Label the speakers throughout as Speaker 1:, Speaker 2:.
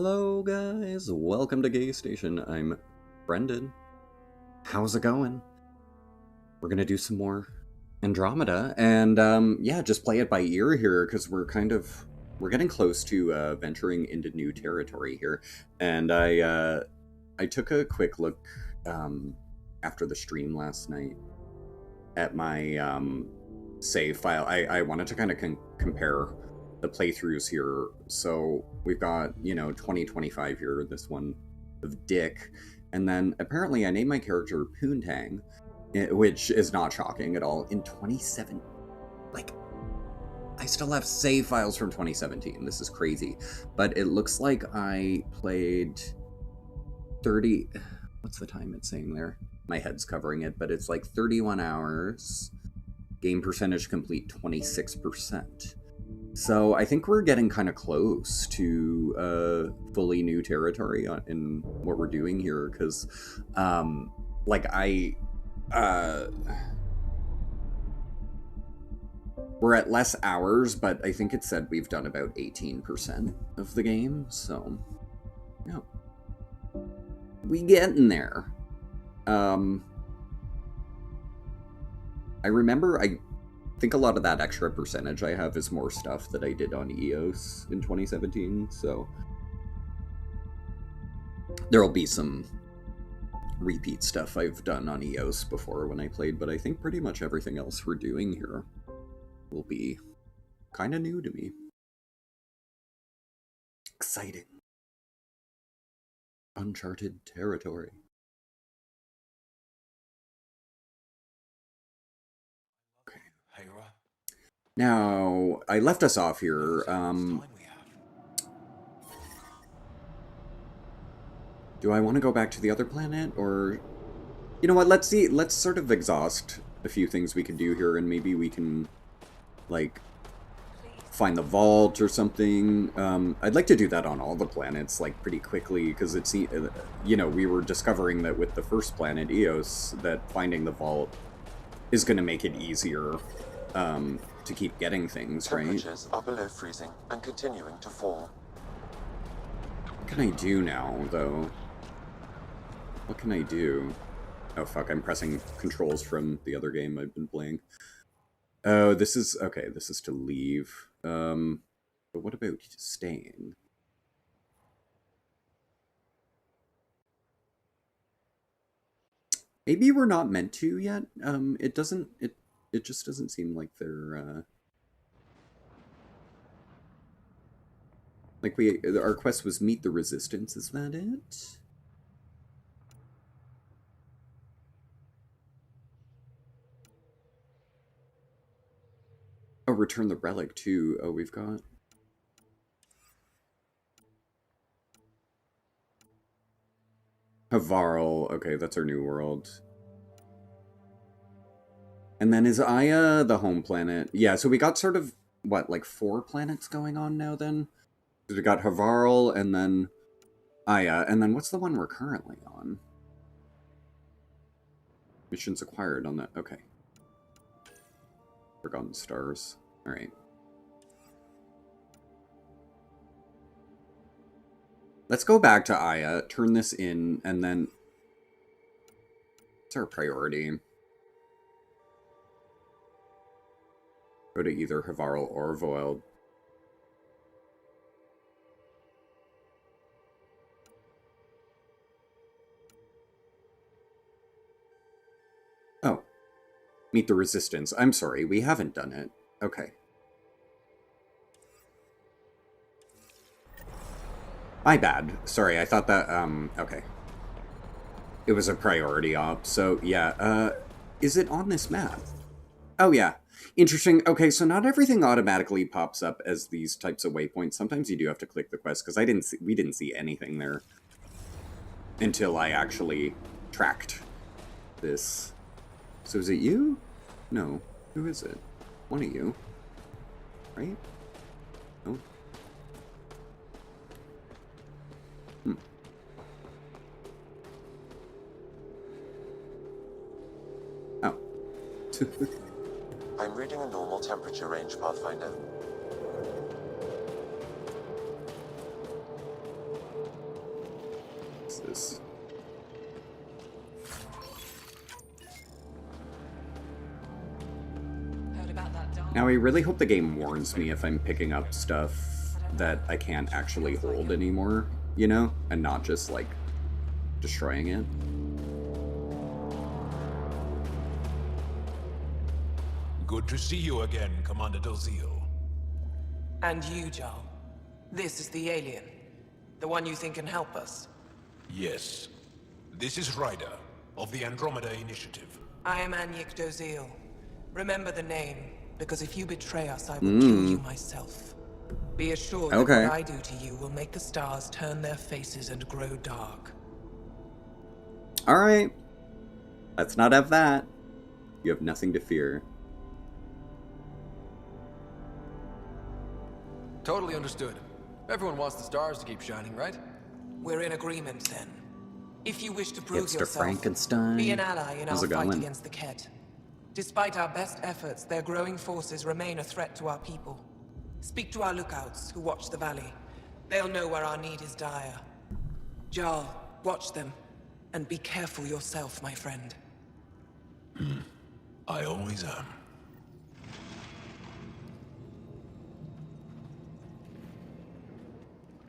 Speaker 1: Hello guys, welcome to GayStation. I'm Brendan. How's it going? We're gonna do some more Andromeda, and yeah, just play it by ear here, because we're getting close to venturing into new territory here. And I took a quick look after the stream last night at my save file. I wanted to kind of compare the playthroughs here. So we've got, 2025 here, this one of Dick. And then apparently I named my character Poontang, which is not shocking at all, in 27. Like, I still have save files from 2017. This is crazy. But it looks like I played 30... What's the time it's saying there? My head's covering it, but it's like 31 hours. Game percentage complete 26%. So I think we're getting kind of close to fully new territory in what we're doing here, because, we're at less hours, but I think it said we've done about 18% of the game, so, yeah. We getting there. I think a lot of that extra percentage I have is more stuff that I did on EOS in 2017, so there'll be some repeat stuff I've done on EOS before when I played, but I think pretty much everything else we're doing here will be kind of new to me. Exciting. Uncharted territory. Now, I left us off here. Do I want to go back to the other planet, or... You know what, let's see, let's sort of exhaust a few things we can do here, and maybe we can, like, find the vault or something. I'd like to do that on all the planets, like, pretty quickly, because it's, we were discovering that with the first planet, Eos, that finding the vault is going to make it easier, to keep getting things, right?
Speaker 2: Temperatures are below freezing and continuing to fall.
Speaker 1: What can I do now, though? What can I do? Oh, fuck, I'm pressing controls from the other game I've been playing. Oh, this is... Okay, this is to leave. But what about staying? Maybe we're not meant to yet? It doesn't... It just doesn't seem like they're, like, our quest was meet the resistance, is that it? Oh, return the relic, too. Oh, we've got... Havarl. Okay, that's our new world. And then is Aya the home planet? Yeah, so we got sort of, what, like 4 planets going on now, then? So we got Havarl, and then Aya, and then what's the one we're currently on? Missions acquired on that. Okay. Forgotten Stars. Alright. Let's go back to Aya, turn this in, and then... What's our priority? Go to either Havarl or Voil. Oh. Meet the Resistance. I'm sorry, we haven't done it. Okay. My bad. Sorry, I thought that, okay. It was a priority op, so yeah, is it on this map? Oh yeah. Interesting. Okay, so not everything automatically pops up as these types of waypoints. Sometimes you do have to click the quest, because we didn't see anything there until I actually tracked this. So is it you? No. Who is it? One of you. Right? Oh. Oh.
Speaker 2: I'm reading a normal temperature range, Pathfinder.
Speaker 1: What's this? Now, I really hope the game warns me if I'm picking up stuff that I can't actually hold anymore, you know? And not just, like, destroying it.
Speaker 3: Good to see you again, Commander Dozil.
Speaker 4: And you, Jarl. This is the alien. The one you think can help us.
Speaker 3: Yes. This is Ryder, of the Andromeda Initiative.
Speaker 4: I am Anyik Dozil. Remember the name, because if you betray us, I will kill you myself. Be assured that what I do to you will make the stars turn their faces and grow dark.
Speaker 1: Alright. Let's not have that. You have nothing to fear.
Speaker 5: Totally understood. Everyone wants the stars to keep shining, right?
Speaker 4: We're in agreement, then. If you wish to prove
Speaker 1: Hipster
Speaker 4: yourself,
Speaker 1: Frankenstein.
Speaker 4: be an ally in our
Speaker 1: How's it
Speaker 4: fight
Speaker 1: going?
Speaker 4: against the Kett. Despite our best efforts, their growing forces remain a threat to our people. Speak to our lookouts, who watch the valley. They'll know where our need is dire. Jarl, watch them. And be careful yourself, my friend.
Speaker 3: I always am.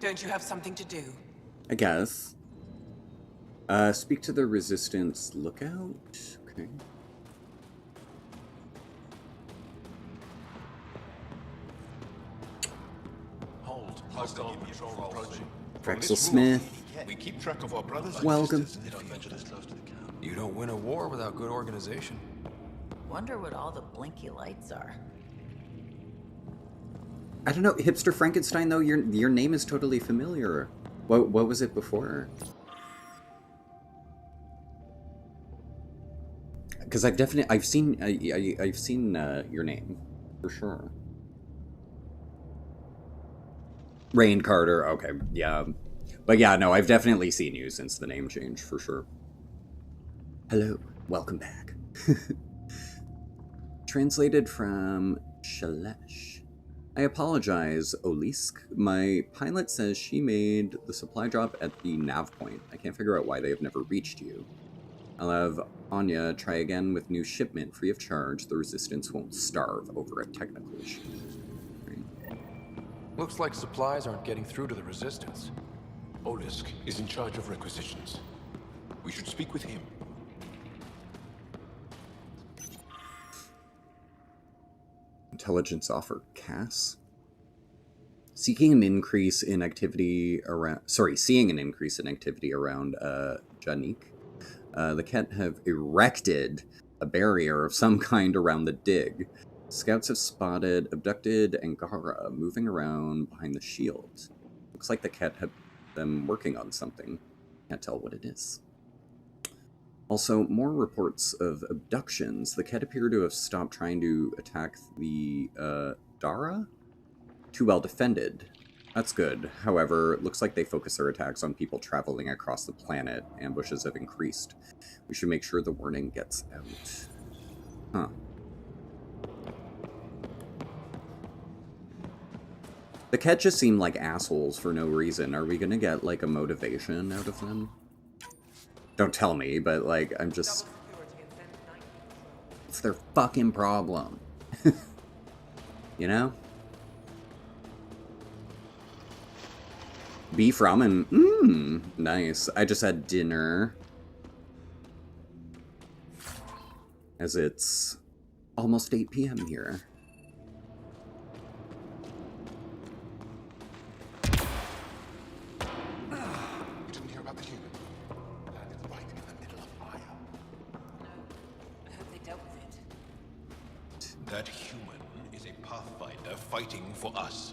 Speaker 4: Don't you have something to do?
Speaker 1: I guess. Speak to the Resistance lookout. Okay.
Speaker 3: Hold. Hostile patrol approaching.
Speaker 1: Drexel Smith.
Speaker 3: We keep track of our brothers.
Speaker 1: Welcome.
Speaker 5: You don't win a war without good organization.
Speaker 6: Wonder what all the blinky lights are.
Speaker 1: I don't know, Hipster Frankenstein, though, your name is totally familiar. What was it before? Because I've seen your name, for sure. Rain Carter, okay, yeah. But yeah, no, I've definitely seen you since the name change, for sure. Hello, welcome back. Translated from Shalesh. I apologize, Olisk. My pilot says she made the supply drop at the nav point. I can't figure out why they have never reached you. I'll have Anya try again with new shipment free of charge. The Resistance won't starve over a technical issue. Right.
Speaker 5: Looks like supplies aren't getting through to the Resistance.
Speaker 3: Olisk is in charge of requisitions. We should speak with him.
Speaker 1: Intelligence offer Cass. Seeing an increase in activity around Janik. The Kett have erected a barrier of some kind around the dig. Scouts have spotted abducted Angara moving around behind the shield. Looks like the Kett have them working on something. Can't tell what it is. Also, more reports of abductions. The Kett appear to have stopped trying to attack the Dara? Too well defended. That's good. However, it looks like they focus their attacks on people traveling across the planet. Ambushes have increased. We should make sure the warning gets out. Huh. The Kett just seem like assholes for no reason. Are we gonna get, like, a motivation out of them? Don't tell me, but, like, I'm just... It's their fucking problem. You know? Beef ramen. Nice. I just had dinner. As it's almost 8 p.m. here.
Speaker 3: You didn't hear about the human? Landed right in the middle of fire.
Speaker 6: No. I hope they dealt with it.
Speaker 3: That human is a pathfinder fighting for us.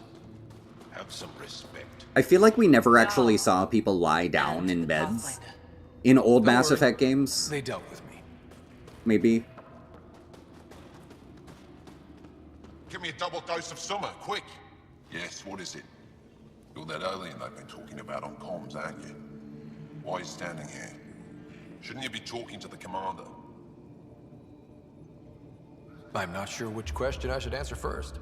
Speaker 3: Have some respect.
Speaker 1: I feel like we never actually saw people lie down in beds. In old Mass Effect games,
Speaker 5: They dealt with me.
Speaker 1: maybe.
Speaker 3: Give me a double dose of summer, quick! Yes, what is it? You're that alien they've been talking about on comms, aren't you? Why are you standing here? Shouldn't you be talking to the commander?
Speaker 5: I'm not sure which question I should answer first.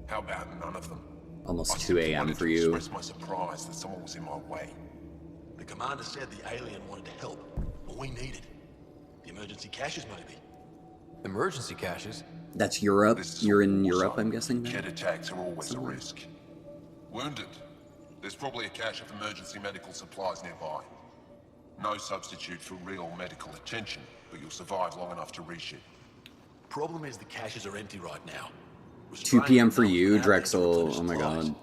Speaker 3: How about none of them?
Speaker 1: Almost
Speaker 3: I
Speaker 1: 2
Speaker 3: simply
Speaker 1: a.m.
Speaker 3: wanted
Speaker 1: for
Speaker 3: to
Speaker 1: you.
Speaker 3: express my surprise that someone was in my way.
Speaker 7: The commander said the alien wanted to help. All we needed. The emergency caches, maybe.
Speaker 5: Emergency caches?
Speaker 1: That's Europe.
Speaker 3: This is
Speaker 1: You're
Speaker 3: a
Speaker 1: in
Speaker 3: war
Speaker 1: Europe,
Speaker 3: zone.
Speaker 1: I'm guessing. Then?
Speaker 3: Kid attacks are always
Speaker 1: Somewhere.
Speaker 3: a risk. Wounded. There's probably a cache of emergency medical supplies nearby. No substitute for real medical attention, but you'll survive long enough to reship.
Speaker 7: Problem is the caches are empty right now.
Speaker 1: 2 p.m. for
Speaker 7: Restrained
Speaker 1: you,
Speaker 7: enough out there to
Speaker 1: Drexel.
Speaker 7: replenish
Speaker 1: Oh my
Speaker 7: supplies.
Speaker 1: god.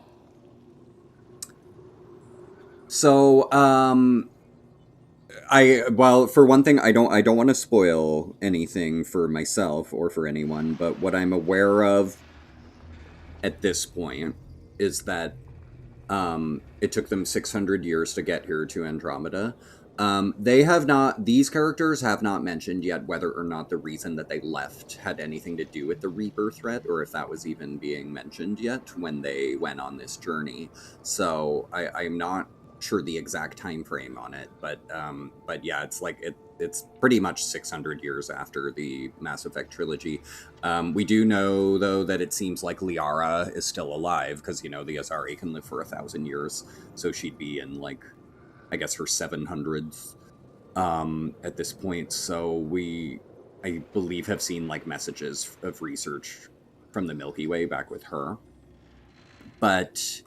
Speaker 1: So, well, for one thing, I don't want to spoil anything for myself or for anyone, but what I'm aware of at this point is that it took them 600 years to get here to Andromeda. These characters have not mentioned yet whether or not the reason that they left had anything to do with the Reaper threat, or if that was even being mentioned yet when they went on this journey. So I'm not sure the exact time frame on it, but yeah, it's pretty much 600 years after the Mass Effect trilogy. We do know, though, that it seems like Liara is still alive, because, the Asari can live for 1,000 years, so she'd be in, like, I guess her 700th at this point, so I believe, have seen, like, messages of research from the Milky Way back with her. But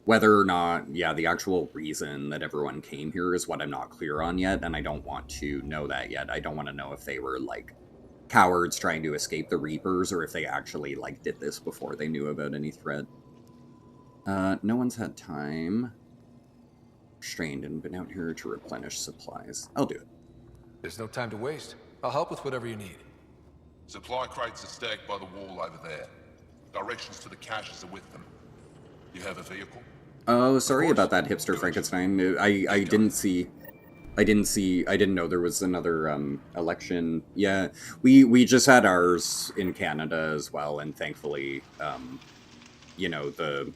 Speaker 1: whether or not, the actual reason that everyone came here is what I'm not clear on yet, and I don't want to know that yet. I don't want to know if they were, like, cowards trying to escape the Reapers, or if they actually, like, did this before they knew about any threat. No one's had time. Strained and been out here to replenish supplies. I'll do it.
Speaker 5: There's no time to waste. I'll help with whatever you need.
Speaker 3: Supply crates are stacked by the wall over there. Directions to the caches are with them. You have a vehicle?
Speaker 1: Oh, sorry about that, hipster Frankenstein. I didn't know there was another election. Yeah, we just had ours in Canada as well, and thankfully, the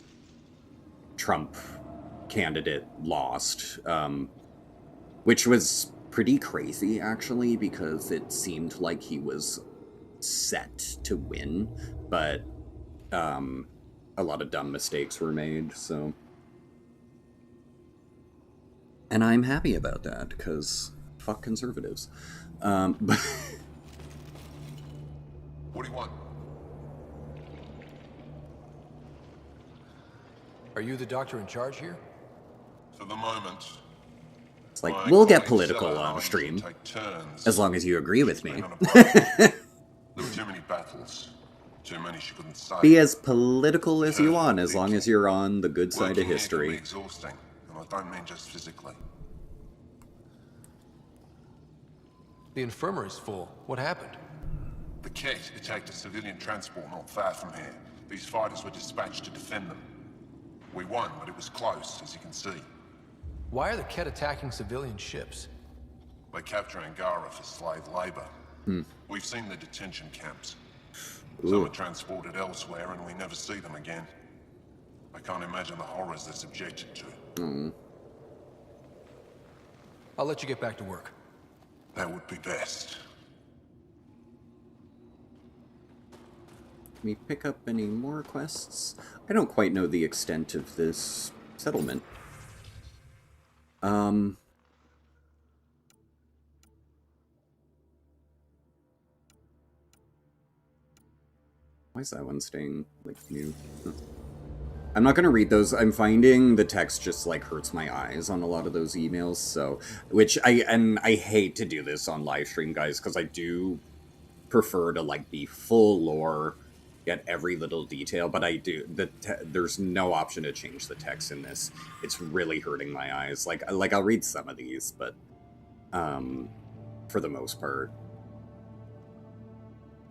Speaker 1: Trump candidate lost, which was pretty crazy, actually, because it seemed like he was set to win, but a lot of dumb mistakes were made, so. And I'm happy about that, because fuck conservatives. But
Speaker 3: What do you want?
Speaker 5: Are you the doctor in charge here?
Speaker 3: For the moment.
Speaker 1: it's like,
Speaker 3: my
Speaker 1: we'll get
Speaker 3: colleague
Speaker 1: political
Speaker 3: Stella and I
Speaker 1: on
Speaker 3: usually
Speaker 1: stream,
Speaker 3: take turns.
Speaker 1: as long as you agree with me.
Speaker 3: Been on a break. There were too many battles. Too many she couldn't say.
Speaker 1: Be as political as you want, as long as you're on the good side
Speaker 3: Working
Speaker 1: of
Speaker 3: here can be
Speaker 1: history.
Speaker 3: exhausting, and I don't mean just physically.
Speaker 5: The infirmary's full. What happened?
Speaker 3: The Ket attacked a civilian transport not far from here. These fighters were dispatched to defend them. We won, but it was close, as you can see.
Speaker 5: Why are the Ket attacking civilian ships?
Speaker 3: They capture Angara for slave labor. We've seen the detention camps. Some are transported elsewhere, and we never see them again. I can't imagine the horrors they're subjected to.
Speaker 5: I'll let you get back to work.
Speaker 3: That would be best.
Speaker 1: Can we pick up any more quests? I don't quite know the extent of this settlement. Why is that one staying, like, new? I'm not gonna read those. I'm finding the text just, like, hurts my eyes on a lot of those emails, so... I hate to do this on live stream, guys, because I do prefer to, like, be full lore, get every little detail, but I do... there's no option to change the text in this. It's really hurting my eyes. Like, I'll read some of these, but... for the most part...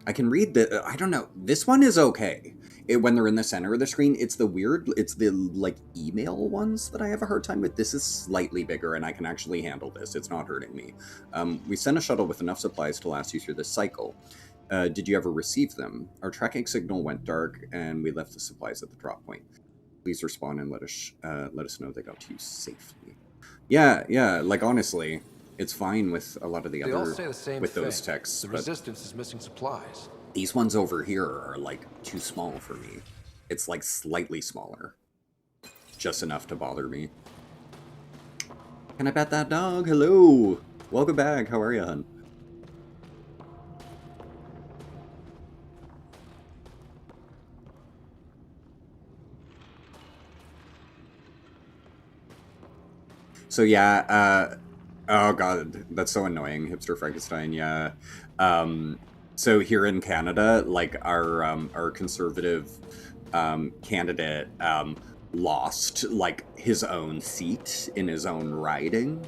Speaker 1: I can read the... I don't know. This one is okay. When they're in the center of the screen, it's the weird... It's the, like, email ones that I have a hard time with. This is slightly bigger, and I can actually handle this. It's not hurting me. We sent a shuttle with enough supplies to last you through this cycle. Did you ever receive them? Our tracking signal went dark, and we left the supplies at the drop point. Please respond and let us know they got to you safely. Yeah, like, honestly... It's fine with a lot of the
Speaker 5: They all
Speaker 1: other,
Speaker 5: say the same
Speaker 1: with
Speaker 5: thing.
Speaker 1: those texts,
Speaker 5: The
Speaker 1: but
Speaker 5: Resistance is missing supplies.
Speaker 1: these ones over here are, like, too small for me. It's, like, slightly smaller. Just enough to bother me. Can I pet that dog? Hello! Welcome back, how are you, hun? So yeah, oh god, that's so annoying, Hipster Frankenstein, yeah. So here in Canada, like, our conservative, candidate, lost, like, his own seat in his own riding.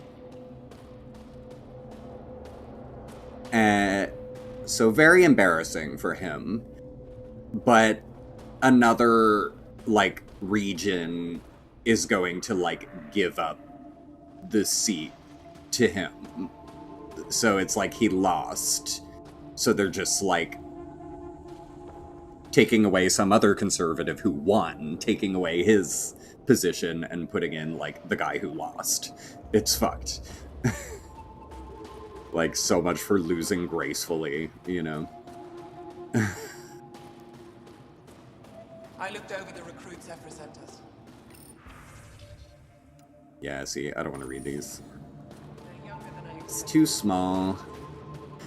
Speaker 1: So very embarrassing for him. But another, like, region is going to, like, give up the seat to him. So it's like he lost. So they're just, like, taking away some other conservative who won, taking away his position and putting in, like, the guy who lost. It's fucked. Like, so much for losing gracefully, you know?
Speaker 4: I looked over the recruit Zephyr sent us.
Speaker 1: Yeah, see, I don't want to read these.
Speaker 4: They're younger than I
Speaker 1: It's too small.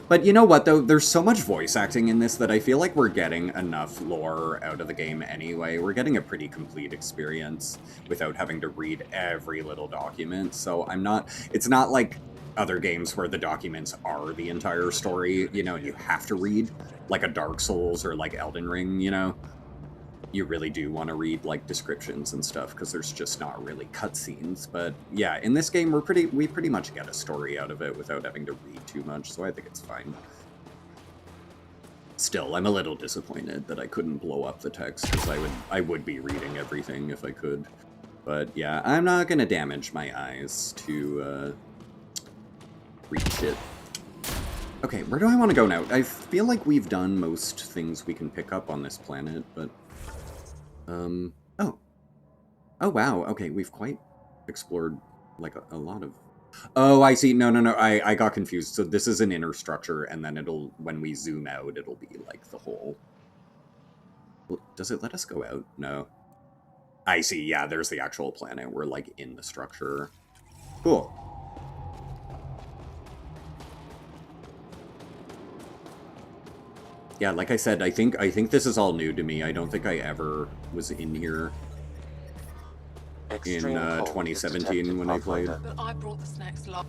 Speaker 1: But you know what, though? There's so much voice acting in this that I feel like we're getting enough lore out of the game anyway. We're getting a pretty complete experience without having to read every little document. So I'm not... It's not like other games where the documents are the entire story, you know, and you have to read, like a Dark Souls or like Elden Ring, you know? You really do want to read, like, descriptions and stuff, because there's just not really cutscenes. But yeah, in this game, we pretty much get a story out of it without having to read too much, so I think it's fine. Still, I'm a little disappointed that I couldn't blow up the text, because I would be reading everything if I could. But yeah, I'm not gonna damage my eyes to read shit. Okay, where do I want to go now? I feel like we've done most things we can pick up on this planet, but... Oh. Oh, wow, okay, we've quite explored, like, a lot of... Oh, I see, no, I got confused. So this is an inner structure, and then it'll, when we zoom out, it'll be, like, the whole... Does it let us go out? No. I see, yeah, there's the actual planet. We're, like, in the structure. Cool. Yeah, like I said, I think this is all new to me. I don't think I ever was in here in 2017 when I played.
Speaker 6: But I brought the snacks last.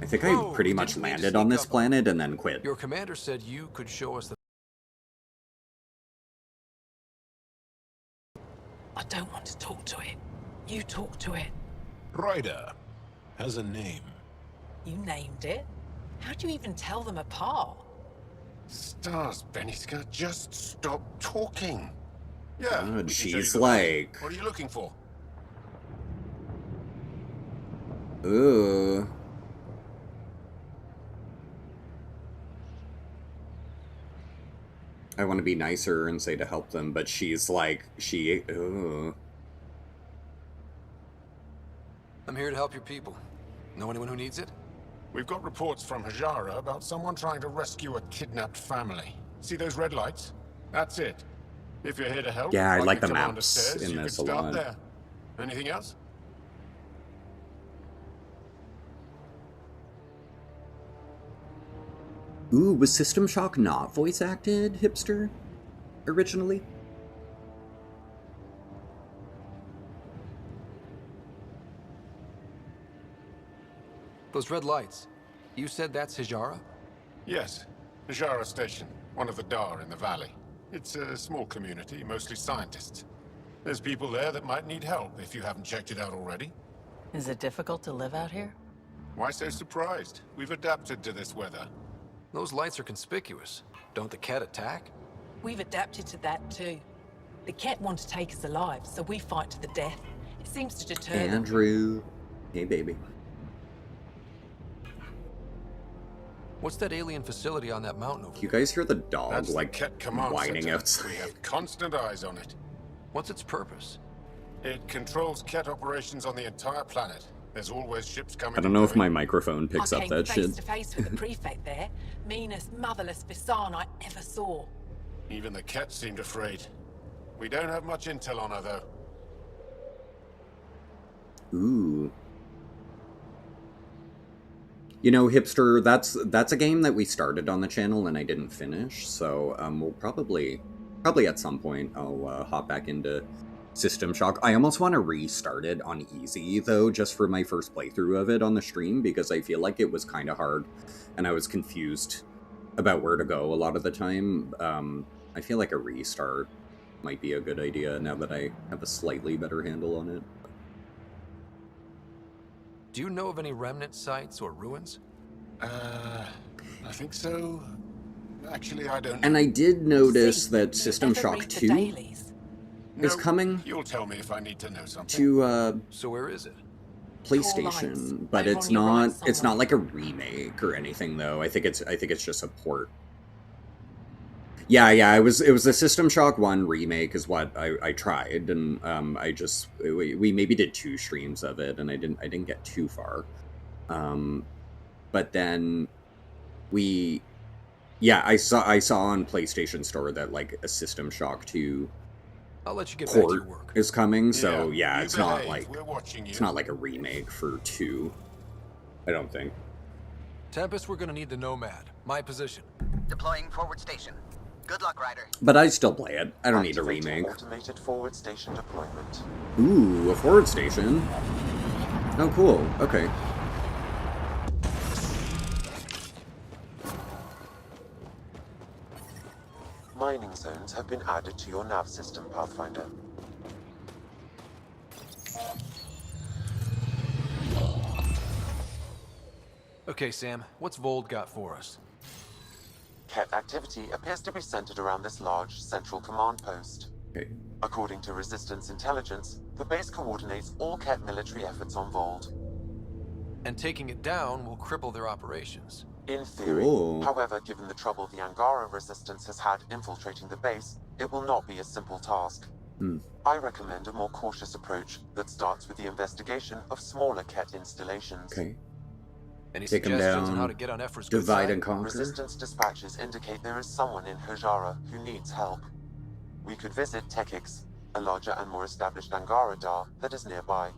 Speaker 1: I think I pretty much landed on this planet and then quit.
Speaker 5: Your commander said you could show us the...
Speaker 6: I don't want to talk to it. You talk to it.
Speaker 7: Ryder has a name.
Speaker 6: You named it. How do you even tell them apart?
Speaker 3: Stars, Beniska, just stop talking. Yeah.
Speaker 1: God,
Speaker 3: we can show you
Speaker 1: she's
Speaker 3: the way.
Speaker 1: like...
Speaker 3: What are you looking for?
Speaker 1: Ooh. I want to be nicer and say to help them, but she's like, ooh.
Speaker 5: I'm here to help your people. Know anyone who needs it?
Speaker 3: We've got reports from Hajara about someone trying to rescue a kidnapped family. See those red lights? That's it. If you're here to help,
Speaker 1: Yeah, I like the
Speaker 3: commander
Speaker 1: maps
Speaker 3: says,
Speaker 1: in
Speaker 3: you
Speaker 1: this
Speaker 3: could
Speaker 1: a
Speaker 3: start
Speaker 1: lot.
Speaker 3: there. Anything else?
Speaker 1: Ooh, was System Shock not voice acted, Hipster, originally?
Speaker 5: Those red lights. You said that's Hijara?
Speaker 3: Yes. Hajara Station, one of the Dar in the valley. It's a small community, mostly scientists. There's people there that might need help if you haven't checked it out already.
Speaker 6: Is it difficult to live out here?
Speaker 3: Why so surprised? We've adapted to this weather.
Speaker 5: Those lights are conspicuous. Don't the Ket attack?
Speaker 6: We've adapted to that too. The Ket want to take us alive, so we fight to the death. It seems to deter them.
Speaker 1: Andrew. Hey, baby.
Speaker 5: What's that alien facility on that mountain over
Speaker 1: You
Speaker 5: there?
Speaker 1: guys hear the dog,
Speaker 3: That's
Speaker 1: like,
Speaker 3: the Ket Command
Speaker 1: whining
Speaker 3: Center.
Speaker 1: outside?
Speaker 3: We have constant eyes on it.
Speaker 5: What's its purpose?
Speaker 3: It controls Ket operations on the entire planet. There's always ships coming.
Speaker 1: I don't know if my microphone picks
Speaker 6: I
Speaker 1: up
Speaker 6: came
Speaker 1: that
Speaker 6: face
Speaker 1: shit.
Speaker 6: to face with the prefect there. Meanest, motherless Visan I ever saw.
Speaker 3: Even the Ket seemed afraid. We don't have much intel on her, though.
Speaker 1: Ooh. You know, Hipster, that's a game that we started on the channel and I didn't finish, so we'll probably at some point I'll hop back into System Shock. I almost want to restart it on easy, though, just for my first playthrough of it on the stream, because I feel like it was kind of hard, and I was confused about where to go a lot of the time. I feel like a restart might be a good idea now that I have a slightly better handle on it.
Speaker 5: Do you know of any remnant sites or ruins?
Speaker 3: I think so. Actually, I don't know.
Speaker 1: And I did notice
Speaker 6: See,
Speaker 1: that
Speaker 6: you
Speaker 1: System
Speaker 6: ever
Speaker 1: Shock
Speaker 6: read the
Speaker 1: 2
Speaker 6: dailies?
Speaker 1: is coming
Speaker 3: You'll tell me if I need to know something.
Speaker 1: to
Speaker 5: So where is it?
Speaker 1: PlayStation, but
Speaker 6: Over
Speaker 1: it's
Speaker 6: on your right
Speaker 1: not it's
Speaker 6: somewhere.
Speaker 1: not like a remake or anything, though. I think it's just a port. Yeah, it was the System Shock 1 remake is what I tried, and we maybe did 2 streams of it, and I didn't get too far. But then I saw on PlayStation Store that like a System Shock 2
Speaker 5: I'll let you get back to your
Speaker 1: port
Speaker 5: work.
Speaker 1: is coming, so
Speaker 3: Yeah, you
Speaker 1: it's not
Speaker 3: behave.
Speaker 1: like
Speaker 3: We're watching you.
Speaker 1: it's not like a remake for 2. I don't think.
Speaker 5: Tempest, we're gonna need the Nomad. My position.
Speaker 8: Deploying forward station. Good luck, Ryder.
Speaker 1: But I still play it. I don't need a
Speaker 2: Activating
Speaker 1: remake.
Speaker 2: Automated forward station deployment.
Speaker 1: Ooh, a forward station. Oh, cool. Okay.
Speaker 2: Mining zones have been added to your nav system, Pathfinder.
Speaker 5: Okay, Sam, what's Vold got for us?
Speaker 2: Ket activity appears to be centered around this large central command post.
Speaker 1: Okay.
Speaker 2: According to Resistance intelligence, the base coordinates all Ket military efforts on Vold.
Speaker 5: And taking it down will cripple their operations.
Speaker 2: In theory,
Speaker 1: Cool.
Speaker 2: however, given the trouble the Angara Resistance has had infiltrating the base, it will not be a simple task. I recommend a more cautious approach that starts with the investigation of smaller Ket installations.
Speaker 1: Okay.
Speaker 5: Any
Speaker 1: Take 'em
Speaker 5: suggestions on
Speaker 1: down,
Speaker 5: how to get on Ephra's good
Speaker 1: Divide
Speaker 5: side?
Speaker 1: and conquer.
Speaker 2: Resistance dispatches indicate there is someone in Hojara who needs help. We could visit Tekix, a larger and more established Angara Dar that is nearby.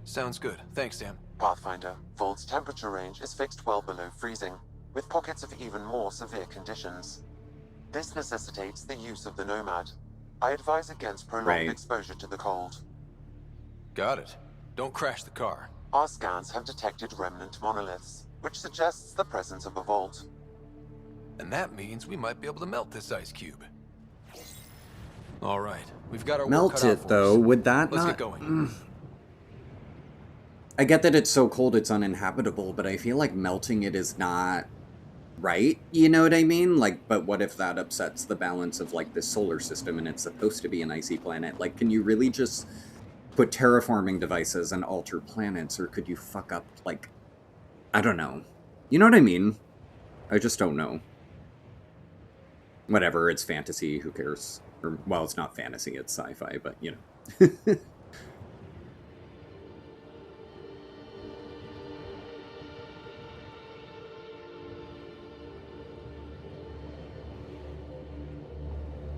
Speaker 5: Sounds good. Thanks, Sam.
Speaker 2: Pathfinder, Vold's temperature range is fixed well below freezing, with pockets of even more severe conditions. This necessitates the use of the Nomad. I advise against prolonged
Speaker 1: Right.
Speaker 2: exposure to the cold.
Speaker 5: Got it. Don't crash the car.
Speaker 2: Our scans have detected remnant monoliths, which suggests the presence of a vault.
Speaker 5: And that means we might be able to melt this ice cube. All right, we've got our work
Speaker 1: Melt
Speaker 5: cut out
Speaker 1: it,
Speaker 5: for
Speaker 1: though.
Speaker 5: us.
Speaker 1: Would that
Speaker 5: Let's
Speaker 1: not...
Speaker 5: get going.
Speaker 1: I get that it's so cold it's uninhabitable, but I feel like melting it is not right. You know what I mean? Like, but what if that upsets the balance of, like, this solar system and it's supposed to be an icy planet? Like, can you really just put terraforming devices and alter planets, or could you fuck up, like... I don't know. You know what I mean? I just don't know. Whatever, it's fantasy, who cares? Or, well, it's not fantasy, it's sci-fi, but, you know.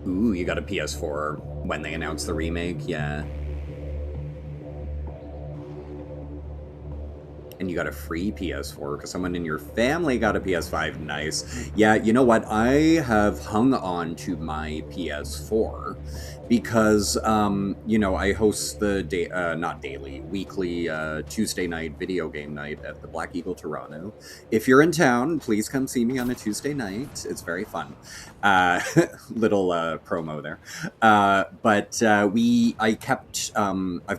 Speaker 1: Ooh, you got a PS4 when they announced the remake, yeah. And you got a free PS4 because someone in your family got a PS5. Nice. Yeah, you know what? I have hung on to my PS4 because, you know, I host the not daily, weekly Tuesday night video game night at the Black Eagle Toronto. If you're in town, please come see me on a Tuesday night. It's very fun. Little promo there. I've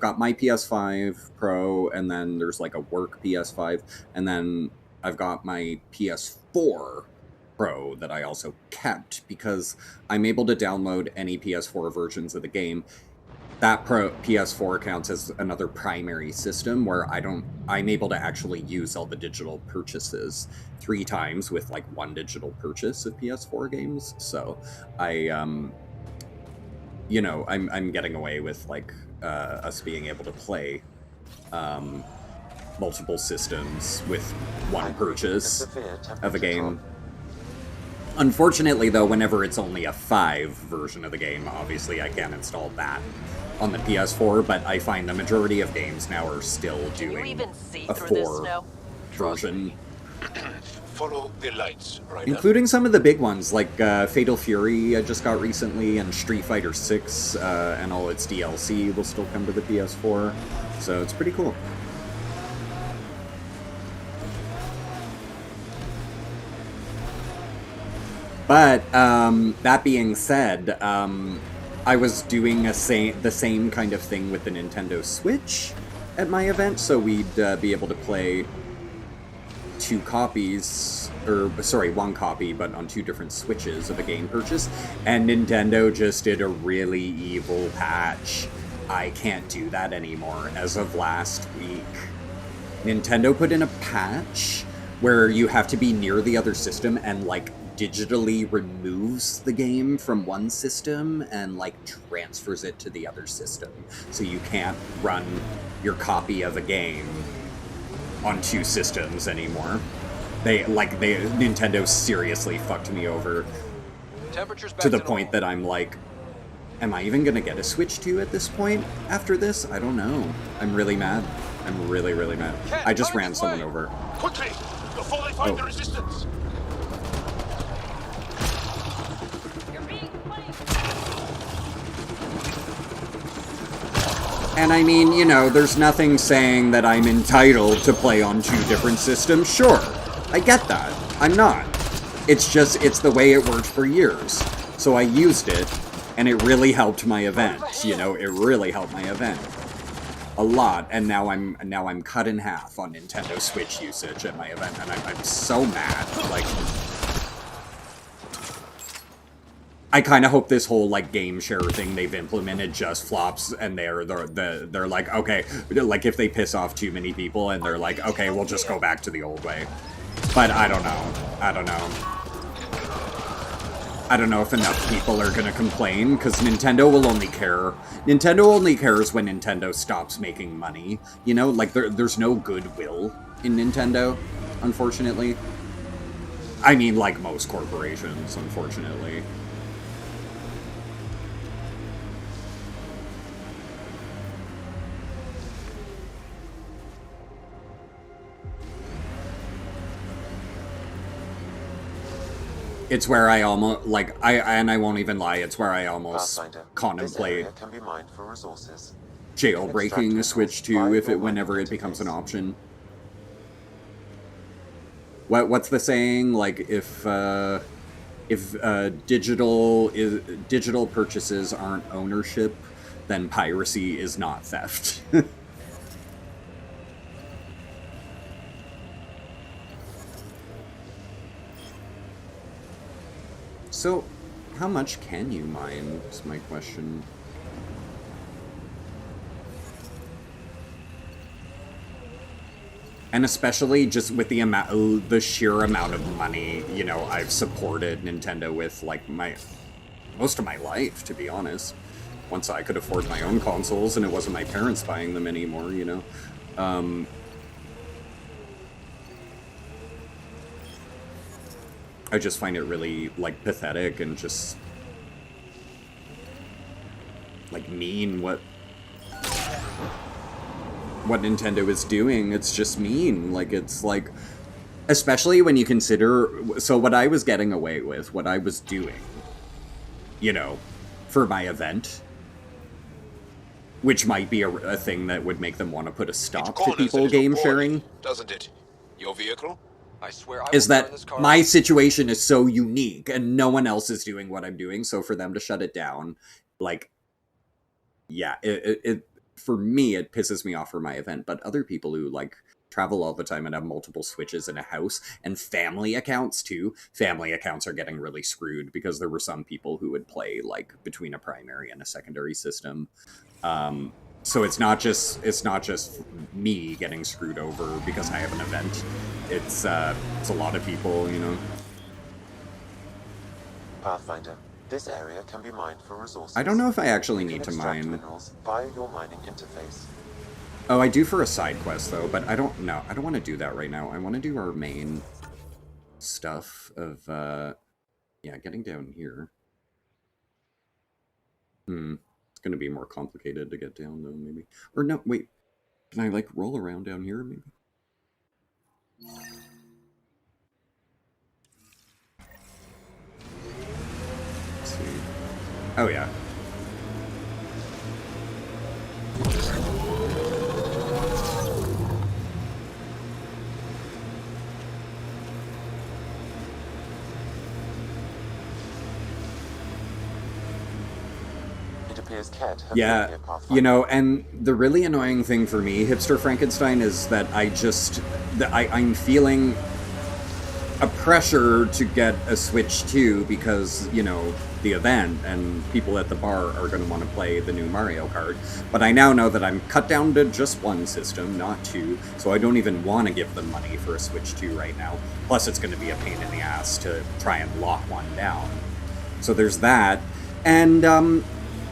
Speaker 1: got my PS5 Pro, and then there's like a work PS5, and then I've got my PS4 Pro that I also kept because I'm able to download any PS4 versions of the game. That PS4 counts as another primary system where I'm able to actually use all the digital purchases 3 times with like 1 digital purchase of PS4 games. So you know, I'm getting away with like us being able to play multiple systems with 1 purchase of a game. Unfortunately, though, whenever it's only a 5 version of the game, obviously I can't install that on the PS4, but I find the majority of games now are still
Speaker 8: Can you
Speaker 1: doing
Speaker 8: even see
Speaker 1: a
Speaker 8: through this
Speaker 1: 4
Speaker 8: snow?
Speaker 1: version.
Speaker 3: Follow the lights, Ryder.
Speaker 1: Including some of the big ones, like Fatal Fury I just got recently, and Street Fighter 6 and all its DLC will still come to the PS4. So it's pretty cool. But that being said, I was doing the same kind of thing with the Nintendo Switch at my event, so we'd be able to play two copies, or sorry, one copy, but on two different Switches of a game purchase, and Nintendo just did a really evil patch. I can't do that anymore as of last week. Nintendo put in a patch where you have to be near the other system and, like, digitally removes the game from one system and, like, transfers it to the other system. So you can't run your copy of a game on two systems anymore. Nintendo seriously fucked me over to the point that I'm like, am I even gonna get a Switch 2 at this point after this? I don't know. I'm really mad. I'm really, really mad. I just ran someone over.
Speaker 3: Quickly, before they find the resistance.
Speaker 1: And I mean, you know, there's nothing saying that I'm entitled to play on two different systems. Sure, I get that. I'm not. It's just, it's the way it worked for years. So I used it, and it really helped my event. You know, it really helped my event a lot. And now I'm cut in half on Nintendo Switch usage at my event, and I'm so mad. Like, I kind of hope this whole, like, game share thing they've implemented just flops, and they're like, okay, like, if they piss off too many people, and they're like, okay, we'll just go back to the old way. But I don't know. I don't know. I don't know if enough people are gonna complain, because Nintendo will only care. Nintendo only cares when Nintendo stops making money. You know, like, there's no goodwill in Nintendo, unfortunately. I mean, like most corporations, unfortunately. It's where I almost, like, I won't even lie, it's where I almost contemplate
Speaker 2: can be mined for resources.
Speaker 1: jailbreaking the Switch 2 whenever it becomes an option. What's the saying? Like, if digital purchases aren't ownership, then piracy is not theft. So, how much can you mine, is my question. And especially just with the sheer amount of money, you know, I've supported Nintendo with, like, most of my life, to be honest. Once I could afford my own consoles and it wasn't my parents buying them anymore, you know. I just find it really, like, pathetic and just, like, mean what Nintendo is doing. It's just mean. Like, it's like, especially when you consider, so what I was getting away with, what I was doing, you know, for my event, which might be a thing that would make them want to put a stop to people game sharing,
Speaker 3: doesn't it? Your vehicle?
Speaker 5: I swear I
Speaker 1: is
Speaker 5: will
Speaker 1: that
Speaker 5: burn this car
Speaker 1: my
Speaker 5: up.
Speaker 1: situation is so unique and no one else is doing what I'm doing, so for them to shut it down, like, yeah, it for me, it pisses me off for my event, but other people who, like, travel all the time and have multiple Switches in a house, and family accounts, too. Family accounts are getting really screwed, because there were some people who would play, like, between a primary and a secondary system. So it's not just me getting screwed over because I have an event. It's a lot of people, you know.
Speaker 2: Pathfinder, this area can be mined for resources.
Speaker 1: I don't know if I actually
Speaker 2: You can
Speaker 1: need to
Speaker 2: extract
Speaker 1: mine.
Speaker 2: minerals via your mining interface.
Speaker 1: Oh, I do for a side quest, though, but I don't want to do that right now. I want to do our main stuff of, yeah, getting down here. It's going to be more complicated to get down, though, maybe. Or no, wait. Can I, like, roll around down here, maybe? Let's see. Oh, yeah. Yeah, you know, and the really annoying thing for me, Hipster Frankenstein, is that I'm feeling a pressure to get a Switch 2 because, you know, the event and people at the bar are going to want to play the new Mario Kart. But I now know that I'm cut down to just one system, not two, so I don't even want to give them money for a Switch 2 right now. Plus, it's going to be a pain in the ass to try and lock one down. So there's that. And,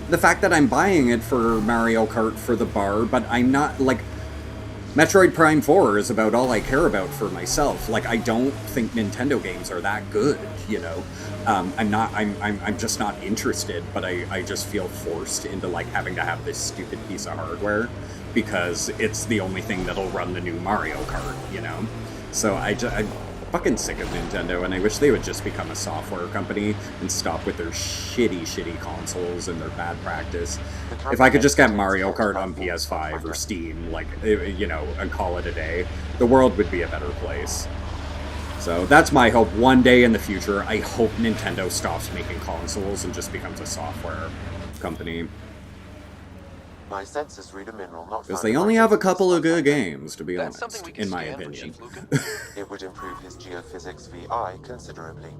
Speaker 1: the fact that I'm buying it for Mario Kart for the bar, but I'm not, like, Metroid Prime 4 is about all I care about for myself. Like, I don't think Nintendo games are that good, you know? I'm just not interested, but I just feel forced into, like, having to have this stupid piece of hardware because it's the only thing that'll run the new Mario Kart, you know? So I'm fucking sick of Nintendo, and I wish they would just become a software company and stop with their shitty consoles and their bad practice. If I could just get Mario Kart on PS5 or Steam, like, you know, and call it a day, the world would be a better place. So that's my hope. One day in the future, I hope Nintendo stops making consoles and just becomes a software company.
Speaker 2: My senses read a mineral not
Speaker 1: because they only have a couple of good games, to be honest, in my opinion.
Speaker 2: It would improve his geophysics VI considerably.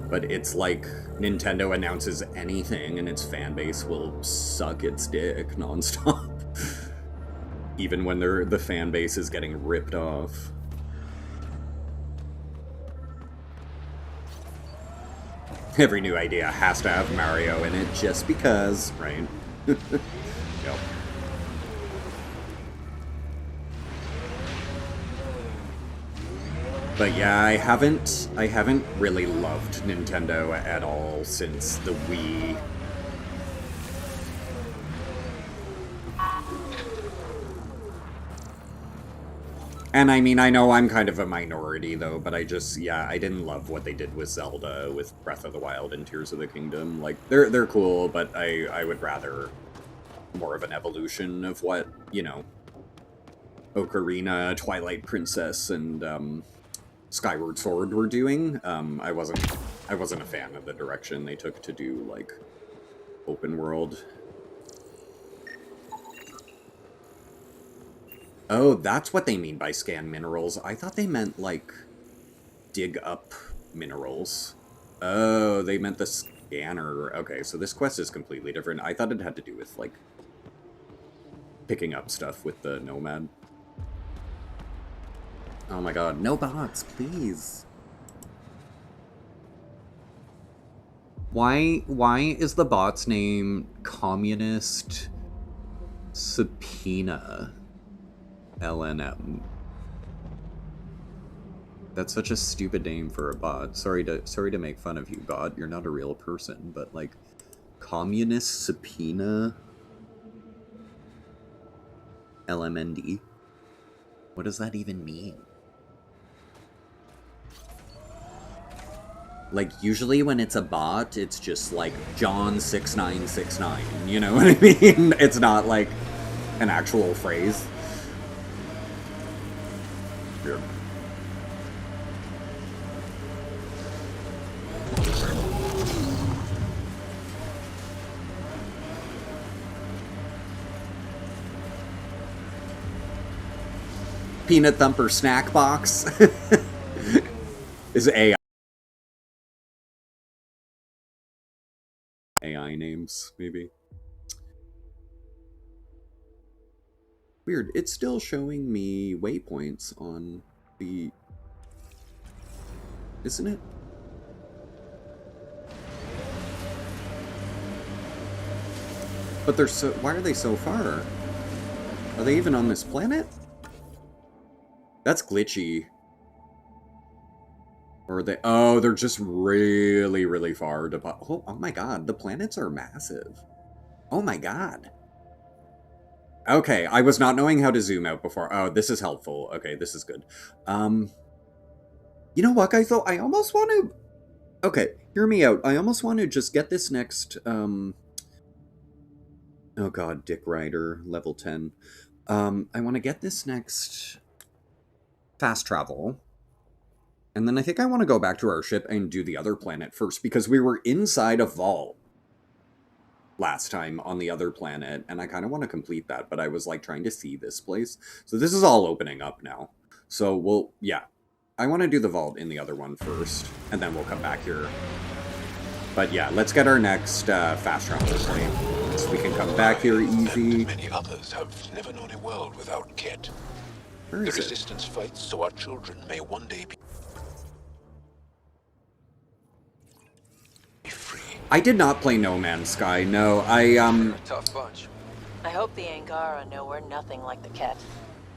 Speaker 1: But it's like Nintendo announces anything and its fan base will suck its dick nonstop. Even when the fan base is getting ripped off. Every new idea has to have Mario in it just because, right? Yep. But yeah, I haven't really loved Nintendo at all since the Wii. And I mean, I know I'm kind of a minority, though, but I didn't love what they did with Zelda, with Breath of the Wild and Tears of the Kingdom. Like, they're cool, but I would rather more of an evolution of what, you know, Ocarina, Twilight Princess, and, Skyward Sword were doing. I wasn't a fan of the direction they took to do, like, open world. Oh, that's what they mean by scan minerals. I thought they meant, like, dig up minerals. Oh, they meant the scanner. Okay, so this quest is completely different. I thought it had to do with, like, picking up stuff with the Nomad. Oh my god, no bots, please. Why is the bot's name Communist Subpoena? LNM. That's such a stupid name for a bot. Sorry to make fun of you, bot. You're not a real person, but like, Communist Subpoena LMND. What does that even mean? Like, usually when it's a bot, it's just like John6969. You know what I mean? It's not like an actual phrase. Here. Peanut Thumper Snack Box is AI. AI names, maybe. Weird, it's still showing me waypoints on the... Isn't it? But they're so... Why are they so far? Are they even on this planet? That's glitchy. Or they... Oh, they're just really, really far to... Oh my god, the planets are massive. Oh my god. Okay, I was not knowing how to zoom out before. Oh, this is helpful. Okay, this is good. You know what, guys, though? I almost want to... Okay, hear me out. I almost want to just get this next, Oh god, Dick Rider, level 10. I want to get this next fast travel. And then I think I want to go back to our ship and do the other planet first, because we were inside a vault last time on the other planet, and I kind of want to complete that, but I was, like, trying to see this place. So this is all opening up now. So, we'll... Yeah. I want to do the vault in the other one first, and then we'll come back here. But yeah, let's get our next fast travel point, so we can come back here easy.
Speaker 3: Many others have never known a world without Ket.
Speaker 1: Where
Speaker 3: The
Speaker 1: is it?
Speaker 3: Resistance fights so our children may one day be free.
Speaker 1: I did not play No Man's Sky, no.
Speaker 5: They're a tough bunch.
Speaker 9: I hope the Angara know we're nothing like the Ket.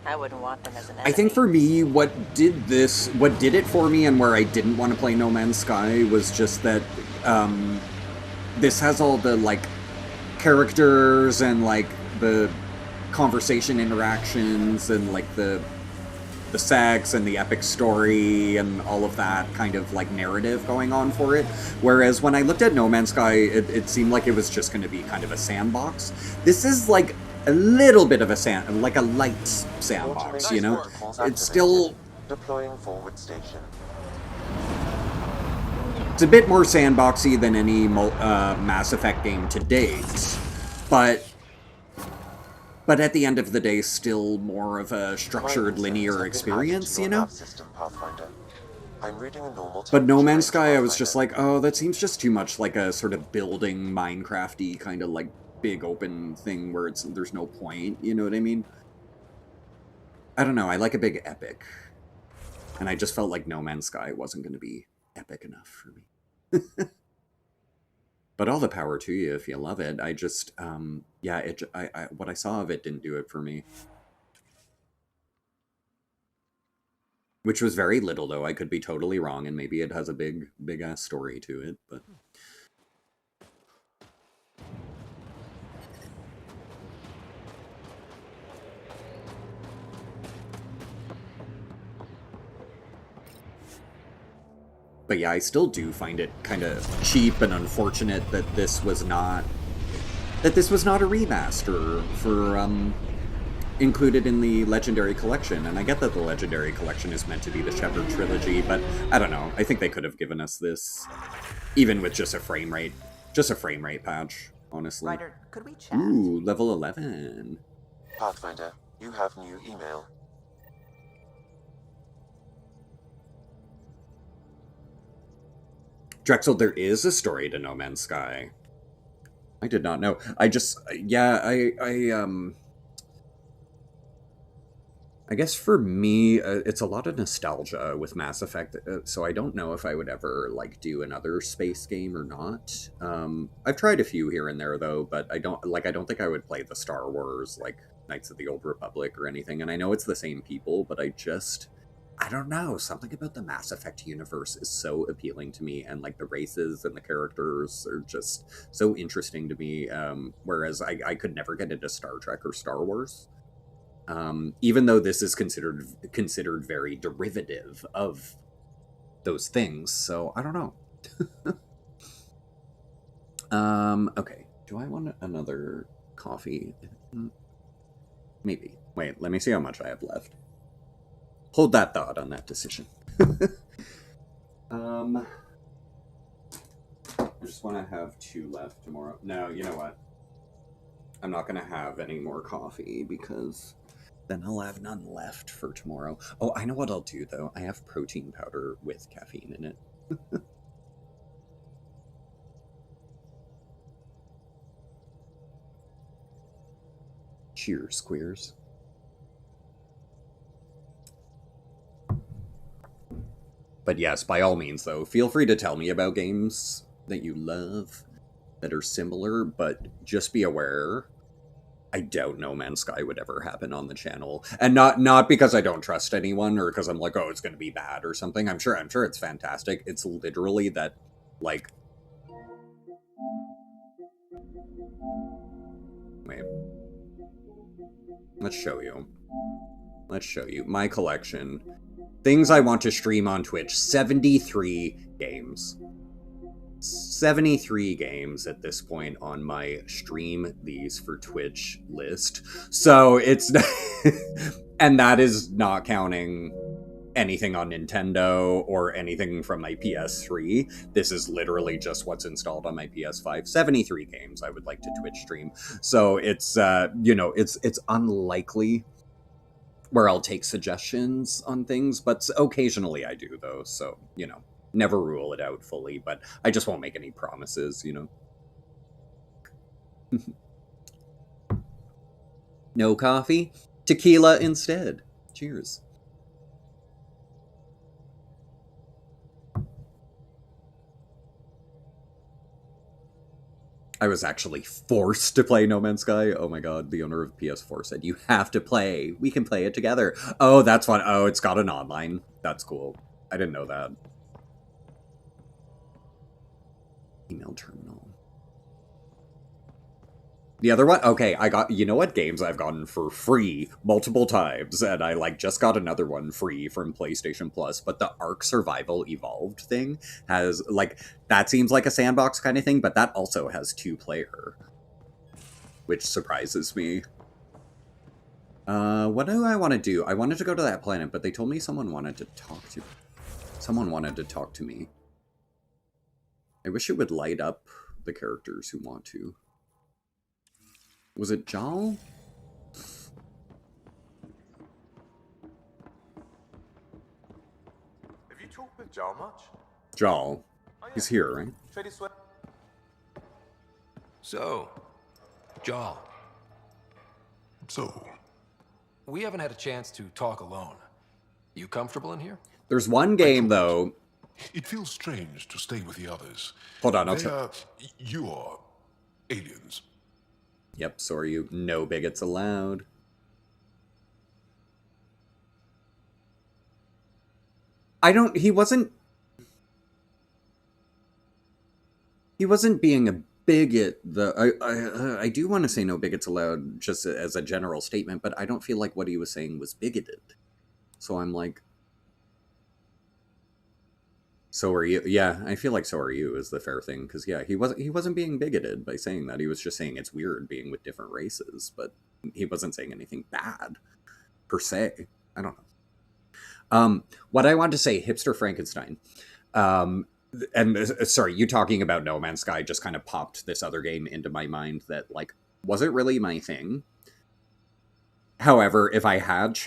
Speaker 9: I wouldn't want them as an enemy.
Speaker 1: I think for me, what did it for me and where I didn't want to play No Man's Sky was just that this has all the, like, characters and, like, the conversation interactions and, like, the sex and the epic story and all of that kind of, like, narrative going on for it. Whereas when I looked at No Man's Sky, it seemed like it was just going to be kind of a sandbox. This is, like, a little bit of a like a light sandbox, you know? It's still...
Speaker 2: Deploying forward station.
Speaker 1: It's a bit more sandboxy than any Mass Effect game to date, but at the end of the day, still more of a structured, linear experience, you know? But No Man's Sky, I was just like, oh, that seems just too much like a sort of building Minecraft-y kind of, like, big open thing where there's no point, you know what I mean? I don't know, I like a big epic. And I just felt like No Man's Sky wasn't going to be epic enough for me. But all the power to you if you love it. I just, yeah, what I saw of it didn't do it for me. Which was very little, though. I could be totally wrong, and maybe it has a big-ass story to it, but... But yeah, I still do find it kind of cheap and unfortunate that this was not a remaster for included in the Legendary Collection. And I get that the Legendary Collection is meant to be the Shepard trilogy, but I don't know. I think they could have given us this even with just a frame rate patch, honestly.
Speaker 8: Ryder, could we chat?
Speaker 1: Ooh, level 11.
Speaker 2: Pathfinder, you have new email.
Speaker 1: Drexel, there is a story to No Man's Sky. I did not know. I just, yeah, I guess for me, it's a lot of nostalgia with Mass Effect, so I don't know if I would ever, like, do another space game or not. I've tried a few here and there, though, but I don't think I would play the Star Wars, like, Knights of the Old Republic or anything, and I know it's the same people, but I don't know, something about the Mass Effect universe is so appealing to me, and, like, the races and the characters are just so interesting to me, whereas I could never get into Star Trek or Star Wars. Even though this is considered very derivative of those things, so I don't know. Okay, do I want another coffee? Maybe. Wait, let me see how much I have left. Hold that thought on that decision. I just want to have 2 left tomorrow. No, you know what? I'm not going to have any more coffee because then I'll have none left for tomorrow. Oh, I know what I'll do, though. I have protein powder with caffeine in it. Cheers, queers. But yes, by all means, though, feel free to tell me about games that you love that are similar, but just be aware, I doubt No Man's Sky would ever happen on the channel. And not because I don't trust anyone or because I'm like, oh, it's going to be bad or something. I'm sure it's fantastic. It's literally that, like... Wait. Let's show you. Let's show you. My collection. Things I want to stream on Twitch. 73 games. 73 games at this point on my stream these for Twitch list. So it's... and that is not counting anything on Nintendo or anything from my PS3. This is literally just what's installed on my PS5. 73 games I would like to Twitch stream. So it's, you know, it's unlikely where I'll take suggestions on things, but occasionally I do, though. So, you know, never rule it out fully, but I just won't make any promises, you know. No coffee? Tequila instead. Cheers. I was actually forced to play No Man's Sky. Oh my god, the owner of PS4 said, you have to play. We can play it together. Oh, that's fun. Oh, it's got an online. That's cool. I didn't know that. Email terminal. The other one? Okay, I got... You know what games I've gotten for free multiple times? And I, like, just got another one free from PlayStation Plus. But the Ark Survival Evolved thing has, like... That seems like a sandbox kind of thing, but that also has 2-player. Which surprises me. What do I want to do? I wanted to go to that planet, but they told me someone wanted to talk to me. Someone wanted to talk to me. I wish it would light up the characters who want to. Was it Jal?
Speaker 10: Have you talked with Jal much?
Speaker 1: Jal. Oh, yeah. He's here, right?
Speaker 5: So, Jal.
Speaker 3: So?
Speaker 5: We haven't had a chance to talk alone. You comfortable in here?
Speaker 1: There's one game, though.
Speaker 3: It feels strange to stay with the others.
Speaker 1: Hold on,
Speaker 3: You are aliens.
Speaker 1: Yep, so are you. No bigots allowed. He wasn't being a bigot, though. I do want to say no bigots allowed, just as a general statement, but I don't feel like what he was saying was bigoted. So I'm like... So are you. Yeah, I feel like so are you is the fair thing, because yeah, he wasn't being bigoted by saying that. He was just saying it's weird being with different races, but he wasn't saying anything bad per se. I don't know. What I wanted to say, Hipster Frankenstein. And sorry, you talking about No Man's Sky just kind of popped this other game into my mind that, like, wasn't really my thing. However, if I had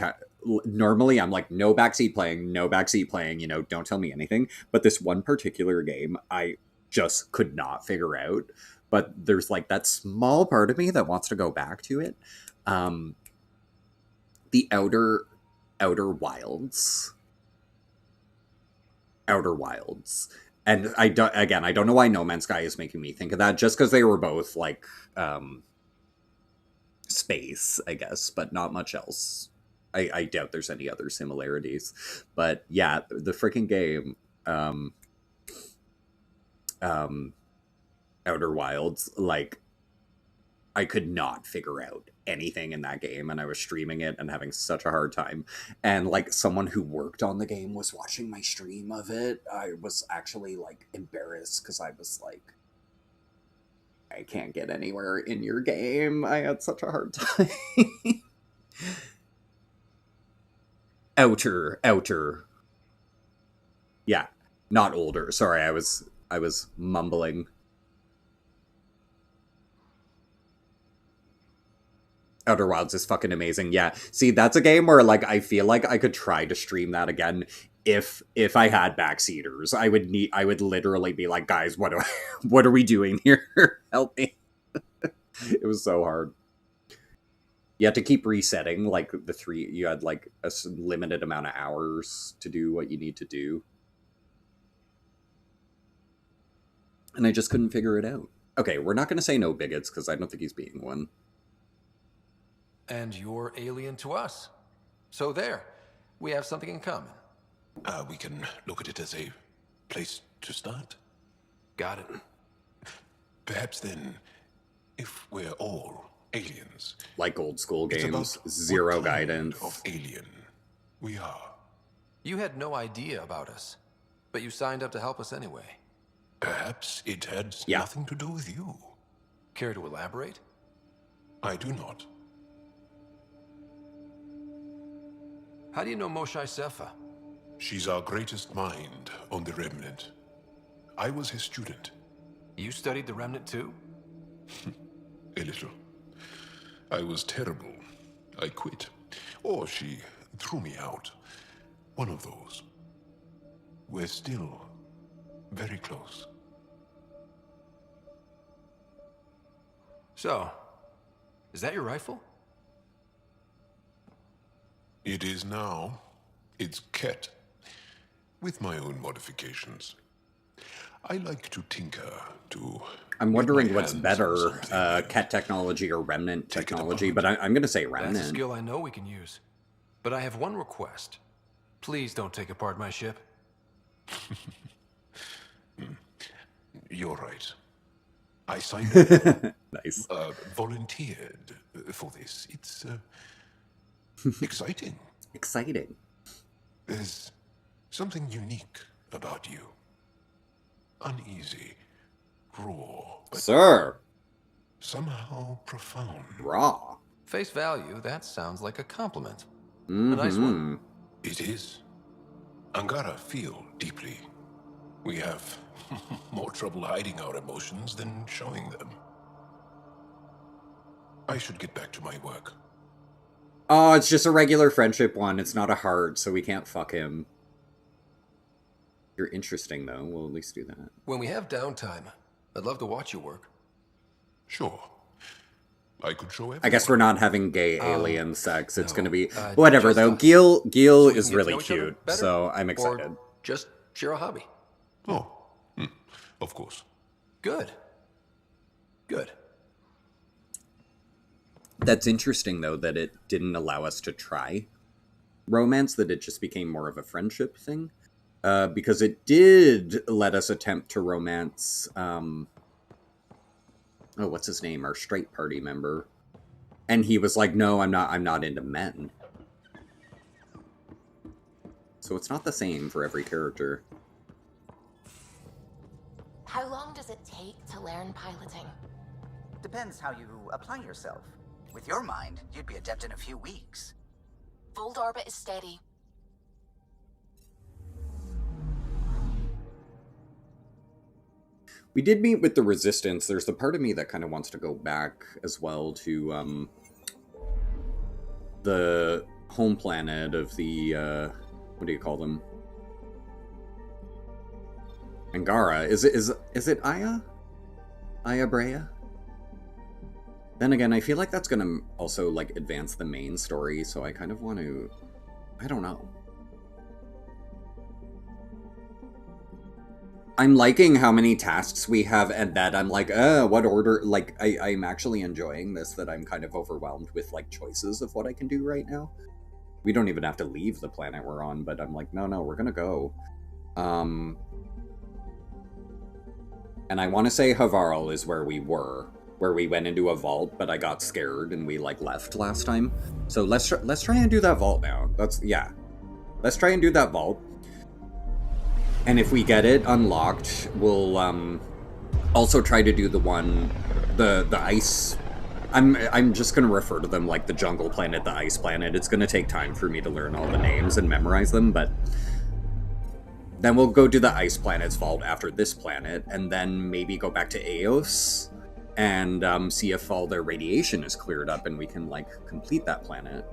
Speaker 1: normally I'm like, no backseat playing, you know, don't tell me anything. But this one particular game, I just could not figure out. But there's like that small part of me that wants to go back to it. The Outer Wilds. Outer Wilds. And I don't know why No Man's Sky is making me think of that, just because they were both like space, I guess, but not much else. I doubt there's any other similarities. But yeah, the freaking game, Outer Wilds, like, I could not figure out anything in that game, and I was streaming it and having such a hard time. And like, someone who worked on the game was watching my stream of it. I was actually like embarrassed because I was like, I can't get anywhere in your game. I had such a hard time. Outer. Yeah, not older. Sorry, I was mumbling. Outer Wilds is fucking amazing. Yeah, see, that's a game where, like, I feel like I could try to stream that again if I had backseaters. I would literally be like, guys, what are we doing here? Help me. It was so hard. You had to keep resetting, like, you had, like, a limited amount of hours to do what you need to do. And I just couldn't figure it out. Okay, we're not going to say no bigots, because I don't think he's being one.
Speaker 5: And you're alien to us. So there, we have something in common.
Speaker 7: We can look at it as a place to start.
Speaker 5: Got it.
Speaker 7: Perhaps then, if we're all aliens...
Speaker 1: Like old school
Speaker 7: it's
Speaker 1: games,
Speaker 7: about
Speaker 1: zero
Speaker 7: what kind
Speaker 1: guidance.
Speaker 7: of alien we are.
Speaker 5: You had no idea about us, but you signed up to help us anyway.
Speaker 7: Perhaps it had
Speaker 1: Yeah.
Speaker 7: nothing to do with you.
Speaker 5: Care to elaborate?
Speaker 7: I do not.
Speaker 5: How do you know Moshae Sefa?
Speaker 7: She's our greatest mind on the Remnant. I was his student.
Speaker 5: You studied the Remnant too?
Speaker 7: A little. I was terrible. I quit. Or she threw me out. One of those. We're still very close.
Speaker 5: So, is that your rifle?
Speaker 7: It is now. It's Ket. With my own modifications. I like to tinker, to...
Speaker 1: I'm
Speaker 7: get
Speaker 1: wondering
Speaker 7: my
Speaker 1: what's
Speaker 7: hands
Speaker 1: better,
Speaker 7: on something and
Speaker 1: Ket technology or Remnant
Speaker 7: take it
Speaker 1: technology,
Speaker 7: apart.
Speaker 1: but I'm going to say
Speaker 5: That's a
Speaker 1: Remnant.
Speaker 5: skill I know we can use. But I have one request. Please don't take apart my ship.
Speaker 7: You're right. I signed up,
Speaker 1: Nice.
Speaker 7: volunteered for this. It's exciting.
Speaker 1: Exciting.
Speaker 7: There's something unique about you. Uneasy, raw, but
Speaker 1: Sir,
Speaker 7: somehow profound.
Speaker 1: raw.
Speaker 5: Face value, that sounds like a compliment.
Speaker 1: Mm-hmm.
Speaker 5: A nice one.
Speaker 7: It is. Angara feel deeply. We have more trouble hiding our emotions than showing them. I should get back to my work.
Speaker 1: Oh, it's just a regular friendship one. It's not a heart, so we can't fuck him. You're interesting, though. We'll at least do that.
Speaker 5: When we have downtime, I'd love to watch you work.
Speaker 7: Sure. I could show everyone.
Speaker 1: I guess we're not having gay alien sex. It's
Speaker 5: no,
Speaker 1: going to be...
Speaker 5: uh,
Speaker 1: Whatever,
Speaker 5: just
Speaker 1: though.
Speaker 5: us.
Speaker 1: Gil
Speaker 5: So we can
Speaker 1: is
Speaker 5: get to
Speaker 1: really
Speaker 5: know each other
Speaker 1: cute,
Speaker 5: better?
Speaker 1: so I'm excited.
Speaker 5: Or just share a hobby.
Speaker 7: Oh, of course.
Speaker 5: Good. Good.
Speaker 1: That's interesting, though, that it didn't allow us to try romance, that it just became more of a friendship thing. Because it did let us attempt to romance, what's his name? Our straight party member. And he was like, no, I'm not into men. So it's not the same for every character.
Speaker 10: How long does it take to learn piloting?
Speaker 8: Depends how you apply yourself. With your mind, you'd be adept in a few weeks.
Speaker 10: Fold orbit is steady.
Speaker 1: We did meet with the Resistance. There's the part of me that kind of wants to go back as well to the home planet of the, what do you call them? Angara. Is it Aya? Aya Brea? Then again, I feel like that's gonna also, like, advance the main story, so I kind of want to... I don't know. I'm liking how many tasks we have, and that I'm like, what order? Like, I'm actually enjoying this, that I'm kind of overwhelmed with, like, choices of what I can do right now. We don't even have to leave the planet we're on, but I'm like, no, we're gonna go. And I want to say Havarl is where we were, where we went into a vault, but I got scared and we, like, left last time. So let's try and do that vault now. Yeah. Let's try and do that vault. And if we get it unlocked, we'll also try to do the one, the ice. I'm just gonna refer to them like the jungle planet, the ice planet. It's gonna take time for me to learn all the names and memorize them, but then we'll go do the ice planet's vault after this planet, and then maybe go back to Eos and see if all their radiation is cleared up and we can, like, complete that planet.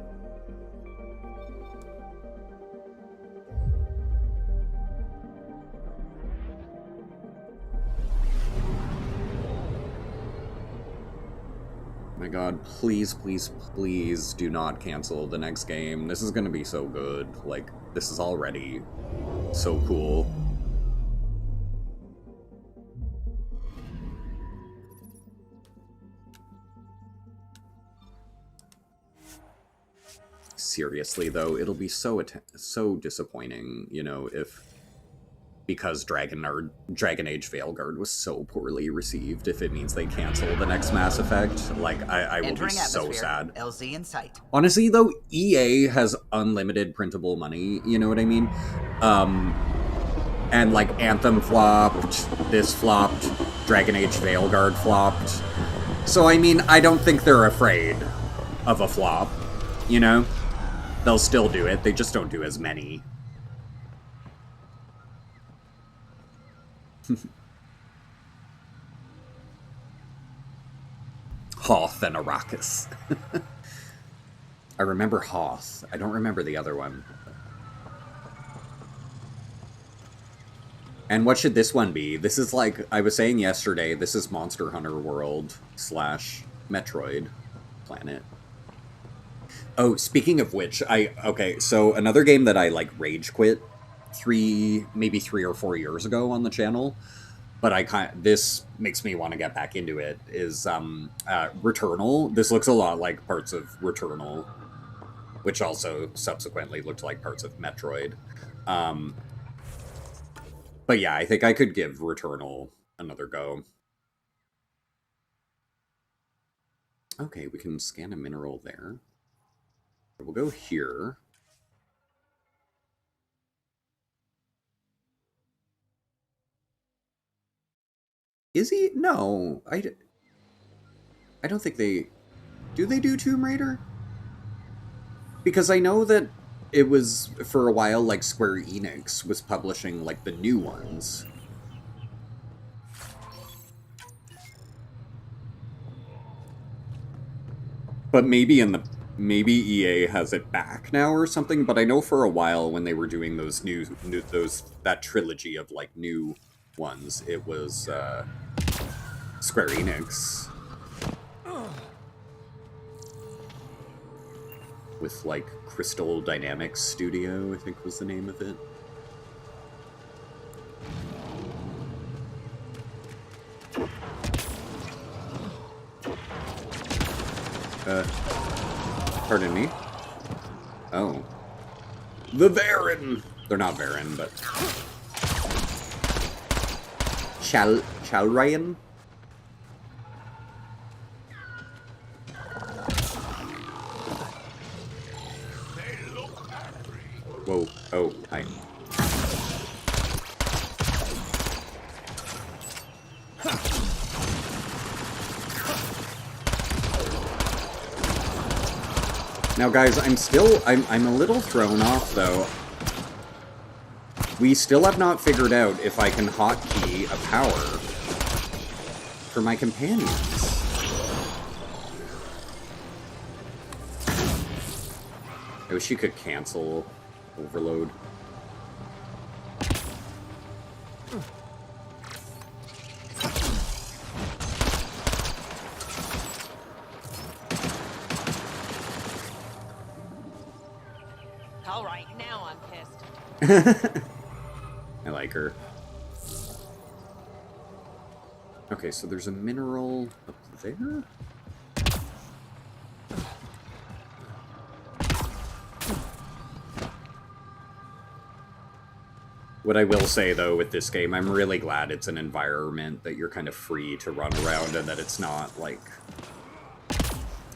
Speaker 1: My god, please, please, please do not cancel the next game. This is gonna be so good. Like, this is already so cool. seriously though, it'll be so disappointing, you know, if because Dragon Age Veilguard was so poorly received, if it means they cancel the next Mass Effect, like I will be so sad.
Speaker 8: LZ in sight.
Speaker 1: Honestly though, EA has unlimited printable money, you know what I mean? And like Anthem flopped, this flopped, Dragon Age Veilguard flopped. So I mean, I don't think they're afraid of a flop, you know? They'll still do it, they just don't do as many. Hoth and Arrakis. I remember Hoth. I don't remember the other one. And what should this one be? This is like, I was saying yesterday, this is Monster Hunter World / Metroid Planet. Oh, speaking of which, okay, so another game that I, like, rage quit maybe 3 or 4 years ago on the channel, but this makes me want to get back into it, is Returnal. This looks a lot like parts of Returnal, which also subsequently looked like parts of Metroid. But yeah, I think I could give Returnal another go. Okay, we can scan a mineral there. We'll go here. Is he? No, I don't think they... Do they do Tomb Raider? Because I know that it was, for a while, like, Square Enix was publishing, like, the new ones. But maybe maybe EA has it back now or something, but I know for a while when they were doing those that trilogy of, like, new ones, it was, Square Enix. With, like, Crystal Dynamics Studio, I think was the name of it. Pardon me? Oh. The Varen! They're not Varen, but... Chalrian? Whoa. Oh, hi. Now, guys, I'm a little thrown off, though. We still have not figured out if I can hotkey a power for my companions. I wish you could cancel overload.
Speaker 9: Alright, now I'm pissed.
Speaker 1: I like her. Okay, so there's a mineral up there? What I will say, though, with this game, I'm really glad it's an environment that you're kind of free to run around and that it's not, like,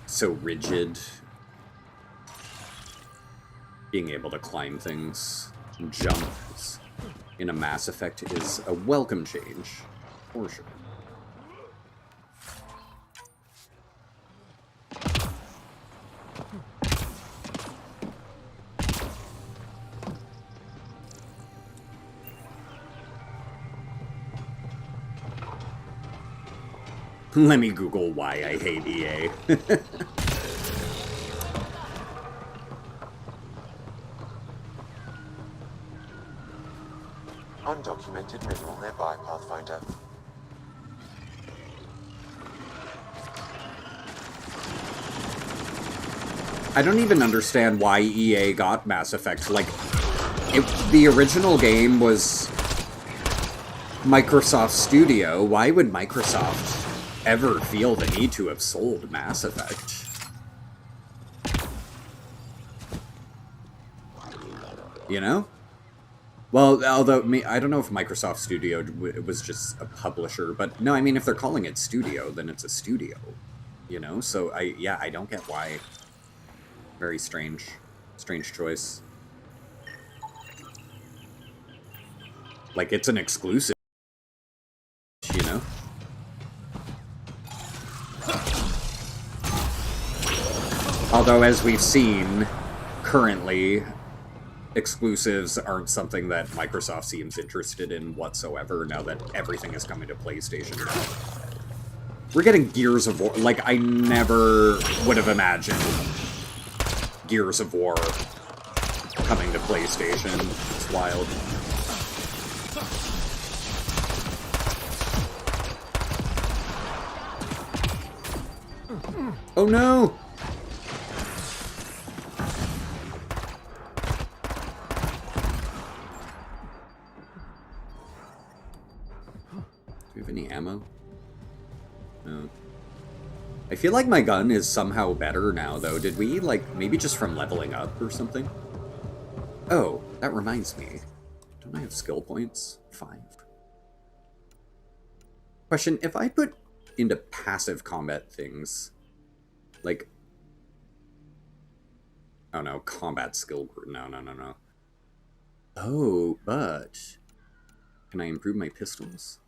Speaker 1: so rigid. Being able to climb things and jump in a Mass Effect is a welcome change, for sure. Let me Google why I hate EA.
Speaker 2: Undocumented mineral nearby, Pathfinder.
Speaker 1: I don't even understand why EA got Mass Effect. Like, the original game was Microsoft Studio. Why would Microsoft ever feel the need to have sold Mass Effect? You know? Well, although, I don't know if Microsoft Studio was just a publisher, but no, I mean, if they're calling it studio, then it's a studio. You know? So, I don't get why. Very strange. Strange choice. Like, it's an exclusive, you know? Although, as we've seen, currently, exclusives aren't something that Microsoft seems interested in whatsoever now that everything is coming to PlayStation. We're getting Gears of War. Like, I never would have imagined Gears of War coming to PlayStation. It's wild. Oh no! Do we have any ammo? No. I feel like my gun is somehow better now, though. Did we, like, maybe just from leveling up or something? Oh, that reminds me. Don't I have skill points? 5. Question, if I put into passive combat things, like... Oh no, combat skill... No. Oh, but... Can I improve my pistols?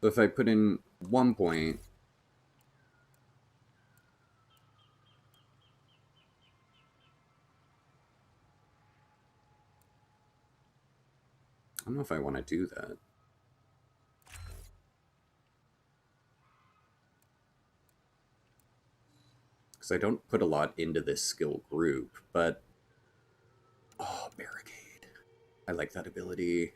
Speaker 1: So if I put in 1 point... I don't know if I want to do that. Because I don't put a lot into this skill group, but... Oh, Barricade. I like that ability.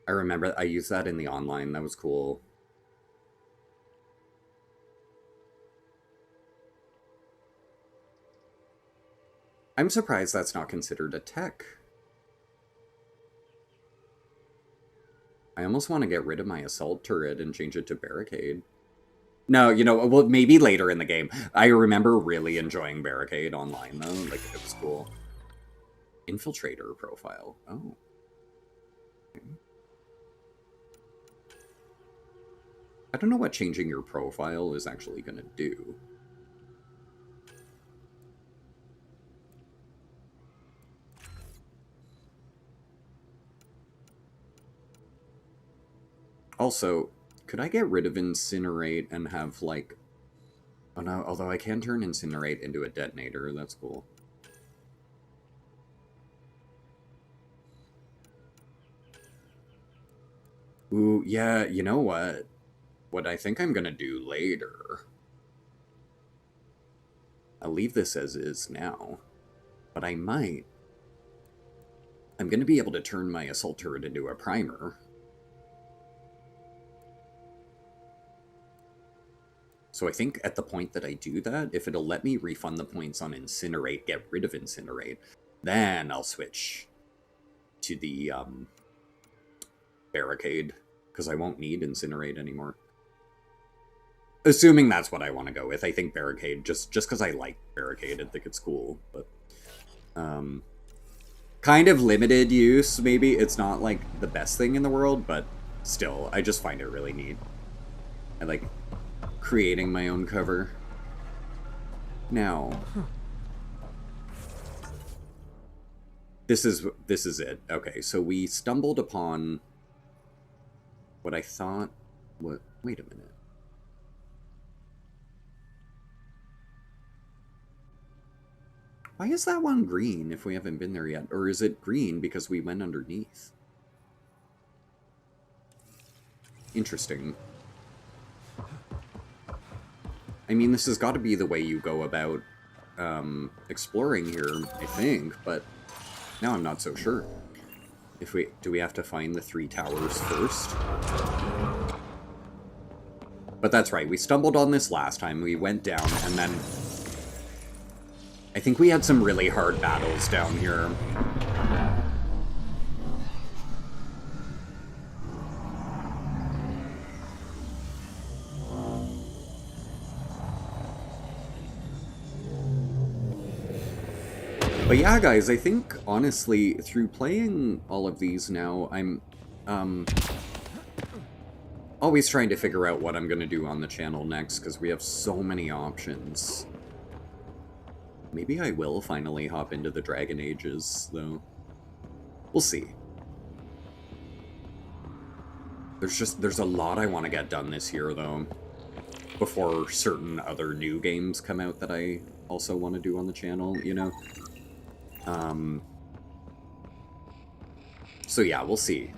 Speaker 1: I remember I used that in the online. That was cool. I'm surprised that's not considered a tech. I almost want to get rid of my assault turret and change it to Barricade. No, you know, well, maybe later in the game. I remember really enjoying Barricade online, though. Like, it was cool. Infiltrator profile. Oh. Okay. I don't know what changing your profile is actually going to do. Also, could I get rid of Incinerate and have, like... Oh no, although I can turn Incinerate into a detonator, that's cool. Ooh, yeah, you know what? What I think I'm gonna do later... I'll leave this as is now, but I might... I'm gonna be able to turn my assault turret into a primer. So I think at the point that I do that, if it'll let me refund the points on Incinerate, get rid of Incinerate, then I'll switch to the Barricade, because I won't need Incinerate anymore. Assuming that's what I want to go with. I think Barricade, just because I like Barricade, I think it's cool, but... kind of limited use, maybe. It's not, like, the best thing in the world, but still, I just find it really neat. I like... creating my own cover. Now, this is it. Okay, so we stumbled upon what I thought. What? Wait a minute. Why is that one green if we haven't been there yet? Or is it green because we went underneath? Interesting. I mean, this has got to be the way you go about exploring here, I think, but now I'm not so sure. Do we have to find the 3 towers first? But that's right, we stumbled on this last time, we went down, and then... I think we had some really hard battles down here. But yeah, guys, I think, honestly, through playing all of these now, I'm, always trying to figure out what I'm going to do on the channel next, because we have so many options. Maybe I will finally hop into the Dragon Ages, though. We'll see. There's a lot I want to get done this year, though, before certain other new games come out that I also want to do on the channel, you know? So yeah, we'll see.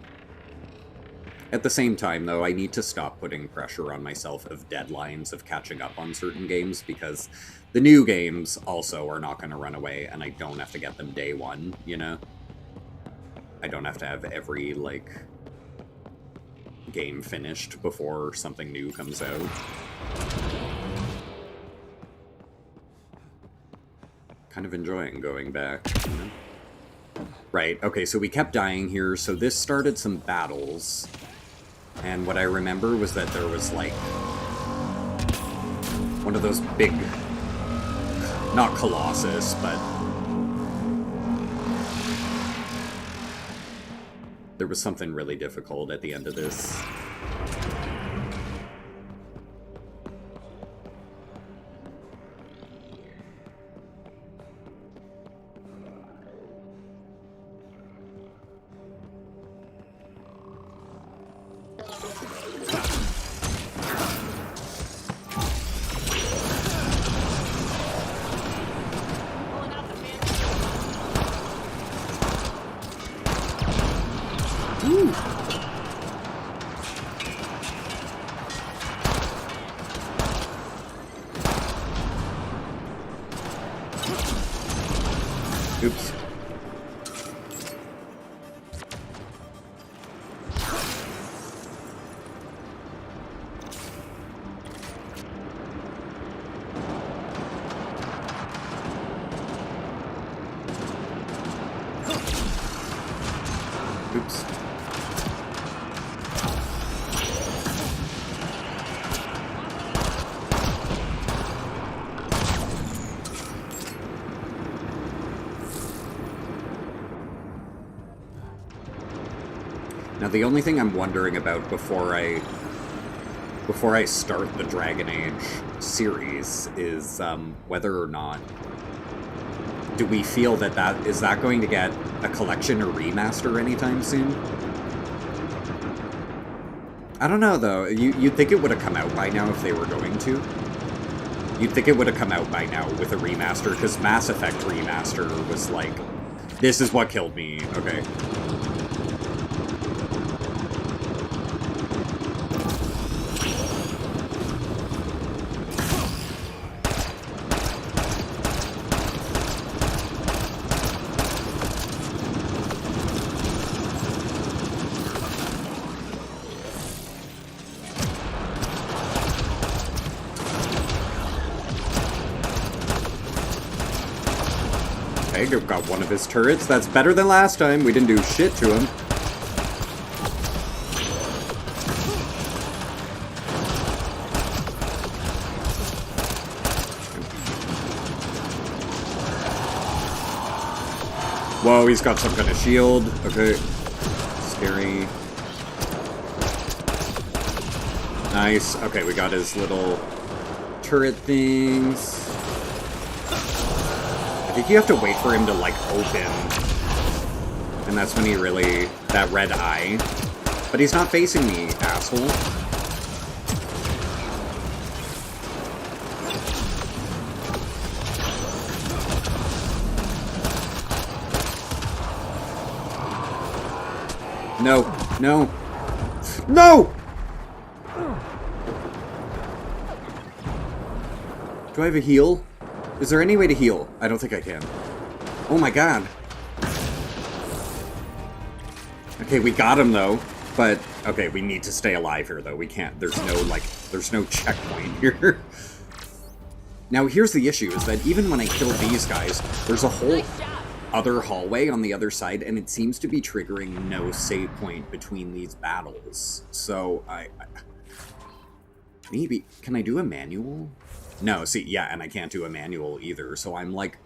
Speaker 1: At the same time, though, I need to stop putting pressure on myself of deadlines of catching up on certain games, because the new games also are not going to run away, and I don't have to get them day one, you know? I don't have to have every, like, game finished before something new comes out. Kind of enjoying going back, you know? Right, okay, so we kept dying here, so this started some battles. And what I remember was that there was, like, one of those big, not Colossus, but there was something really difficult at the end of this. Oops. Oops. Now, the only thing I'm wondering about before I start the Dragon Age series is whether or not do we feel that is that going to get a collection or remaster anytime soon? I don't know, though. You'd think it would have come out by now if they were going to. You'd think it would have come out by now with a remaster, because Mass Effect Remaster was like, this is what killed me. Okay. Got one of his turrets. That's better than last time. We didn't do shit to him. Whoa, he's got some kind of shield. Okay. Scary. Nice. Okay, we got his little turret things. I think you have to wait for him to, like, open. And that's when he really... that red eye. But he's not facing me, asshole. No. No. No! Do I have a heal? Is there any way to heal? I don't think I can. Oh my god. Okay, we got him though. But, okay, we need to stay alive here though. We can't, there's no checkpoint here. Now here's the issue, is that even when I kill these guys, there's a whole other hallway on the other side, and it seems to be triggering no save point between these battles. So, maybe, can I do a manual? No, see, yeah, and I can't do a manual either, so I'm like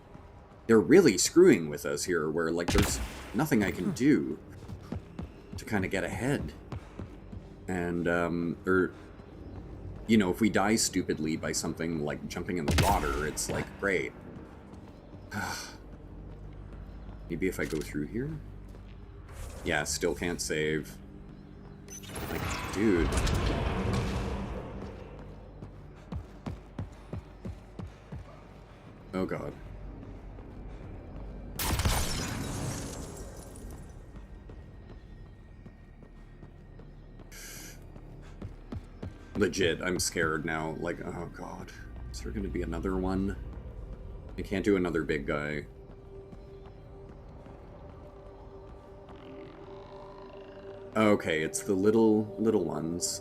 Speaker 1: they're really screwing with us here, where, like, there's nothing I can do to kind of get ahead. And, or, you know, if we die stupidly by something like jumping in the water, it's like, great. Maybe if I go through here? Yeah, still can't save. Like, dude. Oh god. Legit, I'm scared now. Like, oh god. Is there gonna be another one? I can't do another big guy. Okay, it's the little ones.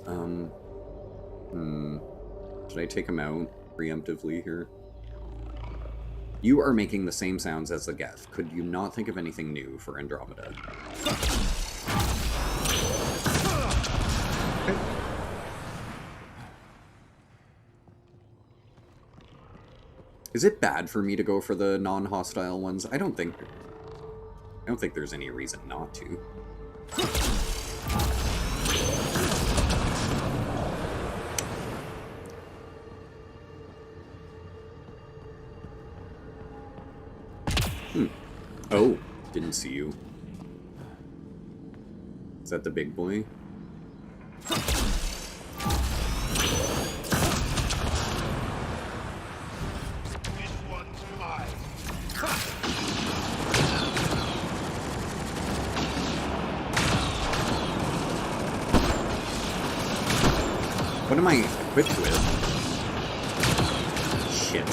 Speaker 1: Should I take them out preemptively here? You are making the same sounds as the Geth. Could you not think of anything new for Andromeda? Okay. Is it bad for me to go for the non-hostile ones? I don't think there's any reason not to. Oh, didn't see you. Is that the big boy? What am I equipped with? Shit.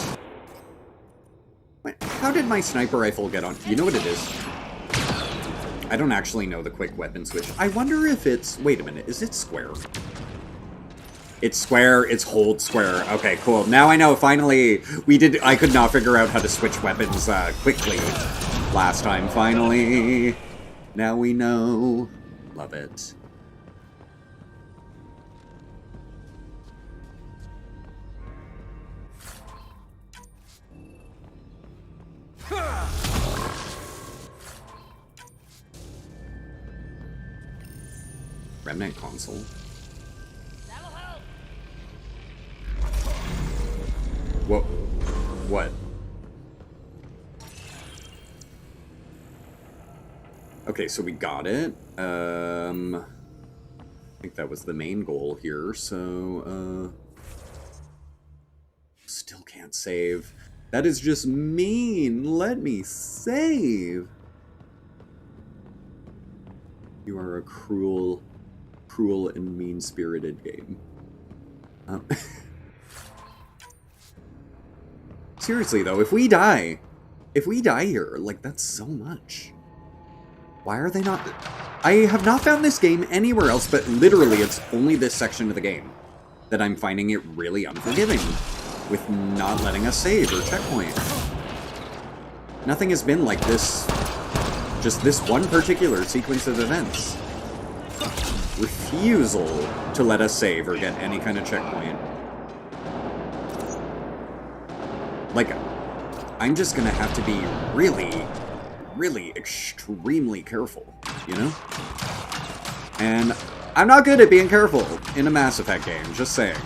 Speaker 1: How did my sniper rifle get on? You know what it is? I don't actually know the quick weapon switch. I wonder if it's... Wait a minute, is it square? It's square, it's hold square. Okay, cool. Now I know, finally, I could not figure out how to switch weapons quickly last time. Finally, now we know. Love it. Remnant console. Whoa. What? Okay, so we got it. I think that was the main goal here, so, still can't save. That is just mean. Let me save. You are a cruel and mean-spirited game. Seriously, though, if we die here, like, that's so much. Why are they not... I have not found this game anywhere else, but literally it's only this section of the game that I'm finding it really unforgiving with not letting us save or checkpoint. Nothing has been like this, just this one particular sequence of events. Refusal to let us save or get any kind of checkpoint. Like, I'm just gonna have to be really extremely careful, you know? And I'm not good at being careful in a Mass Effect game, just saying.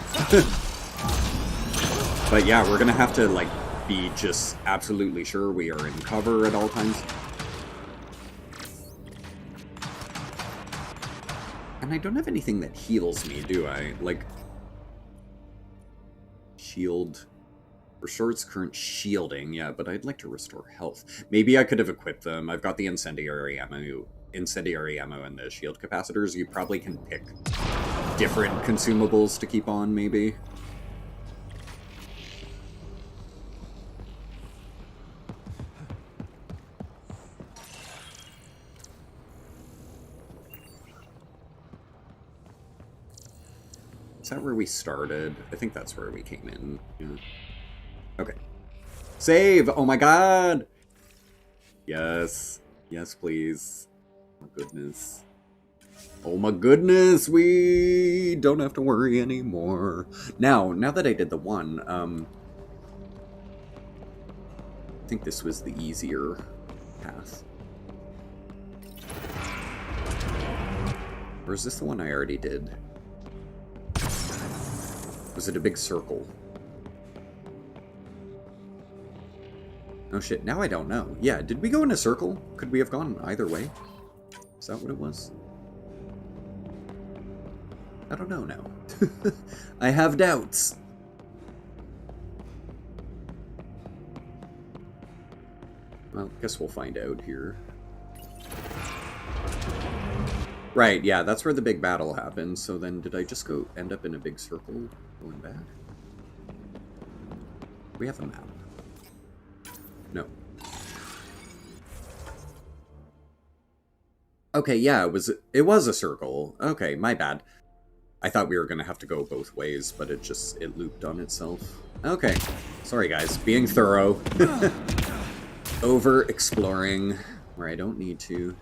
Speaker 1: But yeah, we're gonna have to, like, be just absolutely sure we are in cover at all times. And I don't have anything that heals me, do I? Like, shield... Restores current shielding, yeah, but I'd like to restore health. Maybe I could have equipped them. I've got the incendiary ammo and the shield capacitors. You probably can pick different consumables to keep on, maybe. Is that where we started? I think that's where we came in. Yeah. Okay. Save! Oh my god! Yes. Yes, please. Oh, goodness. Oh my goodness! We don't have to worry anymore. Now that I did the one, I think this was the easier path. Or is this the one I already did? Was it a big circle? Oh shit, now I don't know. Yeah, did we go in a circle? Could we have gone either way? Is that what it was? I don't know now. I have doubts. Well, guess we'll find out here. Right, yeah, that's where the big battle happened. So then did I just end up in a big circle going back? We have a map. No. Okay, yeah, it was a circle. Okay, my bad. I thought we were gonna have to go both ways, but it looped on itself. Okay. Sorry guys, being thorough. Over exploring where I don't need to.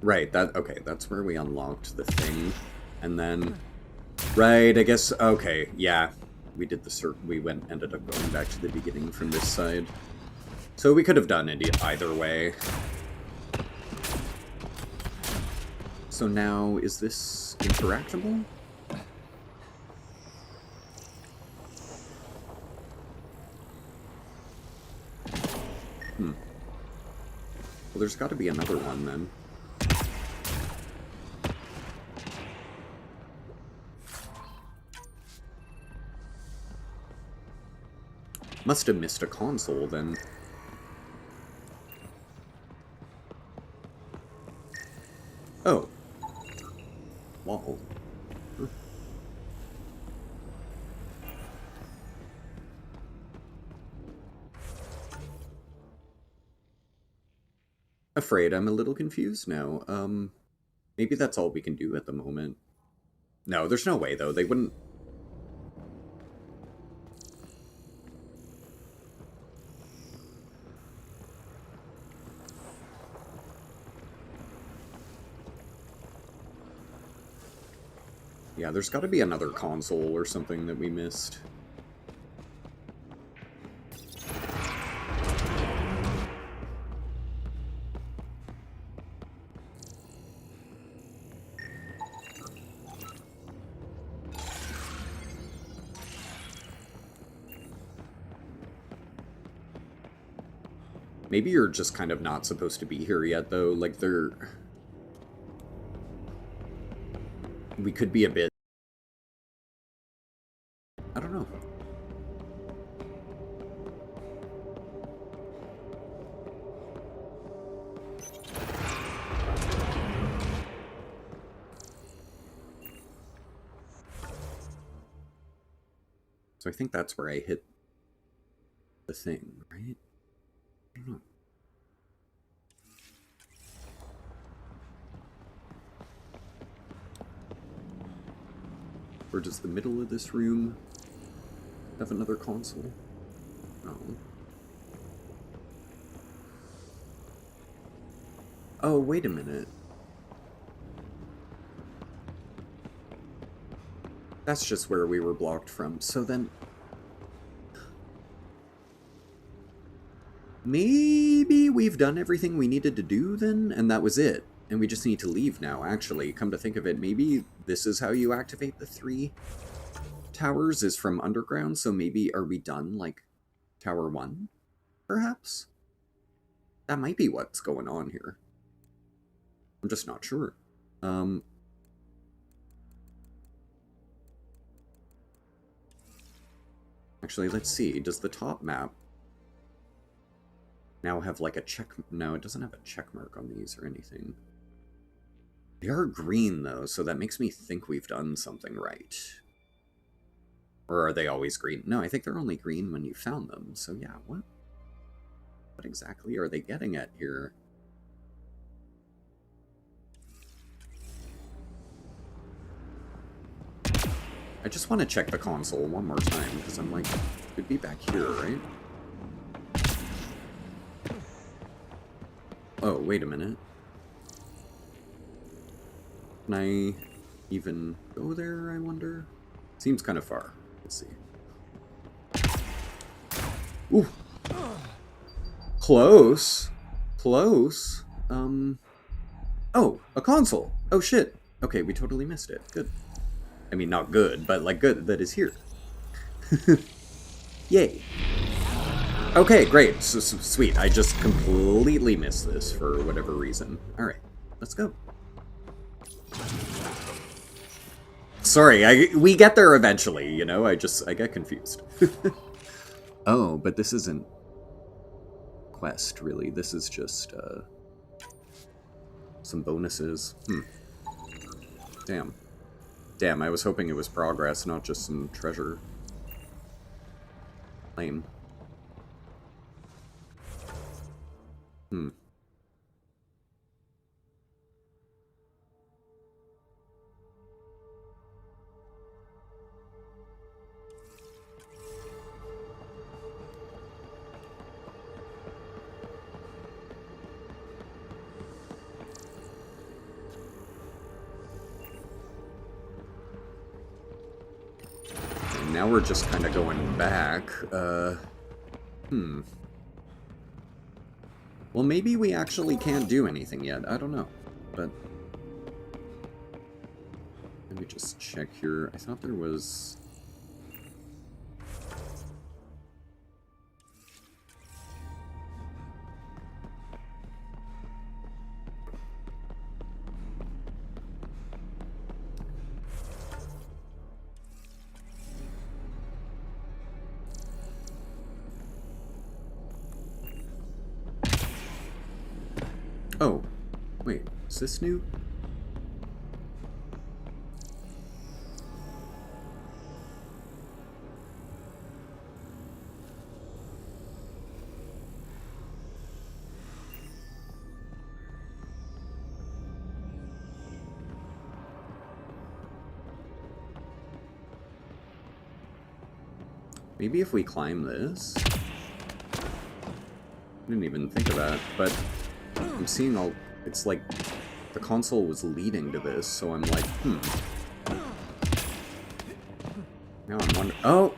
Speaker 1: Right, okay, that's where we unlocked the thing. And then, right, I guess, okay, yeah. We did ended up going back to the beginning from this side. So we could have done it either way. So now, is this interactable? Well, there's got to be another one then. Must have missed a console, then. Oh. Wall. Huh. Afraid I'm a little confused now. Maybe that's all we can do at the moment. No, there's no way, though. They wouldn't... Yeah, there's got to be another console or something that we missed. Maybe you're just kind of not supposed to be here yet, though. Like, we could be a bit... I don't know. So I think that's where I hit the thing, right? I don't know. Or does the middle of this room have another console? No. Oh, wait a minute. That's just where we were blocked from. So then... maybe we've done everything we needed to do then, and that was it. And we just need to leave now, actually. Come to think of it, maybe this is how you activate the 3 towers, is from underground, so maybe are we done, like, Tower 1, perhaps? That might be what's going on here. I'm just not sure. Actually, let's see. Does the top map now have, like, a check... no, it doesn't have a check mark on these or anything. They are green, though, so that makes me think we've done something right. Or are they always green? No, I think they're only green when you found them, so yeah, what? What exactly are they getting at here? I just want to check the console one more time, because I'm like, it'd be back here, right? Oh, wait a minute. Can I even go there, I wonder? Seems kind of far. Let's see. Ooh! Close! Close? Oh, a console! Oh shit! Okay, we totally missed it. Good. I mean, not good, but like good that is here. Yay. Okay, great. So, sweet. I just completely missed this for whatever reason. Alright, let's go. Sorry, we get there eventually, you know? I get confused. Oh, but this isn't quest, really. This is just, some bonuses. Damn. Damn, I was hoping it was progress, not just some treasure. Lame. Now we're just kind of going back. Well, maybe we actually can't do anything yet. I don't know. But let me just check here. I thought there was... Oh, wait, is this new? Maybe if we climb this? I didn't even think of that, but I'm seeing all... It's like the console was leading to this, so I'm like, Now I'm wondering... Oh!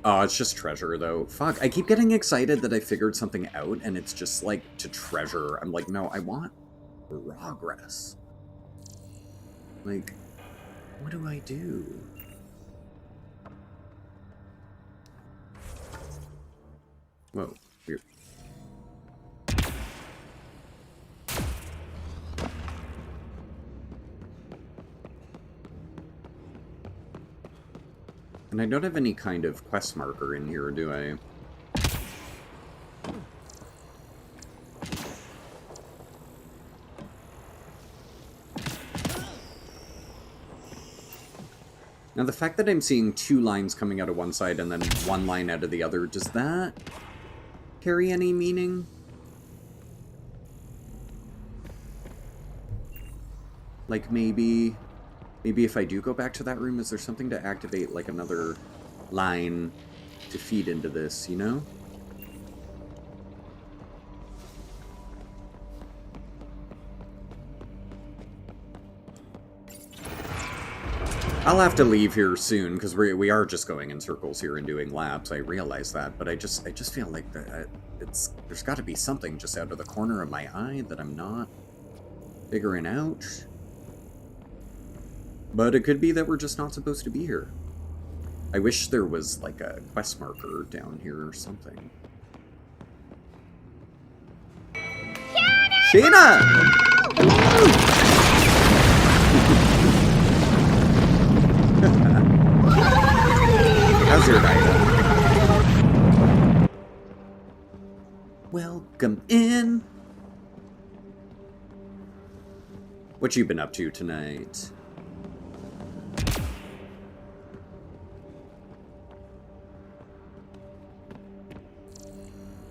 Speaker 1: Oh, it's just treasure, though. Fuck, I keep getting excited that I figured something out, and it's just, like, to treasure. I'm like, no, I want progress. Like, what do I do? Whoa, weird. And I don't have any kind of quest marker in here, do I? Now, the fact that I'm seeing two lines coming out of one side and then one line out of the other, does that carry any meaning? Like, maybe if I do go back to that room, is there something to activate, like, another line to feed into this, you know? I'll have to leave here soon, because we are just going in circles here and doing laps. I realize that, but I just feel like there's got to be something just out of the corner of my eye that I'm not figuring out. But it could be that we're just not supposed to be here. I wish there was, like, a quest marker down here or something. Sheena! How's your night? Welcome in. What you been up to tonight?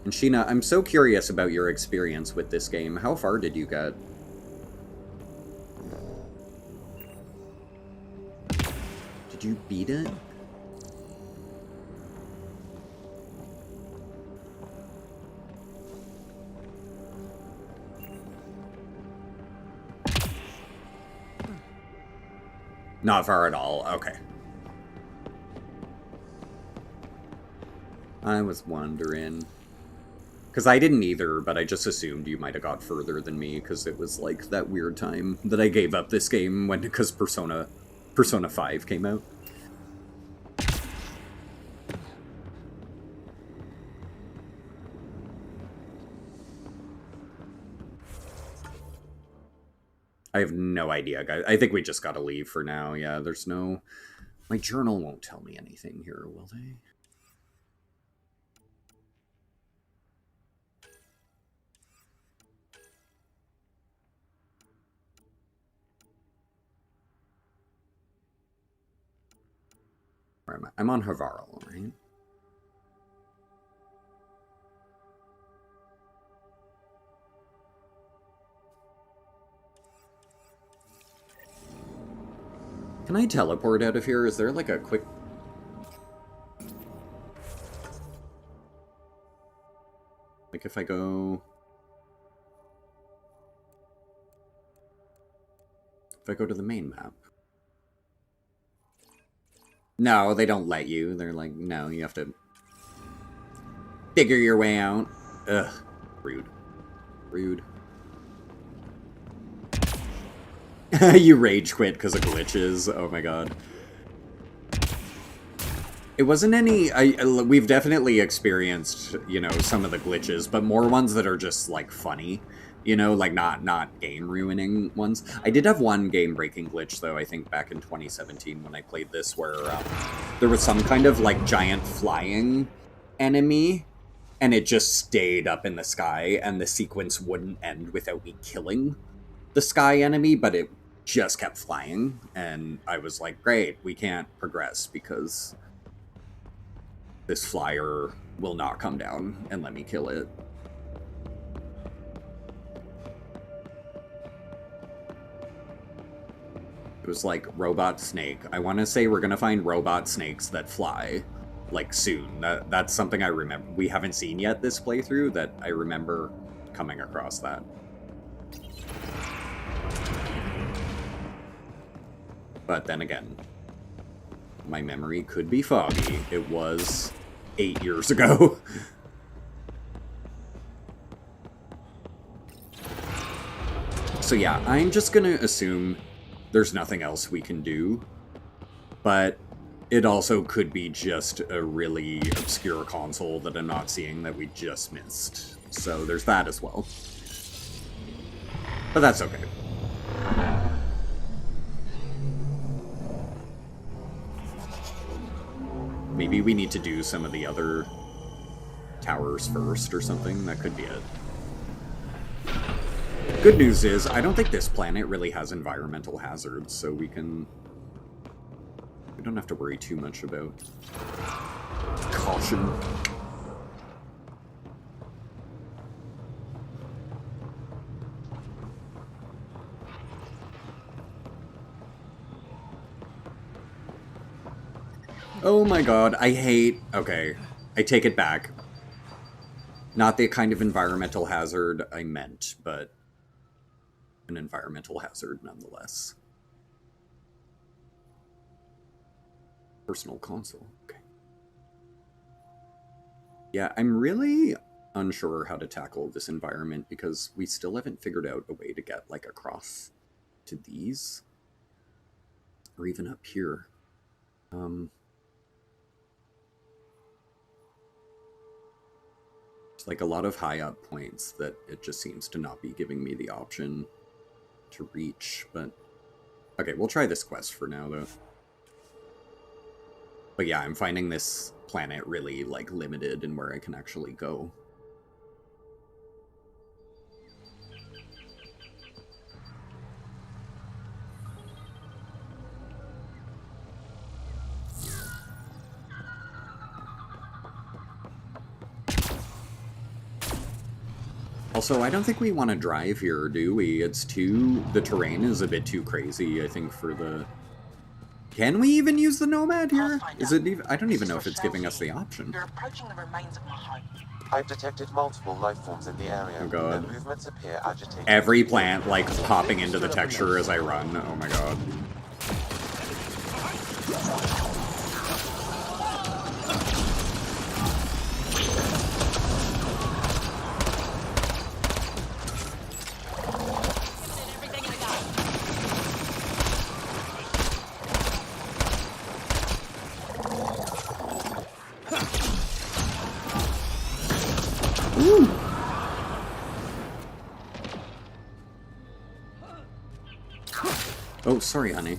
Speaker 1: And Sheena, I'm so curious about your experience with this game. How far did you get? Did you beat it? Not far at all. Okay. I was wondering. Because I didn't either, but I just assumed you might have got further than me, because it was like that weird time that I gave up this game when, because Persona 5 came out. I have no idea, guys. I think we just gotta leave for now. Yeah, there's no... My journal won't tell me anything here, will they? Where am I? I'm on Havarl, right? Can I teleport out of here? Is there like a quick... Like if I go... If I go to the main map. No, they don't let you. They're like, no, you have to figure your way out. Ugh. Rude. Rude. You rage quit because of glitches. Oh my god. It wasn't any... we've definitely experienced, you know, some of the glitches, but more ones that are just, like, funny. You know, like, not game-ruining ones. I did have one game-breaking glitch, though, I think back in 2017 when I played this, where there was some kind of, like, giant flying enemy, and it just stayed up in the sky, and the sequence wouldn't end without me killing the sky enemy, but it just kept flying, and I was like, great, we can't progress, because this flyer will not come down and let me kill it. It was like robot snake. I want to say we're going to find robot snakes that fly, like, soon. That's something I remember. We haven't seen yet this playthrough, that I remember coming across that. But then again, my memory could be foggy. It was 8 years ago. So yeah, I'm just gonna assume there's nothing else we can do, but it also could be just a really obscure console that I'm not seeing that we just missed. So there's that as well. But that's okay. Maybe we need to do some of the other towers first or something. That could be it. Good news is, I don't think this planet really has environmental hazards, so we don't have to worry too much about caution. Oh my god, I hate... Okay, I take it back. Not the kind of environmental hazard I meant, but an environmental hazard nonetheless. Personal console, okay. Yeah, I'm really unsure how to tackle this environment because we still haven't figured out a way to get, like, across to these. Or even up here. It's like a lot of high up points that it just seems to not be giving me the option to reach, but... Okay, we'll try this quest for now, though. But yeah, I'm finding this planet really, like, limited in where I can actually go. Also, I don't think we want to drive here, do we? It's too... The terrain is a bit too crazy, I think, for the... Can we even use the Nomad here? Is it even... I don't even know if it's giving us the option.
Speaker 4: You're approaching the remains of my home.
Speaker 2: I've detected multiple life forms in the area.
Speaker 1: Oh god.
Speaker 2: Their movements appear agitated.
Speaker 1: Every plant, like, popping into the texture as I run. Oh my god. Oh, sorry, honey.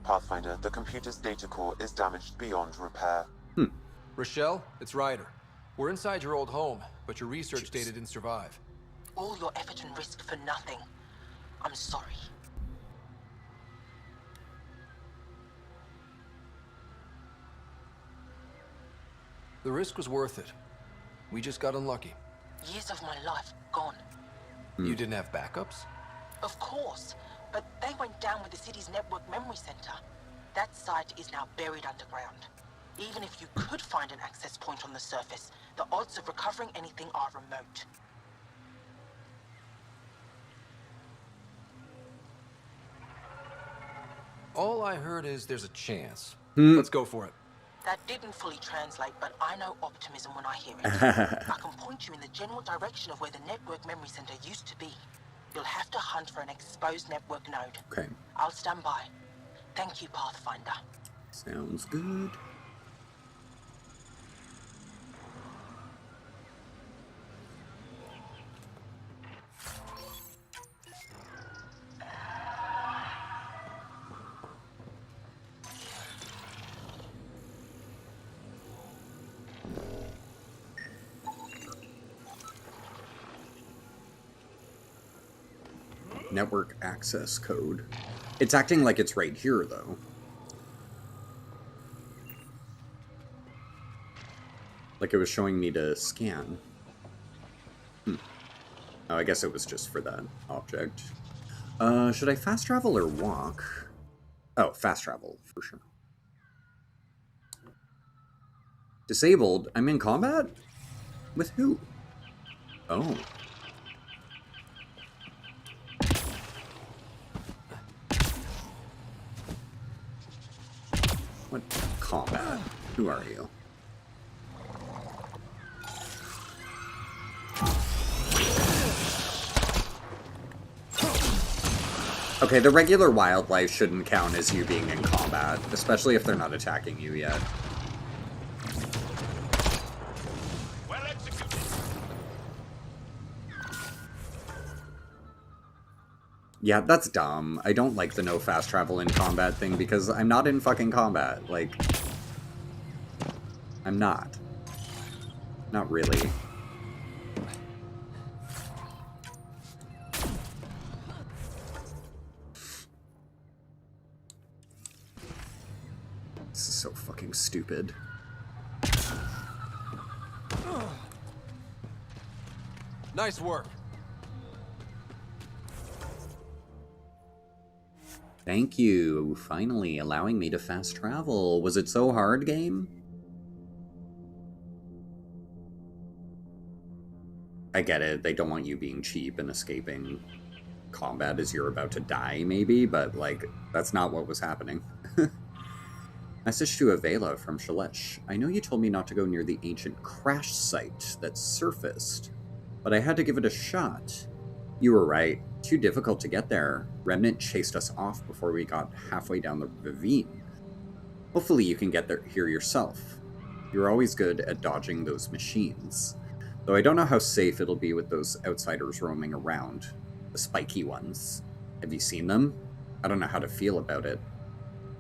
Speaker 2: Pathfinder, the computer's data core is damaged beyond repair.
Speaker 5: Rochelle, it's Ryder. We're inside your old home, but your research data didn't survive.
Speaker 4: All your effort and risk for nothing. I'm sorry.
Speaker 5: The risk was worth it. We just got unlucky.
Speaker 4: Years of my life gone.
Speaker 5: You didn't have backups?
Speaker 4: Of course, but they went down with the city's network memory center. That site is now buried underground. Even if you could find an access point on the surface, the odds of recovering anything are remote.
Speaker 5: All I heard is there's a chance. Let's go for it.
Speaker 4: That didn't fully translate, but I know optimism when I hear it. I can point you in the general direction of where the network memory center used to be. You'll have to hunt for an exposed network node.
Speaker 1: Okay.
Speaker 4: I'll stand by. Thank you, Pathfinder.
Speaker 1: Sounds good. Network access code. It's acting like it's right here, though. Like it was showing me to scan. Oh, I guess it was just for that object. Should I fast travel or walk? Oh, fast travel, for sure. Disabled? I'm in combat? With who? Oh. What combat? Who are you? Okay, the regular wildlife shouldn't count as you being in combat, especially if they're not attacking you yet.
Speaker 3: Well executed.
Speaker 1: Yeah, that's dumb. I don't like the no fast travel in combat thing because I'm not in fucking combat. Like, I'm not. Not really. This is so fucking stupid.
Speaker 5: Nice work.
Speaker 1: Thank you, finally allowing me to fast travel. Was it so hard, game? I get it, they don't want you being cheap and escaping combat as you're about to die, maybe, but, like, that's not what was happening. Message to Avela from Shalesh. I know you told me not to go near the ancient crash site that surfaced, but I had to give it a shot. You were right. Too difficult to get there. Remnant chased us off before we got halfway down the ravine. Hopefully you can get there here yourself. You're always good at dodging those machines. Though I don't know how safe it'll be with those outsiders roaming around. The spiky ones. Have you seen them? I don't know how to feel about it.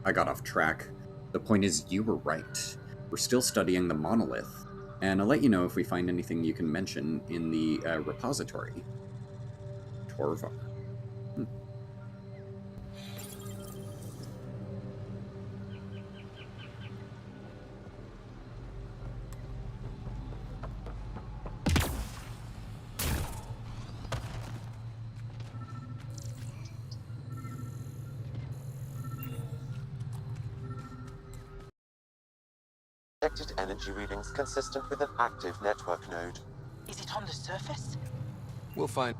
Speaker 1: I got off track. The point is, you were right. We're still studying the monolith. And I'll let you know if we find anything you can mention in the repository. Torvar.
Speaker 2: detected energy readings consistent with an active network node.
Speaker 6: Is it on the surface?
Speaker 5: We'll find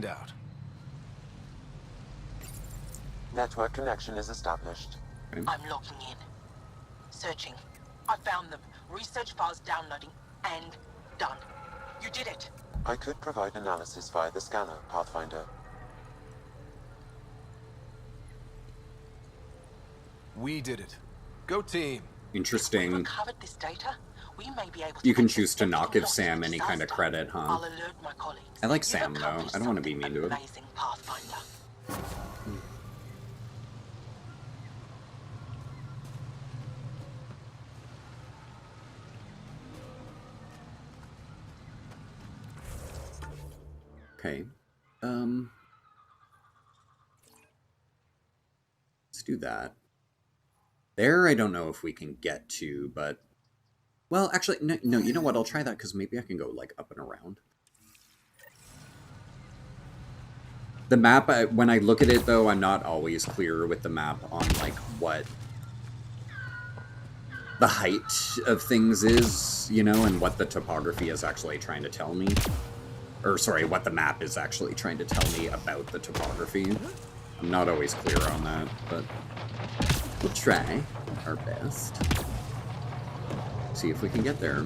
Speaker 5: out.
Speaker 2: Network connection is established.
Speaker 6: I'm logging in. Searching. I found them. Research files downloading. And done. You did it.
Speaker 2: I could provide analysis via the scanner, Pathfinder.
Speaker 5: We did it. Go team.
Speaker 1: Interesting.
Speaker 6: If we recovered this data, we may be able to
Speaker 1: You can
Speaker 6: make
Speaker 1: choose to not
Speaker 6: everything
Speaker 1: give
Speaker 6: lost
Speaker 1: Sam
Speaker 6: in
Speaker 1: any kind of
Speaker 6: disaster.
Speaker 1: credit, huh?
Speaker 6: I'll alert my colleagues.
Speaker 1: I like
Speaker 6: You've
Speaker 1: Sam, though.
Speaker 6: accomplished
Speaker 1: I don't want to be
Speaker 6: something
Speaker 1: mean to him.
Speaker 6: amazing, Pathfinder.
Speaker 1: Okay. Let's do that. There, I don't know if we can get to, but... Well, actually, no, you know what? I'll try that, because maybe I can go, like, up and around. The map, when I look at it, though, I'm not always clear with the map on, like, what the height of things is, you know, and what the topography is actually trying to tell me. Or, sorry, what the map is actually trying to tell me about the topography. I'm not always clear on that, but we'll try our best. See if we can get there.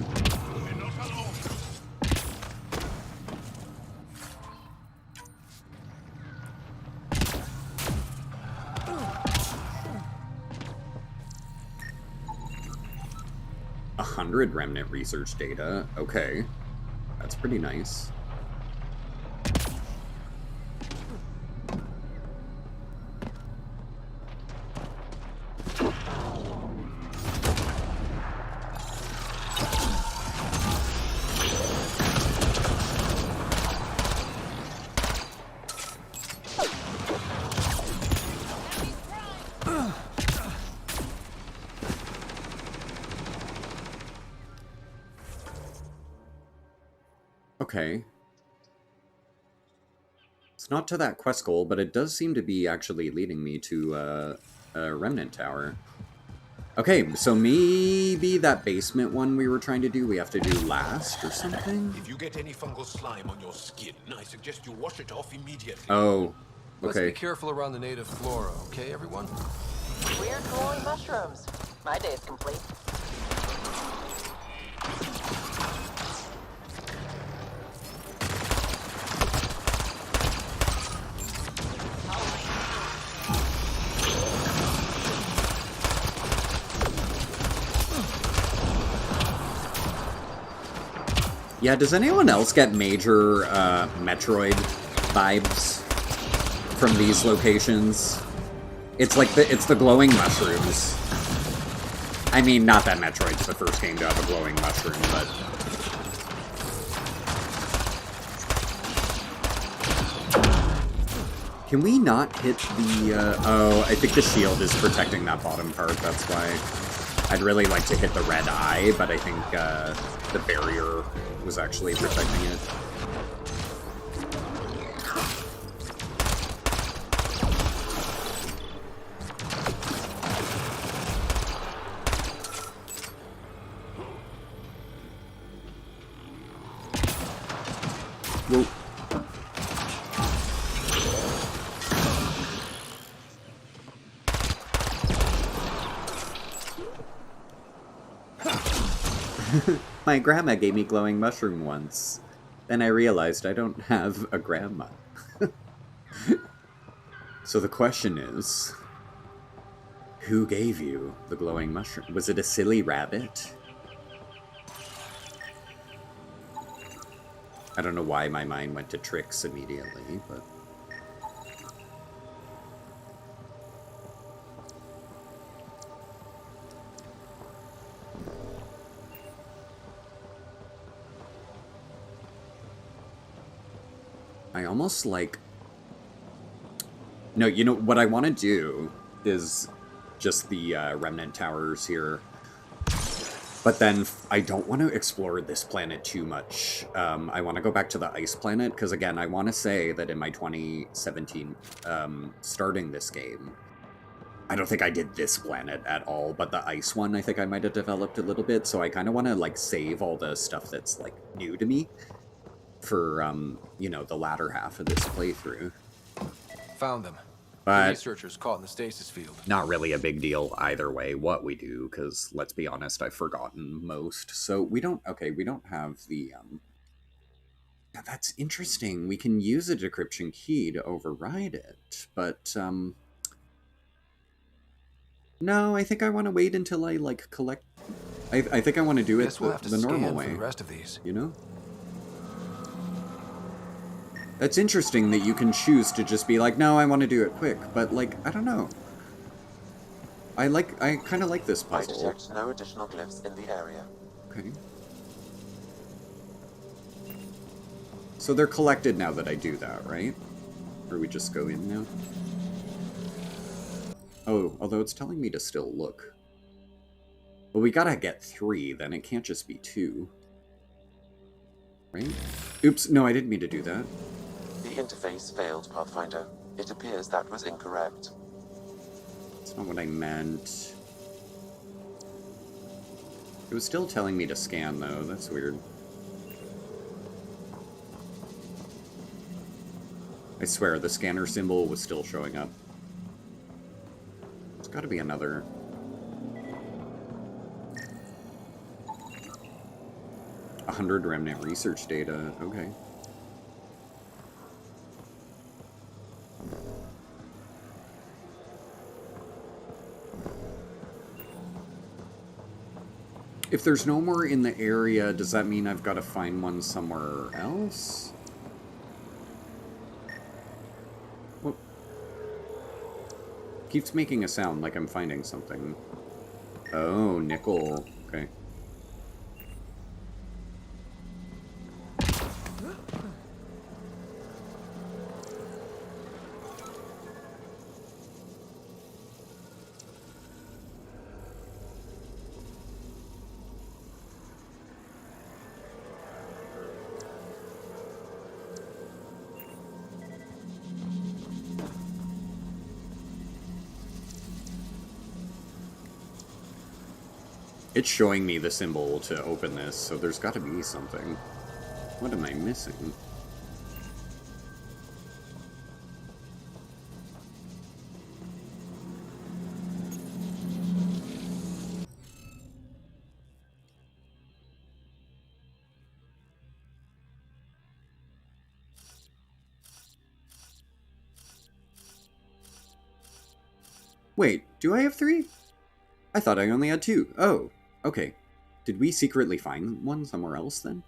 Speaker 1: A 100 remnant research data. Okay. That's pretty nice. Okay. It's not to that quest goal, but it does seem to be actually leading me to a remnant tower. Okay, so maybe that basement one we were trying to do, we have to do last or something?
Speaker 7: If you get any fungal slime on your skin, I suggest you wash it off immediately.
Speaker 1: Oh,
Speaker 5: Let's
Speaker 1: okay.
Speaker 5: be careful around the native flora, okay, everyone?
Speaker 9: Weird glowing mushrooms. My day's complete.
Speaker 1: Yeah, does anyone else get major Metroid vibes from these locations? It's like it's the glowing mushrooms. I mean, not that Metroid's the first game to have a glowing mushroom, but... Can we not hit the, oh, I think the shield is protecting that bottom part, that's why. I'd really like to hit the red eye, but I think, the barrier was actually protecting it. Whoa. My grandma gave me glowing mushroom once. Then I realized I don't have a grandma. So the question is, who gave you the glowing mushroom? Was it a silly rabbit? I don't know why my mind went to tricks immediately, but... I almost like... No, you know, what I want to do is just the remnant towers here. But then I don't want to explore this planet too much. I want to go back to the ice planet, because again, I want to say that in my 2017 starting this game, I don't think I did this planet at all, but the ice one I think I might have developed a little bit, so I kind of want to, like, save all the stuff that's, like, new to me for, you know, the latter half of this playthrough.
Speaker 5: Found them.
Speaker 1: But
Speaker 5: The researchers caught in the stasis field.
Speaker 1: not really a big deal either way what we do, because, let's be honest, I've forgotten most. So we don't have the, yeah, that's interesting. We can use a decryption key to override it, but, no, I think I want to wait until I, like, collect... I think I want to do it the normal way.
Speaker 5: For the rest of these.
Speaker 1: You know? That's interesting that you can choose to just be like, no, I want to do it quick, but, like, I don't know. I kind of like this puzzle.
Speaker 2: I detect no additional glyphs in the area.
Speaker 1: Okay. So they're collected now that I do that, right? Or we just go in now? Oh, although it's telling me to still look. Well, we gotta get 3, then it can't just be 2. Right? Oops, no, I didn't mean to do that.
Speaker 2: The interface failed, Pathfinder. It appears that was incorrect.
Speaker 1: That's not what I meant. It was still telling me to scan, though. That's weird. I swear, the scanner symbol was still showing up. It's gotta be another... $100 remnant research data. Okay. If there's no more in the area, does that mean I've got to find one somewhere else? What? Keeps making a sound like I'm finding something. Oh, nickel. Okay. It's showing me the symbol to open this, so there's got to be something. What am I missing? Wait, do I have 3? I thought I only had 2. Oh, okay. Did we secretly find one somewhere else, then?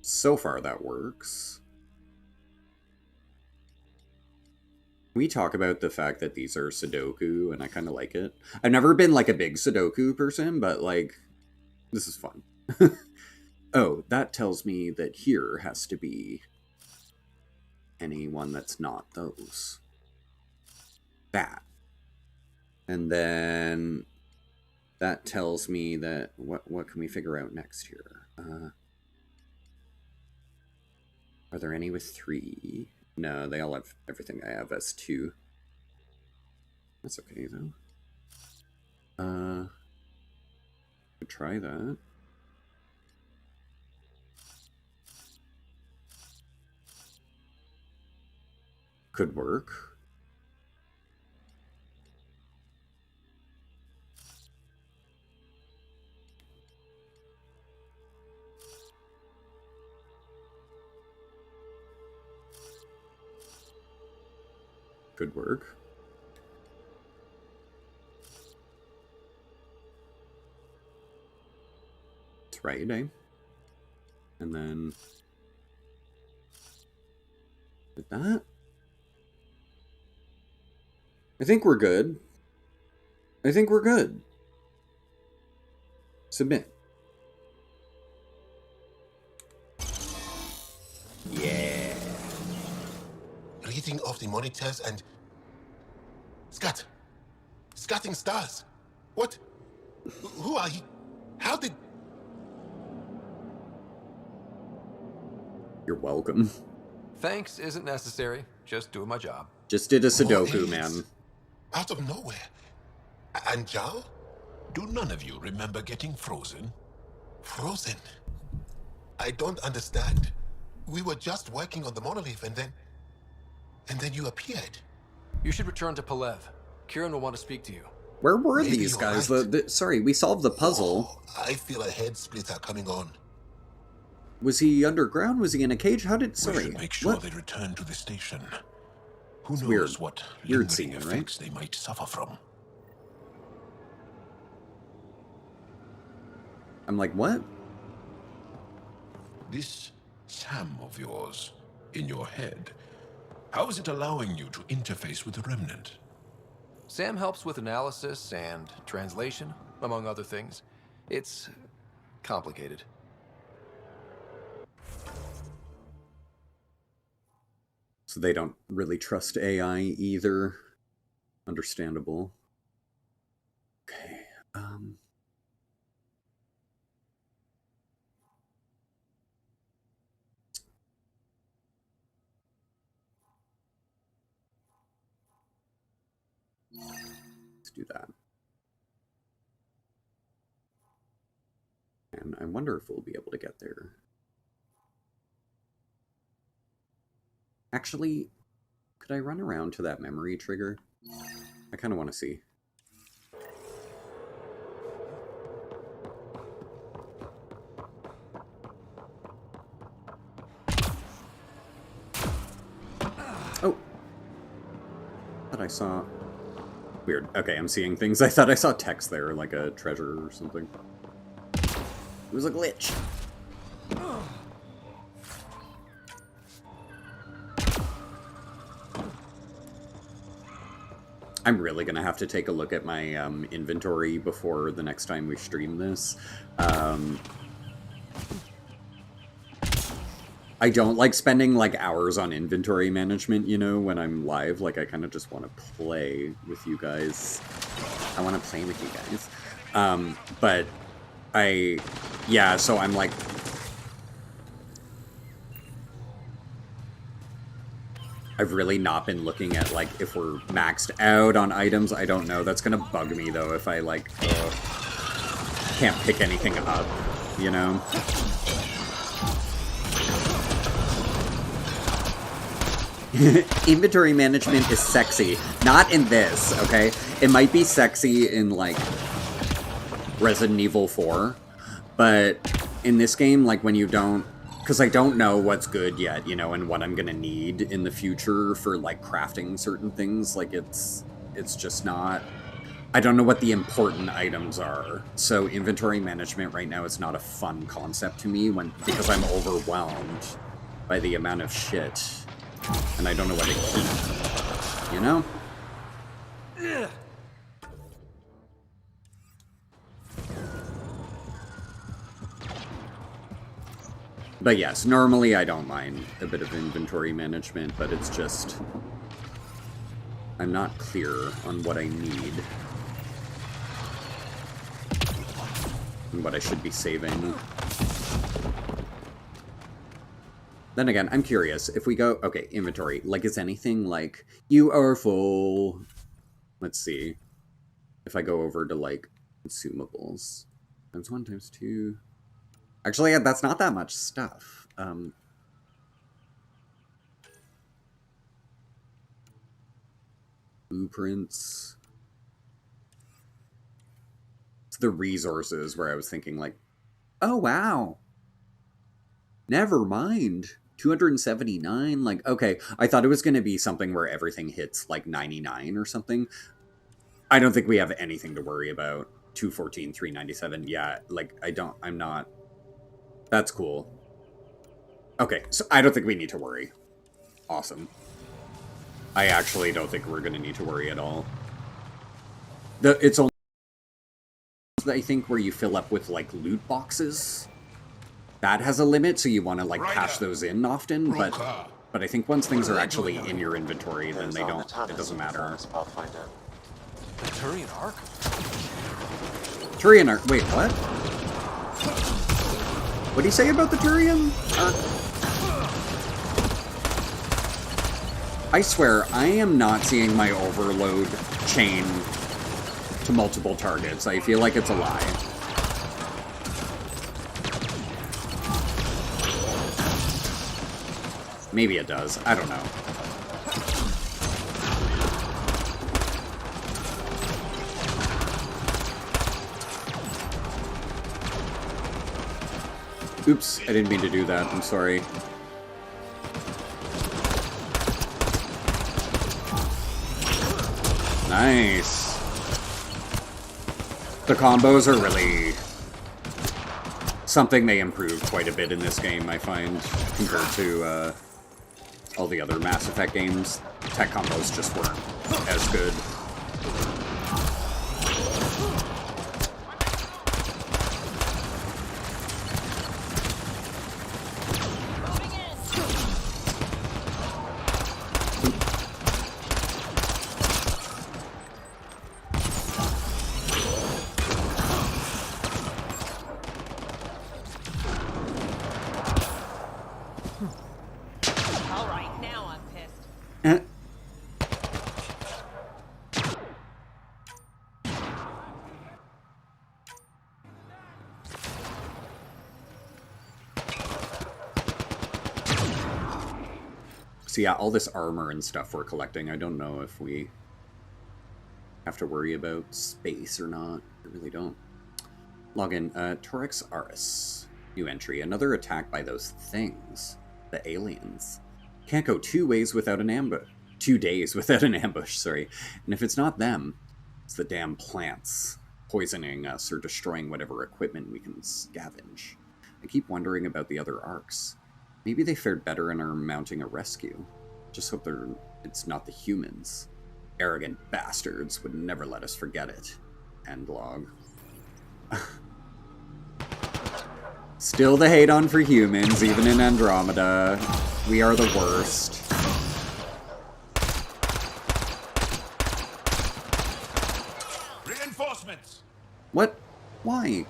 Speaker 1: So far, that works. We talk about the fact that these are Sudoku, and I kind of like it. I've never been, like, a big Sudoku person, but, like, this is fun. Oh, that tells me that here has to be anyone that's not those. That. And then that tells me that what can we figure out next here? Are there any with 3? No, they all have everything I have as 2. That's okay though. Could try that. Could work. Could work. That's right, eh? And then... Did that? I think we're good. I think we're good. Submit. Yeah.
Speaker 3: Reading off the monitors and... Scatting stars. What? Who are you? How did...
Speaker 1: You're welcome.
Speaker 5: Thanks isn't necessary. Just doing my job.
Speaker 1: Just did a Sudoku,
Speaker 7: More
Speaker 1: man.
Speaker 7: aliens. Out of nowhere. And Jal? Do none of you remember getting frozen? Frozen? I don't understand. We were just working on the monolith and then you appeared.
Speaker 5: You should return to Palev. Kieran will want to speak to you.
Speaker 1: Where were
Speaker 7: Maybe
Speaker 1: these
Speaker 7: you're
Speaker 1: guys?
Speaker 7: right.
Speaker 1: Sorry, we solved the puzzle.
Speaker 7: Oh, I feel a head splitter coming on.
Speaker 1: Was he underground? Was he in a cage? How did...
Speaker 7: We
Speaker 1: Sorry.
Speaker 7: should make sure
Speaker 1: What?
Speaker 7: they return to the station. Who knows
Speaker 1: weird.
Speaker 7: what
Speaker 1: Weird
Speaker 7: lingering
Speaker 1: scene, right?
Speaker 7: effects they might suffer from.
Speaker 1: I'm like, what?
Speaker 7: This Sam of yours, in your head, how is it allowing you to interface with the Remnant?
Speaker 5: Sam helps with analysis and translation, among other things. It's complicated.
Speaker 1: So they don't really trust AI either. Understandable. Okay. Let's do that. And I wonder if we'll be able to get there. Actually, could I run around to that memory trigger? I kind of want to see. Oh! Thought I saw... Weird. Okay, I'm seeing things. I thought I saw text there, like a treasure or something. It was a glitch. I'm really gonna have to take a look at my inventory before the next time we stream this. I don't like spending like hours on inventory management, you know, when I'm live. Like, I kind of just want to play with you guys. I want to play with you guys. But yeah, so I'm like... I've really not been looking at, like, if we're maxed out on items. I don't know. That's gonna bug me, though, if I, like, can't pick anything up, you know? Inventory management is sexy. Not in this, okay? It might be sexy in, like, Resident Evil 4, but in this game, like, when you don't... Because I don't know what's good yet, you know, and what I'm gonna need in the future for, like, crafting certain things. Like, it's just not... I don't know what the important items are. So inventory management right now is not a fun concept to me because I'm overwhelmed by the amount of shit. And I don't know what to keep, you know? But yes, normally I don't mind a bit of inventory management, but it's just... I'm not clear on what I need. And what I should be saving. Then again, I'm curious, if we go... Okay, inventory. Like, is anything like, you are full? Let's see. If I go over to, like, consumables. Times 1, times 2... Actually, that's not that much stuff. Blueprints. It's the resources where I was thinking, like, oh, wow. Never mind. 279, like, okay. I thought it was going to be something where everything hits, like, 99 or something. I don't think we have anything to worry about. 214, 397, yeah, like, I'm not... That's cool. Okay, so I don't think we need to worry. Awesome. I actually don't think we're going to need to worry at all. It's only, I think, where you fill up with, like, loot boxes. That has a limit, so you want to, like, cash those in often, but I think once things are actually in your inventory, then they don't, it doesn't matter.
Speaker 5: The Turian Ark?
Speaker 1: Turian Ark, wait, what? What do you say about the Turian Ark? I swear, I am not seeing my overload chain to multiple targets. I feel like it's a lie. Maybe it does. I don't know. Oops, I didn't mean to do that. I'm sorry. Nice. The combos are really something they improved quite a bit in this game, I find, compared to all the other Mass Effect games. Tech combos just weren't as good. So yeah, all this armor and stuff we're collecting, I don't know if we have to worry about space or not. I really don't. Login, Torix Aris. New entry. Another attack by those things. The aliens. Can't go 2 days without an ambush. 2 days without an ambush, sorry. And if it's not them, it's the damn plants poisoning us or destroying whatever equipment we can scavenge. I keep wondering about the other arcs. Maybe they fared better and are mounting a rescue. Just hope it's not the humans. Arrogant bastards would never let us forget it. End log. Still the hate on for humans, even in Andromeda. We are the worst.
Speaker 3: Reinforcements!
Speaker 1: What? Why?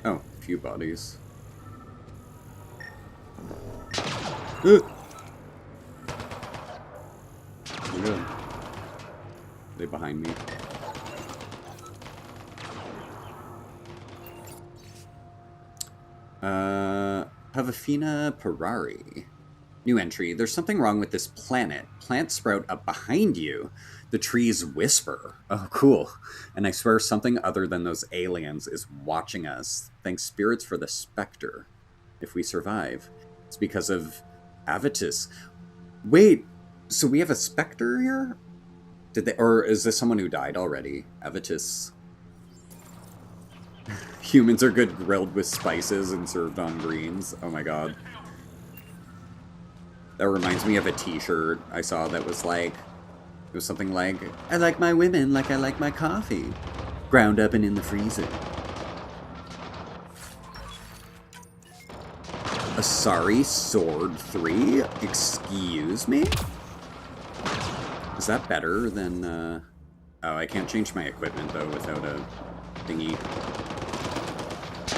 Speaker 1: Oh, a few bodies. Oh, good. Are they behind me? Pavafina Parari. New entry. There's something wrong with this planet. Plants sprout up behind you. The trees whisper. Oh, cool. And I swear something other than those aliens is watching us. Thanks spirits for the specter. If we survive. It's because of Avitus. Wait, so we have a specter here? Or is this someone who died already? Avitus. Humans are good grilled with spices and served on greens. Oh my god. That reminds me of a t-shirt I saw that was like, it was something like, I like my women like I like my coffee. Ground up and in the freezer. Asari Sword 3? Excuse me? Is that better than, Oh, I can't change my equipment, though, without a thingy.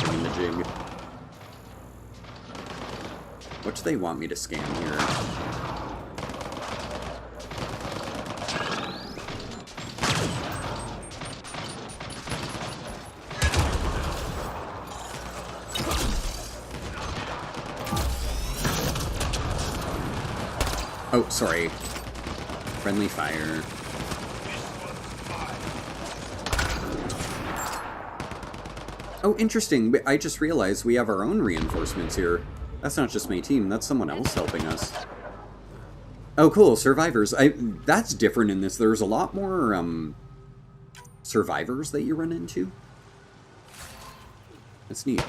Speaker 1: Doing the jig. What do they want me to scan here? Oh, sorry. Friendly fire. Oh, interesting. I just realized we have our own reinforcements here. That's not just my team, that's someone else helping us. Oh, cool. Survivors. That's different in this. There's a lot more, survivors that you run into. That's neat.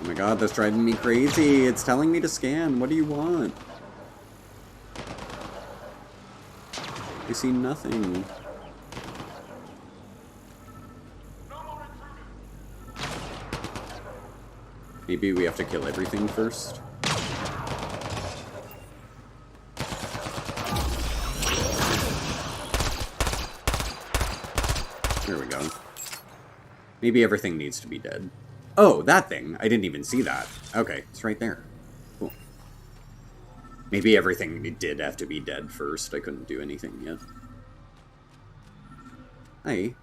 Speaker 1: Oh my god, that's driving me crazy. It's telling me to scan. What do you want? I see nothing. Maybe we have to kill everything first? There we go. Maybe everything needs to be dead. Oh, that thing! I didn't even see that. Okay, it's right there. Cool. Maybe everything did have to be dead first. I couldn't do anything yet. Hey.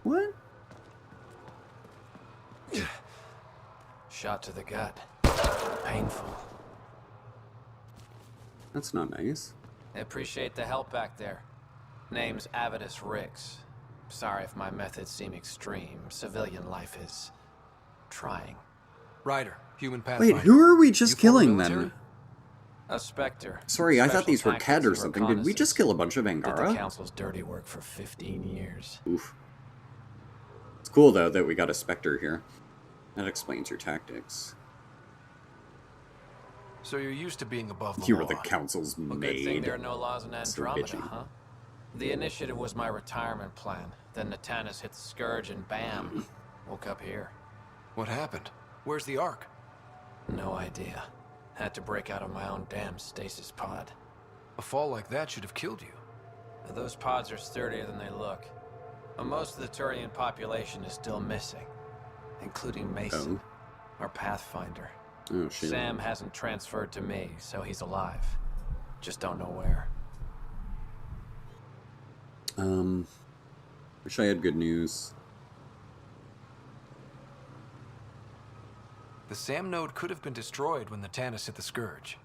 Speaker 1: What?
Speaker 5: Shot to the gut. Painful.
Speaker 1: That's not nice.
Speaker 5: I appreciate the help back there. Name's Avidus Rix. Sorry if my methods seem extreme. Civilian life is trying. Ryder, human pathfinder.
Speaker 1: Wait, who are we just killing then?
Speaker 5: A Spectre.
Speaker 1: Sorry, I thought these were Ked or something. Did we just kill a bunch of Angara?
Speaker 5: Did the Council's dirty work for 15 years.
Speaker 1: Oof. It's cool, though, that we got a Spectre here. That explains your tactics.
Speaker 5: So you're used to being above the law.
Speaker 1: You were the Council's
Speaker 5: Well,
Speaker 1: maid.
Speaker 5: good thing there are no laws in Andromeda,
Speaker 1: So
Speaker 5: huh? The initiative was my retirement plan. Then Natanus hit the Scourge and bam, woke up here. What happened? Where's the Ark? No idea. Had to break out of my own damn stasis pod. A fall like that should have killed you. Those pods are sturdier than they look. But most of the Turian population is still missing, including Mason, our Pathfinder.
Speaker 1: Oh, shit.
Speaker 5: Sam hasn't transferred to me, so he's alive. Just don't know where.
Speaker 1: Wish I had good news.
Speaker 5: The Sam node could have been destroyed when the Natanus hit the Scourge.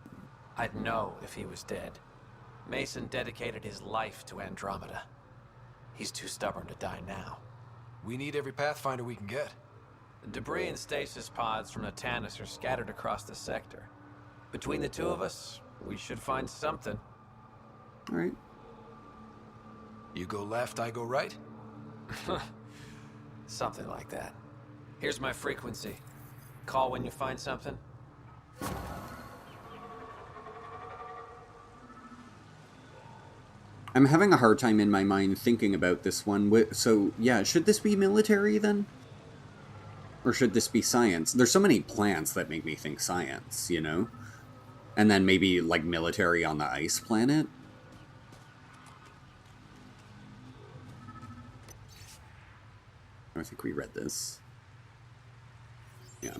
Speaker 5: I'd know if he was dead. Mason dedicated his life to Andromeda. He's too stubborn to die now. We need every Pathfinder we can get. The debris and stasis pods from the Natanus are scattered across the sector. Between the two of us, we should find something.
Speaker 1: All right.
Speaker 5: You go left, I go right? Something like that. Here's my frequency. Call when you find something.
Speaker 1: I'm having a hard time in my mind thinking about this one. So, yeah, should this be military then? Or should this be science? There's so many plants that make me think science, you know? And then maybe, like, military on the ice planet? I think we read this. Yeah.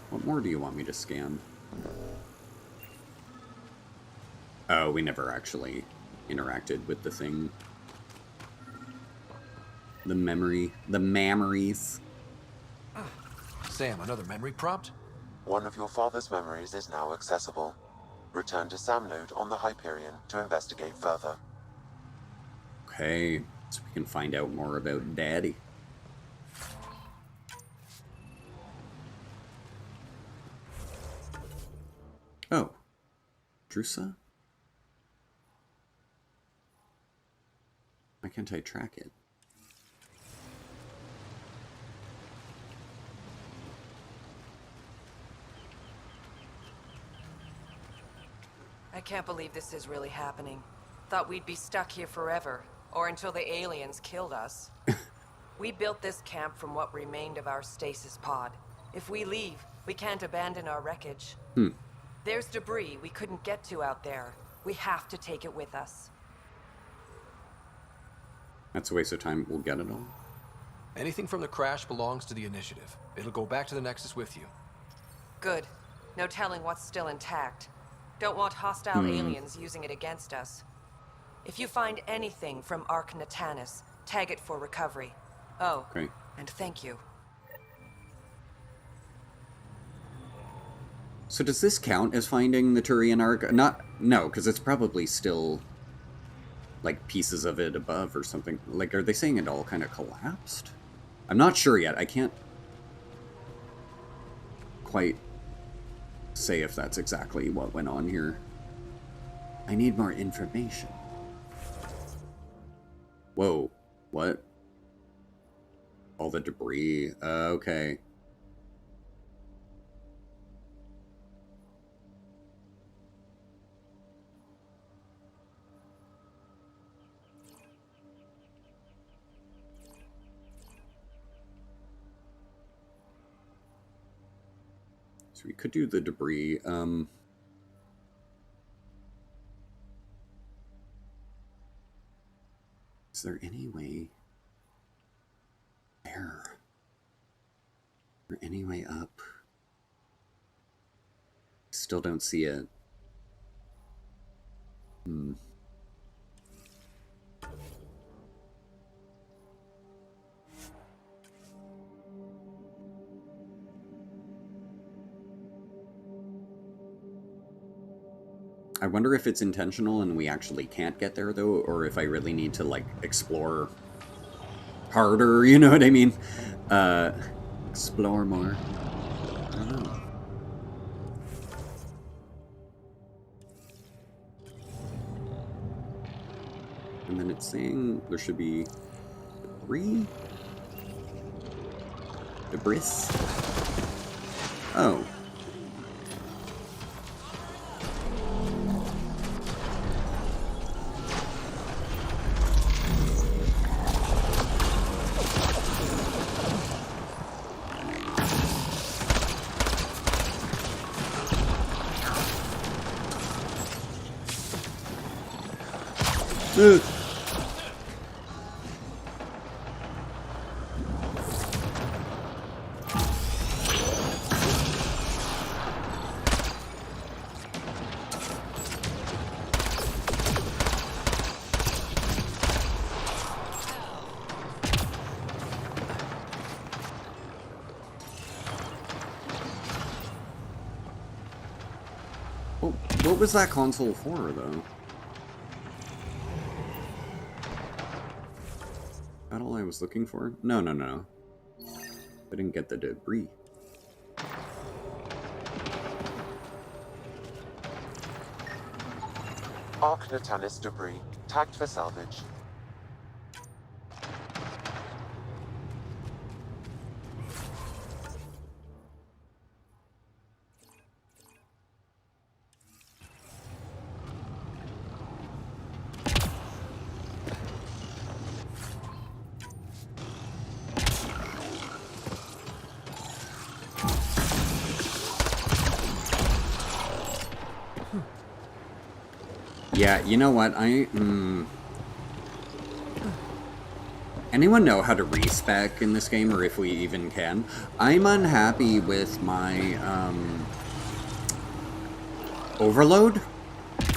Speaker 1: What more do you want me to scan? Oh, we never actually interacted with the thing. The memories.
Speaker 5: Sam, another memory prompt?
Speaker 2: One of your father's memories is now accessible. Return to Sam node on the Hyperion to investigate further.
Speaker 1: Okay, so we can find out more about Daddy. Oh. Drusa? Why can't I track it?
Speaker 11: I can't believe this is really happening. Thought we'd be stuck here forever, or until the aliens killed us. We built this camp from what remained of our stasis pod. If we leave, we can't abandon our wreckage. There's debris we couldn't get to out there. We have to take it with us.
Speaker 1: That's a waste of time. We'll get it all.
Speaker 5: Anything from the crash belongs to the initiative. It'll go back to the Nexus with you.
Speaker 11: Good. No telling what's still intact. Don't want hostile aliens using it against us. If you find anything from Ark Natanus, tag it for recovery. Oh,
Speaker 1: okay.
Speaker 11: And thank you.
Speaker 1: So does this count as finding the Turian Ark? No, because it's probably still, like, pieces of it above or something. Like, are they saying it all kind of collapsed? I'm not sure yet. I can't quite say if that's exactly what went on here. I need more information. Whoa. What? All the debris. Okay. So we could do the debris. Is there any way there? Or any way up? Still don't see it. I wonder if it's intentional and we actually can't get there, though, or if I really need to, like, explore harder, you know what I mean? Explore more. I don't know. And then it's saying there should be debris? Debris? Oh. Ugh. What was that console for, though? That all I was looking for? No. I didn't get the debris.
Speaker 2: Arc Natalis debris, tagged for salvage.
Speaker 1: Yeah, you know what? Anyone know how to respec in this game, or if we even can? I'm unhappy with my, overload.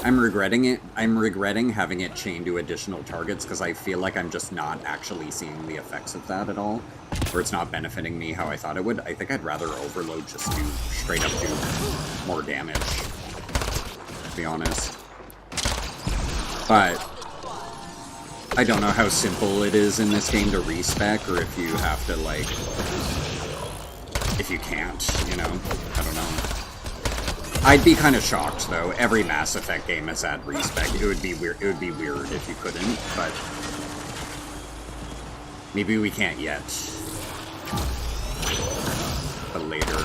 Speaker 1: I'm regretting it. I'm regretting having it chained to additional targets, because I feel like I'm just not actually seeing the effects of that at all. Or it's not benefiting me how I thought it would. I think I'd rather overload just do straight up do more damage, to be honest. But I don't know how simple it is in this game to respec, or if you have to, like, if you can't, you know? I don't know. I'd be kind of shocked, though. Every Mass Effect game has had respec. It would be weird. It would be weird if you couldn't, but maybe we can't yet. But later.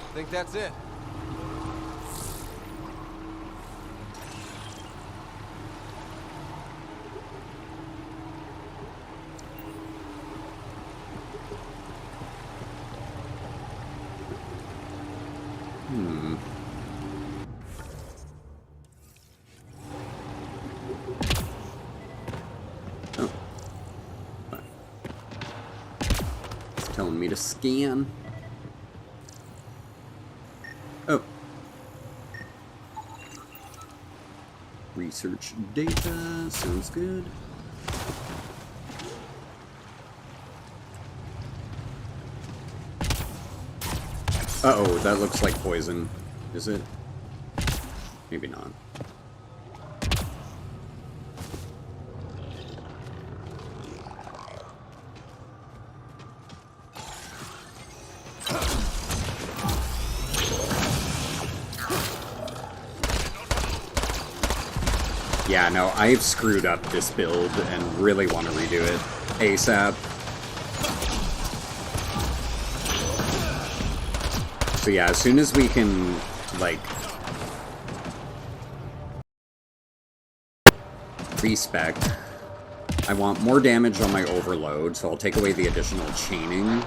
Speaker 12: I think that's it.
Speaker 1: Oh. It's telling me to scan. Oh. Research data. Sounds good. Uh-oh, that looks like poison. Is it? Maybe not. Yeah, no, I've screwed up this build and really want to redo it ASAP. So yeah, as soon as we can, like, respec, I want more damage on my overload, so I'll take away the additional chaining.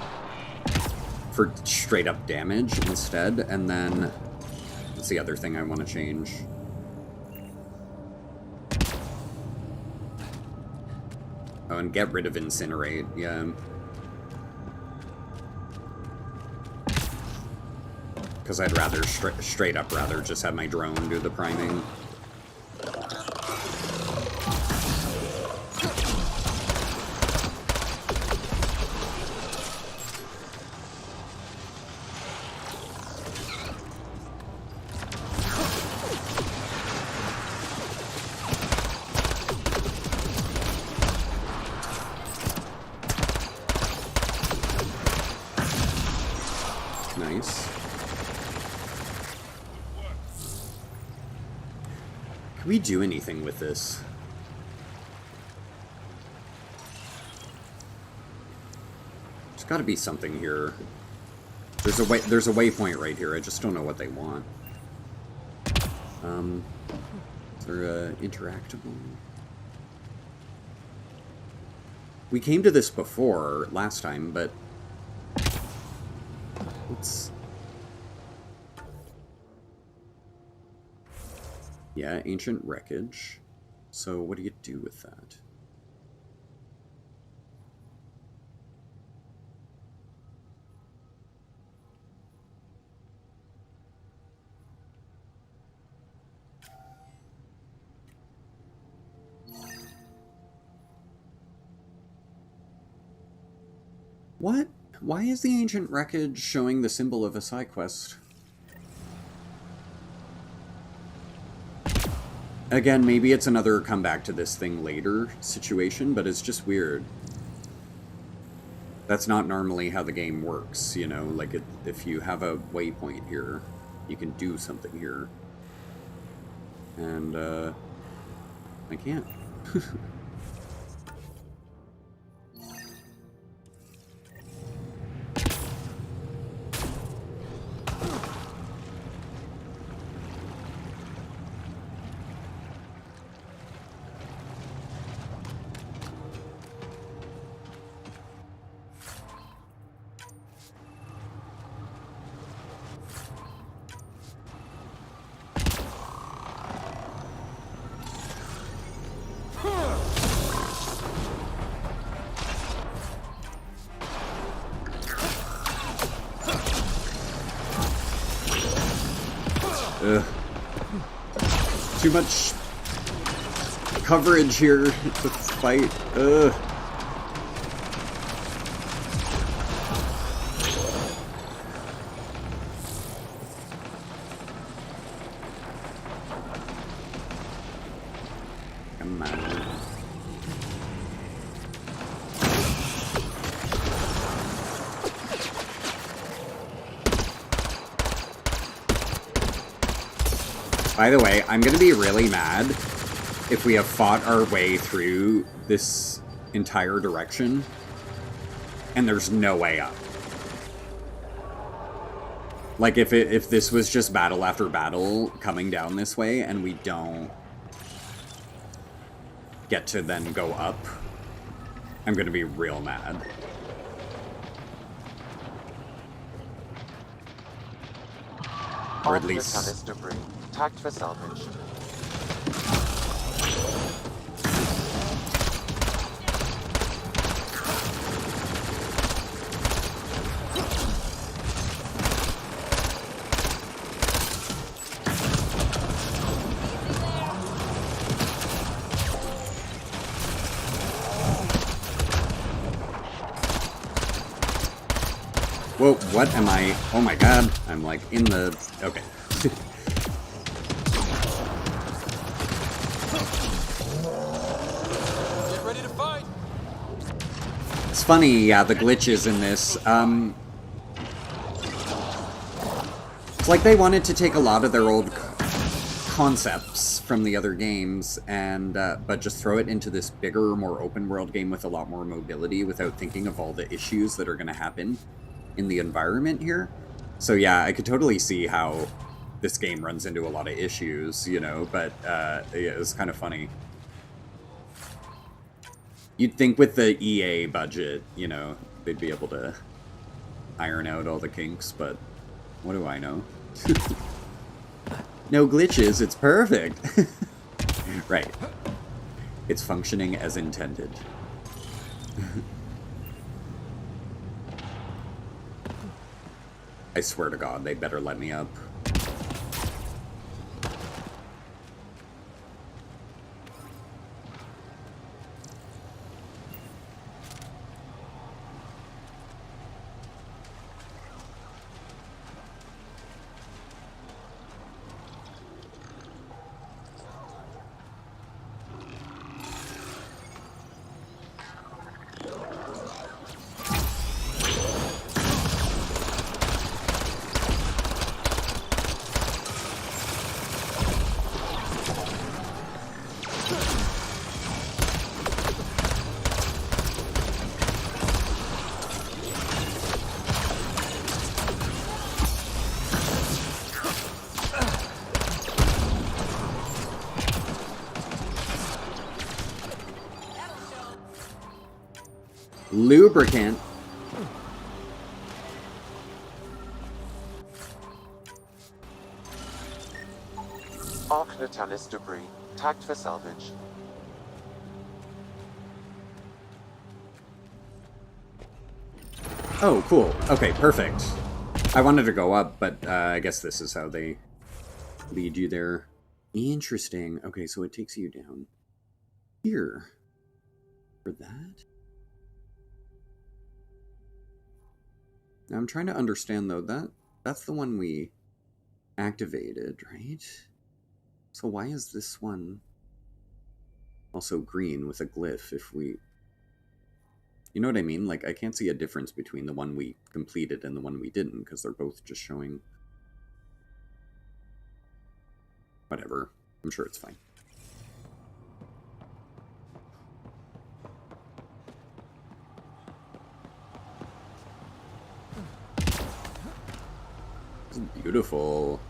Speaker 1: for straight up damage instead, and then that's the other thing I want to change. Oh, and get rid of Incinerate, yeah. Because I'd rather straight up rather just have my drone do the priming. Nice. Can we do anything with this? There's got to be something here. There's a waypoint right here. I just don't know what they want. Is there interactable? We came to this before last time, but let's. Yeah, ancient wreckage. So what do you do with that? What? Why is the ancient wreckage showing the symbol of a side quest? Again, maybe it's another come back to this thing later situation, but it's just weird. That's not normally how the game works, you know? Like, if you have a waypoint here, you can do something here. And, I can't. Ugh. Too much coverage here to fight. Ugh. Come on. By the way, I'm gonna be really mad if we have fought our way through this entire direction and there's no way up. Like, if this was just battle after battle coming down this way and we don't get to then go up, I'm gonna be real mad. Or at least...
Speaker 2: debris, tagged for salvage.
Speaker 1: Whoa, what am I? Oh my god, I'm like in the... Okay.
Speaker 5: Get ready to fight.
Speaker 1: It's funny, yeah, the glitches in this. It's like they wanted to take a lot of their old concepts from the other games and but just throw it into this bigger, more open world game with a lot more mobility without thinking of all the issues that are going to happen in the environment here. So yeah, I could totally see how this game runs into a lot of issues, you know, but yeah, it's kind of funny. You'd think with the EA budget, you know, they'd be able to iron out all the kinks, but what do I know? No glitches, it's perfect! Right. It's functioning as intended. I swear to God, they better let me up. Lubricant.
Speaker 2: Arc Natalis debris, tagged for salvage.
Speaker 1: Oh, cool. Okay, perfect. I wanted to go up, but I guess this is how they lead you there. Interesting. Okay, so it takes you down here. For that? Now I'm trying to understand, though, that's the one we activated, right? So why is this one also green with a glyph if we... You know what I mean? Like, I can't see a difference between the one we completed and the one we didn't, because they're both just showing... Whatever. I'm sure it's fine. This is beautiful.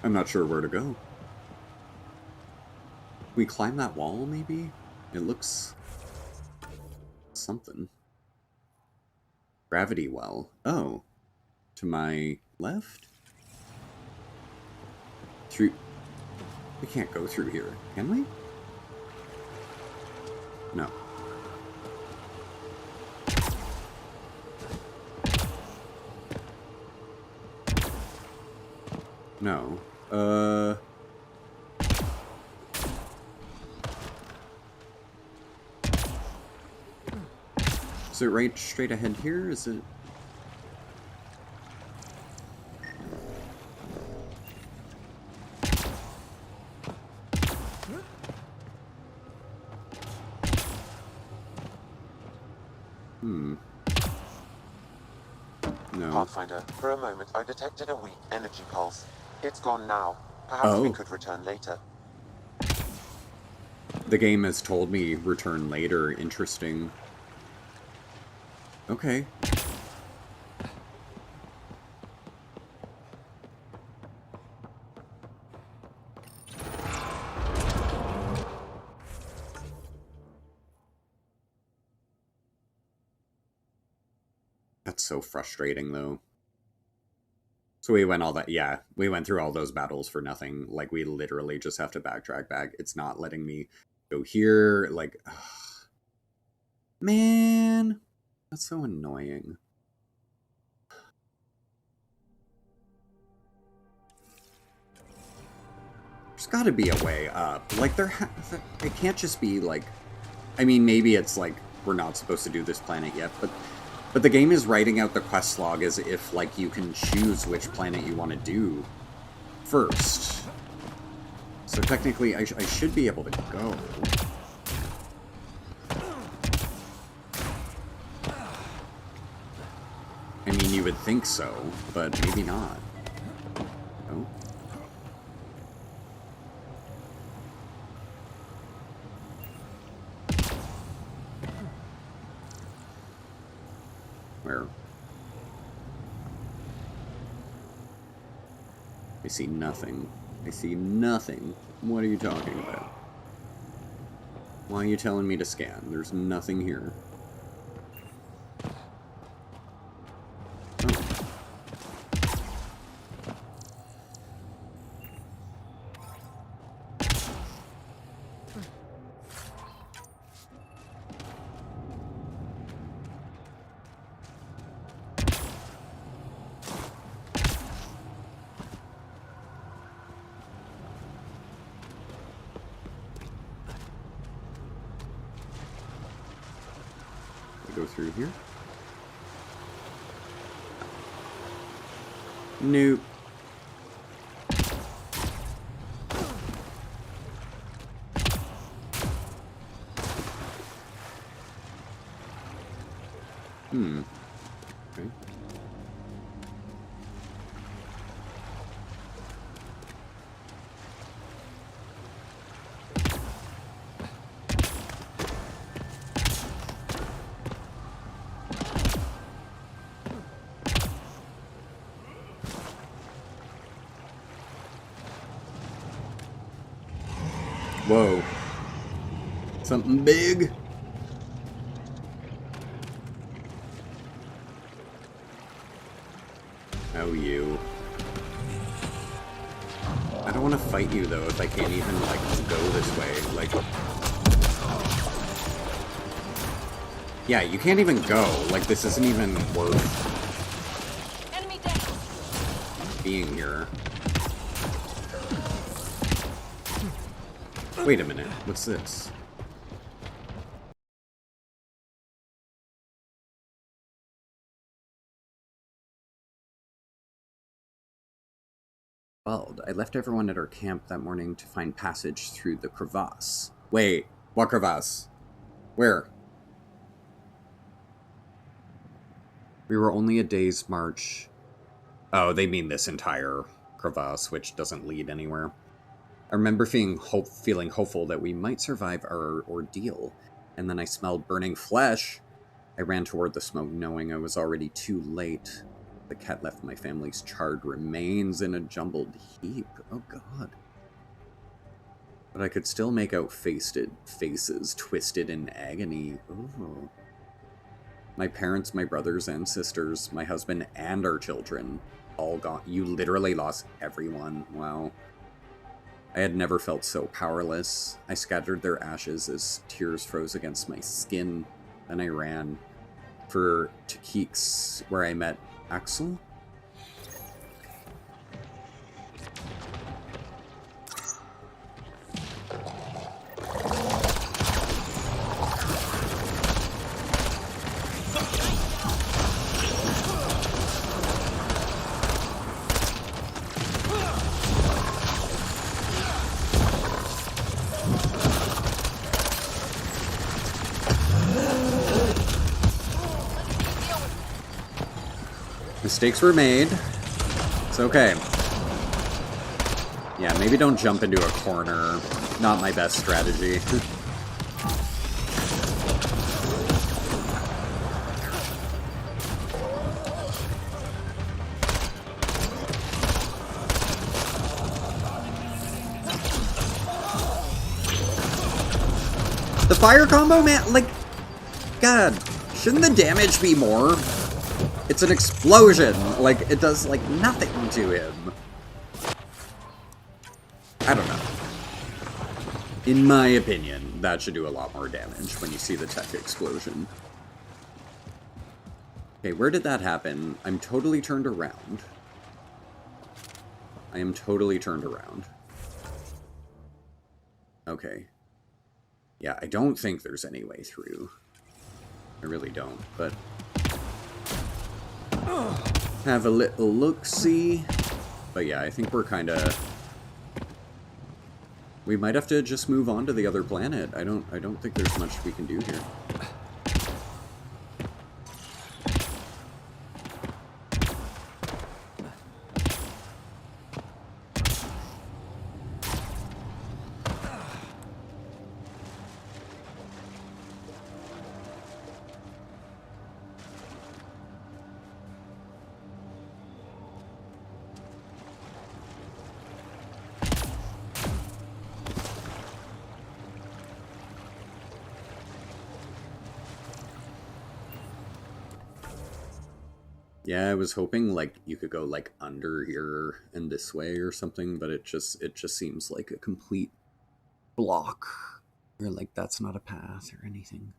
Speaker 1: I'm not sure where to go. We climb that wall, maybe? It looks... something. Gravity well. Oh. To my left? Through... We can't go through here, can we? No. No. Is it right straight ahead here? Is it... No.
Speaker 2: Pathfinder, for a moment I detected a weak energy pulse. It's gone now. Perhaps we could return later.
Speaker 1: The game has told me return later. Interesting. Okay. That's so frustrating, though. So we went all that, yeah, we went through all those battles for nothing. Like, we literally just have to backtrack back. It's not letting me go here, like, ugh. Man, that's so annoying. There's gotta be a way up. Like, it can't just be, like, I mean, maybe it's, like, we're not supposed to do this planet yet, but the game is writing out the quest log as if, like, you can choose which planet you want to do first. So technically, I should be able to go. I mean, you would think so, but maybe not. No? Where? I see nothing. I see nothing. What are you talking about? Why are you telling me to scan? There's nothing here. Oh. Go through here. Nope. Okay. Whoa. Something big? Oh, you. I don't want to fight you, though, if I can't even, like, go this way. Like... Yeah, you can't even go. Like, this isn't even worth...
Speaker 11: Enemy down.
Speaker 1: being here. Wait a minute, what's this? Well, I left everyone at our camp that morning to find passage through the crevasse. Wait, what crevasse? Where? We were only a day's march. Oh, they mean this entire crevasse, which doesn't lead anywhere. I remember feeling hopeful that we might survive our ordeal, and then I smelled burning flesh. I ran toward the smoke, knowing I was already too late. The cat left my family's charred remains in a jumbled heap. Oh, God. But I could still make out faces twisted in agony. Oh. My parents, my brothers and sisters, my husband and our children, all gone. You literally lost everyone. Wow. I had never felt so powerless. I scattered their ashes as tears froze against my skin. Then I ran for Tikik's, where I met Axel. Mistakes were made. It's okay. Yeah, maybe don't jump into a corner. Not my best strategy. The fire combo, man, like, God, shouldn't the damage be more? It's an explosion! Like, it does, like, nothing to him. I don't know. In my opinion, that should do a lot more damage when you see the tech explosion. Okay, where did that happen? I'm totally turned around. I am totally turned around. Okay. Yeah, I don't think there's any way through. I really don't, but... have a little look-see. But yeah, I think we're kind of... We might have to just move on to the other planet. I don't think there's much we can do here. Yeah, I was hoping like you could go like under here and this way or something, but it just seems like a complete block, or like that's not a path or anything.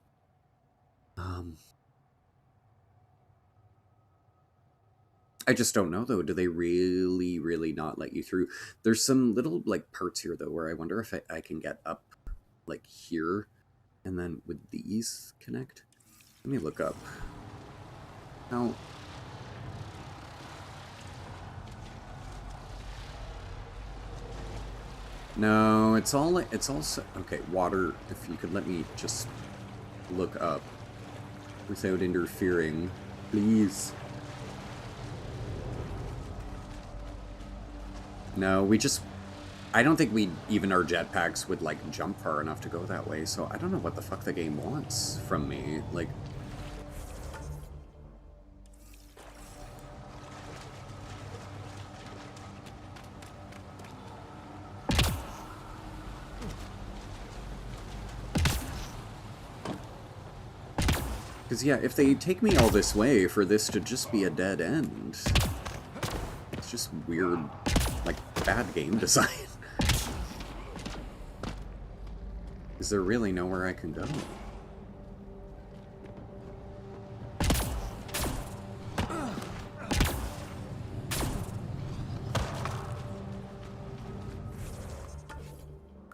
Speaker 1: I just don't know though. Do they really not let you through? There's some little like parts here though where I wonder if I can get up like here, and then would these connect? Let me look up. No. No, it's all okay. Water. If you could let me just look up without interfering, please. No, I don't think even our jetpacks would like jump far enough to go that way. So I don't know what the fuck the game wants from me. Like. Because, yeah, if they take me all this way for this to just be a dead end, it's just weird, like, bad game design. Is there really nowhere I can go?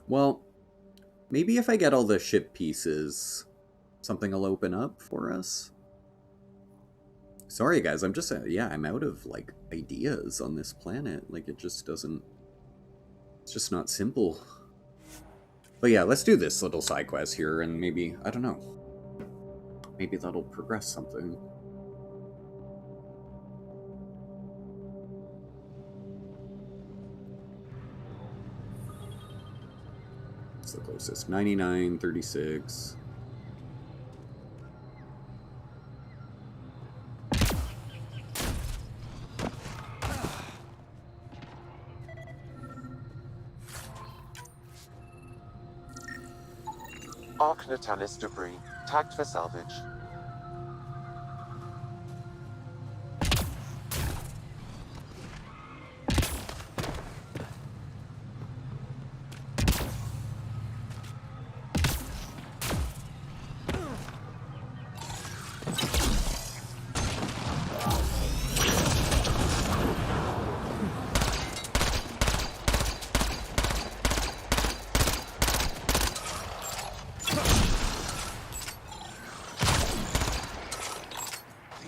Speaker 1: Well, maybe if I get all the ship pieces, something will open up for us. Sorry guys, I'm just, yeah, I'm out of, like, ideas on this planet. Like, it just doesn't, it's just not simple. But yeah, let's do this little side quest here, and maybe, I don't know, maybe that'll progress something. What's the closest? 99, 36...
Speaker 2: Arc Natalis debris, tagged for salvage.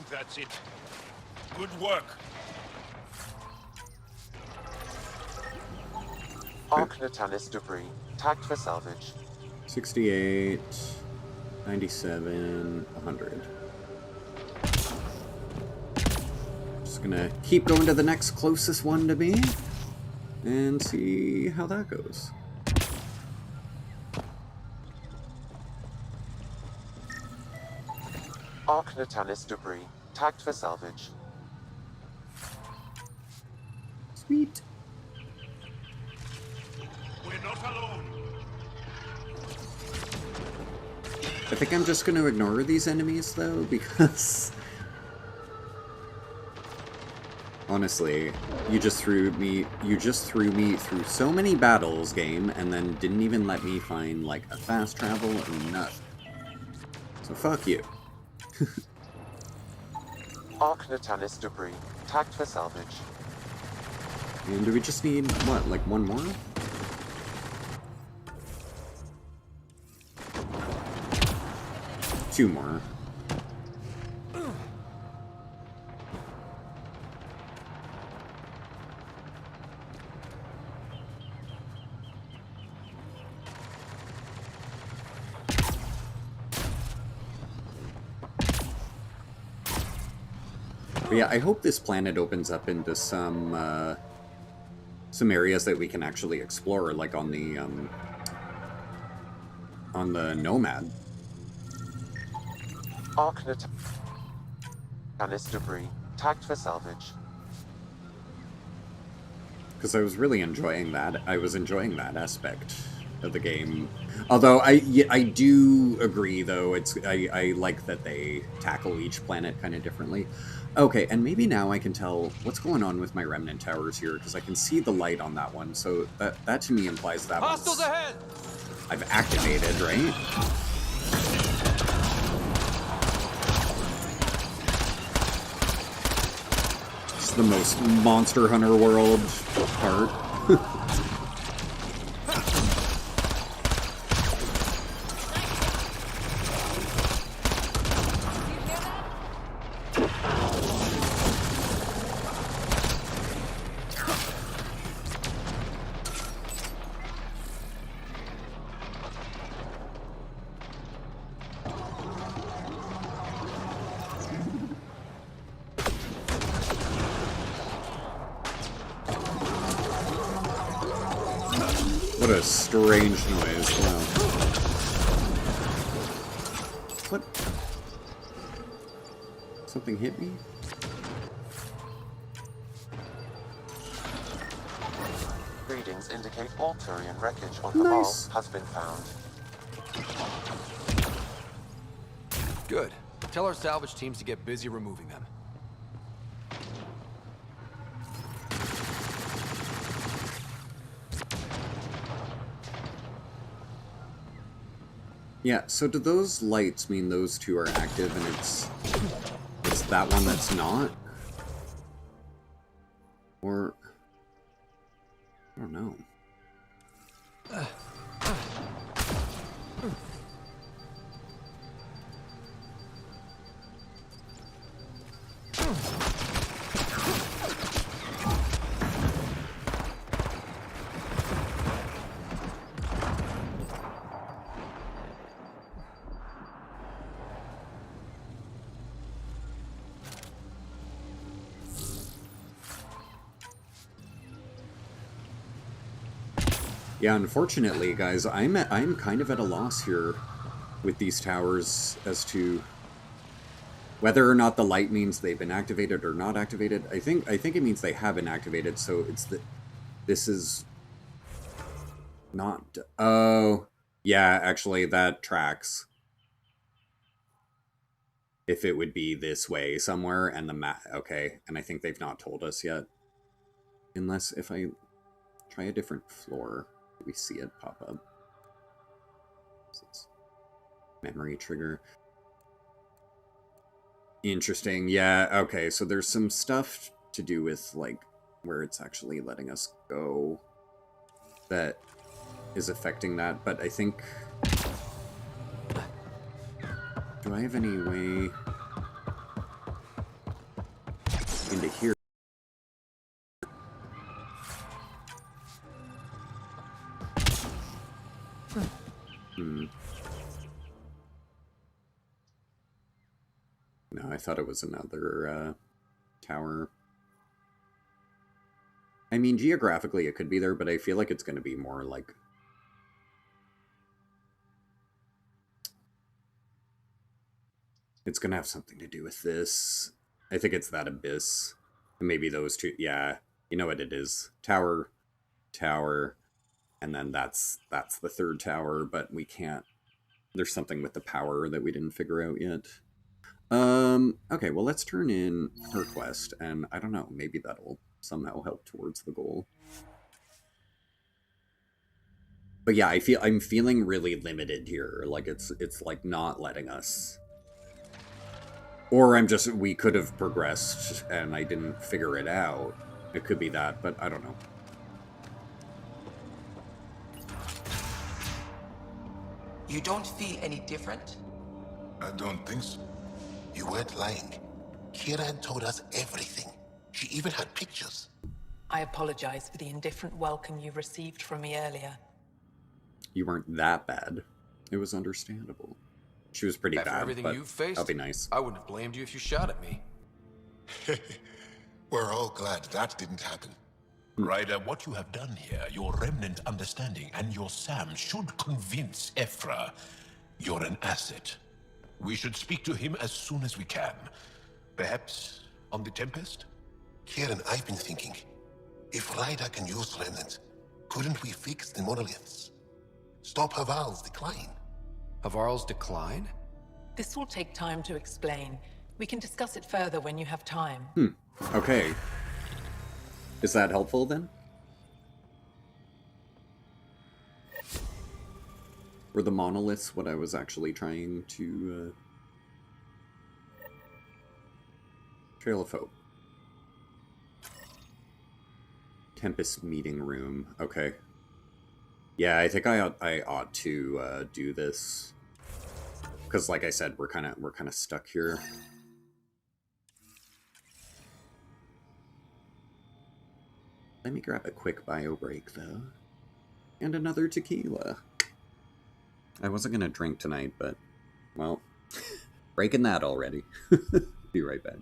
Speaker 3: That's it. Good work.
Speaker 2: Arc Natalis debris, tagged for salvage.
Speaker 1: 68, 97, 100. Just gonna keep going to the next closest one to me and see how that goes.
Speaker 2: Arc Natalis debris, tagged for salvage.
Speaker 1: Sweet.
Speaker 3: We're not alone.
Speaker 1: I think I'm just gonna ignore these enemies though, because honestly, you just threw me through so many battles, game, and then didn't even let me find like a fast travel or nothing. So fuck you.
Speaker 2: Arc Natalis debris, tagged for salvage.
Speaker 1: And do we just need, what, like one more? Two more. But yeah, I hope this planet opens up into some areas that we can actually explore, like on the Nomad.
Speaker 2: Arc Natalis debris, tagged for salvage.
Speaker 1: Because I was really enjoying that. I was enjoying that aspect of the game. Although I do agree, though, I like that they tackle each planet kind of differently. Okay, and maybe now I can tell what's going on with my remnant towers here, because I can see the light on that one, so that to me implies that
Speaker 5: Hostiles ahead!
Speaker 1: I've activated, right? It's the most Monster Hunter World part. What a strange noise. Wow. What? Something hit me?
Speaker 2: Readings indicate all Turian wreckage on Hamal has been found.
Speaker 5: Good. Tell our salvage teams to get busy removing them.
Speaker 1: Yeah, so do those lights mean those two are active and it's that one that's not? Or I don't know. Yeah, unfortunately, guys, I'm kind of at a loss here with these towers as to whether or not the light means they've been activated or not activated. I think it means they have been activated, so it's this is not. Oh, yeah, actually that tracks. If it would be this way somewhere and the map, okay, and I think they've not told us yet. Unless if I try a different floor. We see it pop up. Memory trigger. Interesting. Yeah, okay, so there's some stuff to do with, like, where it's actually letting us go that is affecting that, but I think... Do I have any way into here? No, I thought it was another tower. I mean, geographically it could be there, but I feel like it's going to be more like... It's going to have something to do with this. I think it's that abyss. Maybe those two. Yeah, you know what it is. Tower, and then that's the third tower, but we can't... There's something with the power that we didn't figure out yet. Okay, well, let's turn in her quest, and I don't know, maybe that'll somehow help towards the goal. But yeah, I'm feeling really limited here. Like, it's like not letting us... Or we could have progressed, and I didn't figure it out. It could be that, but I don't know.
Speaker 6: You don't feel any different?
Speaker 3: I don't think so.
Speaker 12: You weren't lying. Kira had told us everything. She even had pictures.
Speaker 6: I apologize for the indifferent welcome you received from me earlier.
Speaker 1: You weren't that bad. It was understandable. She was pretty
Speaker 5: After
Speaker 1: bad,
Speaker 5: everything
Speaker 1: but
Speaker 5: you've faced,
Speaker 1: that'll be nice.
Speaker 5: I wouldn't have blamed you if you shot at me.
Speaker 12: We're all glad that didn't happen.
Speaker 7: Ryder, what you have done here, your remnant understanding and your Sam should convince Ephra you're an asset. We should speak to him as soon as we can. Perhaps on the Tempest?
Speaker 12: Kieran, I've been thinking. If Ryder can use remnants, couldn't we fix the monoliths? Stop Haval's decline.
Speaker 5: Havarl's decline?
Speaker 6: This will take time to explain. We can discuss it further when you have time.
Speaker 1: Okay. Is that helpful then? Were the monoliths what I was actually trying to... Trail of Hope. Tempest meeting room. Okay. Yeah, I think I ought to do this. Because like I said, we're kind of stuck here. Let me grab a quick bio break though. And another tequila. I wasn't gonna drink tonight, but well, breaking that already. Be right back.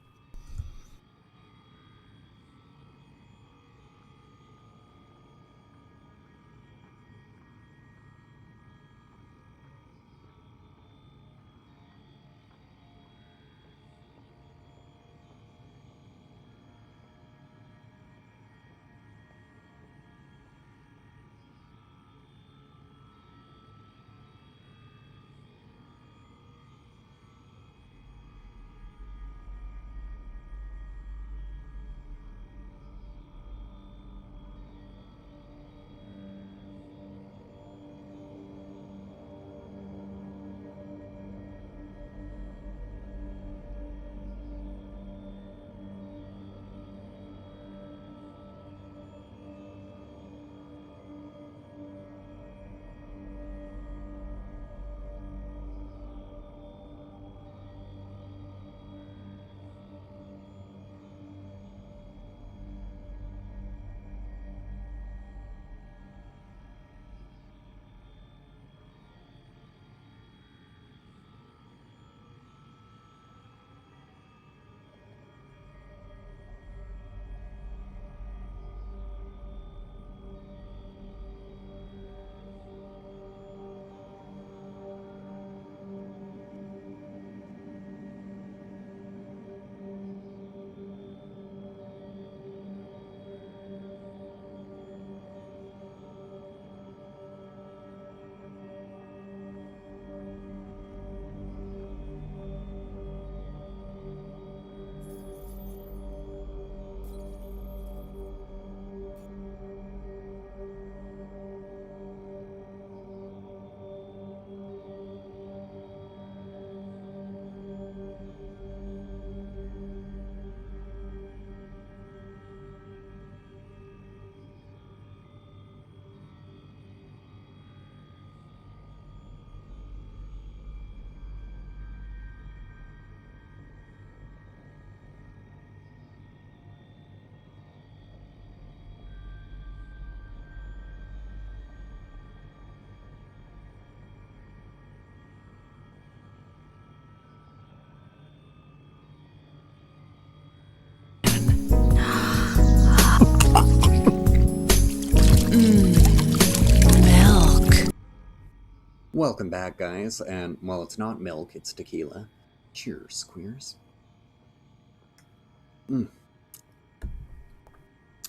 Speaker 1: Welcome back, guys, and, well, it's not milk, it's tequila. Cheers, queers.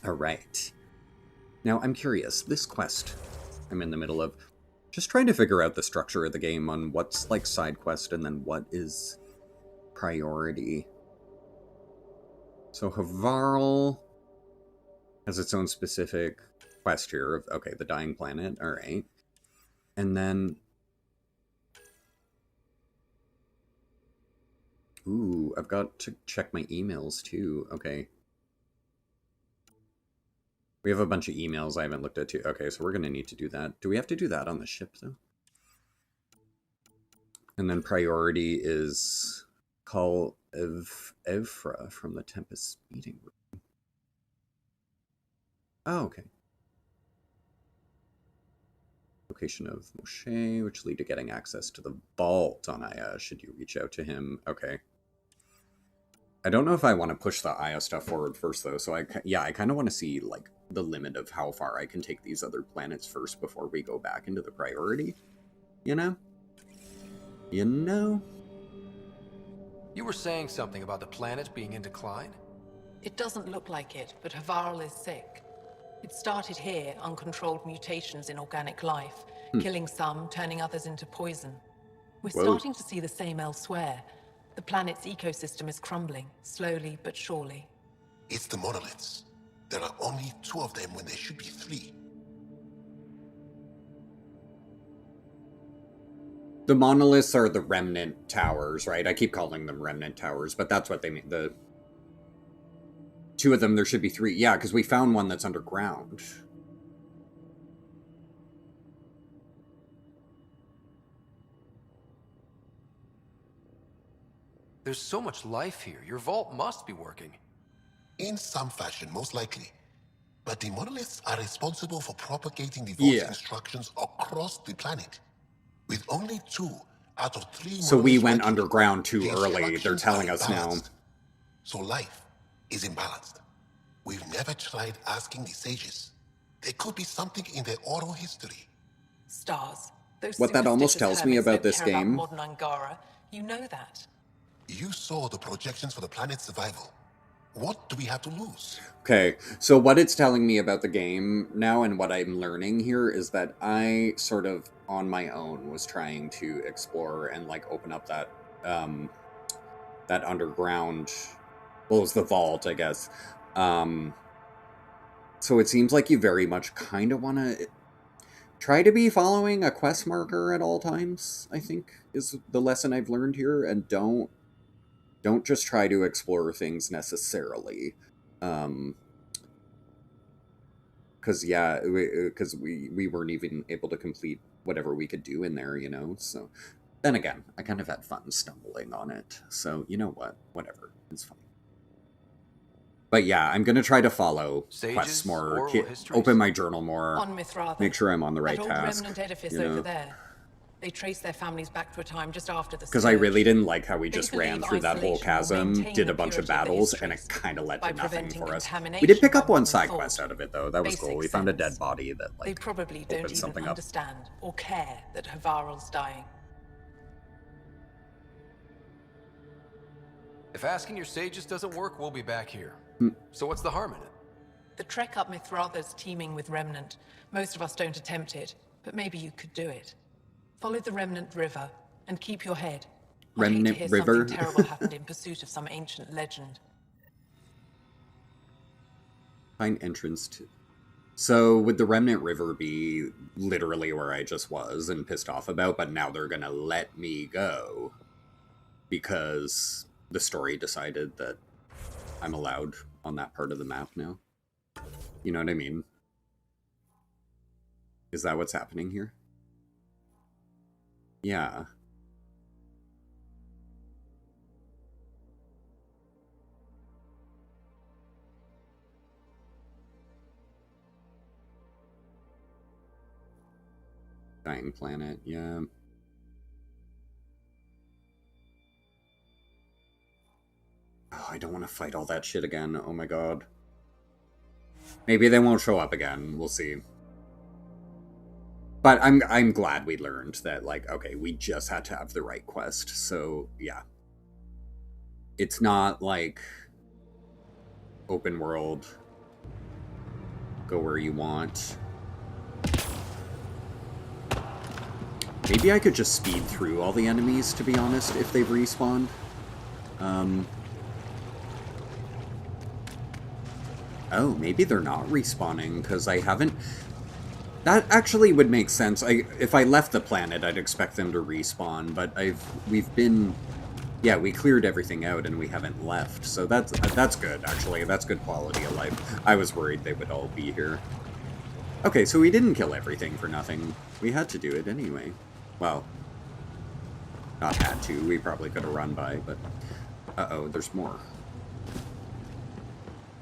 Speaker 1: Alright. Now, I'm curious, this quest I'm in the middle of, just trying to figure out the structure of the game on what's, like, side quest and then what is priority. So, Havarl has its own specific quest here of, okay, the dying planet, alright. And then... Ooh, I've got to check my emails too. Okay. We have a bunch of emails I haven't looked at too. Okay, so we're going to need to do that. Do we have to do that on the ship though? And then priority is call Evfra from the Tempest meeting room. Oh, okay. Location of Moshe, which lead to getting access to the vault on Aya. Should you reach out to him? Okay. I don't know if I want to push the Aya stuff forward first, though, so I kind of want to see, like, the limit of how far I can take these other planets first before we go back into the priority. You know? You know?
Speaker 5: You were saying something about the planet being in decline?
Speaker 6: It doesn't look like it, but Havarl is sick. It started here, uncontrolled mutations in organic life.
Speaker 4: killing some, turning others into poison. We're
Speaker 1: Whoa.
Speaker 4: starting to see the same elsewhere. The planet's ecosystem is crumbling, slowly but surely.
Speaker 12: It's the monoliths. There are only 2 of them when there should be 3.
Speaker 1: The monoliths are the remnant towers, right? I keep calling them remnant towers, but that's what they mean. The 2 of them, there should be 3. Yeah, because we found one that's underground.
Speaker 5: There's so much life here. Your vault must be working.
Speaker 12: In some fashion, most likely. But the monoliths are responsible for propagating the vault's instructions across the planet. With only 2 out of 3
Speaker 1: So we went
Speaker 12: working,
Speaker 1: underground too
Speaker 12: the
Speaker 1: early, they're
Speaker 12: instructions
Speaker 1: telling
Speaker 12: are
Speaker 1: us now.
Speaker 12: imbalanced. So life is imbalanced. We've never tried asking the sages. There could be something in their oral history.
Speaker 4: Stars. Those
Speaker 1: What that almost
Speaker 4: superstitious
Speaker 1: tells me
Speaker 4: hermits
Speaker 1: about
Speaker 4: don't
Speaker 1: this
Speaker 4: care
Speaker 1: game.
Speaker 4: modern Angara. You know that.
Speaker 12: You saw the projections for the planet's survival. What do we have to lose?
Speaker 1: Okay, so what it's telling me about the game now and what I'm learning here is that I sort of, on my own, was trying to explore and, like, open up that, that underground, well, it was the vault, I guess. So it seems like you very much kind of want to try to be following a quest marker at all times, I think, is the lesson I've learned here, and don't just try to explore things necessarily. Because, yeah, because we weren't even able to complete whatever we could do in there, you know? So, then again, I kind of had fun stumbling on it. So, you know what? Whatever. It's fine. But yeah, I'm going to try to follow quests more, open my journal more,
Speaker 4: On Mithratha,
Speaker 1: make sure I'm on the right
Speaker 4: that old
Speaker 1: task.
Speaker 4: remnant edifice
Speaker 1: you know?
Speaker 4: over there. They trace their families back to a time just after the
Speaker 1: Because I really
Speaker 4: Scourge.
Speaker 1: didn't like how we
Speaker 4: They
Speaker 1: just ran
Speaker 4: believe
Speaker 1: through that whole
Speaker 4: isolation will
Speaker 1: chasm,
Speaker 4: maintain
Speaker 1: did
Speaker 4: the
Speaker 1: a bunch of
Speaker 4: purity of the
Speaker 1: battles, and it
Speaker 4: histories
Speaker 1: kind of led
Speaker 4: by
Speaker 1: to nothing
Speaker 4: preventing
Speaker 1: for us. We
Speaker 4: contamination
Speaker 1: did pick
Speaker 4: by
Speaker 1: up one
Speaker 4: modern
Speaker 1: side
Speaker 4: thought.
Speaker 1: quest out of it, though. That was
Speaker 4: Basic
Speaker 1: cool. We found a
Speaker 4: sense.
Speaker 1: dead body that,
Speaker 4: They
Speaker 1: like,
Speaker 4: probably don't
Speaker 1: opened
Speaker 4: even
Speaker 1: something up.
Speaker 4: understand or care that Havarl's dying.
Speaker 5: If asking your sages doesn't work, we'll be back here. So what's the harm in it?
Speaker 4: The trek up Mithratha's teeming with Remnant. Most of us don't attempt it, but maybe you could do it. Follow the Remnant River and keep your head. I'd hate to
Speaker 1: Remnant
Speaker 4: hear
Speaker 1: River?
Speaker 4: something terrible happened in pursuit of some ancient legend.
Speaker 1: Find entrance to... So, would the Remnant River be literally where I just was and pissed off about, but now they're gonna let me go because the story decided that I'm allowed on that part of the map now? You know what I mean? Is that what's happening here? Yeah. Dying planet, yeah. Oh, I don't want to fight all that shit again. Oh my god. Maybe they won't show up again. We'll see. But I'm glad we learned that, like, okay, we just had to have the right quest. So, yeah. It's not like open world, go where you want. Maybe I could just speed through all the enemies, to be honest, if they've respawned. Oh, maybe they're not respawning, because I haven't... That actually would make sense. If I left the planet, I'd expect them to respawn, but we've been... Yeah, we cleared everything out and we haven't left, so that's good, actually. That's good quality of life. I was worried they would all be here. Okay, so we didn't kill everything for nothing. We had to do it anyway. Well, not had to. We probably could have run by, but... Uh-oh, there's more.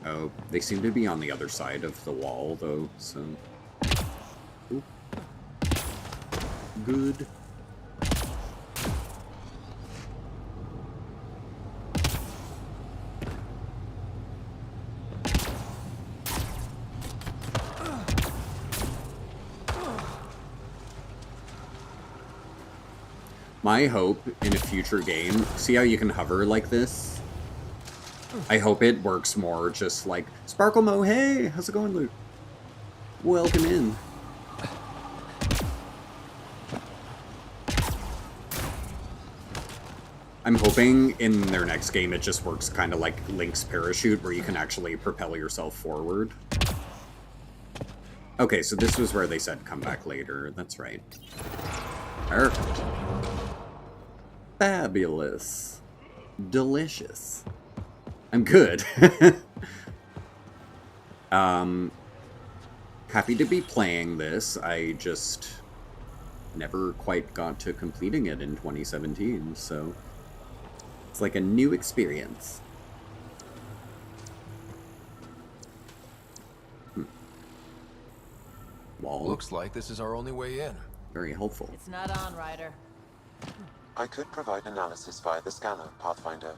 Speaker 1: Oh, they seem to be on the other side of the wall, though, so... Ooh. Good. My hope in a future game, see how you can hover like this? I hope it works more just like, Sparkle Mo, hey, how's it going, Luke? Welcome in. I'm hoping in their next game it just works kind of like Link's parachute, where you can actually propel yourself forward. Okay, so this was where they said come back later. That's right. Perfect. Fabulous. Delicious. I'm good. Happy to be playing this. I just never quite got to completing it in 2017, so it's like a new experience. Wall.
Speaker 5: Looks like this is our only way in.
Speaker 1: Very helpful.
Speaker 9: It's not on, Ryder.
Speaker 2: I could provide analysis via the scanner, Pathfinder.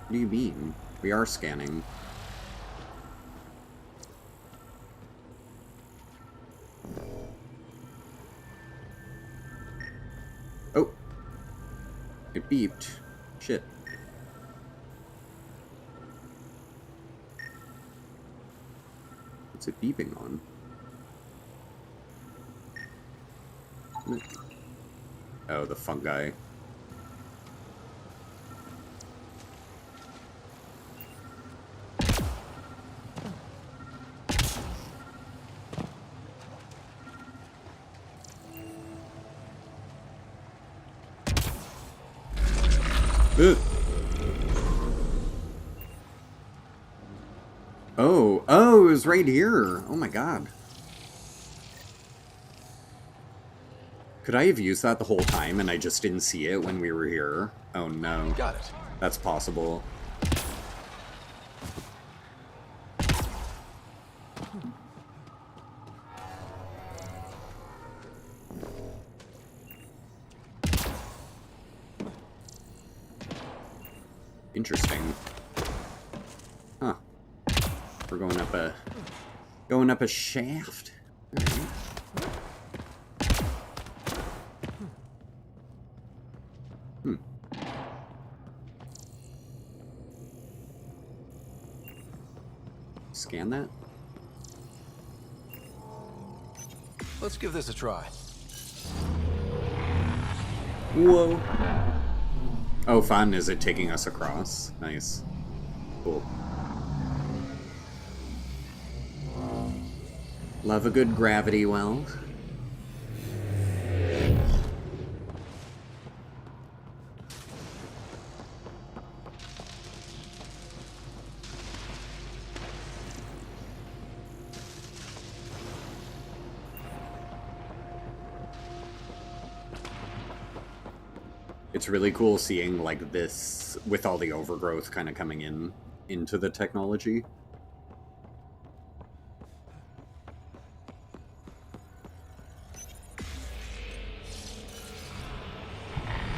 Speaker 1: What do you mean? We are scanning. Oh! It beeped. Shit. What's it beeping on? Oh, the fungi. Ugh. Oh, it was right here. Oh my god. Could I have used that the whole time and I just didn't see it when we were here? Oh no.
Speaker 5: Got it.
Speaker 1: That's possible. Interesting. Huh. We're going up a shaft. All right. Scan that?
Speaker 5: Let's give this a try.
Speaker 1: Whoa. Oh, fun. Is it taking us across? Nice. Cool. Love a good gravity well. It's really cool seeing like this with all the overgrowth kind of coming into the technology.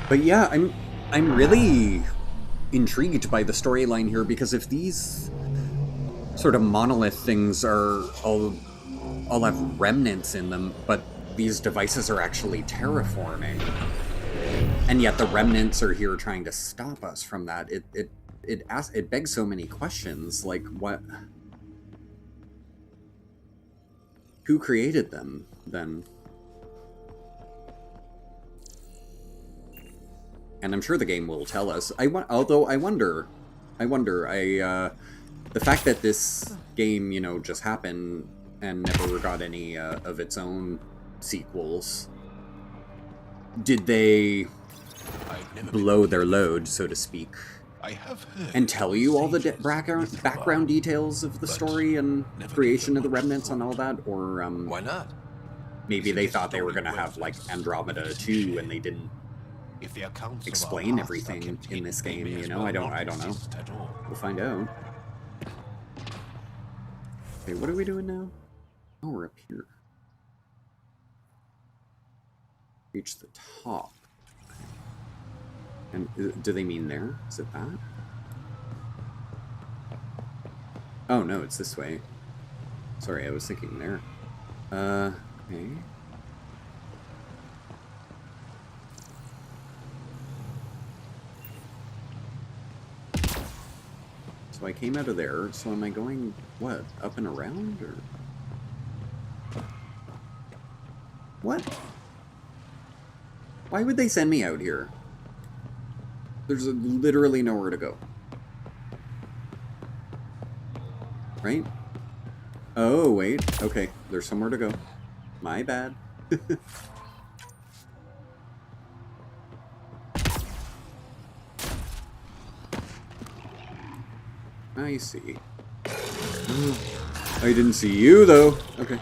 Speaker 1: But yeah, I'm really intrigued by the storyline here, because if these sort of monolith things are all have remnants in them, but these devices are actually terraforming, and yet the remnants are here trying to stop us from that, it begs so many questions, like who created them then? And I'm sure the game will tell us. Although I wonder, the fact that this game, you know, just happened and never got any of its own sequels, did they blow their load, so to speak, and tell you all the background details of the story and creation of the remnants and all that? Or
Speaker 5: why not?
Speaker 1: Maybe they thought they were going to have like Andromeda 2 and they didn't explain everything in this game, you know? I don't know. We'll find out. Okay, what are we doing now? Oh, we're up here. Reach the top. And do they mean there? Is it that? Oh no, it's this way. Sorry, I was thinking there. Okay. So I came out of there, so am I going, what, up and around, or? Why would they send me out here? There's literally nowhere to go. Right? Oh, wait. Okay, there's somewhere to go. My bad. I see. I didn't see you, though. Okay.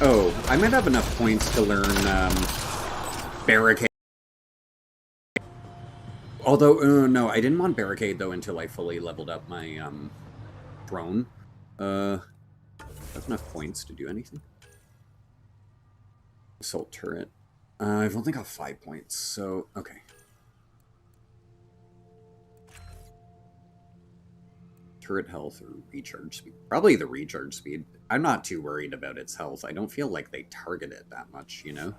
Speaker 1: Oh, I might have enough points to learn, Barricade. Although, no, I didn't want Barricade, though, until I fully leveled up my, drone. I have enough points to do anything. Assault turret. I've only got 5 points, so, okay. Turret health or recharge speed. Probably the recharge speed. I'm not too worried about its health. I don't feel like they target it that much, you know?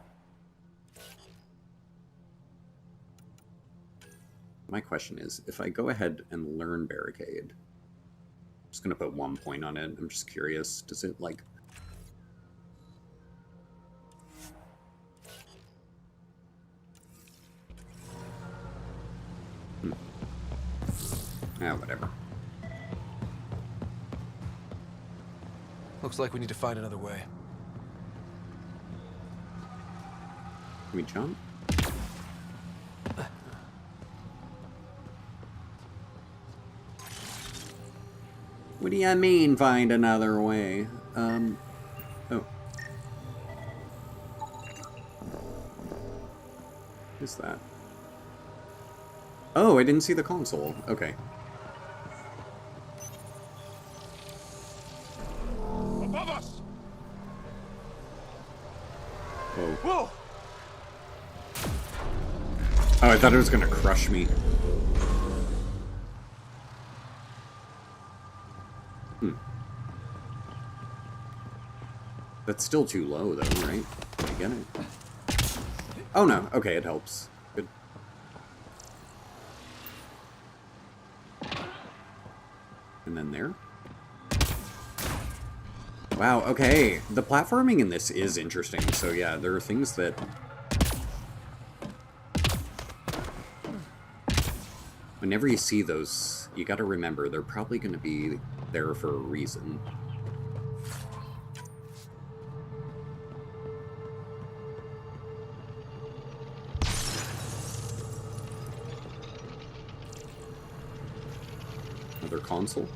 Speaker 1: My question is, if I go ahead and learn Barricade, I'm just going to put 1 point on it. I'm just curious. Does it, like... Ah, whatever.
Speaker 5: Looks like we need to find another way.
Speaker 1: Can we jump? What do you mean, find another way? Oh. What's that? Oh, I didn't see the console. Okay.
Speaker 3: Above us!
Speaker 1: Whoa.
Speaker 3: Whoa!
Speaker 1: Oh, I thought it was gonna crush me. That's still too low, though, right? Can I get it? Oh, no. Okay, it helps. Good. And then there. Wow, okay. The platforming in this is interesting. So, yeah, there are things that... Whenever you see those, you gotta remember they're probably gonna be there for a reason. Another console.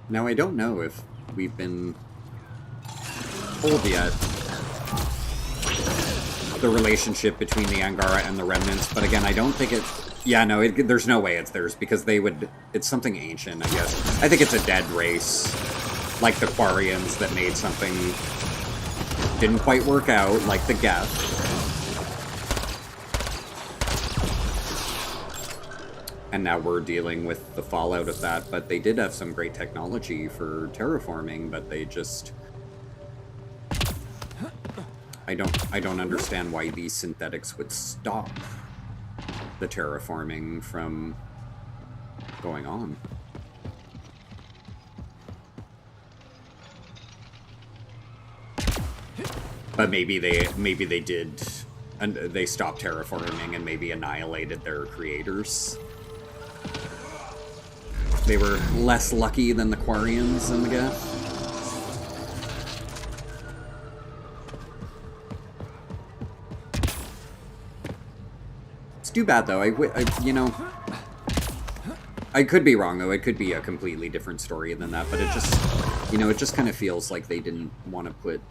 Speaker 1: Now, I don't know if we've been told yet the relationship between the Angara and the Remnants, but again, I don't think it... Yeah, no, there's no way it's theirs, because they would... It's something ancient, I guess. I think it's a dead race, like the Quarians that made something... Didn't quite work out, like the Geth. And now we're dealing with the fallout of that, but they did have some great technology for terraforming, but they just... I don't understand why these synthetics would stop the terraforming from going on. But maybe they did, and they stopped terraforming and maybe annihilated their creators. They were less lucky than the Quarians and the Geth. It's too bad, though. You know, I could be wrong, though. It could be a completely different story than that, but it just, you know, it just kind of feels like they didn't want to put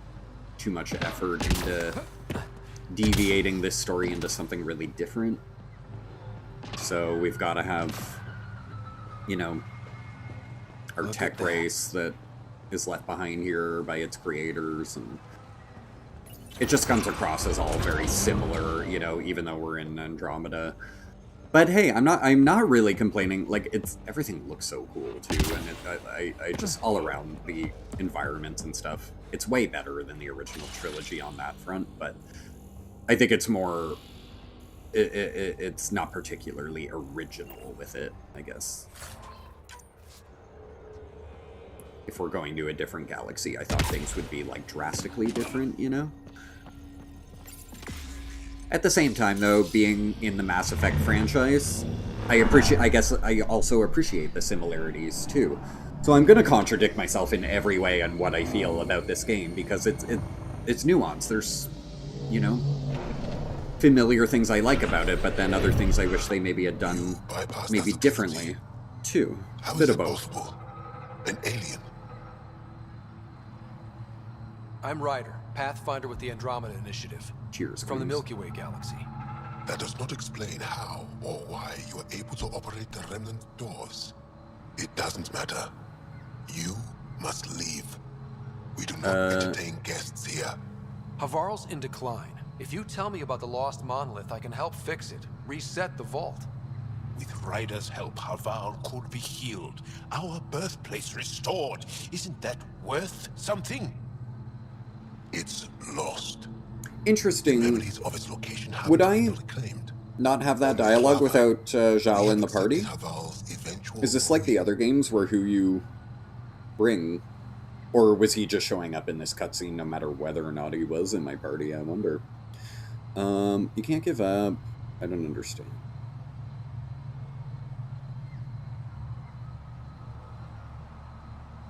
Speaker 1: too much effort into deviating this story into something really different. So we've got to have, you know, our tech race that is left behind here by its creators, and it just comes across as all very similar, you know, even though we're in Andromeda. But hey, I'm not really complaining. Like, everything looks so cool too, and I just all around the environments and stuff, it's way better than the original trilogy on that front. But I think it's more, it's not particularly original with it, I guess. If we're going to a different galaxy, I thought things would be like drastically different, you know? At the same time, though, being in the Mass Effect franchise, I guess I also appreciate the similarities, too. So I'm going to contradict myself in every way on what I feel about this game, because it's nuanced. There's, you know, familiar things I like about it, but then other things I wish they maybe had done maybe differently, too. A bit of both.
Speaker 12: An alien.
Speaker 13: I'm Ryder, Pathfinder with the Andromeda Initiative.
Speaker 1: Cheers.
Speaker 13: From the Milky Way galaxy.
Speaker 12: That does not explain how or why you are able to operate the remnant doors. It doesn't matter. You must leave. We do not entertain guests here.
Speaker 13: Havarl's in decline. If you tell me about the lost monolith, I can help fix it. Reset the vault.
Speaker 7: With Ryder's help, Havarl could be healed. Our birthplace restored. Isn't that worth something?
Speaker 12: It's lost.
Speaker 1: Interesting. Would I not have that dialogue without Zhao in the party? Is this like the other games where who you bring, or was he just showing up in this cutscene no matter whether or not he was in my party? I wonder. You can't give up. I don't understand.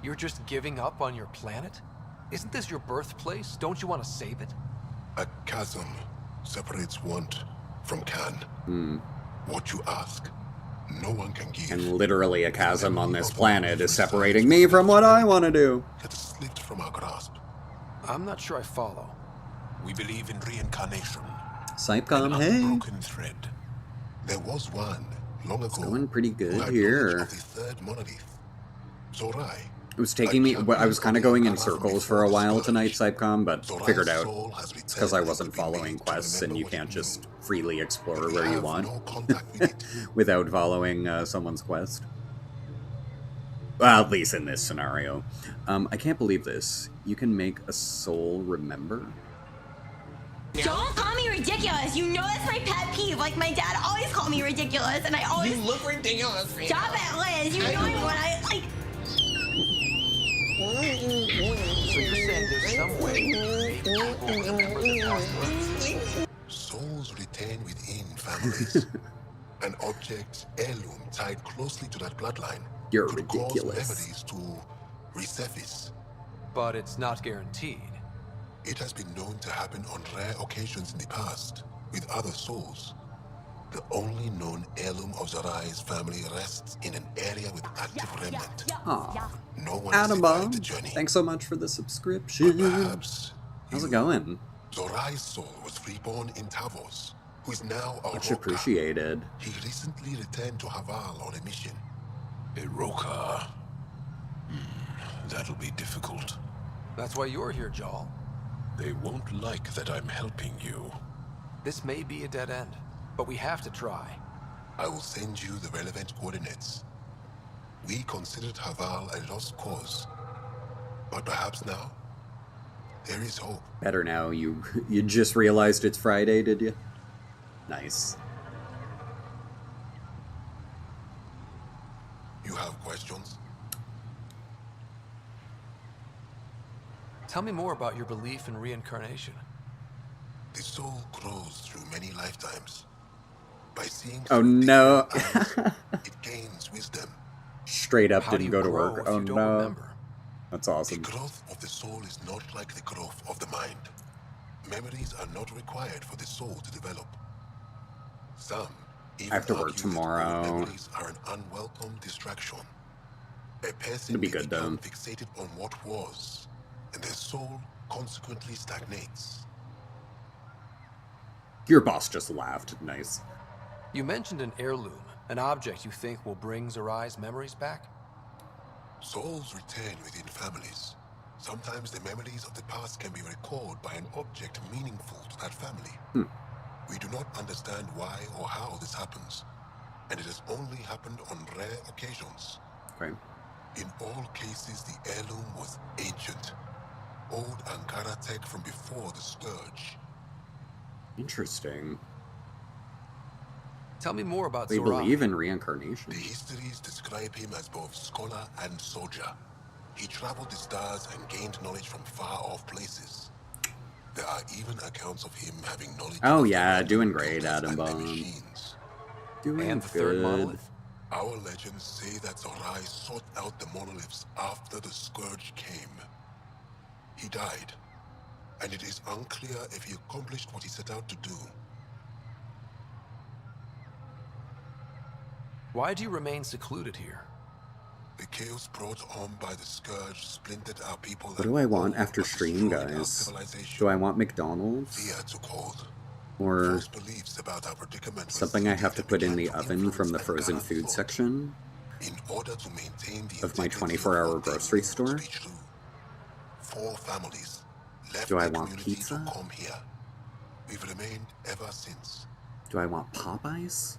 Speaker 13: You're just giving up on your planet? Isn't this your birthplace? Don't you want to save it?
Speaker 12: A chasm separates want from can. What you ask, no one can give.
Speaker 1: And literally a chasm on this planet is separating me from what I want to do.
Speaker 12: It slipped from our grasp.
Speaker 13: I'm not sure I follow.
Speaker 7: We believe in reincarnation.
Speaker 1: Sipecom, hey.
Speaker 7: Broken thread.
Speaker 12: There was one long ago.
Speaker 1: It's going pretty good here.
Speaker 12: Of the third monolith. Zorai.
Speaker 1: It was taking me, I was kind of going in circles for a while tonight, Sipecom, but figured out it's because I wasn't following quests, and you can't just freely explore where you want without following someone's quest. Well, at least in this scenario. I can't believe this. You can make a soul remember?
Speaker 14: Don't call me ridiculous. You know that's my pet peeve. Like, my dad always called me ridiculous, and I always...
Speaker 15: You look ridiculous.
Speaker 14: Stop it, Liz. You know what I... Like...
Speaker 5: So you're saying there's some way people remember the past?
Speaker 12: Souls retain within families. An object, heirloom, tied closely to that bloodline.
Speaker 1: You're
Speaker 12: could
Speaker 1: ridiculous.
Speaker 12: Cause memories to resurface.
Speaker 13: But it's not guaranteed.
Speaker 12: It has been known to happen on rare occasions in the past with other souls. The only known heirloom of Zarai's family rests in an area with active remnant.
Speaker 1: Aww.
Speaker 12: No one
Speaker 1: Adam Bomb,
Speaker 12: the journey.
Speaker 1: thanks so much for the subscription.
Speaker 12: Perhaps
Speaker 1: how's it going?
Speaker 12: Zorai's soul was reborn in Tavos, who is now a
Speaker 1: Much
Speaker 12: Roka.
Speaker 1: appreciated.
Speaker 12: He recently returned to Haval on a mission.
Speaker 7: A Roka. That'll be difficult.
Speaker 13: That's why you're here, Jal.
Speaker 7: They won't like that I'm helping you.
Speaker 13: This may be a dead end, but we have to try.
Speaker 12: I will send you the relevant coordinates. We considered Haval a lost cause, but perhaps now there is hope.
Speaker 1: Better now. You just realized it's Friday, did you? Nice.
Speaker 12: You have questions?
Speaker 13: Tell me more about your belief in reincarnation.
Speaker 12: The soul grows through many lifetimes. By seeing
Speaker 1: oh no.
Speaker 12: it gains wisdom.
Speaker 1: Straight up didn't go to work. Oh no.
Speaker 13: Remember?
Speaker 1: That's awesome.
Speaker 12: The growth of the soul is not like the growth of the mind. Memories are not required for the soul to develop. Some even
Speaker 1: I have to work
Speaker 12: argue
Speaker 1: tomorrow.
Speaker 12: that memories are an unwelcome distraction. A person
Speaker 1: It'll be
Speaker 12: may
Speaker 1: good
Speaker 12: become
Speaker 1: though.
Speaker 12: fixated on what was, and their soul consequently stagnates.
Speaker 1: Your boss just laughed. Nice.
Speaker 13: You mentioned an heirloom, an object you think will bring Zarai's memories back?
Speaker 12: Souls return within families. Sometimes the memories of the past can be recalled by an object meaningful to that family. We do not understand why or how this happens, and it has only happened on rare occasions.
Speaker 1: Okay.
Speaker 12: In all cases, the heirloom was ancient. Old Ankara tech from before the Scourge.
Speaker 1: Interesting.
Speaker 13: Tell me more about
Speaker 1: They
Speaker 13: Zarai.
Speaker 1: believe in reincarnation.
Speaker 12: The histories describe him as both scholar and soldier. He traveled the stars and gained knowledge from far-off places. There are even accounts of him having knowledge.
Speaker 1: Oh yeah, doing great, Adam Bomb. Doing
Speaker 13: and the
Speaker 1: good.
Speaker 13: third monolith?
Speaker 12: Our legends say that Zarai sought out the monoliths after the Scourge came. He died, and it is unclear if he accomplished what he set out to do.
Speaker 13: Why do you remain secluded here?
Speaker 12: The chaos brought on by the Scourge splintered our people.
Speaker 1: What do I want after stream, guys? Do I want McDonald's?
Speaker 12: Fear took hold.
Speaker 1: Or
Speaker 12: False beliefs about our predicament
Speaker 1: something I have to put in the oven from the frozen food section
Speaker 12: in order to maintain the
Speaker 1: of my 24-hour grocery store?
Speaker 12: 4 families left
Speaker 1: Do I
Speaker 12: the
Speaker 1: want
Speaker 12: community
Speaker 1: pizza?
Speaker 12: to come here. We've remained ever since.
Speaker 1: Do I want Popeyes?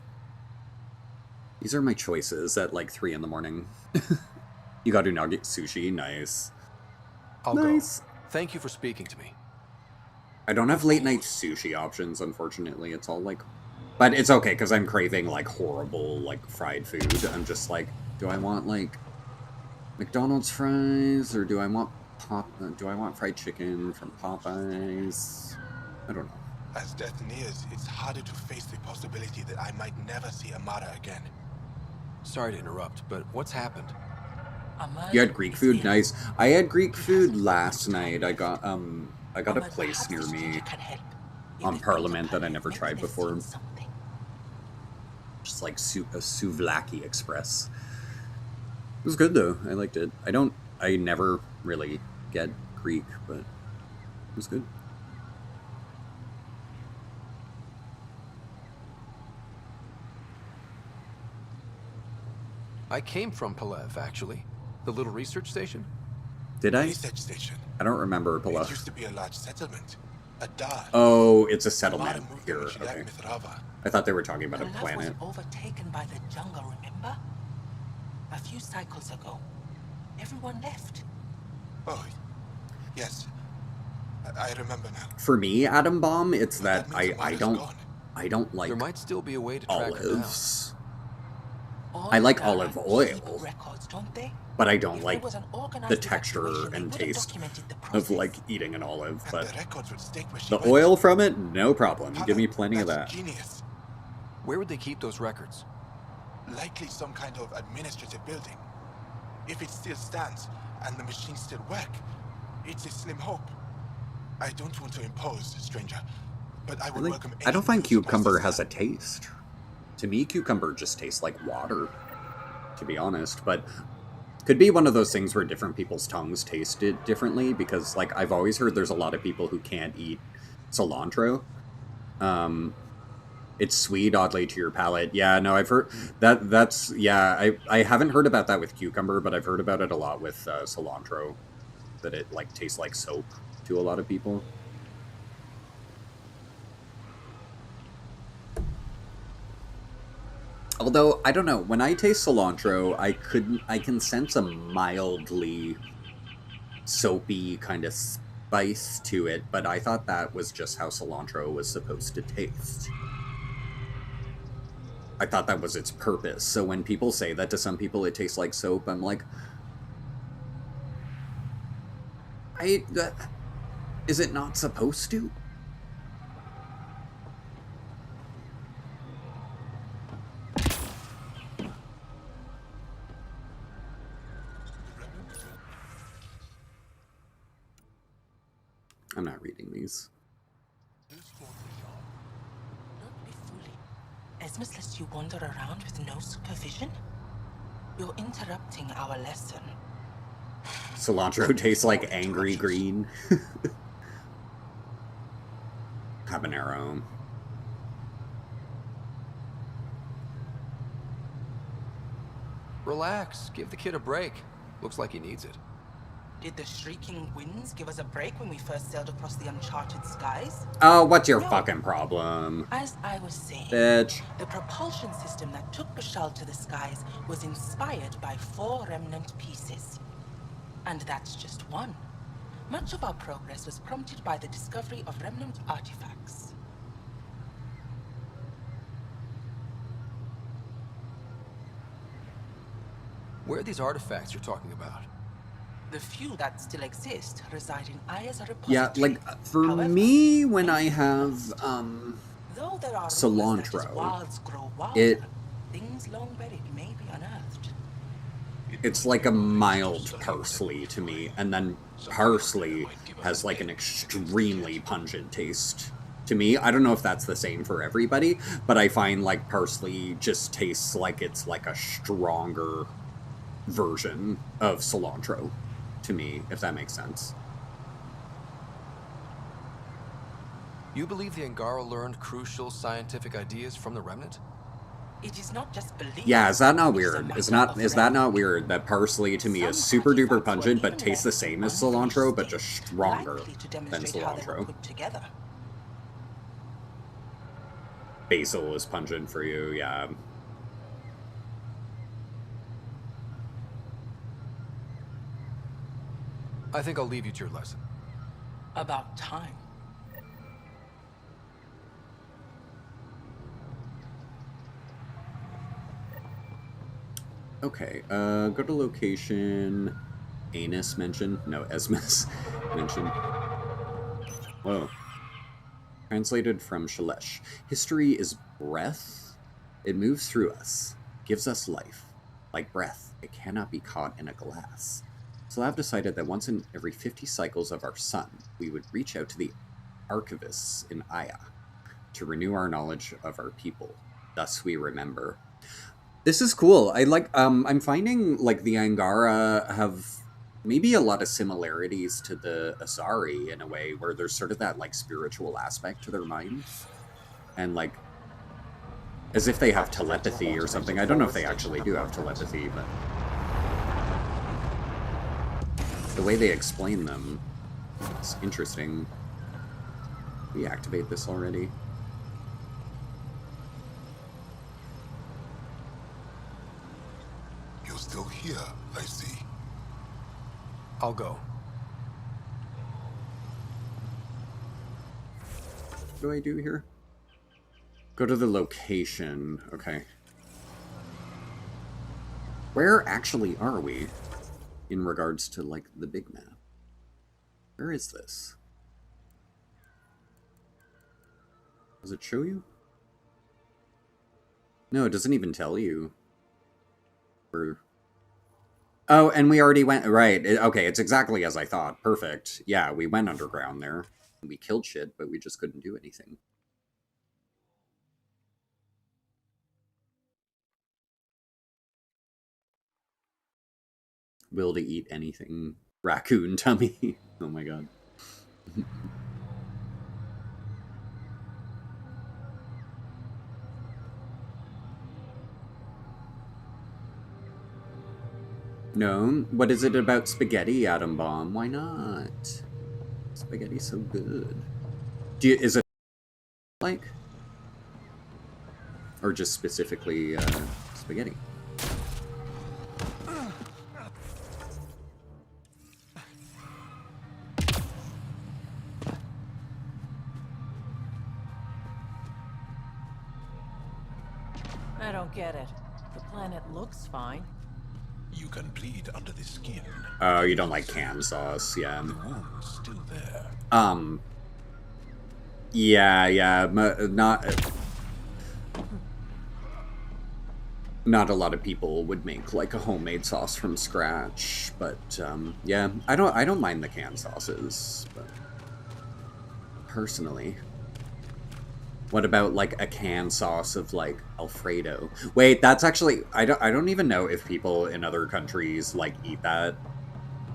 Speaker 1: These are my choices at like 3 in the morning. You got unagi sushi, nice.
Speaker 13: I'll
Speaker 1: nice.
Speaker 13: go. Thank you for speaking to me.
Speaker 1: I don't have late night sushi options, unfortunately. It's all like... But it's okay, because I'm craving like horrible like fried food. I'm just like, do I want like McDonald's fries, or do I want fried chicken from Popeyes? I don't know.
Speaker 15: As death nears, it's harder to face the possibility that I might never see Amara again.
Speaker 13: Sorry to interrupt, but what's happened?
Speaker 1: You had Greek food? Nice. I had Greek food last night. I got a place near me on Parliament that I never tried before. Just like a Souvlaki Express. It was good though. I liked it. I never really get Greek, but it was good.
Speaker 13: I came from Palev, actually. The little research station?
Speaker 1: Did I?
Speaker 15: Research station.
Speaker 1: I don't remember Palev.
Speaker 15: It used to be a large settlement. A dar.
Speaker 1: Oh, it's a settlement here. Okay.
Speaker 15: Mithrava.
Speaker 1: I thought they were talking about a
Speaker 6: Palev
Speaker 1: planet.
Speaker 6: was overtaken by the jungle, remember? A few cycles ago. Everyone left.
Speaker 15: Oh, yes. I remember now.
Speaker 1: For me, Atom Bomb, it's that I don't like
Speaker 13: there might still be a way to track
Speaker 1: olives. I like olive oil, but I don't like the texture and taste of like eating an olive. But the oil from it, no problem. Give me plenty of that.
Speaker 15: Genius.
Speaker 13: Where would they keep those records?
Speaker 15: Likely some kind of administrative building. If it still stands and the machines still work, it's a slim hope. I don't want to impose, stranger, but I would welcome.
Speaker 1: I don't find cucumber has a taste. To me, cucumber just tastes like water, to be honest. But could be one of those things where different people's tongues taste it differently, because like I've always heard there's a lot of people who can't eat cilantro. It's sweet, oddly, to your palate. Yeah, no, I've heard that's yeah, I haven't heard about that with cucumber, but I've heard about it a lot with cilantro, that it like tastes like soap to a lot of people. Although, I don't know, when I taste cilantro, I can sense a mildly soapy kind of spice to it, but I thought that was just how cilantro was supposed to taste. I thought that was its purpose. So when people say that to some people, it tastes like soap, I'm like, is it not supposed to? I'm not reading these.
Speaker 6: Don't be foolish. Esmus lets you wander around with no supervision? You're interrupting our lesson.
Speaker 1: Cilantro tastes like angry green. Habanero.
Speaker 13: Relax. Give the kid a break. Looks like he needs it.
Speaker 6: Did the shrieking winds give us a break when we first sailed across the uncharted skies?
Speaker 1: Oh, what's your
Speaker 6: No.
Speaker 1: fucking problem?
Speaker 6: As I was saying,
Speaker 1: Bitch.
Speaker 6: the propulsion system that took Bashal to the skies was inspired by 4 remnant pieces. And that's just one. Much of our progress was prompted by the discovery of remnant artifacts.
Speaker 13: Where are these artifacts you're talking about?
Speaker 6: The few that still exist reside in Aya's repository.
Speaker 1: Yeah, like, for me, when I have,
Speaker 6: though there are
Speaker 1: cilantro,
Speaker 6: things long buried may be unearthed.
Speaker 1: it's like a mild parsley to me, and then parsley has like an extremely pungent taste to me. I don't know if that's the same for everybody, but I find like parsley just tastes like it's like a stronger version of cilantro to me, if that makes sense.
Speaker 13: You believe the Angara learned crucial scientific ideas from the Remnant?
Speaker 6: It is not just belief.
Speaker 1: Yeah, is that not weird? Is that not weird that parsley to me is super duper pungent but tastes the same as cilantro but just stronger than cilantro? Basil is pungent for you, yeah.
Speaker 13: I think I'll leave you to your lesson.
Speaker 6: About time.
Speaker 1: Okay, go to location. Anus mention? No, Esmus mention. Whoa. Translated from Shalesh. History is breath. It moves through us, gives us life. Like breath, it cannot be caught in a glass. So I've decided that once in every 50 cycles of our sun, we would reach out to the archivists in Aya to renew our knowledge of our people. Thus we remember. This is cool. I like, I'm finding, like, the Angara have maybe a lot of similarities to the Asari in a way, where there's sort of that, like, spiritual aspect to their minds. And, like, as if they have telepathy or something. I don't know if they actually do have telepathy, but the way they explain them is interesting. We activate this already.
Speaker 12: You're still here, I see.
Speaker 13: I'll go.
Speaker 1: What do I do here? Go to the location. Okay. Where actually are we in regards to, like, the big map? Where is this? Does it show you? No, it doesn't even tell you. Oh, and we already went, right, okay, it's exactly as I thought. Perfect. Yeah, we went underground there. We killed shit, but we just couldn't do anything. Will to eat anything. Raccoon tummy. Oh my god. No? What is it about spaghetti, Atom Bomb? Why not? Spaghetti's so good. Is it like? Or just specifically spaghetti?
Speaker 9: I don't get it. The planet looks fine.
Speaker 12: You can bleed under the skin.
Speaker 1: Oh, you don't like canned sauce, yeah.
Speaker 12: The wound's still there.
Speaker 1: Yeah, not a lot of people would make like a homemade sauce from scratch, but yeah, I don't mind the canned sauces, but personally. What about like a canned sauce of like Alfredo? Wait, that's actually I don't even know if people in other countries like eat that,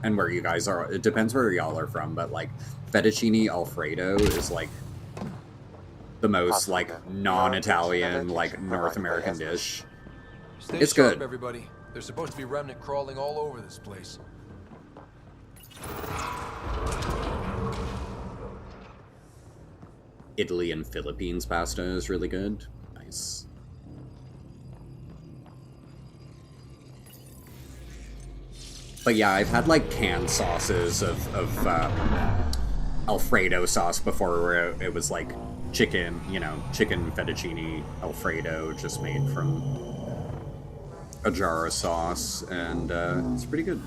Speaker 1: and where you guys are. It depends where y'all are from, but like fettuccine Alfredo is like the most like non-Italian like North American dish.
Speaker 13: Stay
Speaker 1: It's
Speaker 13: sharp,
Speaker 1: good.
Speaker 13: Everybody. There's supposed to be remnant crawling all over this place.
Speaker 1: Italy and Philippines pasta is really good. Nice. But yeah, I've had like canned sauces of Alfredo sauce before, where it was like chicken, you know, chicken fettuccine Alfredo just made from a jar of sauce, and it's pretty good.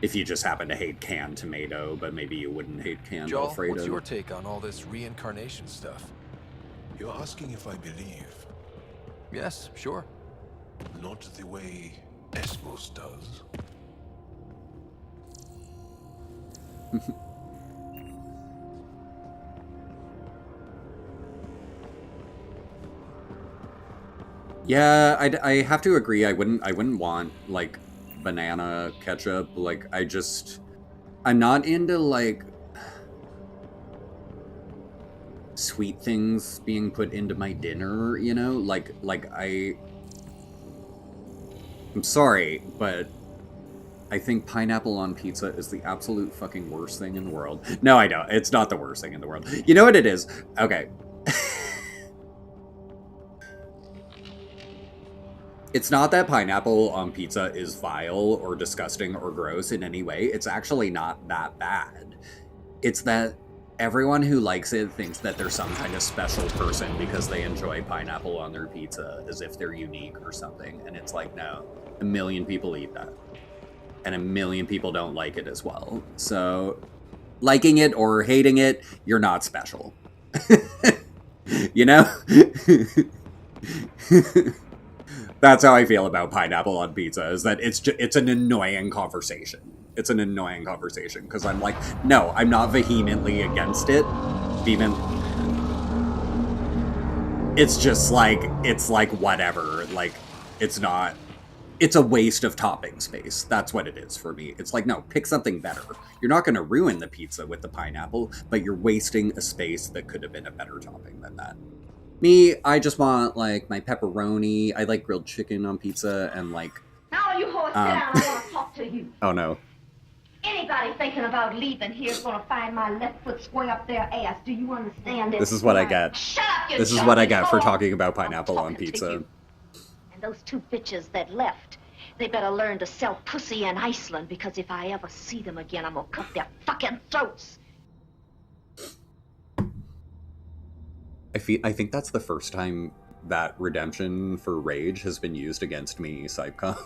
Speaker 1: If you just happen to hate canned tomato, but maybe you wouldn't hate canned
Speaker 13: Joel,
Speaker 1: Alfredo.
Speaker 13: what's your take on all this reincarnation stuff?
Speaker 7: You're asking if I believe?
Speaker 13: Yes, sure.
Speaker 7: Not the way Esmos does.
Speaker 1: Yeah, I have to agree. I wouldn't want like banana ketchup. Like I'm not into like sweet things being put into my dinner, you know? I'm sorry, but I think pineapple on pizza is the absolute fucking worst thing in the world. No, I don't. It's not the worst thing in the world. You know what it is? Okay. It's not that pineapple on pizza is vile or disgusting or gross in any way. It's actually not that bad. It's that everyone who likes it thinks that they're some kind of special person because they enjoy pineapple on their pizza, as if they're unique or something. And it's like, no, 1 million people eat that. And 1 million people don't like it as well. So, liking it or hating it, you're not special. You know? That's how I feel about pineapple on pizza, is that it's an annoying conversation. It's an annoying conversation, because I'm like, no, I'm not vehemently against it. Even... It's just like, whatever. Like, it's not... It's a waste of topping space. That's what it is for me. It's like, no, pick something better. You're not going to ruin the pizza with the pineapple, but you're wasting a space that could have been a better topping than that. Me, I just want, like, my pepperoni. I like grilled chicken on pizza, and, like...
Speaker 16: Now you horse, sit down, I want to talk to you.
Speaker 1: Oh, no.
Speaker 16: Anybody thinking about leaving here is going to find my left foot swing up their ass. Do you understand this?
Speaker 1: This is what I get.
Speaker 16: Shut up, you
Speaker 1: This is what I get for talking about pineapple on pizza.
Speaker 16: And those 2 bitches that left, they better learn to sell pussy in Iceland, because if I ever see them again, I'm going to cut their fucking throats.
Speaker 1: I think that's the first time that redemption for rage has been used against me, Psypcom.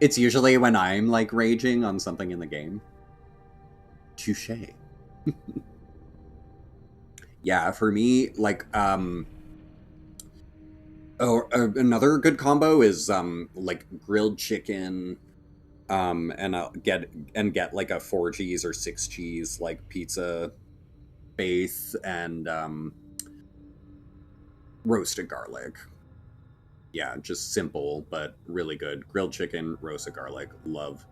Speaker 1: It's usually when I'm, like, raging on something in the game. Touché. Yeah, for me, like, another good combo is, like, grilled chicken, and get, like, a 4 cheese or 6 cheese, like, pizza base, and, roasted garlic. Yeah, just simple, but really good. Grilled chicken, roasted garlic, love.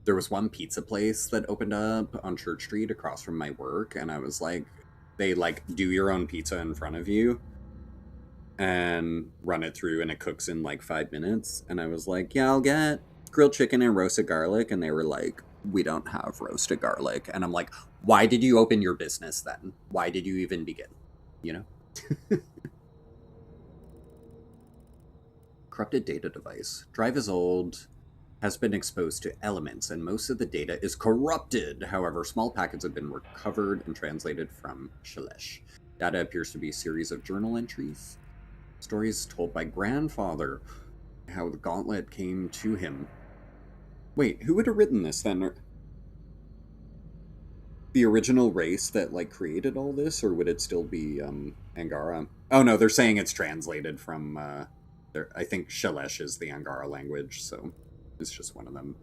Speaker 1: There was one pizza place that opened up on Church Street across from my work, and I was like, they, like, do your own pizza in front of you, and run it through, and it cooks in, like, 5 minutes, and I was like, yeah, I'll get grilled chicken and roasted garlic, and they were like, we don't have roasted garlic, and I'm like, why did you open your business then? Why did you even begin? You know? Corrupted data device. Drive is old, has been exposed to elements, and most of the data is corrupted. However, small packets have been recovered and translated from Shalesh. Data appears to be a series of journal entries. Stories told by grandfather. How the gauntlet came to him. Wait, who would have written this then? The original race that, like, created all this, or would it still be Angara? Oh no, they're saying it's translated from I think Shalesh is the Angara language, so it's just one of them.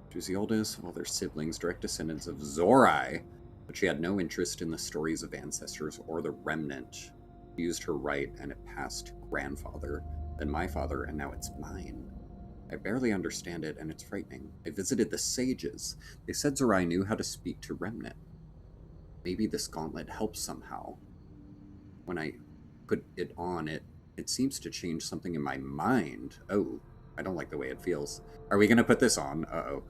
Speaker 1: She was the oldest of all their siblings, direct descendants of Zorai, but she had no interest in the stories of ancestors or the remnant. She used her right, and it passed to grandfather, then my father, and now it's mine. I barely understand it, and it's frightening. I visited the sages. They said Zorai knew how to speak to remnant. maybe this gauntlet helps somehow. When I put it on, it seems to change something in my mind. Oh, I don't like the way it feels. Are we gonna put this on? Uh-oh.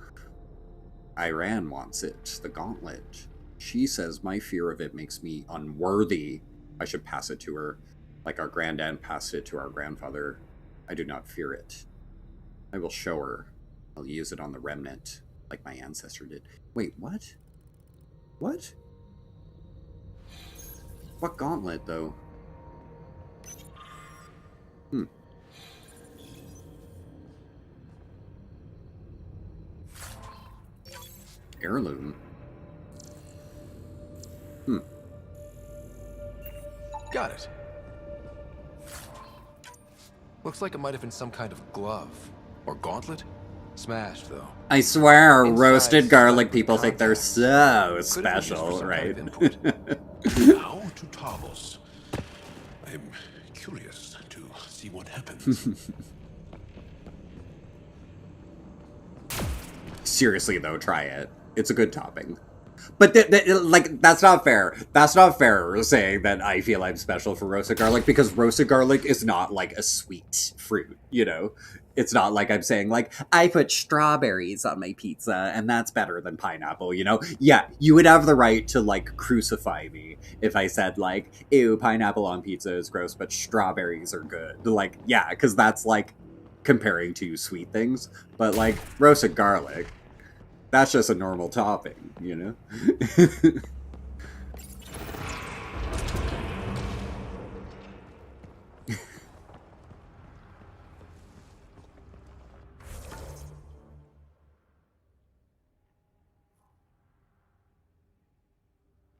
Speaker 1: Iran wants it. The gauntlet. She says my fear of it makes me unworthy. I should pass it to her, like our granddad passed it to our grandfather. I do not fear it. I will show her. I'll use it on the remnant, like my ancestor did. Wait, what? What? What gauntlet, though? Heirloom.
Speaker 13: Got it. Looks like it might have been some kind of glove. Or gauntlet? Smashed, though.
Speaker 1: I swear,
Speaker 13: Inside,
Speaker 1: roasted garlic people
Speaker 13: contacts.
Speaker 1: think they're so
Speaker 13: Could
Speaker 1: special, right?
Speaker 7: Now to Talos. I'm curious to see what happens.
Speaker 1: Seriously, though, try it. It's a good topping. But, like, that's not fair. That's not fair saying that I feel I'm special for roasted garlic, because roasted garlic is not, like, a sweet fruit, you know? It's not like I'm saying, like, I put strawberries on my pizza, and that's better than pineapple, you know? Yeah, you would have the right to, like, crucify me if I said, like, ew, pineapple on pizza is gross, but strawberries are good. Like, yeah, because that's, like, comparing two sweet things. But, like, roasted garlic, that's just a normal topping, you know?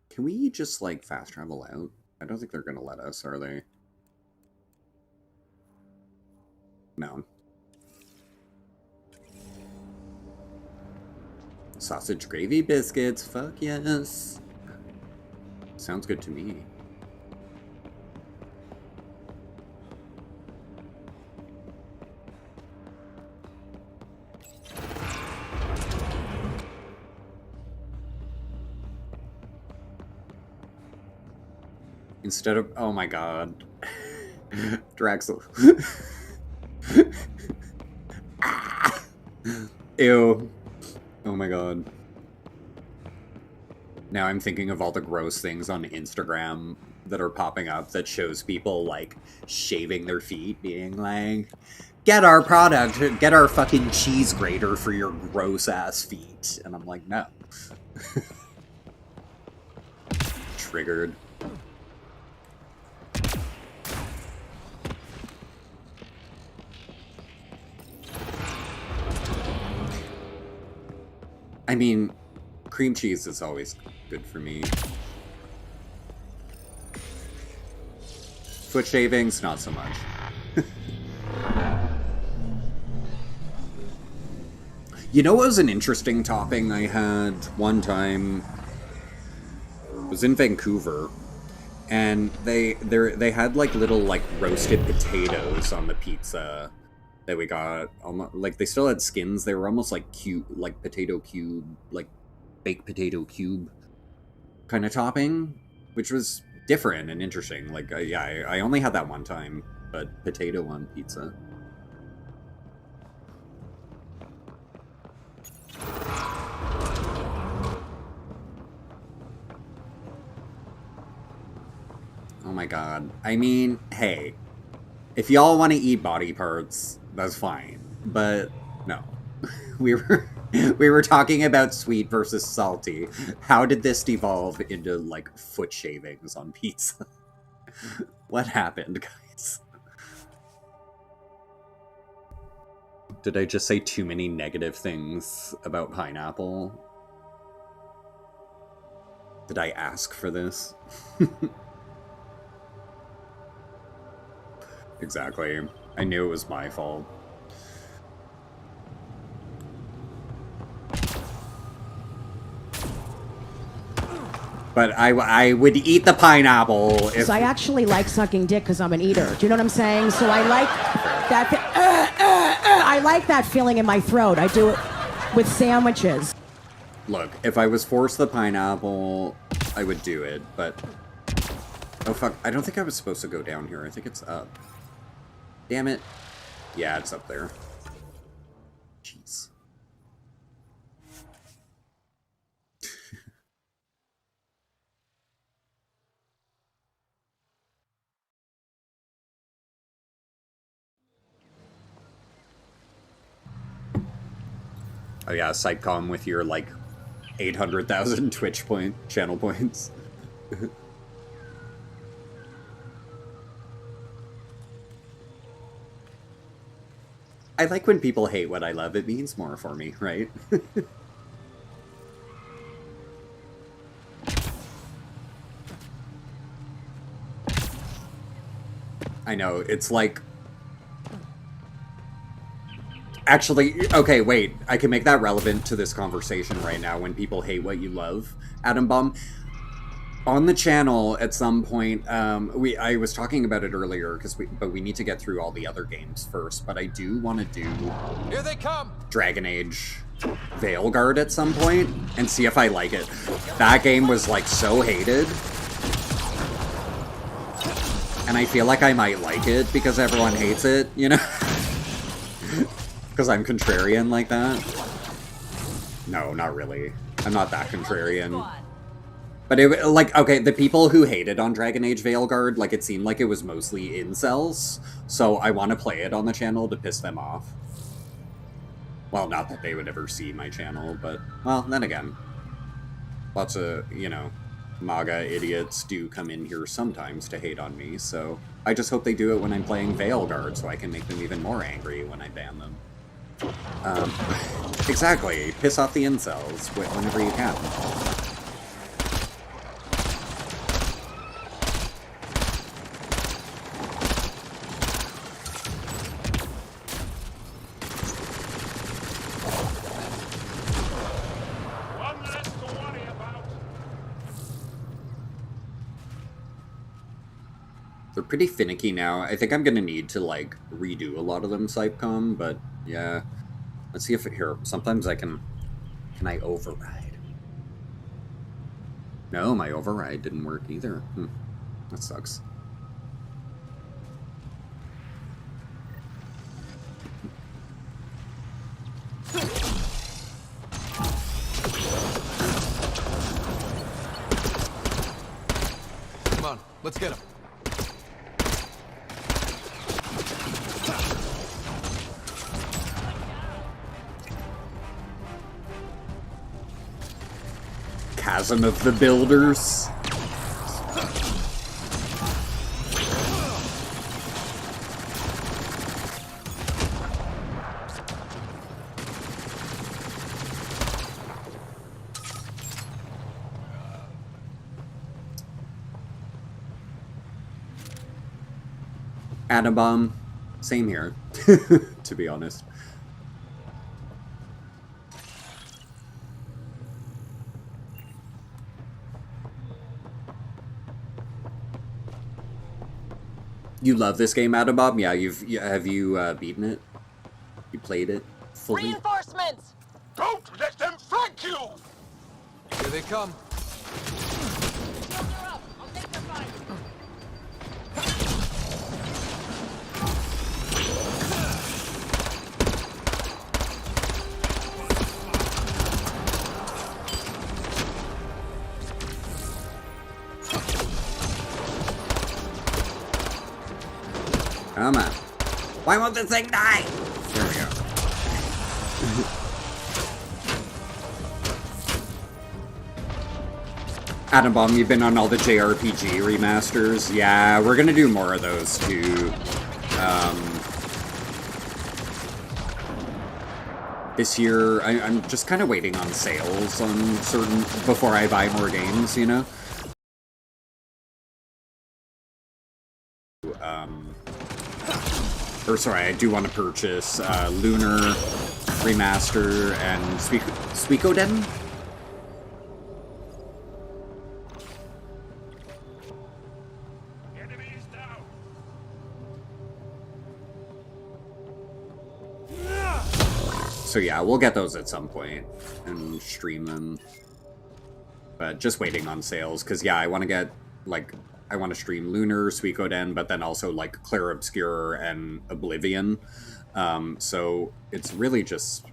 Speaker 1: Can we just, like, fast travel out? I don't think they're gonna let us, are they? No. Sausage gravy biscuits, fuck yes. Sounds good to me. Instead of, oh my god. Draxel. Ah! Ew. Oh my god. Now I'm thinking of all the gross things on Instagram that are popping up that shows people, like, shaving their feet, being like, get our product, get our fucking cheese grater for your gross-ass feet. And I'm like, no. Triggered. I mean, cream cheese is always good for me. Foot shavings, not so much. You know what was an interesting topping I had one time? It was in Vancouver. And they had, like, little, like, roasted potatoes on the pizza that we got. Almost, like, they still had skins. They were almost like cube, like potato cube, like baked potato cube kind of topping, which was different and interesting. Like, yeah, I only had that one time, but potato on pizza. Oh my god. I mean, hey, if y'all want to eat body parts, that's fine. But no. We were talking about sweet versus salty. How did this devolve into, like, foot shavings on pizza? What happened, guys? Did I just say too many negative things about pineapple? Did I ask for this? Exactly. I knew it was my fault. But I would eat the pineapple if...
Speaker 17: So I actually like sucking dick because I'm an eater. Do you know what I'm saying? So I like that... I like that feeling in my throat. I do it with sandwiches.
Speaker 1: Look, if I was forced the pineapple, I would do it, but... Oh, fuck. I don't think I was supposed to go down here. I think it's up. Damn it. Yeah, it's up there. Jeez. Oh yeah, Sitecom with your, like, 800,000 Twitch channel points. I like when people hate what I love. It means more for me, right? I know, it's like... Actually, okay, wait. I can make that relevant to this conversation right now when people hate what you love, Atom Bomb. On the channel, at some point, I was talking about it earlier, but we need to get through all the other games first, but I do want to do...
Speaker 13: Here they come!
Speaker 1: Dragon Age Veilguard at some point, and see if I like it. That game was, like, so hated. And I feel like I might like it because everyone hates it, you know? Because I'm contrarian like that. No, not really. I'm not that contrarian. But it, like, okay, the people who hated on Dragon Age Veilguard, like, it seemed like it was mostly incels. So I want to play it on the channel to piss them off. Well, not that they would ever see my channel, but, well, then again. Lots of, you know, MAGA idiots do come in here sometimes to hate on me, so I just hope they do it when I'm playing Veilguard so I can make them even more angry when I ban them. Exactly. Piss off the incels whenever you can.
Speaker 3: One less to worry about.
Speaker 1: They're pretty finicky now. I think I'm gonna need to, like, redo a lot of them, Sipecom, but yeah. Let's see if it here. Sometimes I can I override? No, my override didn't work either. That sucks.
Speaker 13: Come on, let's get him.
Speaker 1: Chasm of the Builders. Atom Bomb. Same here, to be honest. You love this game, Atom Bomb? Yeah, have you beaten it? You played it fully?
Speaker 10: Reinforcements!
Speaker 3: Don't let them flank you!
Speaker 13: Here they come.
Speaker 1: Come on. Why won't this thing die? There we go. Atom Bomb, you've been on all the JRPG remasters. Yeah, we're gonna do more of those too. This year, I'm just kind of waiting on sales on certain before I buy more games, you know? Or sorry, I do want to purchase Lunar Remaster and Suikoden? So yeah, we'll get those at some point and stream them. But just waiting on sales, because, yeah, I want to get, like, I want to stream Lunar, Suikoden, but then also, like, Clair Obscur and Oblivion. So it's really just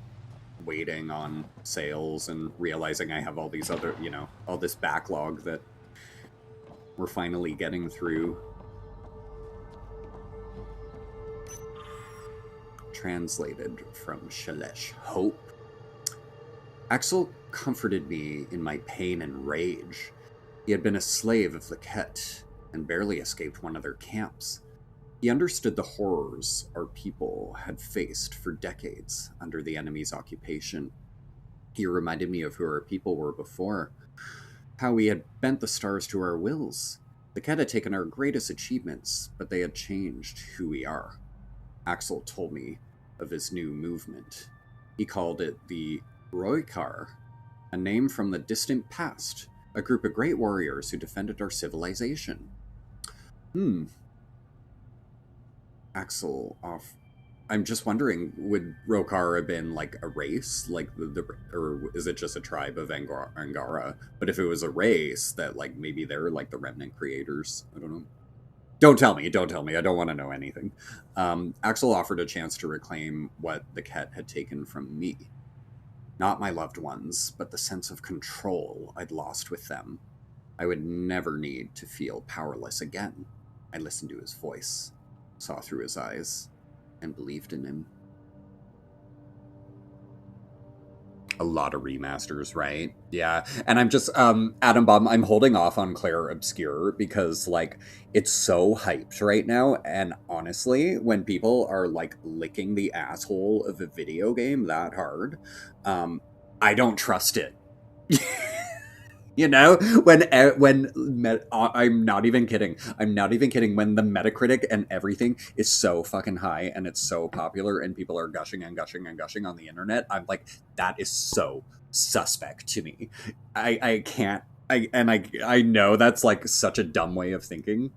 Speaker 1: waiting on sales and realizing I have all these other, you know, all this backlog that we're finally getting through. Translated from Shalesh. Hope. Axel comforted me in my pain and rage. He had been a slave of the Ket and barely escaped one of their camps. He understood the horrors our people had faced for decades under the enemy's occupation. He reminded me of who our people were before, how we had bent the stars to our wills. The Ket had taken our greatest achievements, but they had changed who we are. Axel told me of his new movement. He called it the Roikar, a name from the distant past, a group of great warriors who defended our civilization. Axel off. I'm just wondering, would Roikar have been like a race, like or is it just a tribe of Angara? But if it was a race, that like maybe they're like the remnant creators. I don't know. Don't tell me. I don't want to know anything. Axel offered a chance to reclaim what the Ket had taken from me. Not my loved ones, but the sense of control I'd lost with them. I would never need to feel powerless again. I listened to his voice, saw through his eyes, and believed in him. A lot of remasters, right? Yeah. And I'm just, Adam Bomb, I'm holding off on Clair Obscur because, like, it's so hyped right now. And honestly, when people are, like, licking the asshole of a video game that hard, I don't trust it. You know, I'm not even kidding. When the Metacritic and everything is so fucking high and it's so popular and people are gushing and gushing and gushing on the internet, I'm like, that is so suspect to me. I can't. I know that's like such a dumb way of thinking.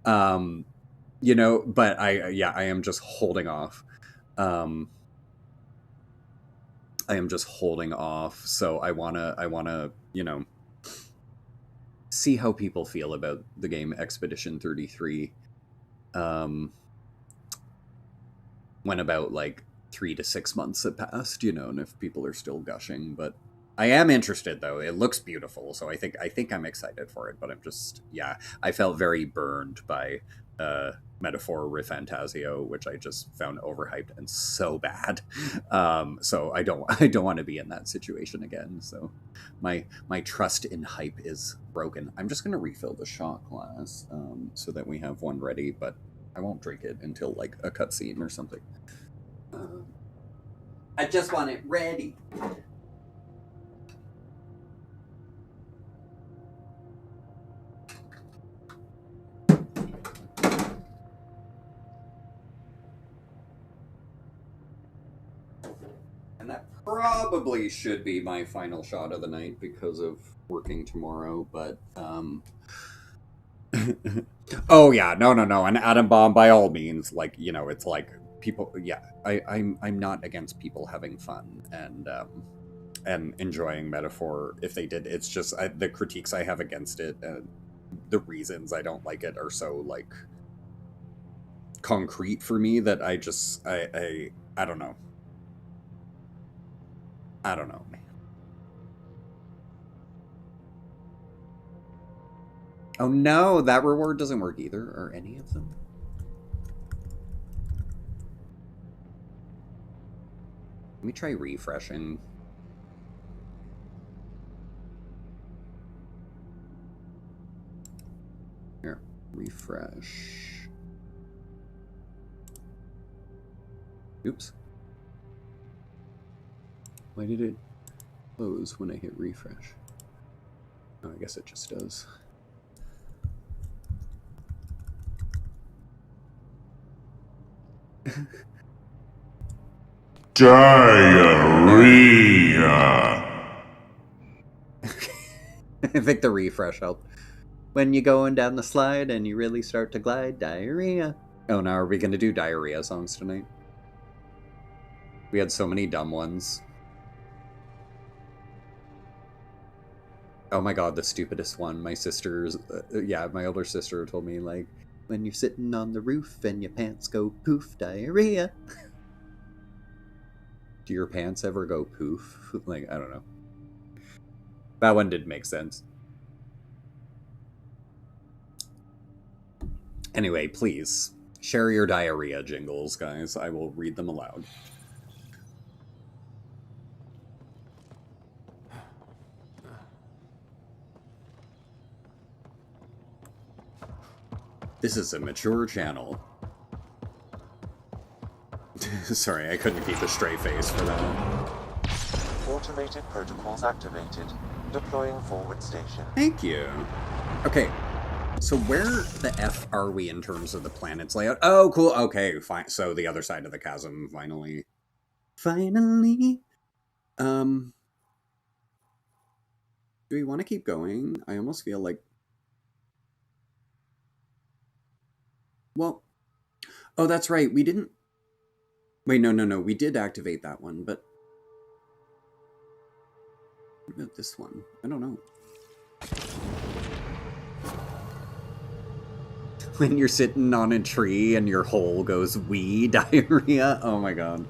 Speaker 1: You know, but I am just holding off. I am just holding off. So I wanna, you know, see how people feel about the game Expedition 33 when about like 3 to 6 months have passed, you know, and if people are still gushing. But I am interested, though. It looks beautiful, so I think I'm excited for it. But I'm just, yeah, I felt very burned by Metaphor Refantasio, which I just found overhyped and so bad. So I don't want to be in that situation again. So my trust in hype is broken. I'm just gonna refill the shot glass so that we have one ready, but I won't drink it until like a cutscene or something. I just want it ready. And that probably should be my final shot of the night because of working tomorrow, but oh yeah, no. And Atom Bomb, by all means, like, you know, it's like people, yeah, I'm not against people having fun and enjoying Metaphor if they did. It's just the critiques I have against it and the reasons I don't like it are so like concrete for me that I just I don't know. I don't know, man. Oh no, that reward doesn't work either, or any of them. Let me try refreshing. Here, refresh. Oops. Why did it close when I hit refresh? Oh, I guess it just does.
Speaker 12: Diarrhea.
Speaker 1: I think the refresh helped. When you're going down the slide and you really start to glide, diarrhea. Oh, now are we going to do diarrhea songs tonight? We had so many dumb ones. Oh my god, the stupidest one. My sister's, yeah, my older sister told me, like, when you're sitting on the roof and your pants go poof, diarrhea. Do your pants ever go poof? Like, I don't know. That one did make sense. Anyway, please, share your diarrhea jingles, guys. I will read them aloud. This is a mature channel. Sorry, I couldn't keep a straight face for that.
Speaker 2: Automated protocols activated. Deploying forward station.
Speaker 1: Thank you. Okay, so where the F are we in terms of the planet's layout? Oh, cool. Okay, fine. So the other side of the chasm, finally. Finally. Do we want to keep going? I almost feel like... Well... Oh, that's right. We didn't... Wait, no. We did activate that one, but... What about this one? I don't know. When you're sitting on a tree and your hole goes wee diarrhea? Oh my god.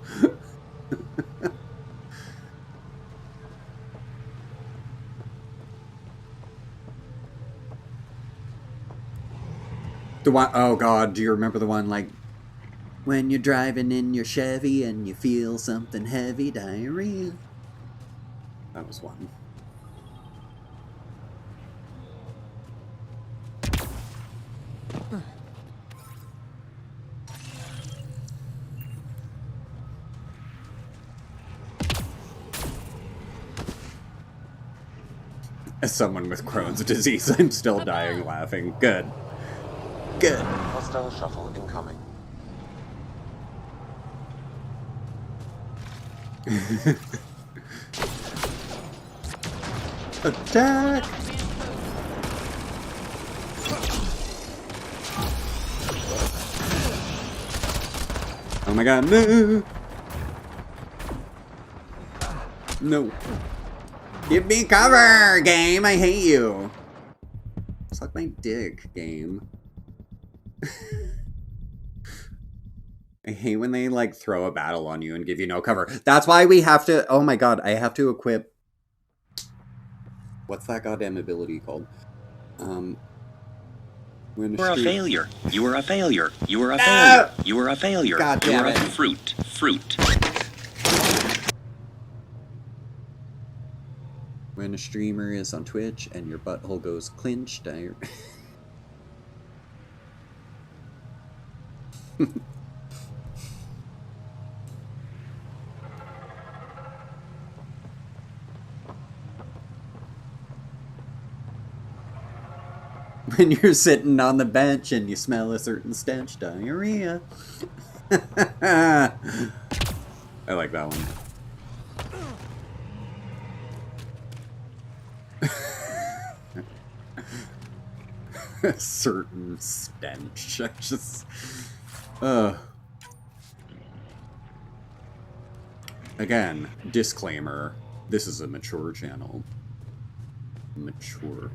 Speaker 1: The one, oh god, do you remember the one, like, when you're driving in your Chevy and you feel something heavy, diarrhea? That was one. As someone with Crohn's disease, I'm still dying laughing. Good. Good.
Speaker 2: Hostile shuttle incoming.
Speaker 1: Attack! Oh my god, no! No. Give me cover, game! I hate you! Suck my dick, game. I hate when they, like, throw a battle on you and give you no cover. That's why we have to... Oh my god, I have to equip... What's that goddamn ability called?
Speaker 18: You are a failure. You are a failure. You are a failure. You are a failure.
Speaker 1: God
Speaker 18: you
Speaker 1: damn
Speaker 18: are
Speaker 1: it.
Speaker 18: a fruit. Fruit.
Speaker 1: When a streamer is on Twitch and your butthole goes clinched, when you're sitting on the bench and you smell a certain stench, diarrhea. I like that one. A certain stench. I just... Again, disclaimer. This is a mature channel. Mature.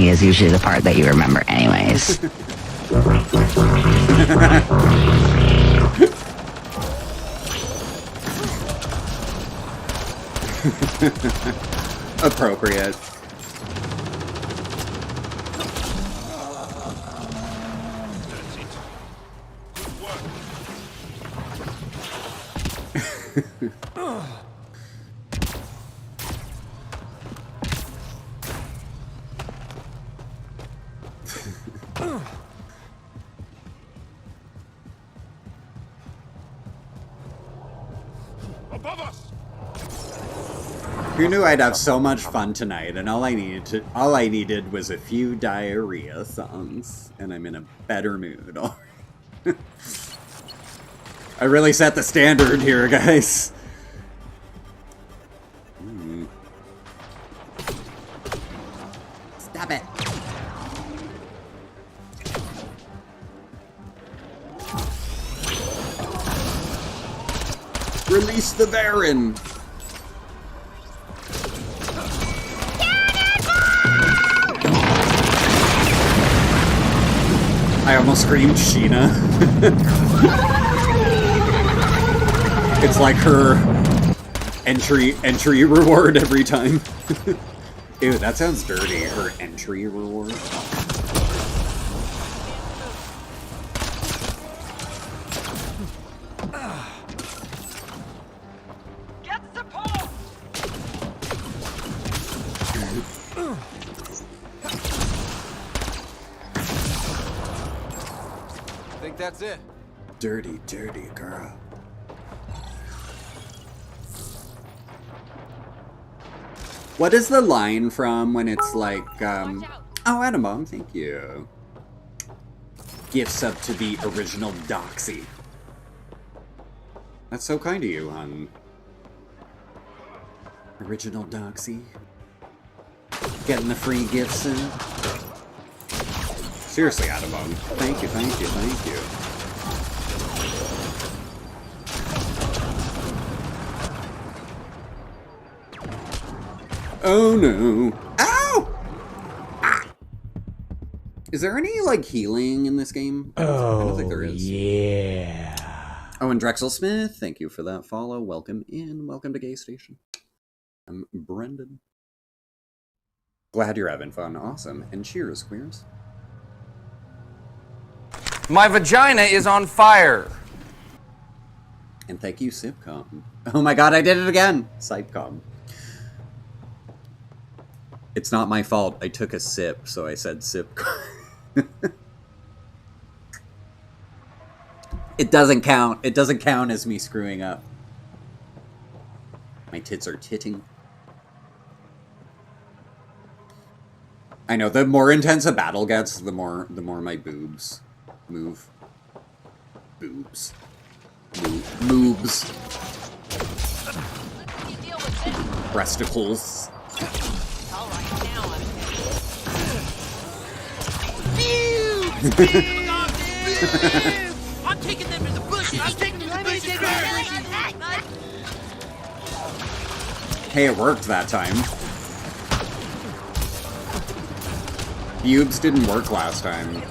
Speaker 19: Is usually the part that you remember anyways.
Speaker 1: Appropriate. Who knew I'd have so much fun tonight, and all I needed was a few diarrhea songs, and I'm in a better mood. I really set the standard here, guys. Face the Baron! I almost screamed Sheena. It's like her entry reward every time. Ew, that sounds dirty. Her entry reward.
Speaker 11: Get support!
Speaker 13: Think that's it?
Speaker 1: Dirty, dirty girl. What is the line from when it's like, oh, Atom Bomb, thank you. Gifts up to the original Doxy. That's so kind of you, hon. Original Doxy. Getting the free gifts in. Seriously, Atom Bomb. Thank you, thank you, thank you. Oh no. Ow! Ah! Is there any, like, healing in this game? I don't think there is.
Speaker 17: Yeah.
Speaker 1: Oh, and Drexel Smith, thank you for that follow. Welcome in. Welcome to GayStation. I'm Brendan. Glad you're having fun. Awesome. And cheers, queers.
Speaker 20: My vagina is on fire.
Speaker 1: And thank you, Sipcom. Oh my god, I did it again! Sipcom. It's not my fault. I took a sip, so I said Sipcom. It doesn't count. It doesn't count as me screwing up. My tits are titting. I know, the more intense a battle gets, the more my boobs move. Boobs. Moobs. Breasticles.
Speaker 21: I'm taking them to the bushes. I'm taking them to the bushes.
Speaker 1: Hey, it worked that time. Boobs didn't work last time.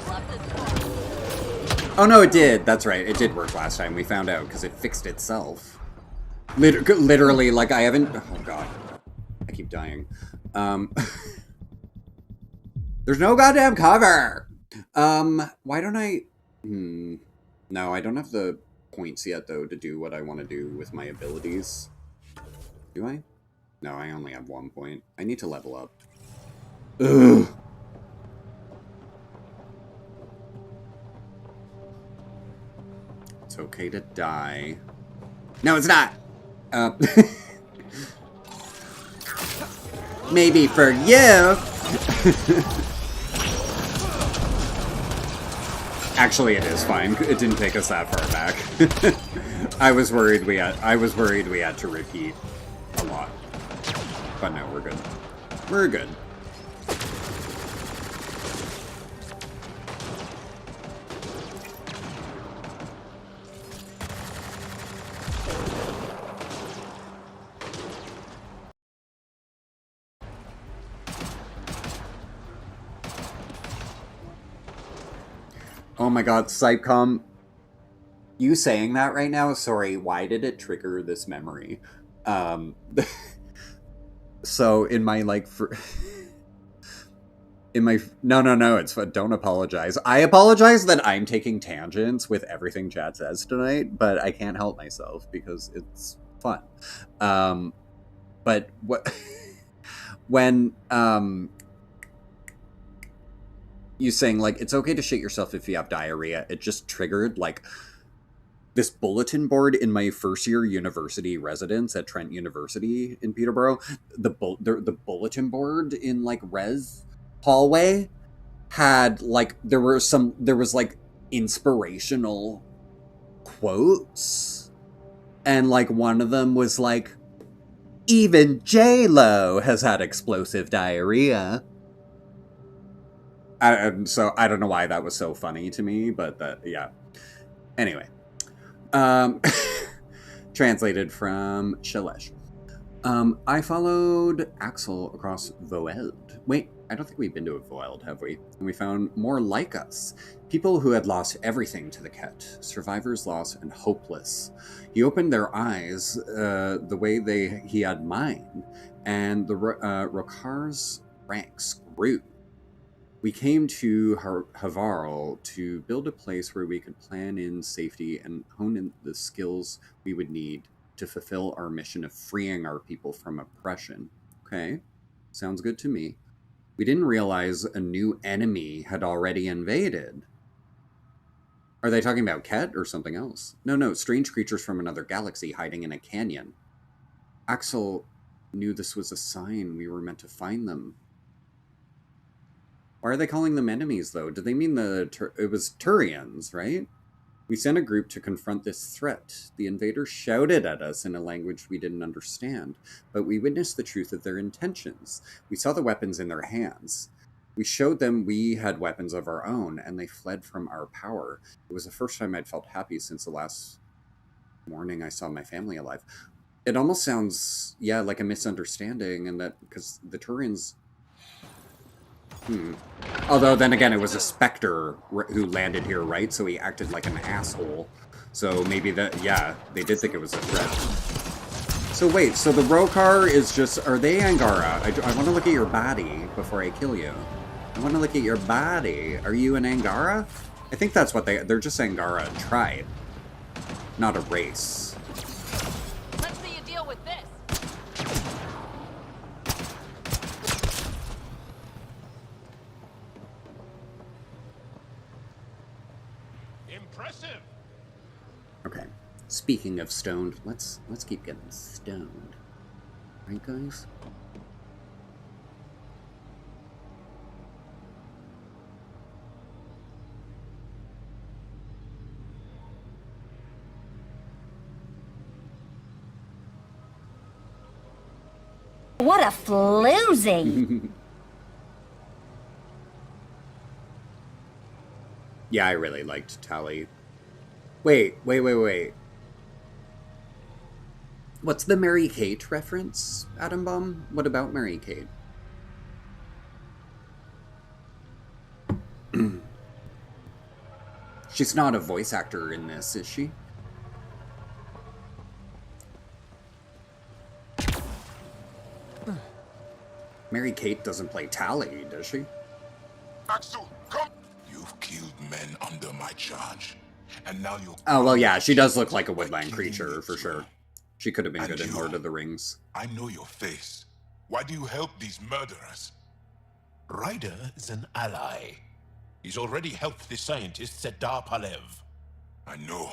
Speaker 1: Oh no, it did. That's right. It did work last time. We found out because it fixed itself. Literally, like, I haven't... Oh god. I keep dying. There's no goddamn cover! Why don't I... No, I don't have the points yet, though, to do what I want to do with my abilities. Do I? No, I only have 1 point. I need to level up. Ugh! It's okay to die. No, it's not! Maybe for you! Actually, it is fine. It didn't take us that far back. I was worried we had to repeat a lot. But no, we're good. We're good. Oh my god, Sipecom. You saying that right now? Sorry, why did it trigger this memory? So in my, like, No, it's fun. Don't apologize. I apologize that I'm taking tangents with everything Chad says tonight, but I can't help myself because it's fun. But what... when, you saying, like, it's okay to shit yourself if you have diarrhea, it just triggered, like, this bulletin board in my first year university residence at Trent University in Peterborough. The bulletin board in, like, res hallway had, like, there was, like, inspirational quotes. And, like, one of them was, like, even J-Lo has had explosive diarrhea. So I don't know why that was so funny to me, but yeah. Anyway. Translated from Shalesh. I followed Axel across Voeld. Wait, I don't think we've been to Voeld, have we? And we found more like us. People who had lost everything to the Ket. Survivors lost and hopeless. He opened their eyes the way he had mine, and the Rokar's ranks grew. We came to Havarl to build a place where we could plan in safety and hone in the skills we would need to fulfill our mission of freeing our people from oppression. Okay, sounds good to me. We didn't realize a new enemy had already invaded. Are they talking about Ket or something else? No, strange creatures from another galaxy hiding in a canyon. Axel knew this was a sign we were meant to find them. Why are they calling them enemies, though? Did they mean it was Turians, right? We sent a group to confront this threat. The invaders shouted at us in a language we didn't understand, but we witnessed the truth of their intentions. We saw the weapons in their hands. We showed them we had weapons of our own, and they fled from our power. It was the first time I'd felt happy since the last morning I saw my family alive. It almost sounds, yeah, like a misunderstanding, and that because the Turians... Although, then again, it was a Spectre who landed here, right? So he acted like an asshole. So maybe yeah, they did think it was a threat. So wait, so the Rokar is just... Are they Angara? I want to look at your body before I kill you. I want to look at your body. Are you an Angara? I think that's what they're just Angara tribe. Not a race.
Speaker 10: Let's see you deal with this.
Speaker 3: Impressive.
Speaker 1: Okay. Speaking of stoned, let's keep getting stoned. Right, guys?
Speaker 14: What a floozy!
Speaker 1: Yeah, I really liked Tally. Wait. What's the Mary Kate reference, Atom Bomb? What about Mary Kate? She's not a voice actor in this, is she? Mary Kate doesn't play Tally, does she?
Speaker 12: Axel, come! You've killed men under my charge, and now you're...
Speaker 1: Oh, well, yeah, she does look like a woodland creature, for sure. She could have been good in Lord of the Rings.
Speaker 12: I know your face. Why do you help these murderers?
Speaker 8: Ryder is an ally. He's already helped the scientists at Dar Palev.
Speaker 12: I know,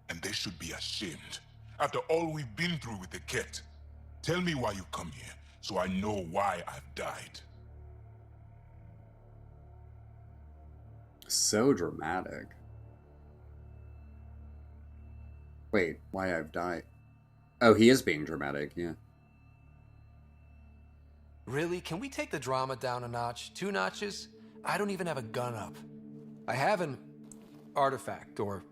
Speaker 12: and they should be ashamed. After all we've been through with the Ket. Tell me why you come here, so I know why I've died.
Speaker 1: So dramatic. Wait, why I've died? Oh, he is being dramatic, yeah.
Speaker 13: Really? Can we take the drama down a notch? 2 notches? I don't even have a gun up. I have an artifact or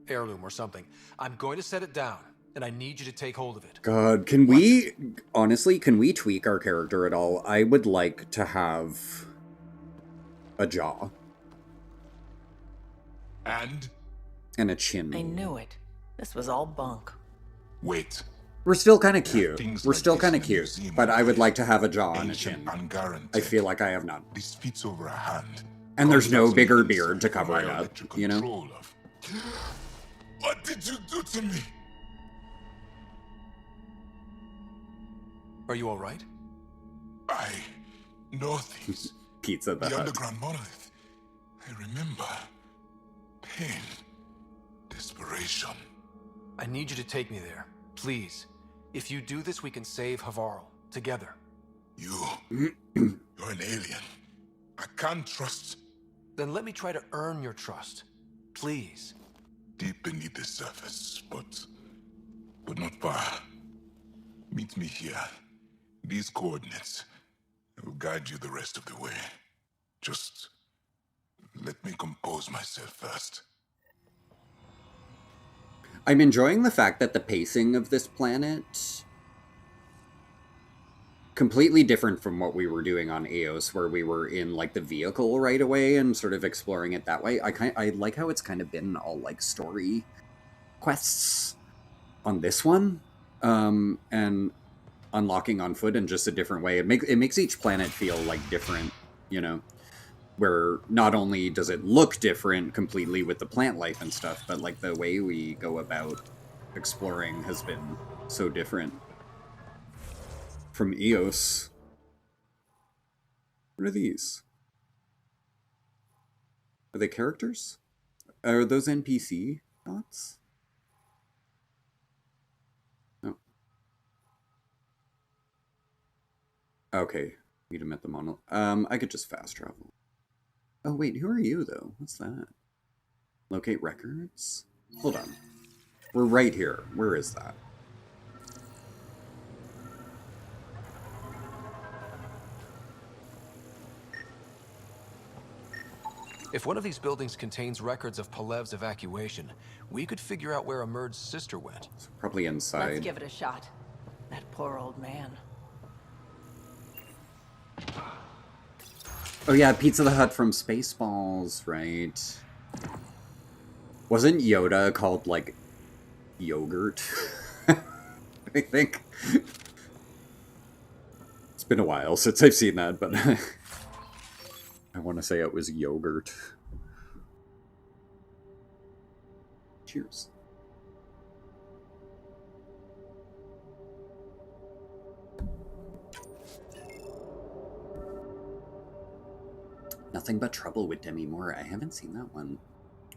Speaker 13: heirloom or something. I'm going to set it down, and I need you to take hold of it.
Speaker 1: God, can we... Honestly, can we tweak our character at all? I would like to have a jaw. And a chin.
Speaker 11: I knew it. This was all bunk.
Speaker 12: Wait.
Speaker 1: We're still kind of cute. We're still kind of cute. But I would like to have a jaw and a chin. I feel like I have none.
Speaker 12: This fits over a hand.
Speaker 1: And there's no bigger beard to cover it up, you know?
Speaker 12: What did you do to me?
Speaker 13: Are you all right?
Speaker 12: I know things.
Speaker 1: Pizza the Hut.
Speaker 12: Underground monolith. I remember. Pain. Desperation.
Speaker 13: I need you to take me there. Please. If you do this, we can save Havarl. Together.
Speaker 12: You're an alien. I can't trust...
Speaker 13: Then let me try to earn your trust. Please.
Speaker 12: Deep beneath the surface, but not far. Meet me here. These coordinates. I will guide you the rest of the way. Just let me compose myself first.
Speaker 1: I'm enjoying the fact that the pacing of this planet, completely different from what we were doing on Eos, where we were in like the vehicle right away and sort of exploring it that way. I like how it's kind of been all like story quests on this one, and unlocking on foot in just a different way. It makes each planet feel like different, you know, where not only does it look different completely with the plant life and stuff, but like the way we go about exploring has been so different from Eos. What are these? Are they characters? Are those NPC thoughts? Oh. Okay. Meet him at the mono. I could just fast travel. Oh wait, who are you though? What's that? Locate records? Hold on. We're right here. Where is that?
Speaker 13: If one of these buildings contains records of Palev's evacuation, we could figure out where Emerge's sister went.
Speaker 1: It's probably inside.
Speaker 9: Let's give it a shot. That poor old man.
Speaker 1: Oh yeah, Pizza the Hut from Spaceballs, right? Wasn't Yoda called, like, yogurt? I think. It's been a while since I've seen that, but I want to say it was yogurt. Cheers. Nothing But Trouble with Demi Moore. I haven't seen that one.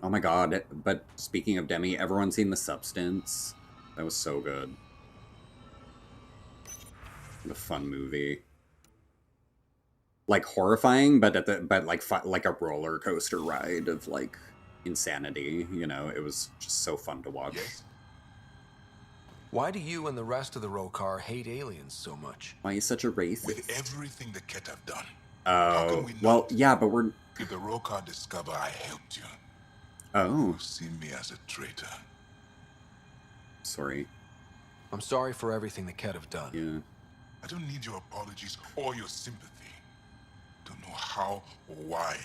Speaker 1: Oh my god. But speaking of Demi, everyone's seen The Substance. That was so good. What a fun movie. Like horrifying, but like a roller coaster ride of like insanity, you know? It was just so fun to watch.
Speaker 13: Yes. Why do you and the rest of the Rokar hate aliens so much?
Speaker 1: Why are you such a racist?
Speaker 12: With everything the Ket have done.
Speaker 1: Oh, well, yeah, but we're...
Speaker 12: If the Rokar discover I helped you,
Speaker 1: oh,
Speaker 12: you'll see me as a traitor.
Speaker 1: Sorry.
Speaker 13: I'm sorry for everything the Ket have done.
Speaker 1: Yeah.
Speaker 12: I don't need your apologies or your sympathy. Don't know how or why,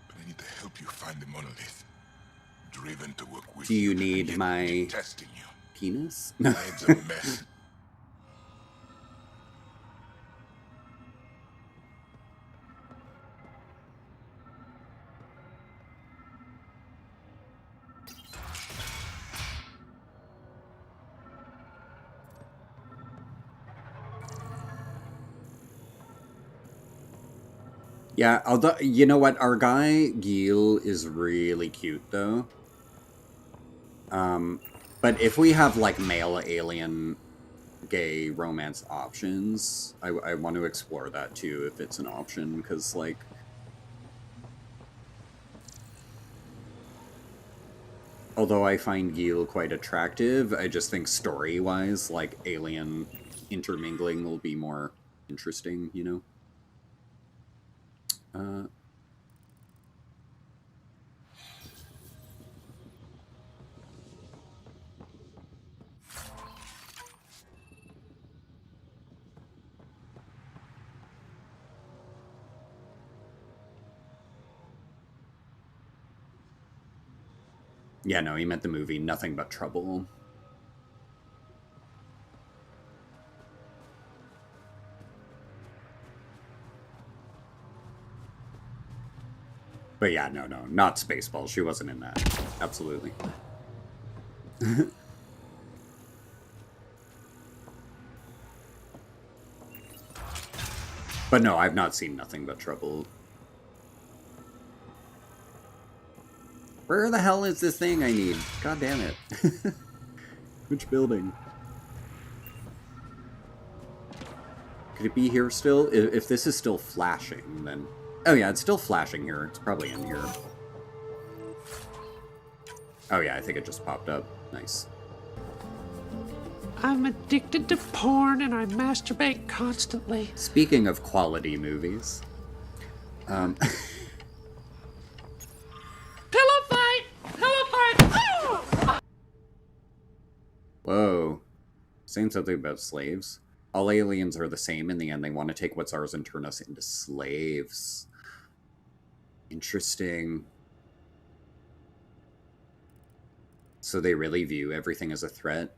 Speaker 12: but I need to help you find the monolith. Driven to work with
Speaker 1: you. Do you need my
Speaker 12: testing you.
Speaker 1: Penis?
Speaker 12: It's a mess.
Speaker 1: Yeah, although, you know what, our guy, Gil, is really cute, though. But if we have, like, male alien gay romance options, I want to explore that, too, if it's an option, because, like... Although I find Gil quite attractive, I just think story-wise, like, alien intermingling will be more interesting, you know? Yeah, no, he meant the movie Nothing But Trouble. But yeah, no, not Spaceballs. She wasn't in that. Absolutely. But no, I've not seen Nothing But Trouble. Where the hell is this thing I need? God damn it. Which building? Could it be here still? If this is still flashing, then... Oh yeah, it's still flashing here. It's probably in here. Oh yeah, I think it just popped up. Nice.
Speaker 4: I'm addicted to porn and I masturbate constantly.
Speaker 1: Speaking of quality movies...
Speaker 4: Pillow fight! Pillow fight! Oh!
Speaker 1: Saying something about slaves. All aliens are the same in the end. They want to take what's ours and turn us into slaves. Interesting. So they really view everything as a threat.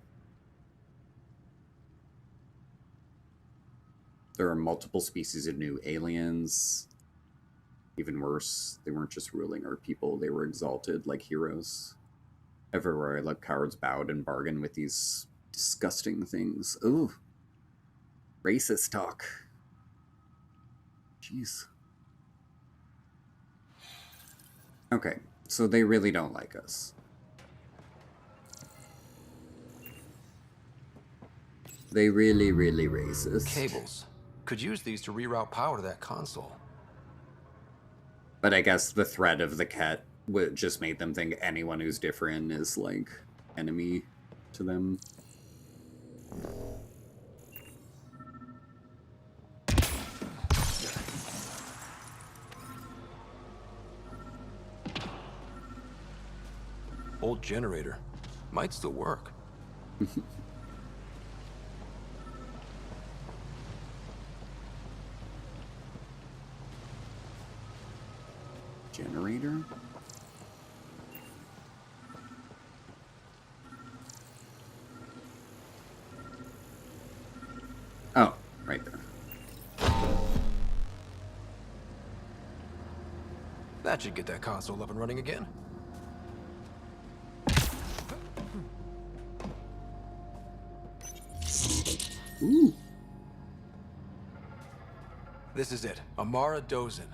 Speaker 1: There are multiple species of new aliens. Even worse, they weren't just ruling our people, they were exalted like heroes. Everywhere I look, cowards bowed and bargained with these disgusting things. Ooh. Racist talk. Jeez. Okay, so they really don't like us. They really, really racist.
Speaker 13: Cables. Could use these to reroute power to that console.
Speaker 1: But I guess the threat of the cat just made them think anyone who's different is, like, enemy to them.
Speaker 13: Old generator. Might still work.
Speaker 1: Generator? Oh, right there.
Speaker 13: That should get that console up and running again.
Speaker 1: Ooh.
Speaker 13: This is it. Amara Dozin.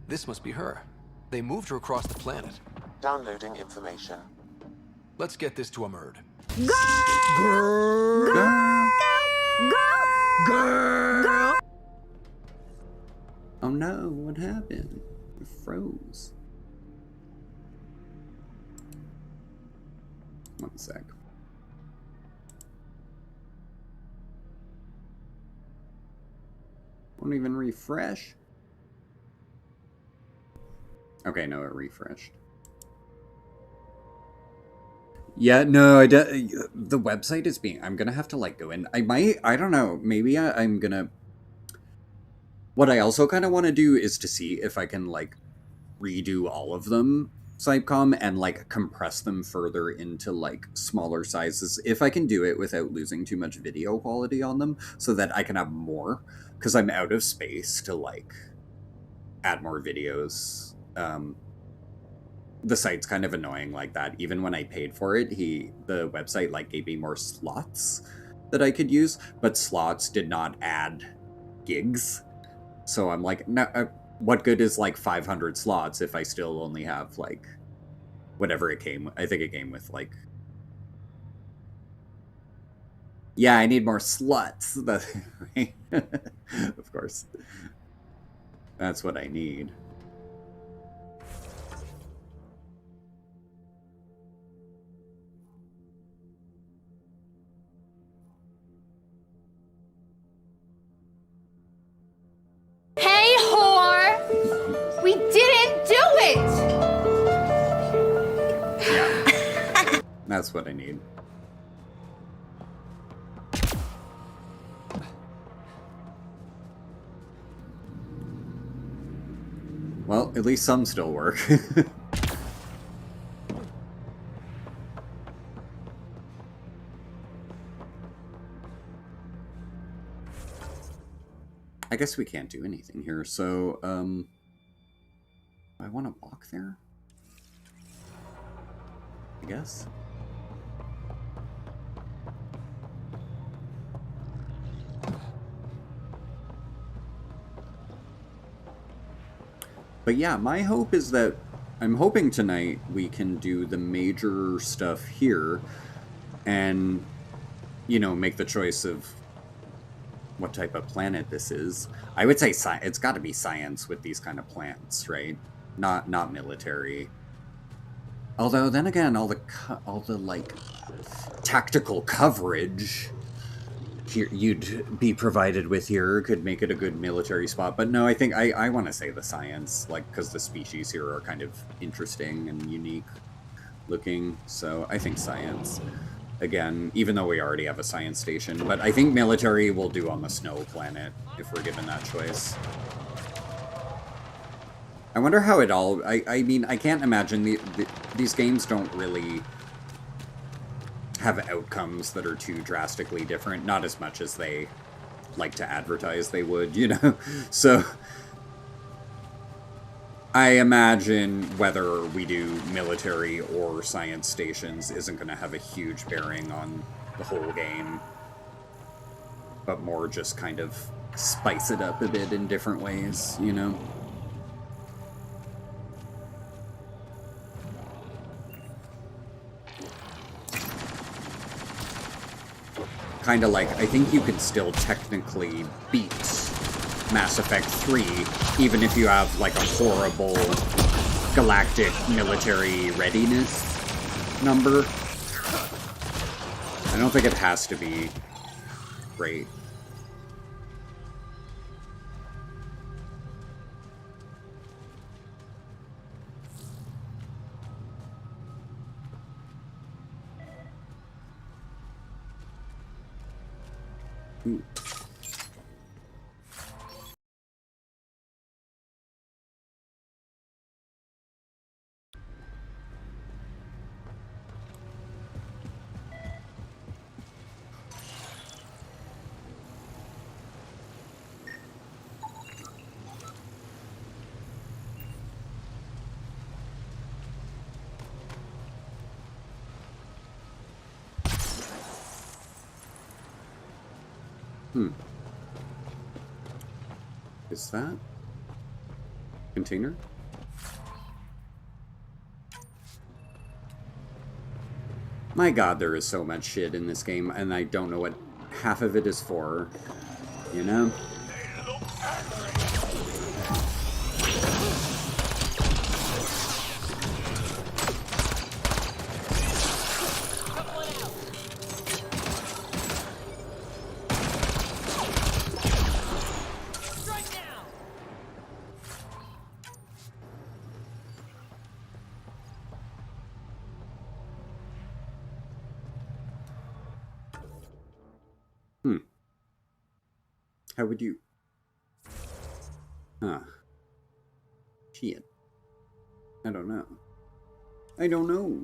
Speaker 13: This must be her. They moved her across the planet.
Speaker 2: Downloading information.
Speaker 13: Let's get this to Amurd.
Speaker 1: Girl. Oh no, what happened? It froze. One sec. Won't even refresh. Okay, no, it refreshed. Yeah, no, the website is being... I'm gonna have to, like, go in. I don't know, maybe I'm gonna... What I also kind of want to do is to see if I can, like, redo all of them, Sipecom, and, like, compress them further into, like, smaller sizes. If I can do it without losing too much video quality on them, so that I can have more, because I'm out of space to, like, add more videos. The site's kind of annoying like that. Even when I paid for it, the website, like, gave me more slots that I could use, but slots did not add gigs. So I'm like, no, what good is, like, 500 slots if I still only have, like, whatever it came... I think it came with, like... Yeah, I need more slots. Right? Of course. That's what I need.
Speaker 10: Hey, whore! We didn't do it!
Speaker 1: Yeah. That's what I need. Well, at least some still work. I guess we can't do anything here, so, I want to walk there? I guess? But yeah, my hope is that... I'm hoping tonight we can do the major stuff here and, you know, make the choice of what type of planet this is. I would say it's got to be science with these kind of plants, right? Not military. Although then again, all the like tactical coverage here you'd be provided with here could make it a good military spot. But no, I think I want to say the science, like, because the species here are kind of interesting and unique looking. So I think science. again, even though we already have a science station. But I think military will do on the snow planet, if we're given that choice. I wonder how it all... I mean, I can't imagine... these games don't really have outcomes that are too drastically different. Not as much as they like to advertise they would, you know? So... I imagine whether we do military or science stations isn't going to have a huge bearing on the whole game, but more just kind of spice it up a bit in different ways, you know? Kind of like, I think you can still technically beat Mass Effect 3, even if you have, like, a horrible galactic military readiness number. I don't think it has to be great. Ooh. Is that container? My god, there is so much shit in this game, and I don't know what half of it is for, you know? How would you... Huh. Shit. I don't know. I don't know.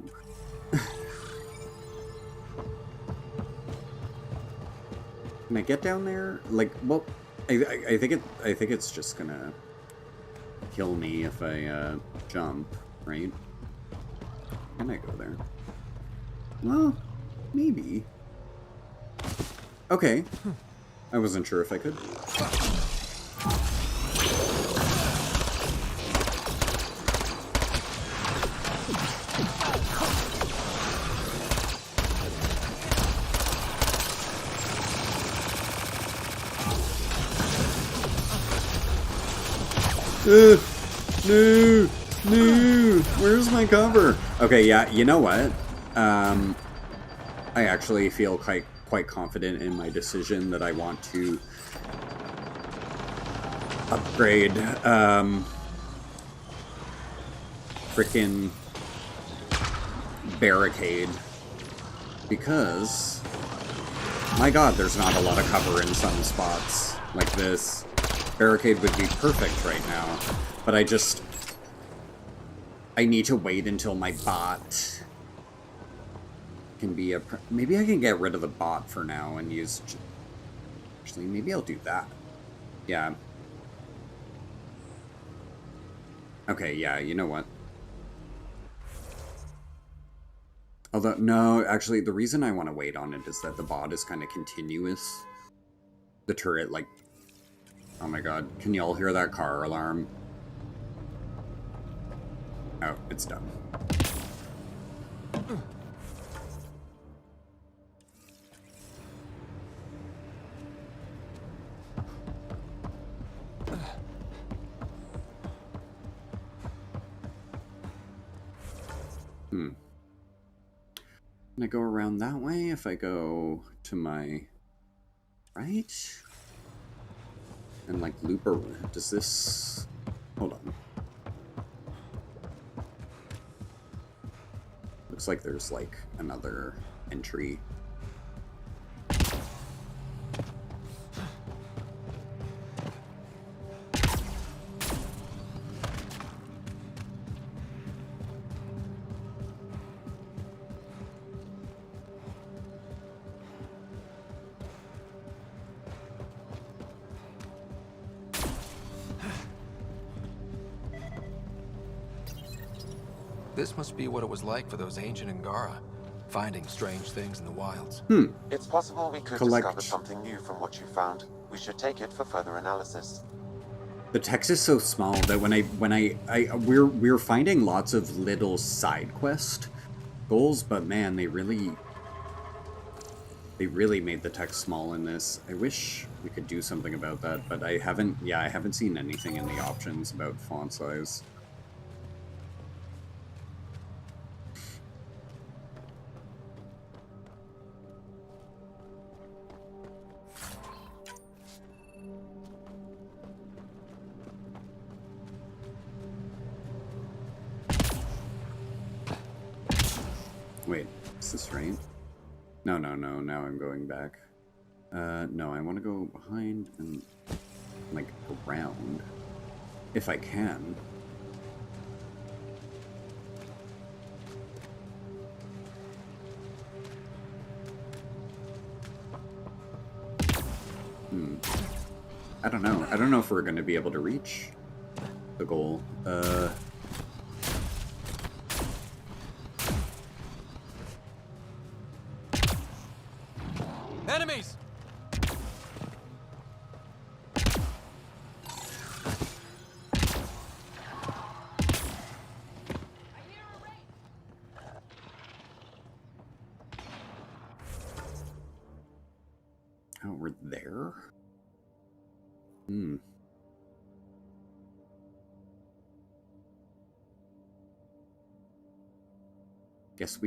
Speaker 1: Can I get down there? Like, well, I think it's just gonna kill me if I jump, right? Can I go there? Well, maybe. Okay. I wasn't sure if I could. No! No! Where's my cover? Okay, yeah, you know what? I actually feel quite confident in my decision that I want to upgrade frickin' barricade, because my god, there's not a lot of cover in some spots like this. Barricade would be perfect right now, but I need to wait until my bot can be a... Maybe I can get rid of the bot for now and use... Actually, maybe I'll do that. Yeah. Okay, yeah, you know what? Although, no, actually, the reason I want to wait on it is that the bot is kind of continuous. The turret, like... Oh my god, can y'all hear that car alarm? Oh, it's done. Can I go around that way if I go to my right? And like loop around. Does this... Hold on. Looks like there's like another entry.
Speaker 13: This must be what it was like for those ancient Angara, finding strange things in the wilds.
Speaker 2: It's possible we could discover something new from what you found. We should take it for further analysis.
Speaker 1: The text is so small that we're finding lots of little side quest goals, but man, they really made the text small in this. I wish we could do something about that, but I haven't seen anything in the options about font size. Wait, is this right? No, now I'm going back. No, I want to go behind and, like, around. If I can. I don't know. I don't know if we're going to be able to reach the goal.
Speaker 13: Enemies!
Speaker 1: Oh, we're there? Guess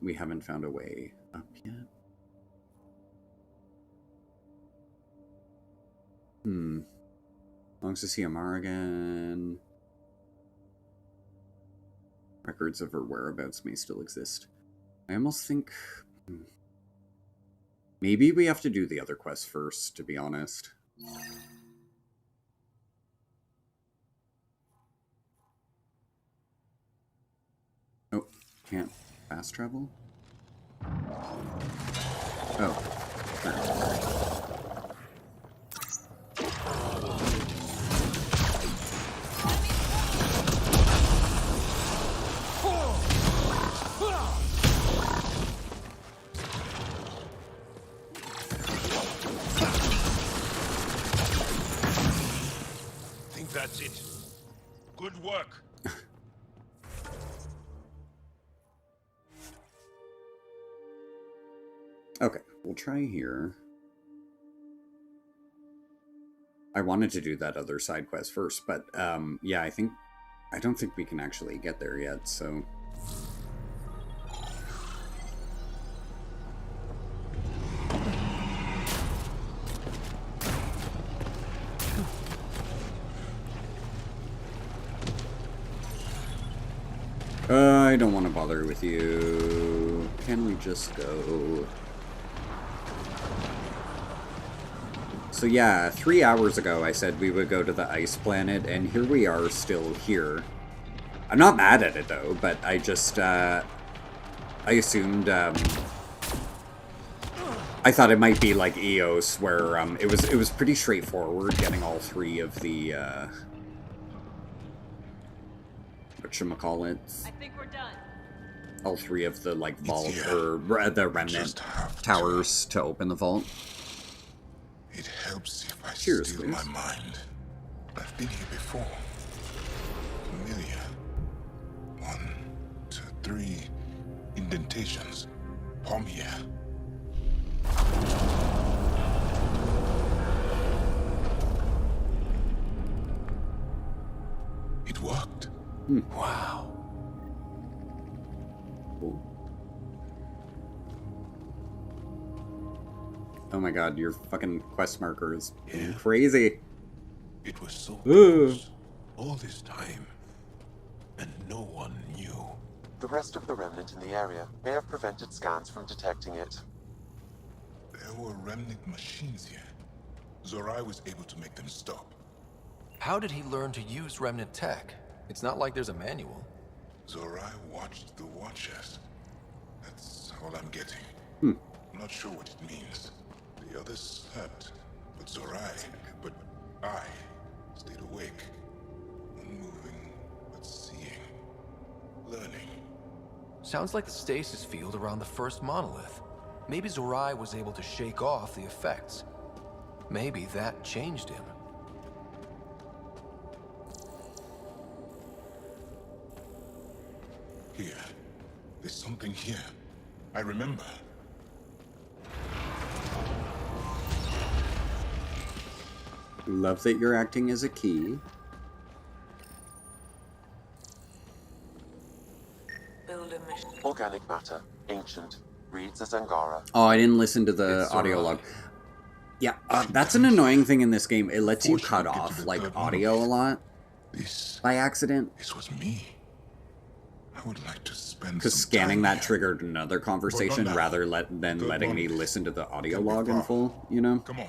Speaker 1: we haven't found a way up yet. Longs to see Amara again. Records of her whereabouts may still exist. I almost think... maybe we have to do the other quest first, to be honest. Oh, can't fast travel? Oh, sure.
Speaker 3: That's it. Good work.
Speaker 1: Okay, we'll try here. I wanted to do that other side quest first, but yeah, I don't think we can actually get there yet, so... I don't want to bother with you. Can we just go? So yeah, 3 hours ago I said we would go to the ice planet, and here we are still here. I'm not mad at it though, but I just, I assumed, I thought it might be like Eos, where, it was pretty straightforward getting all three of the, whatchamacallit?
Speaker 9: I think we're done.
Speaker 1: All three of the, like, vault, or the remnant towers to open the vault.
Speaker 12: It helps if I
Speaker 1: Cheers,
Speaker 12: steal my mind. I've been here before. Familiar. 1, 2, 3 indentations. Palm here. It worked.
Speaker 1: Wow. Cool. Oh my god, your fucking quest marker is crazy.
Speaker 12: It was so close all this time, and no one knew.
Speaker 2: The rest of the remnant in the area may have prevented scans from detecting it.
Speaker 12: There were remnant machines here. Zorai was able to make them stop.
Speaker 13: How did he learn to use remnant tech? It's not like there's a manual.
Speaker 12: Zorai watched the Watchers. That's all I'm getting. I'm not sure what it means. The others slept, but I stayed awake. Unmoving, but seeing. Learning.
Speaker 13: Sounds like the stasis field around the first monolith. Maybe Zorai was able to shake off the effects. Maybe that changed him.
Speaker 12: Here. There's something here. I remember.
Speaker 1: Love that you're acting as a key.
Speaker 2: Organic matter, ancient, reads as Angara.
Speaker 1: Oh, I didn't listen to the audio log. Yeah, that's an annoying thing in this game. It lets you cut off, like, audio a lot by accident.
Speaker 12: This was me. I would like to spend
Speaker 1: because scanning that triggered another conversation rather than letting me listen to the audio log in full, you know?
Speaker 12: Come on.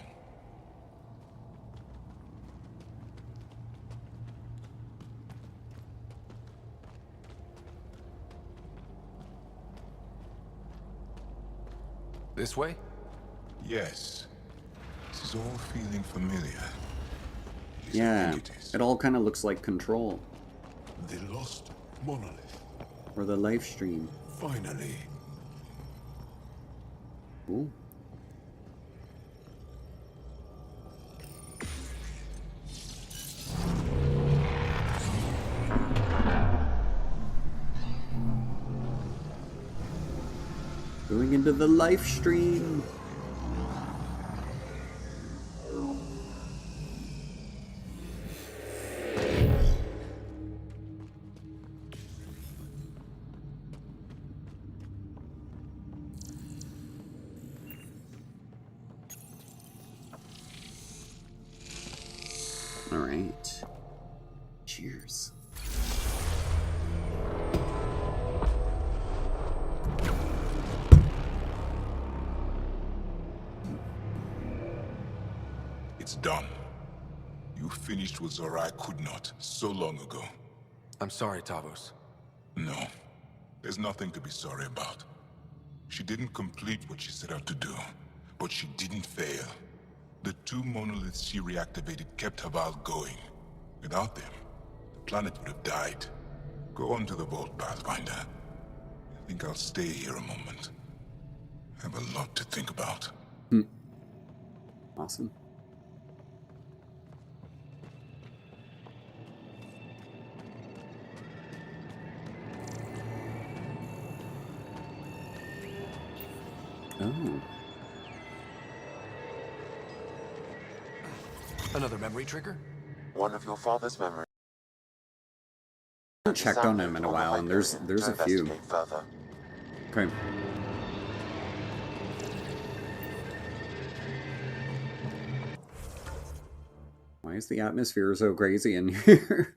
Speaker 13: This way?
Speaker 12: Yes. This is all feeling familiar.
Speaker 1: Yeah, it all kind of looks like Control.
Speaker 12: The lost monolith.
Speaker 1: Or the live stream.
Speaker 12: Finally.
Speaker 1: Ooh. Going into the live stream. All right. Cheers.
Speaker 12: It's done. You finished what Zorai could not so long ago.
Speaker 13: I'm sorry, Tavos.
Speaker 12: No. There's nothing to be sorry about. She didn't complete what she set out to do, but she didn't fail. The two monoliths she reactivated kept Haval going. Without them, the planet would have died. Go on to the vault, Pathfinder. I think I'll stay here a moment. I have a lot to think about.
Speaker 1: Awesome. Oh.
Speaker 13: Another memory trigger?
Speaker 2: One of your father's memories.
Speaker 1: I haven't checked on him in a while, and there's a few. Okay. Why is the atmosphere so crazy in here?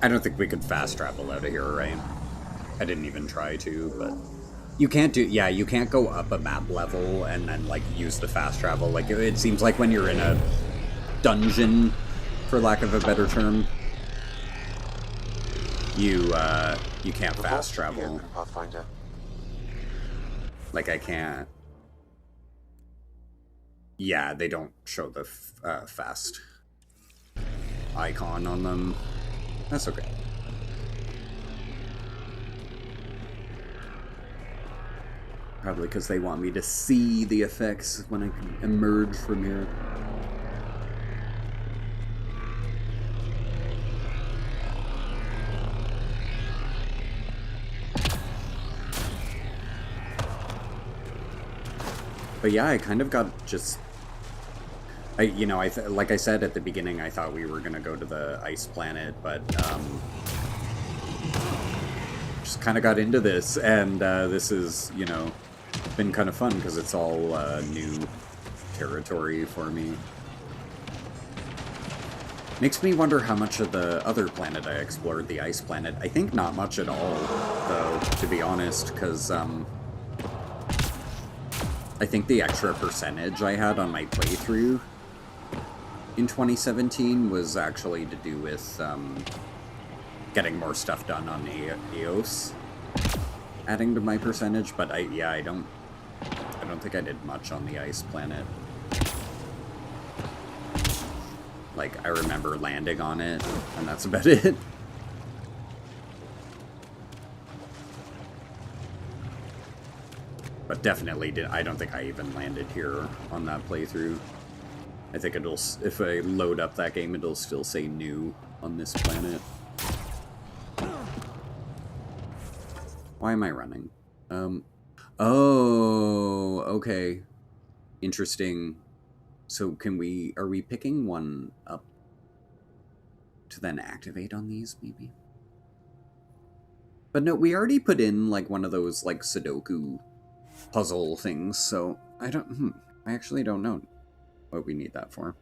Speaker 1: I don't think we could fast travel out of here, right? I didn't even try to, but... You can't do... Yeah, you can't go up a map level and then, like, use the fast travel. Like, it seems like when you're in a dungeon, for lack of a better term, you can't fast travel. Like, I can't... Yeah, they don't show the fast icon on them. That's okay. Probably because they want me to see the effects when I can emerge from here. But yeah, I kind of got just... like I said at the beginning, I thought we were going to go to the ice planet, but just kind of got into this, and this is, been kind of fun because it's all new territory for me. Makes me wonder how much of the other planet I explored, the ice planet. I think not much at all, though, to be honest, because I think the extra percentage I had on my playthrough in 2017 was actually to do with getting more stuff done on EOS, adding to my percentage. But I don't think I did much on the ice planet. Like, I remember landing on it, and that's about it. But definitely I don't think I even landed here on that playthrough. I think if I load up that game, it'll still say new on this planet. Why am I running? Oh, okay. Interesting. So are we picking one up to then activate on these, maybe? But no, we already put in, like, one of those, like, Sudoku puzzle things, so I actually don't know what we need that for.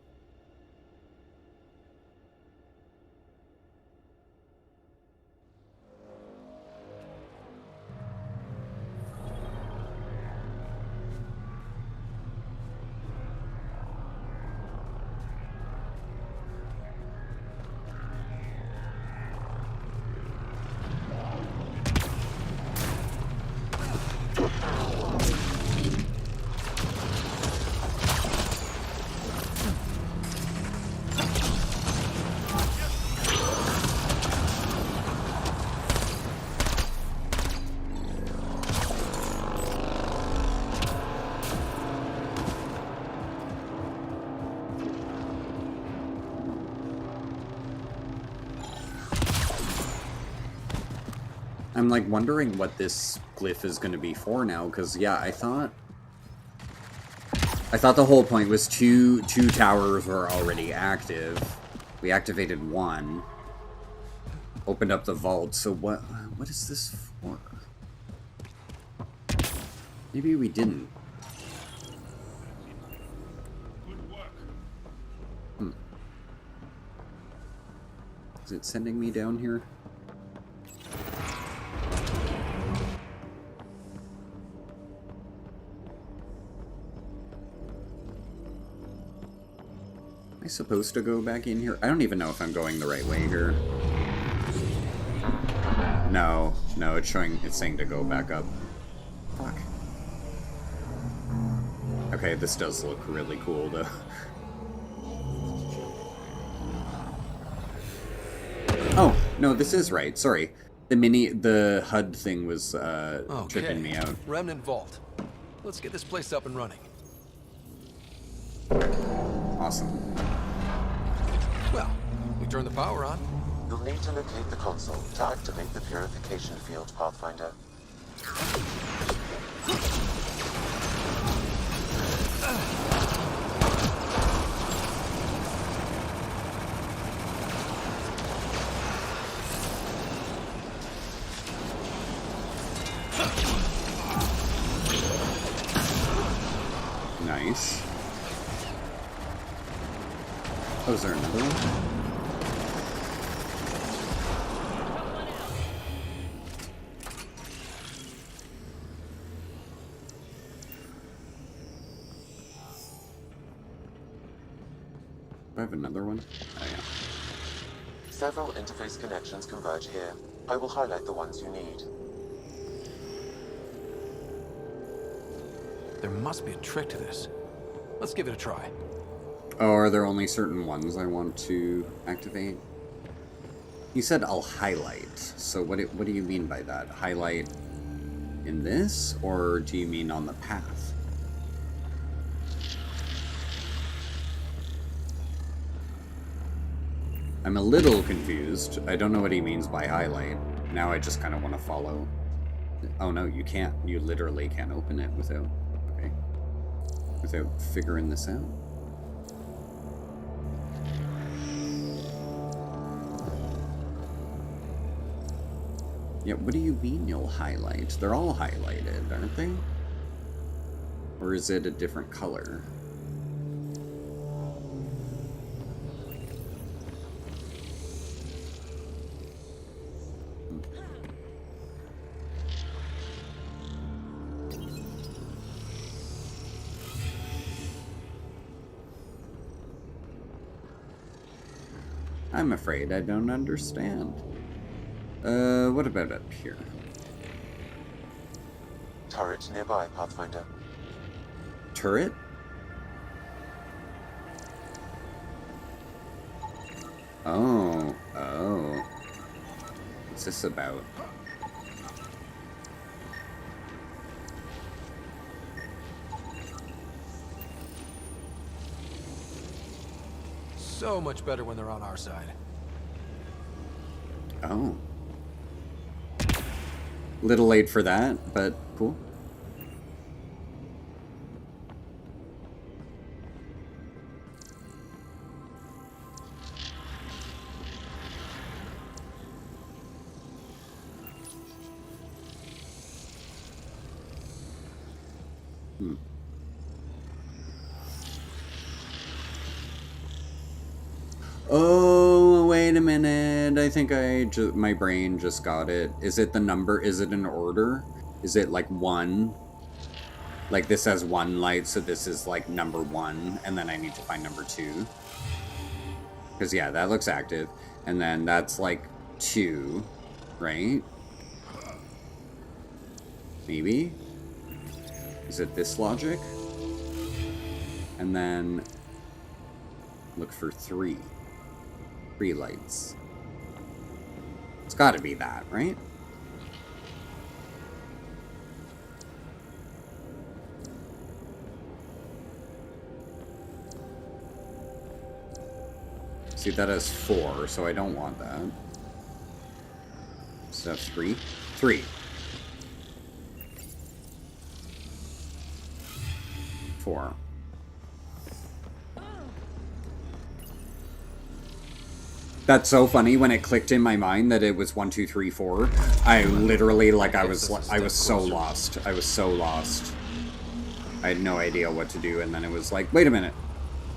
Speaker 1: I'm like wondering what this glyph is going to be for now, because yeah, I thought the whole point was two towers were already active. We activated one, opened up the vault. So what is this for? Maybe we didn't. Is it sending me down here? Am I supposed to go back in here? I don't even know if I'm going the right way here. No, it's saying to go back up. Fuck. Okay, this does look really cool though. Oh, no, this is right. Sorry. The HUD thing was tripping me out.
Speaker 13: Remnant Vault. Let's get this place up and running.
Speaker 1: Awesome.
Speaker 13: Well, we turn the power on.
Speaker 2: You'll need to locate the console to activate the purification field, Pathfinder.
Speaker 1: Nice. Oh, is there another one? Do I have another one? Oh, yeah.
Speaker 2: Several interface connections converge here. I will highlight the ones you need.
Speaker 13: There must be a trick to this. Let's give it a try.
Speaker 1: Oh, are there only certain ones I want to activate? You said I'll highlight. So what do you mean by that? Highlight in this, or do you mean on the path? I'm a little confused. I don't know what he means by highlight. Now I just kind of want to follow. Oh no, you can't. You literally can't open it without... Okay. without figuring this out. Yeah, what do you mean you'll highlight? They're all highlighted, aren't they? Or is it a different color? I'm afraid I don't understand. What about up here?
Speaker 2: Turret nearby, Pathfinder.
Speaker 1: Turret? Oh. What's this about?
Speaker 13: So much better when they're on our side.
Speaker 1: Oh. Little late for that, but cool. Oh, wait a minute. I think my brain just got it. Is it the number? Is it an order? Is it like 1? Like this has 1 light, so this is like number 1, and then I need to find number 2. Because yeah, that looks active. And then that's like 2, right? Maybe? Is it this logic? And then look for 3. 3 lights. It's gotta be that, right? See, that has 4, so I don't want that. So that's 3? 3. 4. That's so funny when it clicked in my mind that it was 1, 2, 3, 4. I literally, like, I was so lost. I was so lost. I had no idea what to do, and then it was like, wait a minute.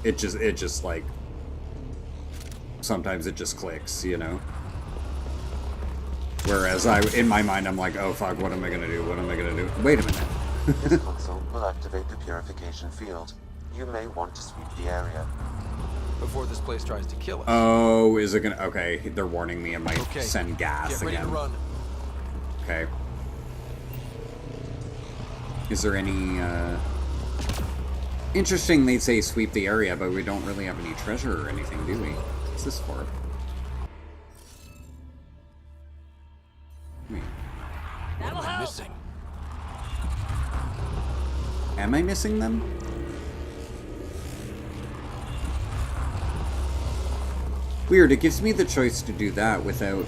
Speaker 1: It just like, sometimes it just clicks, you know? Whereas in my mind, I'm like, oh fuck, what am I gonna do? What am I gonna do? Wait a minute.
Speaker 2: This console will activate the purification field. You may want to sweep the area.
Speaker 13: Before this place tries to kill us.
Speaker 1: Oh, is it gonna... Okay, they're warning me it might send gas
Speaker 13: Get ready
Speaker 1: again.
Speaker 13: To run.
Speaker 1: Okay. Is there any, Interesting they say sweep the area, but we don't really have any treasure or anything, do we? What's this for? Wait.
Speaker 13: What am I missing?
Speaker 1: Am I missing them? Weird, it gives me the choice to do that without...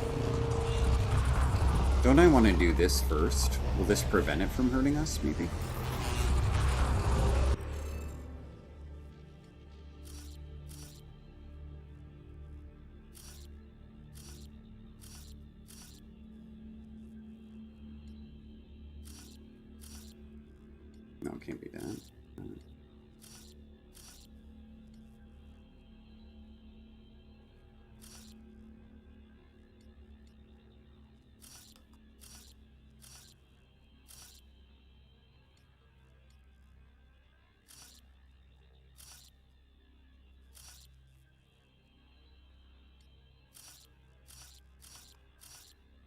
Speaker 1: Don't I want to do this first? Will this prevent it from hurting us, maybe? No, it can't be that.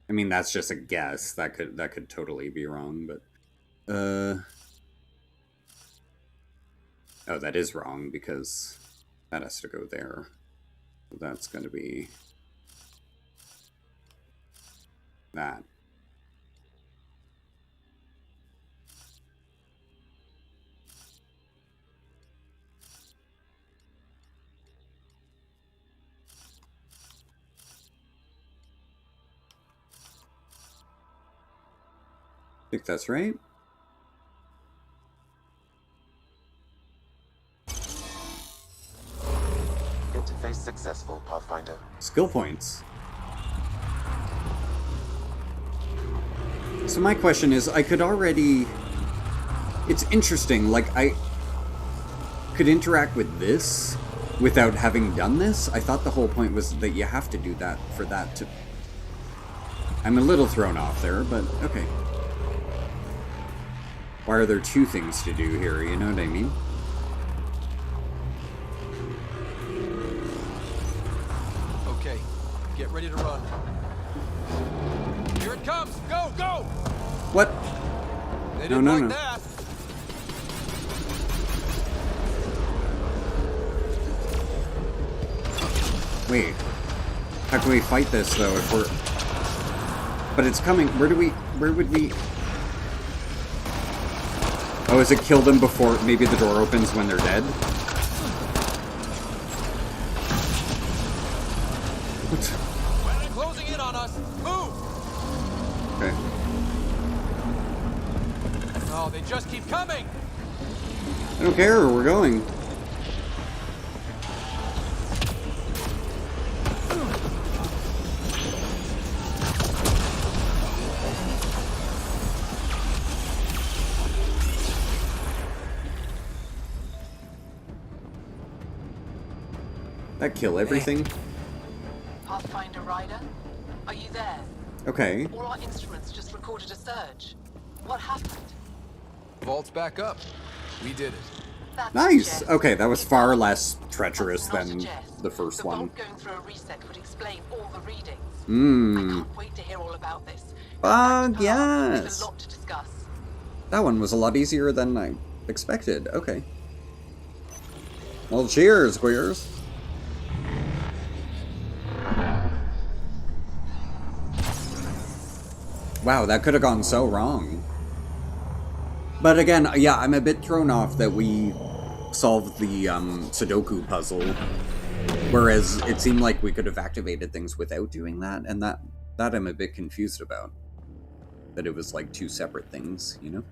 Speaker 1: I mean, that's just a guess. That could totally be wrong, but oh, that is wrong because that has to go there. So that's going to be that. I think that's right.
Speaker 2: successful, Pathfinder.
Speaker 1: Skill points. So my question is, I could already... It's interesting, like, I could interact with this without having done this. I thought the whole point was that you have to do that for that to... I'm a little thrown off there, but okay. Why are there two things to do here, you know what I mean?
Speaker 13: Okay, get ready to run. Here it comes! Go, go!
Speaker 1: What?
Speaker 13: They
Speaker 1: No,
Speaker 13: didn't
Speaker 1: no,
Speaker 13: like
Speaker 1: no.
Speaker 13: that.
Speaker 1: Wait. How can we fight this, though, if we're... But it's coming. Where would we... Oh, is it kill them before maybe the door opens when they're dead? What?
Speaker 13: Well, they're closing in on us. Move!
Speaker 1: Okay.
Speaker 13: Oh, they just keep coming!
Speaker 1: I don't care, we're going. That kill everything?
Speaker 6: Pathfinder Ryder, are you there?
Speaker 1: Okay.
Speaker 6: All our instruments just recorded a surge. What happened?
Speaker 13: Vault's back up. We did it.
Speaker 6: That's
Speaker 1: Nice!
Speaker 6: Jess.
Speaker 1: Okay, that was far less treacherous
Speaker 6: Not a
Speaker 1: than
Speaker 6: Jess.
Speaker 1: the first
Speaker 6: The
Speaker 1: one.
Speaker 6: vault going through a reset would explain all the readings. I
Speaker 1: Mmm.
Speaker 6: can't wait to hear all about this.
Speaker 1: Fuck
Speaker 6: There's
Speaker 1: yes!
Speaker 6: a lot to discuss.
Speaker 1: That one was a lot easier than I expected. Okay. Well, cheers, queers. Wow, that could have gone so wrong. But again, yeah, I'm a bit thrown off that we solved the Sudoku puzzle, whereas it seemed like we could have activated things without doing that, and that I'm a bit confused about. That it was like two separate things, you know?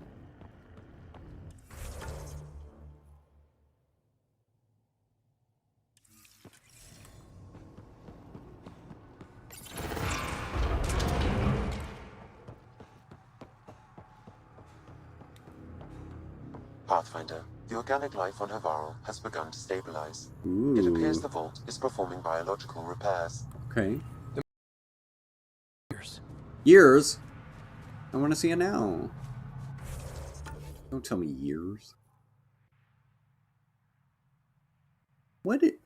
Speaker 2: Pathfinder, the organic life on Havarl has begun to stabilize.
Speaker 1: Ooh.
Speaker 2: It appears the vault is performing biological repairs.
Speaker 1: Okay. Years? I want to see it now. Don't tell me years. What it...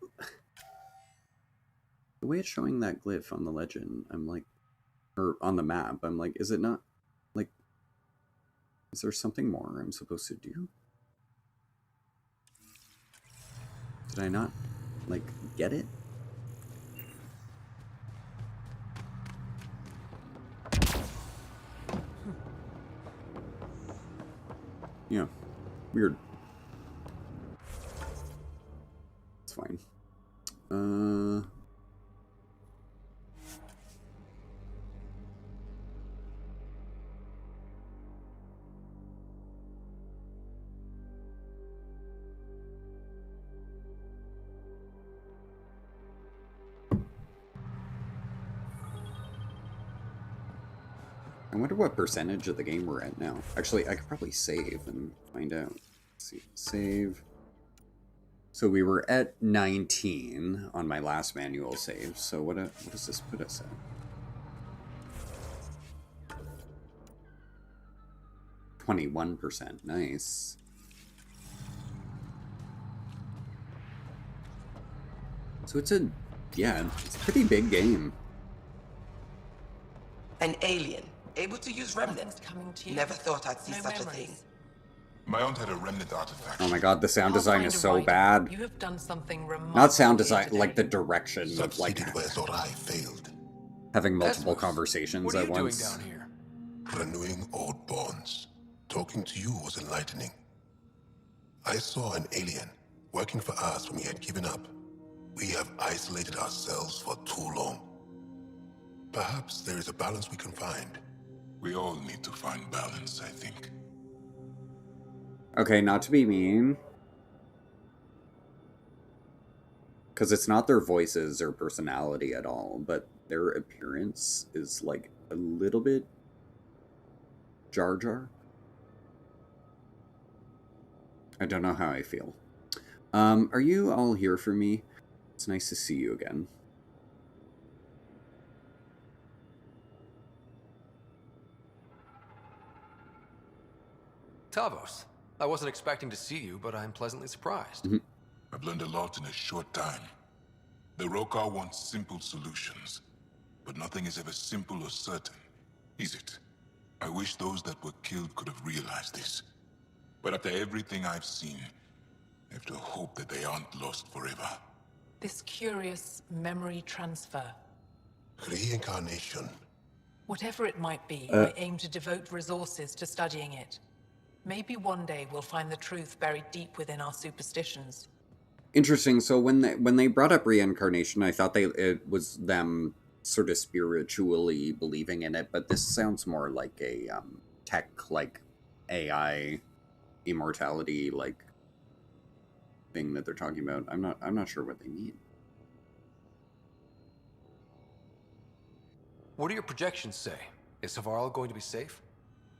Speaker 1: The way it's showing that glyph on the legend, I'm like... Or on the map, I'm like, is it not... Like... Is there something more I'm supposed to do? Did I not, like, get it? Yeah. Weird. It's fine. I wonder what percentage of the game we're at now. Actually, I could probably save and find out. Let's see. Save. So we were at 19 on my last manual save. So what does this put us at? 21%. Nice. So it's a, yeah, it's a pretty big game.
Speaker 5: An alien, able to use remnants. Never thought I'd see such a thing.
Speaker 12: My aunt had a remnant artifact.
Speaker 1: Oh my god, the sound design is so bad.
Speaker 6: You have done something remarkable.
Speaker 1: Not sound design, like the direction of like
Speaker 12: Succeeded where I thought I failed.
Speaker 1: having multiple conversations at once.
Speaker 13: Doing down here?
Speaker 12: Renewing old bonds. Talking to you was enlightening. I saw an alien working for us when we had given up. We have isolated ourselves for too long. Perhaps there is a balance we can find.
Speaker 3: We all need to find balance, I think.
Speaker 1: Okay, not to be mean. Because it's not their voices or personality at all, but their appearance is, like, a little bit Jar Jar. I don't know how I feel. Are you all here for me? It's nice to see you again.
Speaker 13: Tavos, I wasn't expecting to see you, but I'm pleasantly surprised.
Speaker 12: I've learned a lot in a short time. The Rokar want simple solutions, but nothing is ever simple or certain, is it? I wish those that were killed could have realized this. But after everything I've seen, I have to hope that they aren't lost forever.
Speaker 6: This curious memory transfer.
Speaker 12: Reincarnation.
Speaker 6: Whatever it might be, I aim to devote resources to studying it. Maybe one day we'll find the truth buried deep within our superstitions.
Speaker 1: Interesting. So when they brought up reincarnation, I thought it was them sort of spiritually believing in it, but this sounds more like a tech, like AI immortality, like thing that they're talking about. I'm not sure what they mean.
Speaker 13: What do your projections say? Is Savarl going to be safe?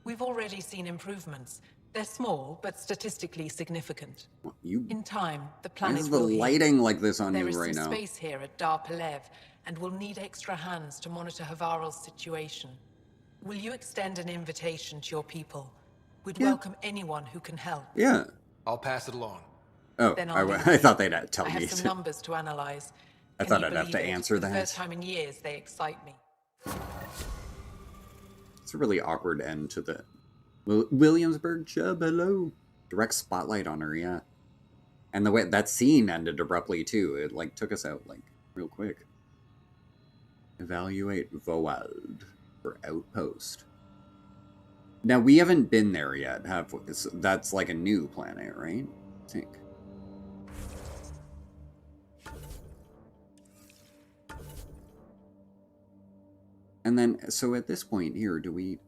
Speaker 6: We've already seen improvements. They're small, but statistically significant. In time, the planet
Speaker 1: Why is the
Speaker 6: will heal.
Speaker 1: lighting like this on
Speaker 6: There
Speaker 1: you right
Speaker 6: is
Speaker 1: now?
Speaker 6: some space here at Dar Pelev, and we'll need extra hands to monitor Havarl's situation. Will you extend an invitation to your people? We'd welcome anyone who can help.
Speaker 1: Yeah.
Speaker 13: I'll pass it along.
Speaker 1: Oh,
Speaker 6: Then
Speaker 1: I thought they'd tell
Speaker 6: I
Speaker 1: me.
Speaker 6: have some numbers to analyze.
Speaker 1: I
Speaker 6: Can
Speaker 1: thought
Speaker 6: you
Speaker 1: I'd have to
Speaker 6: believe it?
Speaker 1: answer
Speaker 6: For the
Speaker 1: that.
Speaker 6: first time in years, they excite me.
Speaker 1: It's a really awkward end to the Williamsburg Chub. Hello, direct spotlight on her. Yeah, and the way that scene ended abruptly too. It like took us out like real quick. Evaluate Voald for outpost. Now we haven't been there yet. Have we? That's like a new planet, right? I think. And then, so at this point here, do we...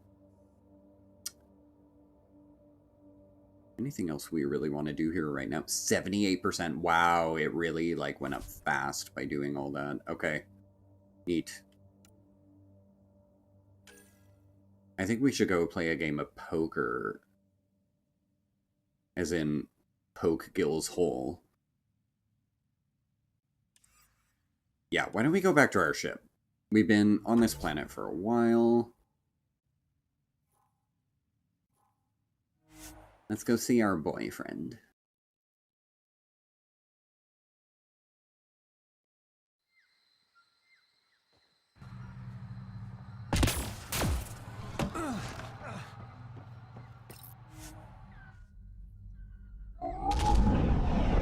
Speaker 1: Anything else we really want to do here right now? 78%. Wow, it really, like, went up fast by doing all that. Okay. Neat. I think we should go play a game of poker. As in, poke Gil's hole. Yeah, why don't we go back to our ship? We've been on this planet for a while. Let's go see our boyfriend.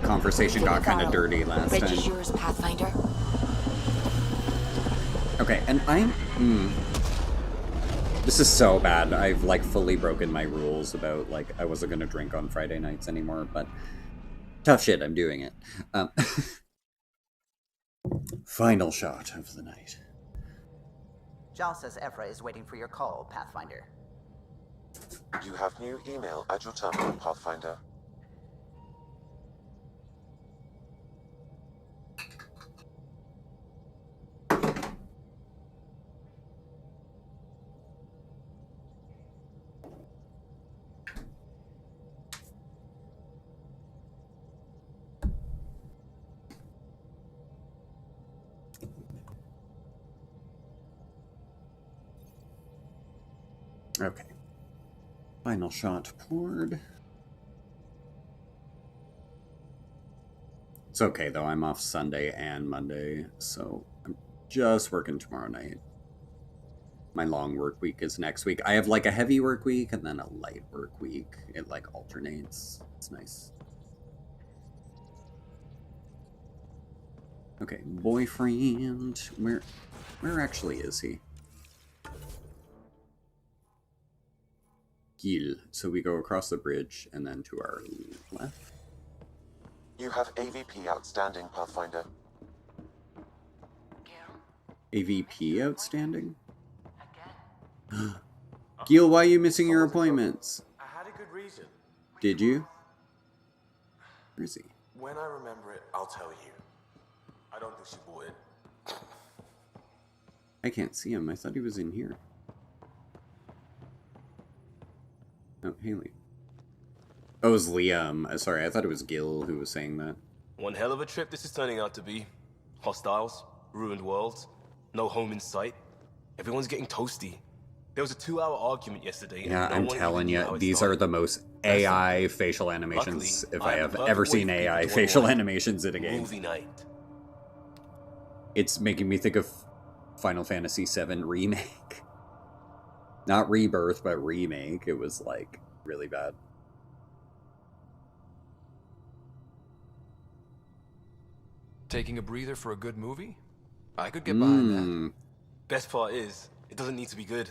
Speaker 1: Conversation got kind of dirty last time.
Speaker 9: Bridge is yours, Pathfinder.
Speaker 1: Okay, and this is so bad. I've, like, fully broken my rules about, like, I wasn't going to drink on Friday nights anymore, but tough shit, I'm doing it. Final shot of the night.
Speaker 15: Jal says Evra is waiting for your call, Pathfinder.
Speaker 2: You have new email at your terminal, Pathfinder.
Speaker 1: Okay. Final shot poured. It's okay, though. I'm off Sunday and Monday, so I'm just working tomorrow night. My long work week is next week. I have, like, a heavy work week and then a light work week. It, like, alternates. It's nice. Okay, boyfriend. Where actually is he? Gil. So we go across the bridge and then to our left.
Speaker 2: You have AVP outstanding, Pathfinder.
Speaker 1: AVP outstanding? Gil, why are you missing your appointments?
Speaker 22: I had a good reason.
Speaker 1: Did you? Where is he?
Speaker 22: When I remember it, I'll tell you.
Speaker 16: I don't think she bought it.
Speaker 1: I can't see him. I thought he was in here. Oh, Haley. Oh, it was Liam. Sorry, I thought it was Gil who was saying that.
Speaker 16: One hell of a trip this is turning out to be. Hostiles, ruined worlds, no home in sight. Everyone's getting toasty. There was a 2-hour argument yesterday.
Speaker 1: Yeah,
Speaker 16: and no
Speaker 1: I'm
Speaker 16: one
Speaker 1: telling
Speaker 16: even
Speaker 1: you,
Speaker 16: knew how it
Speaker 1: these
Speaker 16: started.
Speaker 1: are the most AI facial animations
Speaker 16: Luckily,
Speaker 1: if
Speaker 16: I
Speaker 1: I
Speaker 16: have
Speaker 1: have
Speaker 16: the perfect
Speaker 1: ever
Speaker 16: way
Speaker 1: seen
Speaker 16: for people
Speaker 1: AI
Speaker 16: to
Speaker 1: facial
Speaker 16: unwind.
Speaker 1: animations in a game.
Speaker 16: Movie night.
Speaker 1: It's making me think of Final Fantasy VII Remake. Not Rebirth, but Remake. It was, like, really bad.
Speaker 13: Taking a breather for a good movie? I could get behind that.
Speaker 16: Best part is, it doesn't need to be good.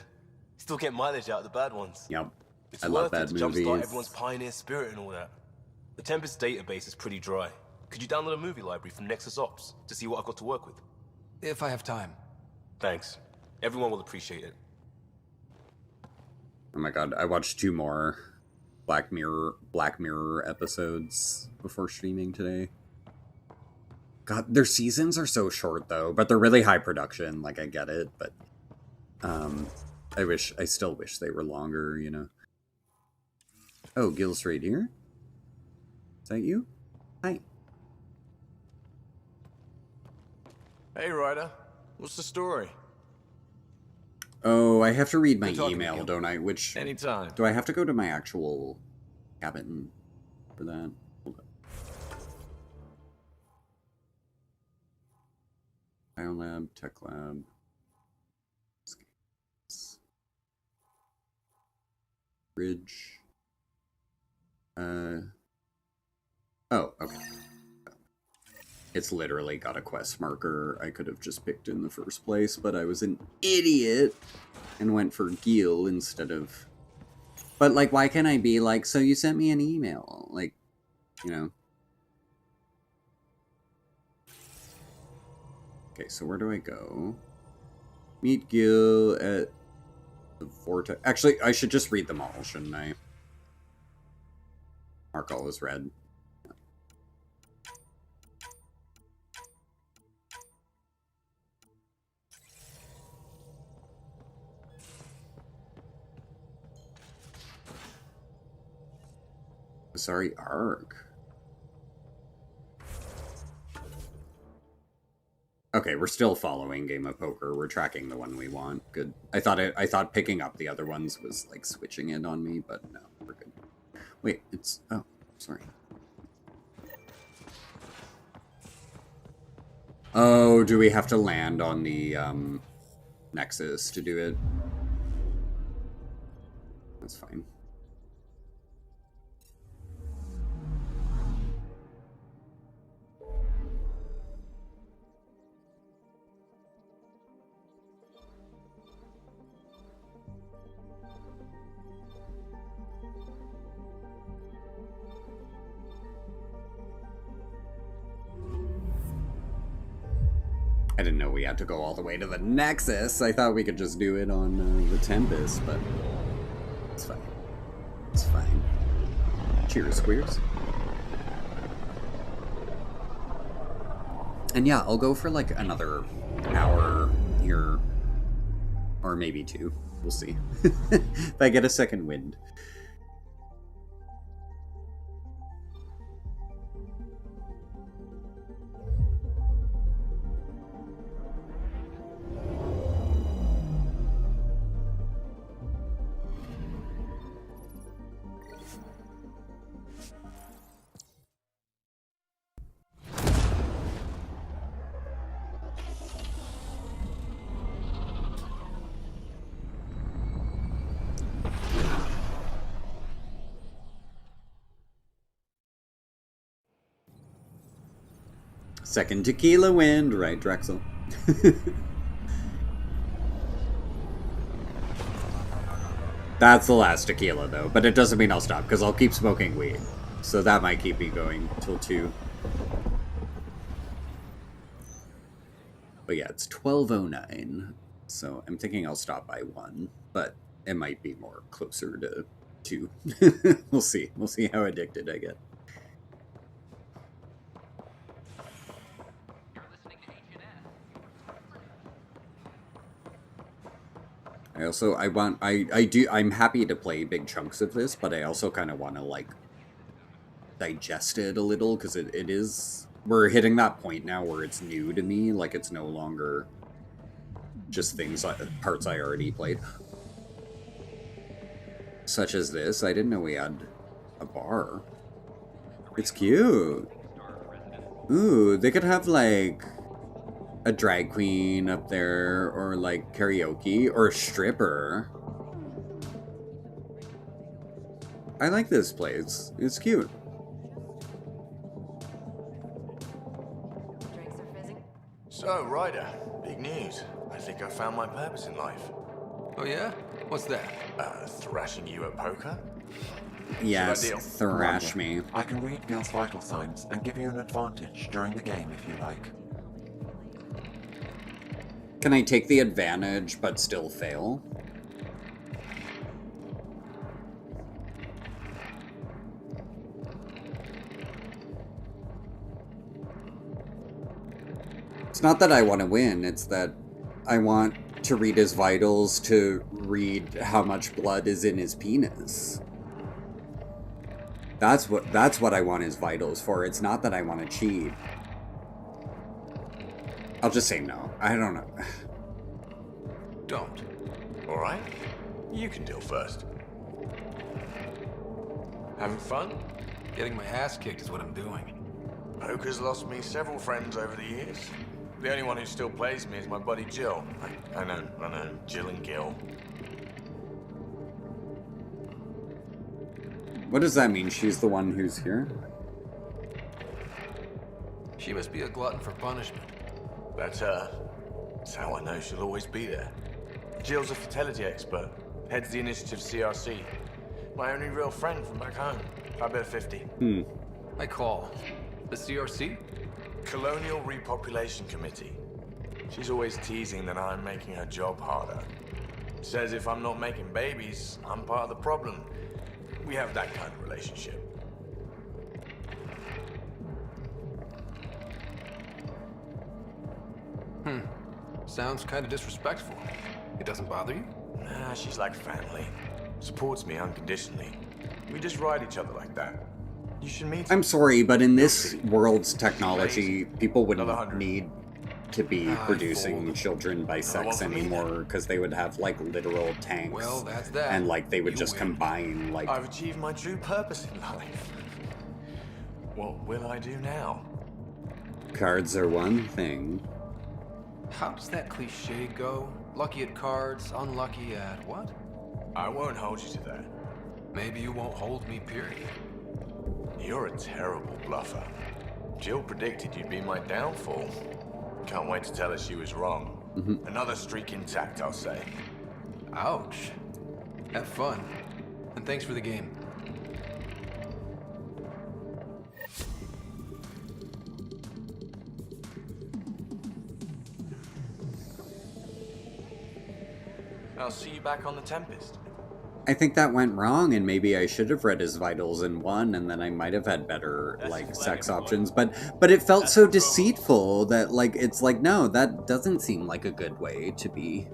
Speaker 16: Still get mileage out of the bad ones.
Speaker 1: Yep.
Speaker 16: It's
Speaker 1: I love
Speaker 16: worth it
Speaker 1: bad
Speaker 16: to jumpstart
Speaker 1: movies.
Speaker 16: everyone's pioneer spirit and all that. The Tempest database is pretty dry. Could you download a movie library from Nexus Ops to see what I've got to work with?
Speaker 13: If I have time.
Speaker 16: Thanks. Everyone will appreciate it.
Speaker 1: Oh my god, I watched 2 more Black Mirror episodes before streaming today. God, their seasons are so short though, but they're really high production, like I get it, but I still wish they were longer, you know. Oh, Gil's right here? Is that you? Hi.
Speaker 22: Hey, Ryder. What's the story?
Speaker 1: Oh, I have to read my
Speaker 22: Good talking to
Speaker 1: email,
Speaker 22: you.
Speaker 1: don't I? Which...
Speaker 22: Anytime.
Speaker 1: Do I have to go to my actual cabin for that? Hold up. Biolab, Tech Lab. Bridge. Oh, okay. It's literally got a quest marker I could have just picked in the first place, but I was an idiot and went for Gil instead of... But, like, why can't I be like, so you sent me an email? Like, you know. Okay, so where do I go? Meet Gil at the Vortex. Actually, I should just read them all, shouldn't I? Mark all as red. Sorry, arc. Okay, we're still following Game of Poker. We're tracking the one we want. Good. I thought picking up the other ones was like switching it on me, but no, we're good. Wait, it's... Oh, sorry. Oh, do we have to land on the Nexus to do it? That's fine. I didn't know we had to go all the way to the Nexus. I thought we could just do it on the Tempest, but it's fine. It's fine. Cheers, Squeers. And yeah, I'll go for like another hour here, or maybe 2. We'll see. If I get a second wind. Second tequila wind, right, Drexel? That's the last tequila, though, but it doesn't mean I'll stop, because I'll keep smoking weed. So that might keep me going till 2. But yeah, it's 12:09, so I'm thinking I'll stop by 1, but it might be more closer to 2. We'll see. We'll see how addicted I get.
Speaker 23: You're listening
Speaker 1: I'm happy to play big chunks of this, but I also kind of want to, like, digest it a little, because it is, we're hitting that point now where it's new to me, like, it's no longer just parts I already played. Such as this. I didn't know we had a bar. It's cute. Ooh, they could have, like, a drag queen up there, or, like, karaoke, or a stripper. I like this place. It's cute.
Speaker 22: So, Ryder, big news. I think I found my purpose in life.
Speaker 13: Oh yeah? What's that?
Speaker 22: Thrashing you at poker?
Speaker 1: Yes, thrash me.
Speaker 2: I can read Gil's vital signs and give you an advantage during the game if you like.
Speaker 1: Can I take the advantage but still fail? It's not that I want to win, it's that I want to read his vitals to read how much blood is in his penis. That's what I want his vitals for. It's not that I want to cheat. I'll just say no. I don't know.
Speaker 22: Don't. Alright? You can deal first. Having fun?
Speaker 13: Getting my ass kicked is what I'm doing.
Speaker 22: Poker's lost me several friends over the years. The only one who still plays me is my buddy Jill. I know, Jill and Gil.
Speaker 1: What does that mean? She's the one who's here?
Speaker 13: She must be a glutton for punishment.
Speaker 22: That's her. That's how I know she'll always be there. Jill's a fertility expert. Heads the initiative CRC. My only real friend from back home. I bet 50.
Speaker 13: I call. The CRC?
Speaker 22: Colonial Repopulation Committee. She's always teasing that I'm making her job harder. Says if I'm not making babies, I'm part of the problem. We have that kind of relationship.
Speaker 13: Sounds kind of disrespectful. It doesn't bother you?
Speaker 22: Nah, she's like family. Supports me unconditionally. We just ride each other like that. You should meet her.
Speaker 1: I'm sorry, but in this world's technology, people wouldn't need to be producing children by sex anymore, because they would have, like, literal tanks.
Speaker 22: Well, that's that.
Speaker 1: And, like, they would
Speaker 22: You
Speaker 1: just
Speaker 22: win.
Speaker 1: combine, like...
Speaker 22: I've achieved my true purpose in life. What will I do now?
Speaker 1: Cards are one thing.
Speaker 13: How does that cliche go? Lucky at cards, unlucky at what?
Speaker 22: I won't hold you to that.
Speaker 13: Maybe you won't hold me, period.
Speaker 22: You're a terrible bluffer. Jill predicted you'd be my downfall. Can't wait to tell her she was wrong. Another streak intact, I'll say.
Speaker 13: Ouch. Have fun. And thanks for the game.
Speaker 22: I'll see you back on the Tempest.
Speaker 1: I think that went wrong, and maybe I should have read his vitals in one, and then I might have had better, like, sex options, but it felt so deceitful that, like, it's like, no, that doesn't seem like a good way to be.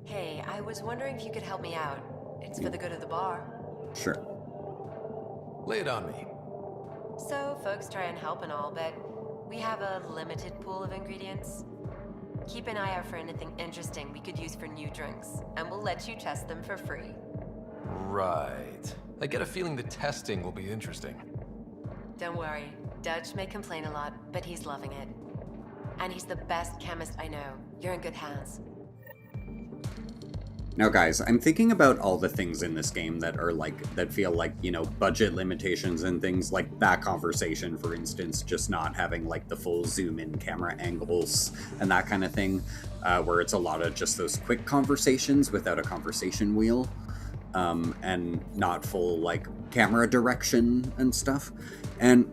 Speaker 7: Hey, I was wondering if you could help me out. It's for the good of the bar.
Speaker 1: Sure.
Speaker 13: Lay it on me.
Speaker 7: So, folks try and help and all, but we have a limited pool of ingredients. Keep an eye out for anything interesting we could use for new drinks, and we'll let you test them for free.
Speaker 13: Right. I get a feeling the testing will be interesting.
Speaker 7: Don't worry, Dutch may complain a lot, but he's loving it. And he's the best chemist I know. You're in good hands.
Speaker 1: Now, guys, I'm thinking about all the things in this game that are, like, that feel like, you know, budget limitations and things like that conversation, for instance, just not having, like, the full zoom-in camera angles and that kind of thing, where it's a lot of just those quick conversations without a conversation wheel, and not full, like, camera direction and stuff. And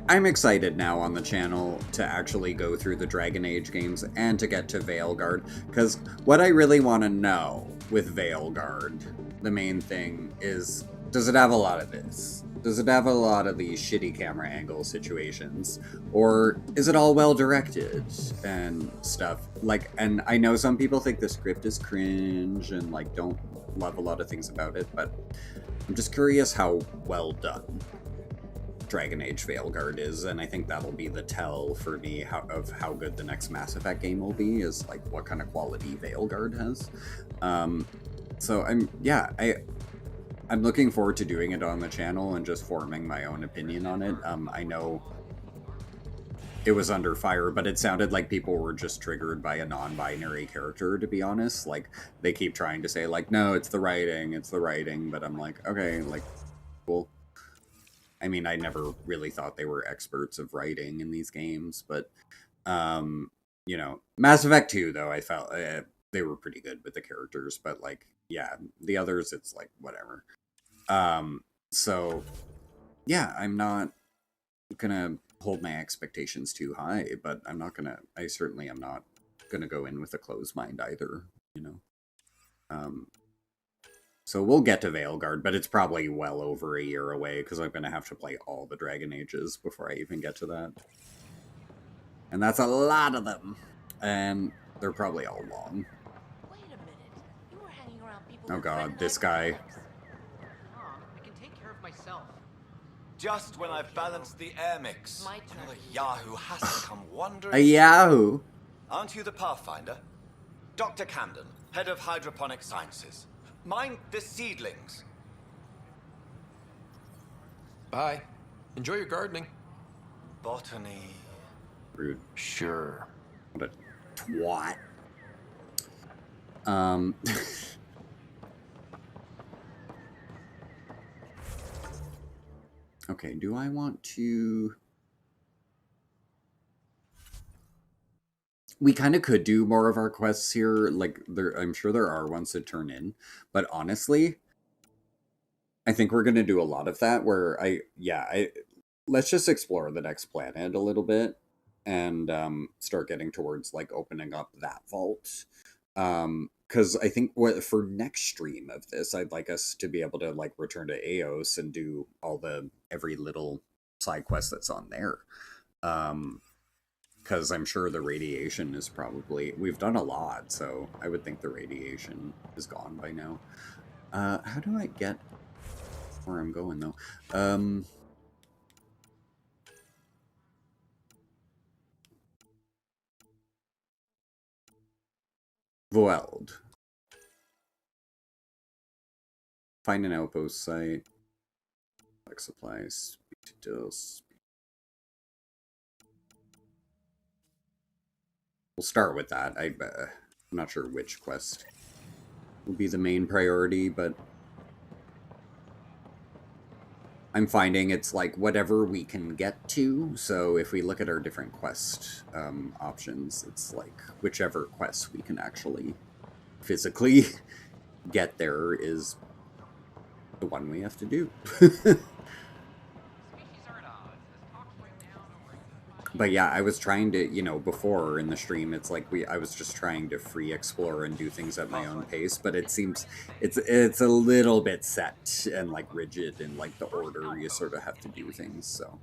Speaker 1: I'm excited now on the channel to actually go through the Dragon Age games and to get to Veilguard, because what I really want to know with Veilguard, the main thing is, does it have a lot of this? Does it have a lot of these shitty camera angle situations? Or is it all well directed and stuff? Like, and I know some people think the script is cringe and like don't love a lot of things about it, but I'm just curious how well done Dragon Age Veilguard is, and I think that'll be the tell for me of how good the next Mass Effect game will be, is like what kind of quality Veilguard has. So I'm looking forward to doing it on the channel and just forming my own opinion on it. I know it was under fire, but it sounded like people were just triggered by a non-binary character, to be honest. Like, they keep trying to say, like, no, it's the writing, but I'm like, okay, like, cool. I mean, I never really thought they were experts of writing in these games, but, you know, Mass Effect 2, though, I felt they were pretty good with the characters, but, like, yeah, the others, it's like, whatever. So, yeah, I'm not gonna hold my expectations too high, but I certainly am not gonna go in with a closed mind either, you know? So we'll get to Veilguard, but it's probably well over a year away, because I'm gonna have to play all the Dragon Ages before I even get to that. And that's a lot of them, and they're probably all long.
Speaker 21: Wait a minute. You were hanging around people
Speaker 1: Oh
Speaker 21: who
Speaker 1: god,
Speaker 21: threaten
Speaker 1: this
Speaker 21: our
Speaker 1: guy.
Speaker 21: lives.
Speaker 18: I can take care of myself.
Speaker 19: Just when I've balanced the air mix, another Yahoo has to come wandering.
Speaker 1: A Yahoo?
Speaker 19: Aren't you the Pathfinder? Dr. Camden, head of hydroponic sciences. Mind the seedlings.
Speaker 13: Bye. Enjoy your gardening.
Speaker 19: Botany.
Speaker 1: Rude.
Speaker 19: Sure.
Speaker 1: What a twat. Okay, do I want to... We kind of could do more of our quests here. Like, I'm sure there are ones to turn in. But honestly, I think we're going to do a lot of that where let's just explore the next planet a little bit and start getting towards, like, opening up that vault. Because I think for next stream of this, I'd like us to be able to, like, return to Eos and do every little side quest that's on there. Because I'm sure the radiation is probably... We've done a lot, so I would think the radiation is gone by now. How do I get where I'm going, though? Voeld. Find an outpost site. Collect supplies. Speak to Dills. We'll start with that. I'm not sure which quest will be the main priority, but I'm finding it's like whatever we can get to. So if we look at our different quest options, it's like whichever quest we can actually physically get there is the one we have to do. But yeah, I was trying to, you know, before in the stream, it's like I was just trying to free explore and do things at my own pace, but it seems it's a little bit set and like rigid in like the order you sort of have to do things, so.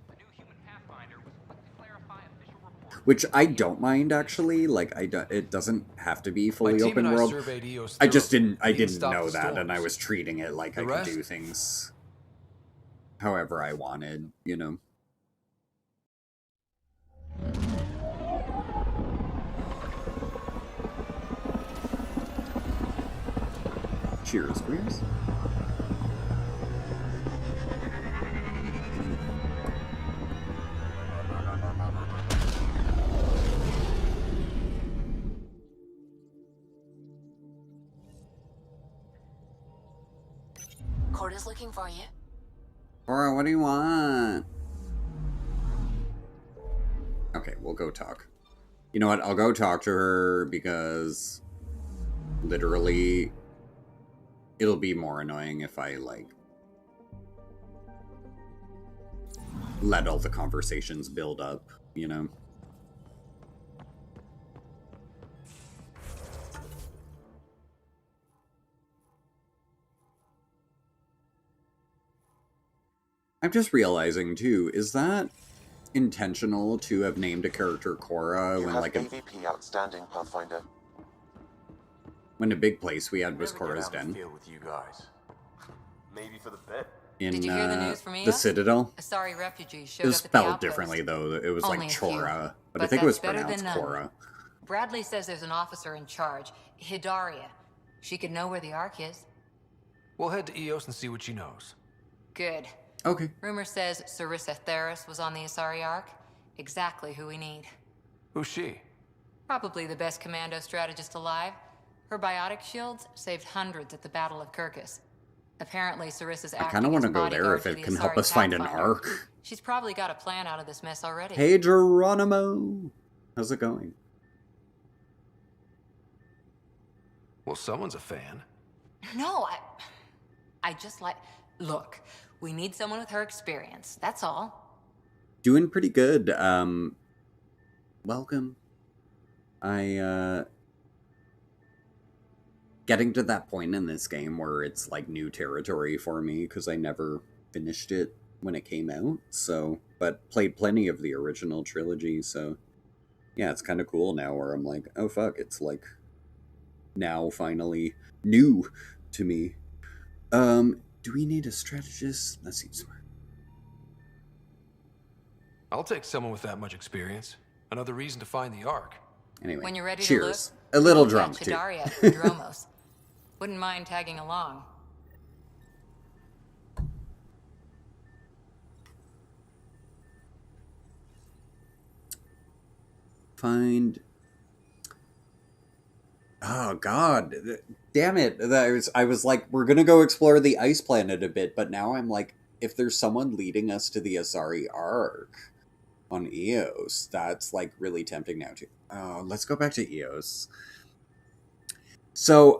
Speaker 1: Which I don't mind actually, like it doesn't have to be fully open world. I didn't know that, and I was treating it like I could do things however I wanted, you know. Cheers, Queers.
Speaker 21: Corda's looking for you.
Speaker 1: Cora, what do you want? Okay, we'll go talk. You know what? I'll go talk to her because literally it'll be more annoying if I, like, let all the conversations build up, you know? I'm just realizing, too, is that intentional to have named a character Cora when, like,
Speaker 2: AVP outstanding, Pathfinder.
Speaker 1: When a big place we had was Cora's Den.
Speaker 22: With you guys.
Speaker 16: Maybe for the bet.
Speaker 1: In
Speaker 7: Did you hear the news from
Speaker 1: the Citadel?
Speaker 7: Asari refugees showed
Speaker 1: It was
Speaker 7: up at the
Speaker 1: spelled
Speaker 7: outpost.
Speaker 1: differently, though. It was
Speaker 7: Only
Speaker 1: like
Speaker 7: a few,
Speaker 1: Chora, but I
Speaker 7: but
Speaker 1: think it was
Speaker 7: that's better
Speaker 1: pronounced
Speaker 7: than none.
Speaker 1: Cora.
Speaker 7: Bradley says there's an officer in charge, Hidaria. She could know where the Ark is.
Speaker 13: We'll head to Eos and see what she knows.
Speaker 7: Good.
Speaker 1: Okay.
Speaker 7: Rumor says Sarissa Theris was on the Asari Ark. Exactly who we need.
Speaker 13: Who's she?
Speaker 7: Probably the best commando strategist alive. Her biotic shields saved hundreds at the Battle of Kirkus. Apparently, Sarissa's
Speaker 1: I kind of want to go there if it can help us find an Ark.
Speaker 7: She's probably got a plan out of this mess already.
Speaker 1: Hey, Geronimo! How's it going?
Speaker 13: Well, someone's a fan.
Speaker 7: No, I just like... Look, we need someone with her experience. That's all.
Speaker 1: Doing pretty good. Welcome. Getting to that point in this game where it's like new territory for me because I never finished it when it came out. So, but played plenty of the original trilogy. So, yeah, it's kind of cool now where I'm like, oh fuck, it's like now finally new to me. Do we need a strategist? That seems smart.
Speaker 13: I'll take someone with that much experience. Another reason to find the Ark.
Speaker 1: Anyway,
Speaker 7: when you're ready
Speaker 1: cheers.
Speaker 7: To look,
Speaker 1: a little drunk too.
Speaker 7: Hidaria at Andromeda. Wouldn't mind tagging along.
Speaker 1: Find. Oh God, damn it! I was like, we're gonna go explore the ice planet a bit, but now I'm like, if there's someone leading us to the Asari Ark on Eos, that's like really tempting now too. Oh, let's go back to Eos. So,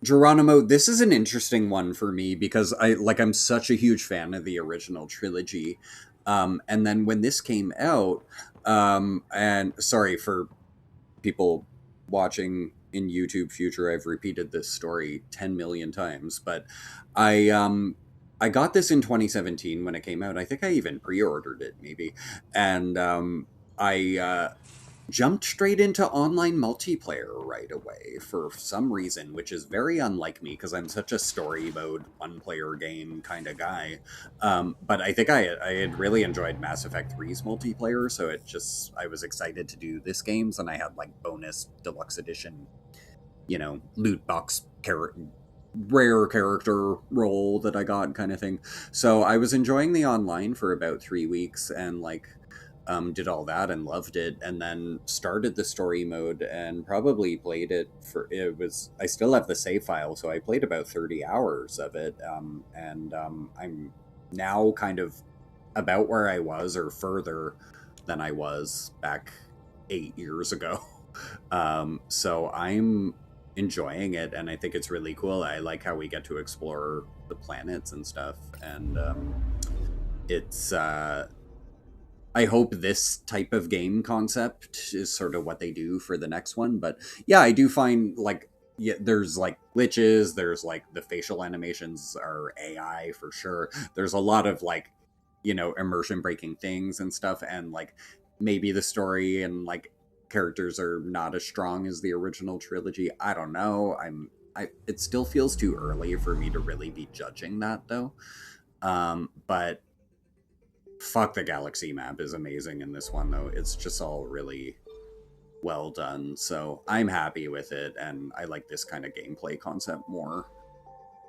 Speaker 1: Geronimo, this is an interesting one for me because I'm such a huge fan of the original trilogy. And then when this came out, and sorry for people watching in YouTube future, I've repeated this story 10 million times, but I got this in 2017 when it came out. I think I even pre-ordered it maybe. And I jumped straight into online multiplayer right away for some reason, which is very unlike me because I'm such a story mode, one-player game kind of guy. But I think I had really enjoyed Mass Effect 3's multiplayer, so I was excited to do this games, and I had like bonus deluxe edition, loot box rare character role that I got kind of thing. So I was enjoying the online for about 3 weeks and did all that and loved it, and then started the story mode and probably played it I still have the save file, so I played about 30 hours of it, and I'm now kind of about where I was or further than I was back 8 years ago. So I'm enjoying it, and I think it's really cool. I like how we get to explore the planets and stuff, and it's I hope this type of game concept is sort of what they do for the next one. But yeah, I do find there's glitches, there's the facial animations are AI for sure. There's a lot of immersion breaking things and stuff, and maybe the story and characters are not as strong as the original trilogy. I don't know. It still feels too early for me to really be judging that though. But fuck, the galaxy map is amazing in this one though. It's just all really well done. So I'm happy with it, and I like this kind of gameplay concept more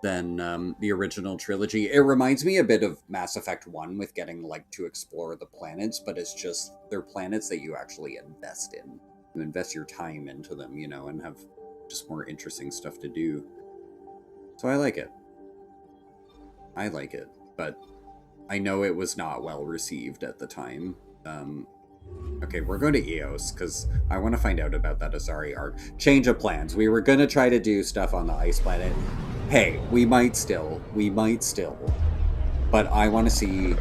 Speaker 1: than the original trilogy. It reminds me a bit of Mass Effect 1 with getting to explore the planets, but it's just they're planets that you actually invest in. You invest your time into them, and have just more interesting stuff to do. So I like it. But I know it was not well received at the time. Okay, we're going to Eos, because I want to find out about that Asari Ark. Change of plans. We were going to try to do stuff on the ice planet. Hey, we might still. But I want to see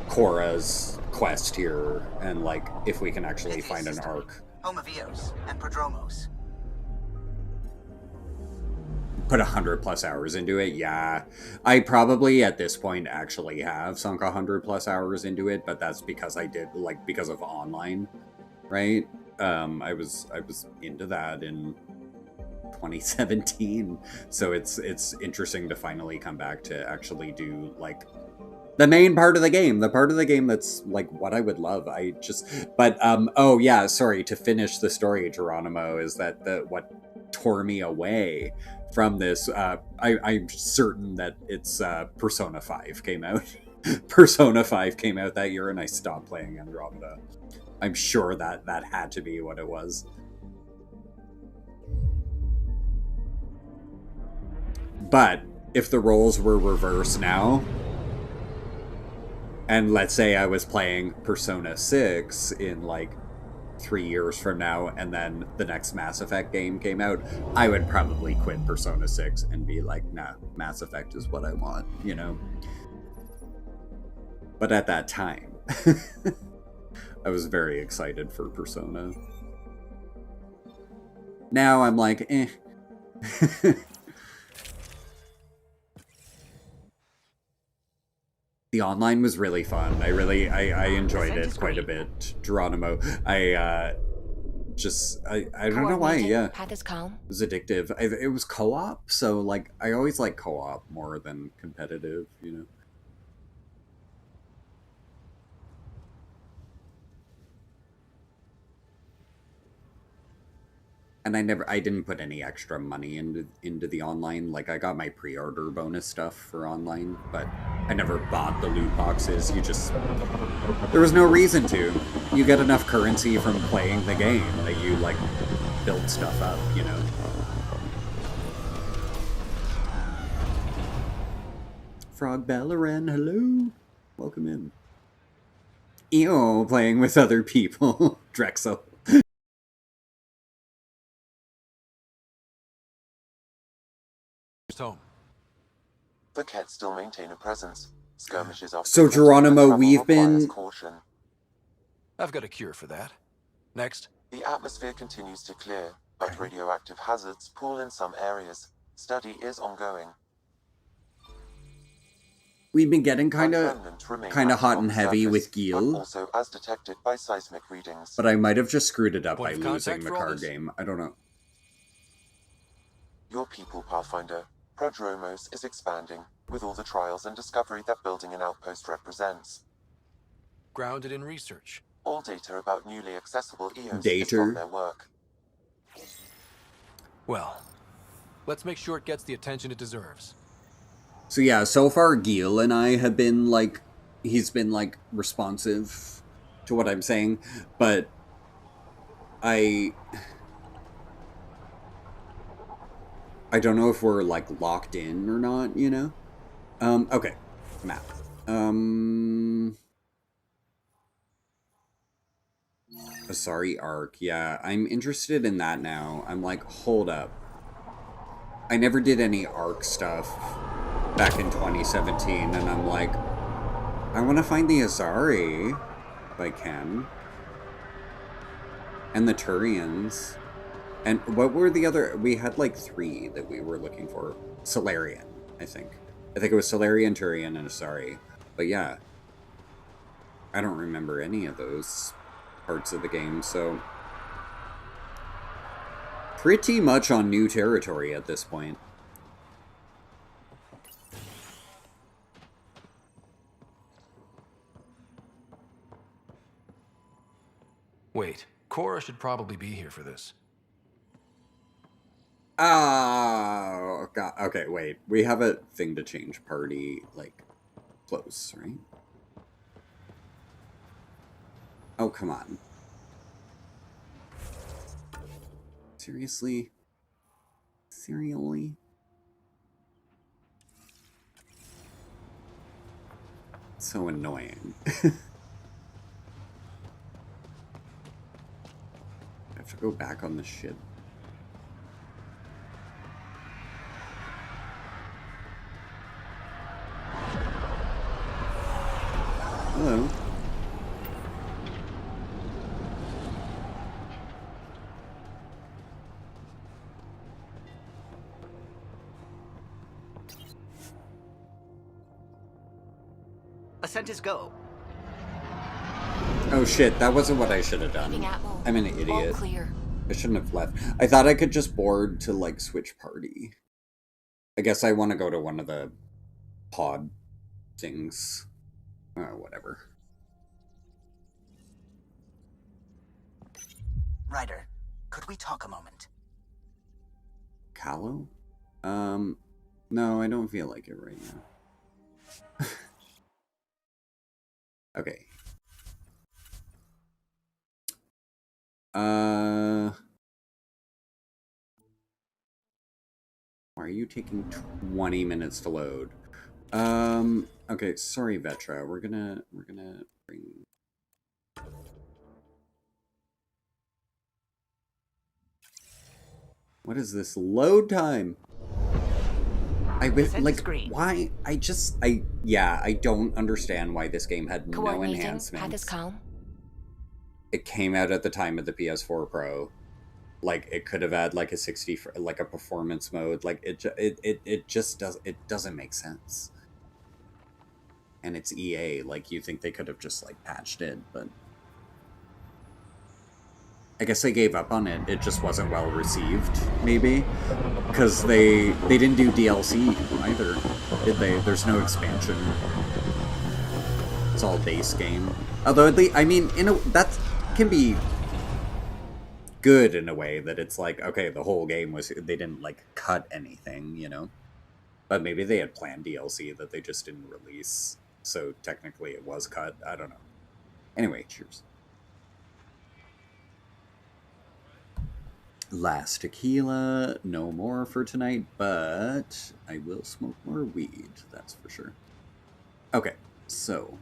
Speaker 1: Cora's quest here, and if we can actually find an Ark.
Speaker 15: Home of Eos and Prodromos.
Speaker 1: put 100+ hours into it. Yeah, I probably at this point actually have sunk 100+ hours into it, but that's because I did, like, because of online, right? I was into that in 2017, so it's interesting to finally come back to actually do, like, the main part of the game, the part of the game that's, like, what I would love. Oh yeah, sorry, to finish the story, Geronimo, is that what tore me away from this, I'm certain that it's Persona 5 came out. Persona 5 came out that year and I stopped playing Andromeda. I'm sure that had to be what it was. But if the roles were reversed now, and let's say I was playing Persona 6 in, like, 3 years from now, and then the next Mass Effect game came out, I would probably quit Persona 6 and be like, nah, Mass Effect is what I want, you know? But at that time, I was very excited for Persona. Now I'm like, eh. The online was really fun. I enjoyed it quite a bit. Geronimo, I don't know why, yeah.
Speaker 21: Path is calm.
Speaker 1: It was addictive. It was co-op, so, like, I always like co-op more than competitive, you know? And I didn't put any extra money into the online. Like, I got my pre-order bonus stuff for online, but I never bought the loot boxes. There was no reason to. You get enough currency from playing the game that you, like, build stuff up, you know? Frog Bellerin, hello? Welcome in. Ew, playing with other people. Drexel.
Speaker 2: Home. The Kett still maintain a presence. Skirmishes are
Speaker 1: so Geronimo, we've been...
Speaker 2: Caution.
Speaker 13: I've got a cure for that. Next.
Speaker 2: The atmosphere continues to clear, but radioactive hazards pool in some areas. Study is ongoing.
Speaker 1: We've been getting kind of hot and heavy with Gil,
Speaker 2: also as detected by seismic readings.
Speaker 1: But I might have just screwed it up by losing the card game. I don't know.
Speaker 2: Your people, Pathfinder. Prodromos is expanding, with all the trials and discovery that building an outpost represents.
Speaker 13: Grounded in research.
Speaker 2: All data about newly accessible EOS is from their work.
Speaker 13: Well, let's make sure it gets the attention it deserves.
Speaker 1: So yeah, so far Gil and I have been, like, he's been, like, responsive to what I'm saying, but I don't know if we're, like, locked in or not, you know? Okay. Map. Asari Arc. Yeah, I'm interested in that now. I'm like, hold up. I never did any Arc stuff back in 2017, and I'm like, I want to find the Asari, if I can. And the Turians. And what were the other... We had, like, 3 that we were looking for. Solarian, I think. I think it was Solarian, Turian, and Asari. But yeah. I don't remember any of those parts of the game, so... Pretty much on new territory at this point.
Speaker 13: Wait, Cora should probably be here for this.
Speaker 1: Oh, God. Okay, wait. We have a thing to change party, like, close, right? Oh, come on. Seriously? Serially? So annoying. I have to go back on the ship. Hello.
Speaker 15: Ascent is go.
Speaker 1: Oh shit, that wasn't what I should have done. I'm an idiot. I shouldn't have left. I thought I could just board to, like, switch party. I guess I want to go to one of the pod things. Whatever.
Speaker 15: Ryder, could we talk a moment?
Speaker 1: Callow? No, I don't feel like it right now. Okay. Why are you taking 20 minutes to load? Okay, sorry, Vetra. We're gonna bring... What is this load time? Why? I don't understand why this game had no enhancements.
Speaker 21: Path is calm.
Speaker 1: It came out at the time of the PS4 Pro. Like, it could have had, like, a 60, like, a performance mode. Like, it just doesn't make sense. And it's EA. Like, you think they could have just, like, patched it, but... I guess they gave up on it. It just wasn't well received, maybe. Because they didn't do DLC either, did they? There's no expansion. It's all base game. Although, I mean, that can be good in a way, that it's like, okay, the whole game was... They didn't, like, cut anything, you know? But maybe they had planned DLC that they just didn't release. So, technically, it was cut. I don't know. Anyway, cheers. Last tequila, no more for tonight, but I will smoke more weed, that's for sure. Okay, so,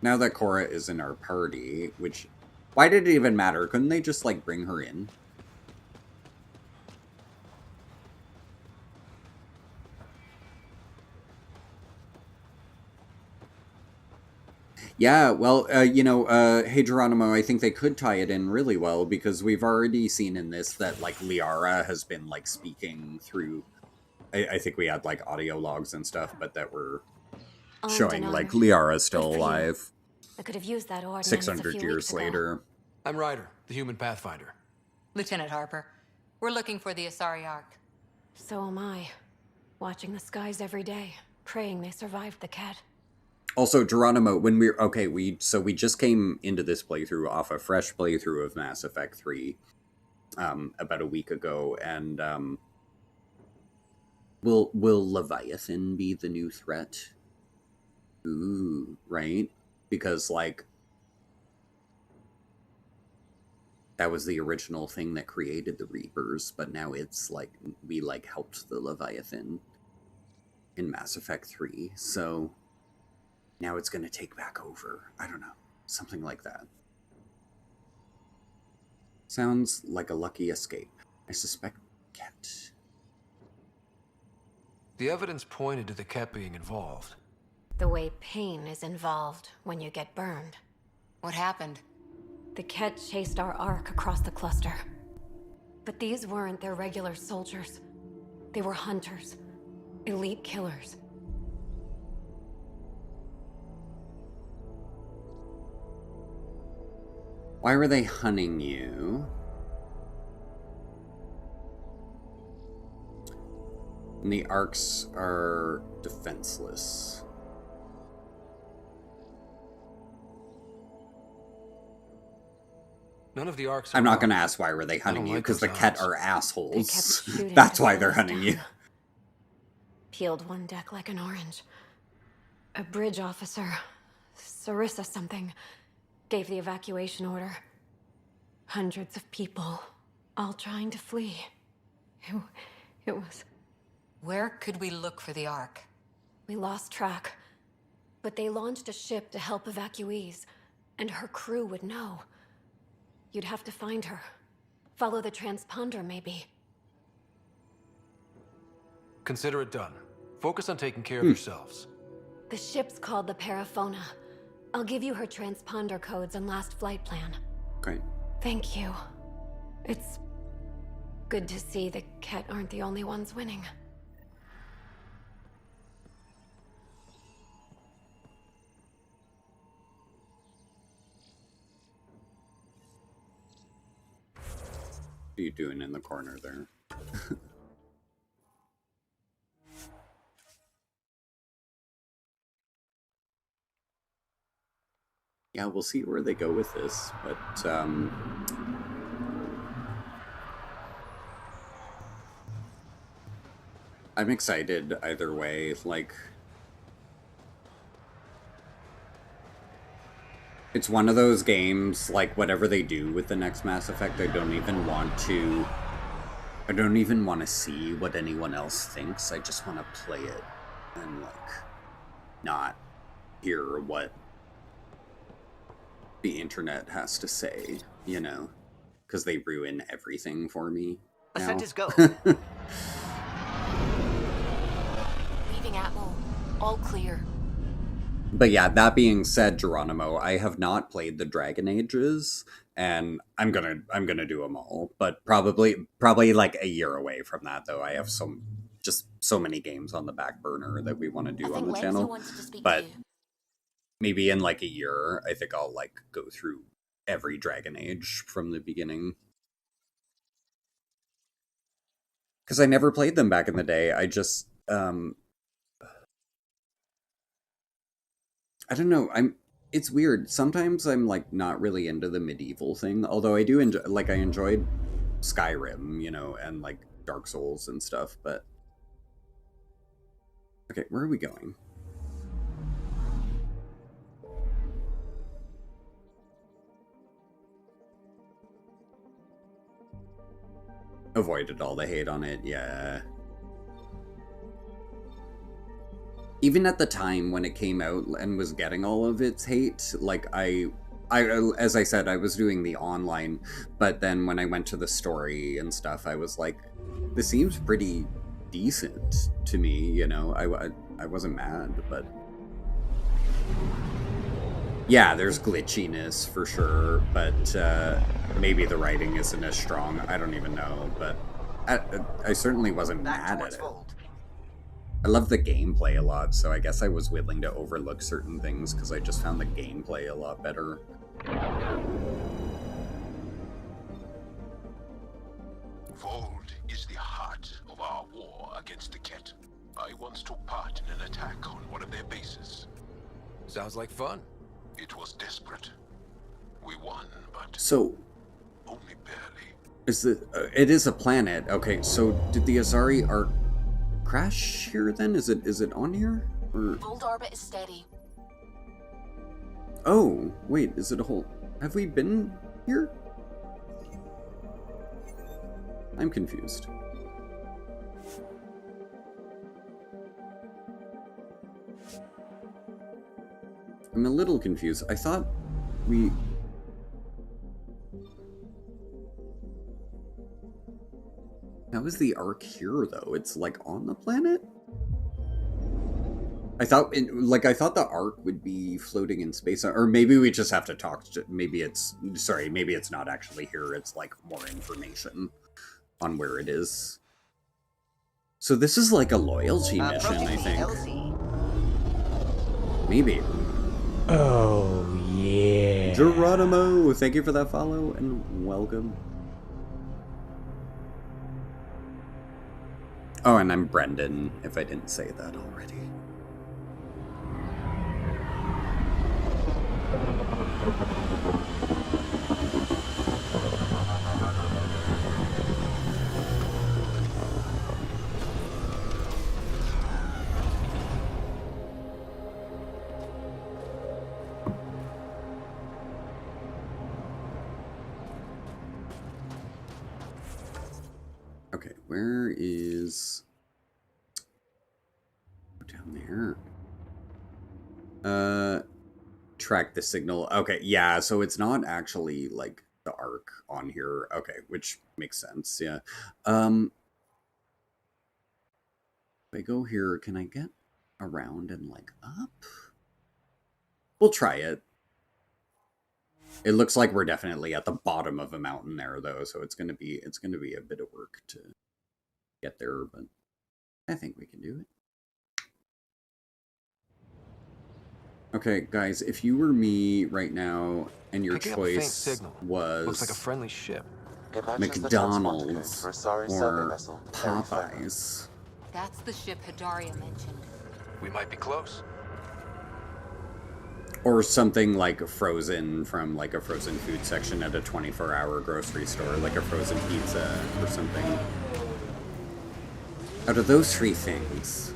Speaker 1: now that Cora is in our party, which, why did it even matter? Couldn't they just, like, bring her in? Yeah, well, hey Geronimo, I think they could tie it in really well, because we've already seen in this that, like, Liara has been, like, speaking through, I think we had, like, audio logs and stuff, but that were showing, like, Liara's still alive.
Speaker 21: I could have used that ordinance
Speaker 1: 600 years later.
Speaker 13: I'm Ryder, the human pathfinder.
Speaker 17: Lieutenant Harper, we're looking for the Asari Ark.
Speaker 21: So am I. Watching the skies every day, praying they survived the cat.
Speaker 1: Also, Geronimo, when we just came into this playthrough off a fresh playthrough of Mass Effect 3 about a week ago, and will Leviathan be the new threat? Ooh, right? Because, like, that was the original thing that created the Reapers, but now it's like we, like, helped the Leviathan in Mass Effect 3, so now it's going to take back over. I don't know. Something like that. Sounds like a lucky escape. I suspect Ket.
Speaker 13: The evidence pointed to the Ket being involved.
Speaker 21: The way pain is involved when you get burned.
Speaker 17: What happened?
Speaker 21: The Ket chased our Ark across the cluster. But these weren't their regular soldiers. They were hunters. Elite killers.
Speaker 1: Why were they hunting you? And the Arks are defenseless.
Speaker 13: None of the Arks.
Speaker 1: I'm not going to ask why were they hunting you, because the Ket are assholes.
Speaker 21: They kept shooting.
Speaker 1: That's why they're hunting you.
Speaker 21: Peeled one deck like an orange. A bridge officer, Sarissa something, gave the evacuation order. Hundreds of people, all trying to flee. It was...
Speaker 17: Where could we look for the Ark?
Speaker 21: We lost track. But they launched a ship to help evacuees, and her crew would know. You'd have to find her. Follow the transponder, maybe.
Speaker 13: Consider it done. Focus on taking care of yourselves.
Speaker 21: The ship's called the Paraphona. I'll give you her transponder codes and last flight plan.
Speaker 1: Great.
Speaker 21: Thank you. It's good to see the Ket aren't the only ones winning.
Speaker 1: are you doing in the corner there? Yeah, we'll see where they go with this, but I'm excited either way. Like, it's one of those games, like, whatever they do with the next Mass Effect, I don't even want to see what anyone else thinks. I just want to play it and, like, not hear what the internet has to say, you know, because they ruin everything for me now.
Speaker 15: Ascent is go.
Speaker 21: Leaving Atmo. All clear.
Speaker 1: But yeah, that being said, Geronimo, I have not played the Dragon Ages, and I'm gonna do them all. But probably like a year away from that, though. I have so many games on the back burner that we want to do on the channel. But maybe in like a year, I think I'll like go through every Dragon Age from the beginning. Because I never played them back in the day. I just I don't know. It's weird. Sometimes I'm like not really into the medieval thing, although I do enjoy, like, I enjoyed Skyrim, you know, and like Dark Souls and stuff, but okay, where are we going? Avoided all the hate on it, yeah. Even at the time when it came out and was getting all of its hate, like, I as I said, I was doing the online, but then when I went to the story and stuff, I was like, this seems pretty decent to me, you know? I wasn't mad, but yeah, there's glitchiness for sure, but maybe the writing isn't as strong. I don't even know, but I certainly wasn't mad at it. I love the gameplay a lot, so I guess I was willing to overlook certain things because I just found the gameplay a lot better.
Speaker 3: Vold is the heart of our war against the Ket. I once took part in an attack on one of their bases.
Speaker 13: Sounds like fun.
Speaker 3: It was desperate. We won, but
Speaker 1: so
Speaker 3: only barely.
Speaker 1: It is a planet. Okay, so did the Azari Ark crash here then? Is it on here? Or...
Speaker 21: Old orbit is steady.
Speaker 1: Oh, wait, is it a whole... Have we been here? I'm confused. I'm a little confused. I thought we... How is the Ark here, though? It's, like, on the planet? I thought the Ark would be floating in space, or maybe we just have to talk to... Maybe it's not actually here. It's, like, more information on where it is. So this is, like, a loyalty mission, I think. Maybe.
Speaker 14: Oh, yeah.
Speaker 1: Geronimo, thank you for that follow, and welcome. Oh, and I'm Brendan, if I didn't say that already. Okay, where is... Down there. Track the signal. Okay, yeah, so it's not actually, like, the Ark on here. Okay, which makes sense, yeah. If I go here, can I get around and, like, up? We'll try it. It looks like we're definitely at the bottom of a mountain there, though, so it's gonna be a bit of work to get there, but I think we can do it. Okay, guys, if you were me right now and your choice was...
Speaker 13: Looks like a friendly ship.
Speaker 2: It matches
Speaker 1: McDonald's
Speaker 2: the for a survey
Speaker 1: or
Speaker 2: vessel.
Speaker 1: Popeyes.
Speaker 17: That's the ship Hidaria mentioned.
Speaker 13: We might be close.
Speaker 1: Or something like frozen from like a frozen food section at a 24-hour grocery store, like a frozen pizza or something. Out of those three things,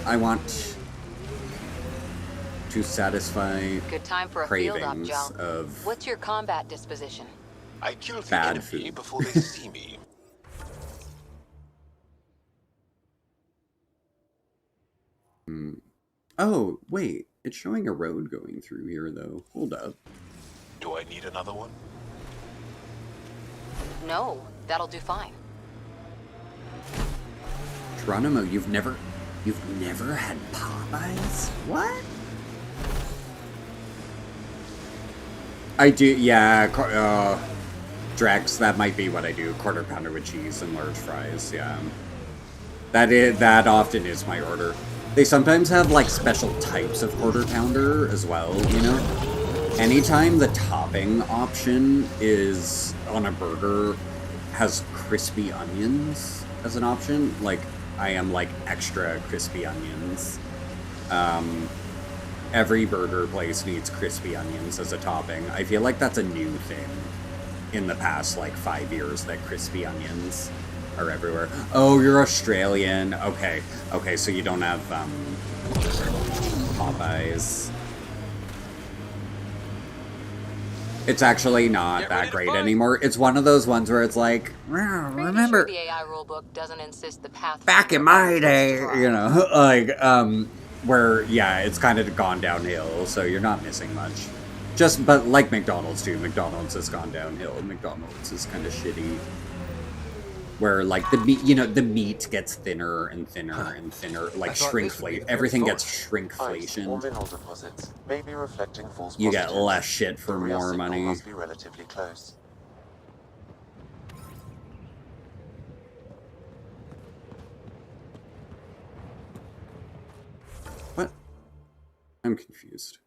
Speaker 1: I want to satisfy
Speaker 9: Good time for a
Speaker 1: cravings
Speaker 9: field op, Joe.
Speaker 1: of
Speaker 9: What's your combat disposition?
Speaker 3: I kill the
Speaker 1: bad
Speaker 3: enemy
Speaker 1: food.
Speaker 3: before they see me.
Speaker 1: Oh, wait. It's showing a road going through here, though. Hold up.
Speaker 3: Do I need another one?
Speaker 9: No, that'll do fine.
Speaker 1: Geronimo, you've never had Popeyes? What? I do, yeah. Drex, that might be what I do. Quarter pounder with cheese and large fries, yeah. That often is my order. They sometimes have, like, special types of quarter pounder as well, you know? Anytime the topping option is on a burger has crispy onions as an option, like, I am, like, extra crispy onions. Every burger place needs crispy onions as a topping. I feel like that's a new thing in the past, like, 5 years, that crispy onions are everywhere. Oh, you're Australian. Okay, so you don't have, Popeyes. It's actually not that great anymore. It's one of those ones where it's like, remember,
Speaker 9: Pretty sure the AI rulebook doesn't insist the path
Speaker 1: back in my day, you know, like, where, yeah, it's kind of gone downhill, so you're not missing much. But like McDonald's too, McDonald's has gone downhill. McDonald's is kind of shitty. Where, like, the meat, you know, the meat gets thinner and thinner and thinner, like shrinkflation. Everything gets shrinkflation.
Speaker 2: Deposits may be reflecting false
Speaker 1: You get
Speaker 2: positives.
Speaker 1: less shit for
Speaker 2: The real
Speaker 1: more
Speaker 2: signal
Speaker 1: money.
Speaker 2: must be relatively close.
Speaker 1: What? I'm confused.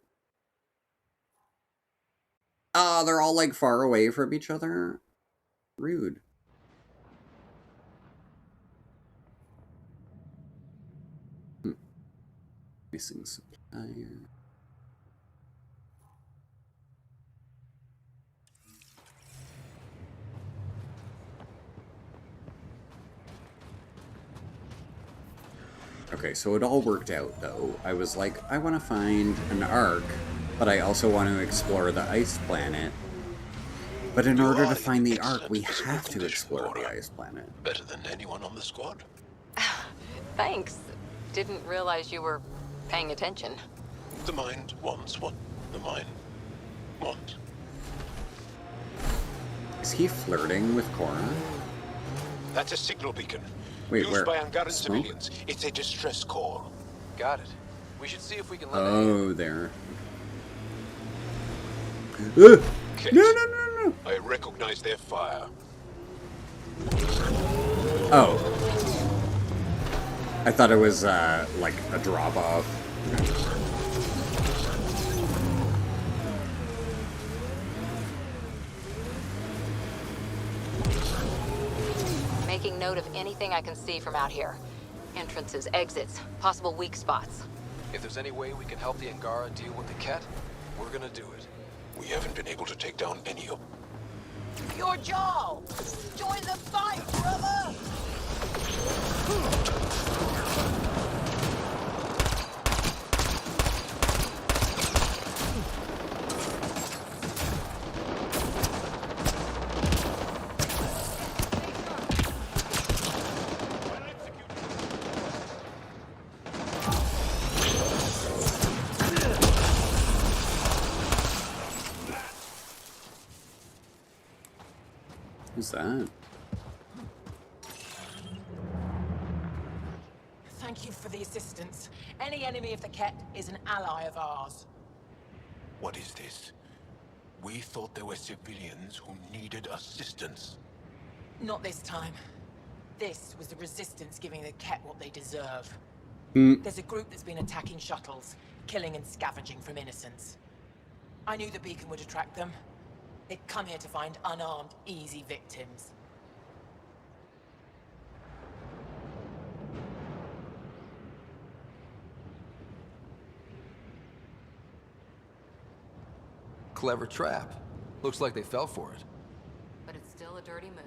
Speaker 1: Ah, they're all, like, far away from each other? Rude. Missing supplier. Okay, so it all worked out, though. I was like, I want to find an Ark, but I also want to explore the ice planet. But in order to find the Ark, we have to explore the ice planet.
Speaker 3: Better than anyone on the squad.
Speaker 9: Thanks. Didn't realize you were paying attention.
Speaker 3: The mind wants what the mind wants.
Speaker 1: Is he flirting with Cora?
Speaker 3: That's a signal beacon.
Speaker 1: Wait,
Speaker 3: used
Speaker 1: where?
Speaker 3: by Angaran
Speaker 1: Smoke?
Speaker 3: civilians. It's a distress call.
Speaker 13: Got it. We should see if we can lend a
Speaker 1: Oh, there.
Speaker 3: Kate,
Speaker 1: No.
Speaker 3: I recognize their fire.
Speaker 1: Oh. I thought it was, like, a drop-off.
Speaker 9: Making note of anything I can see from out here. Entrances, exits, possible weak spots.
Speaker 13: If there's any way we can help the Angara deal with the Ket, we're gonna do it.
Speaker 3: We haven't been able to take down any of them.
Speaker 5: Your jaw! Join the fight, brother!
Speaker 1: Who's that?
Speaker 5: Thank you for the assistance. Any enemy of the Ket is an ally of ours.
Speaker 3: What is this? We thought there were civilians who needed assistance.
Speaker 5: Not this time. This was the Resistance giving the Ket what they deserve. There's a group that's been attacking shuttles, killing and scavenging from innocents. I knew the beacon would attract them. They'd come here to find unarmed, easy victims.
Speaker 13: Clever trap. Looks like they fell for it.
Speaker 17: But it's still a dirty move.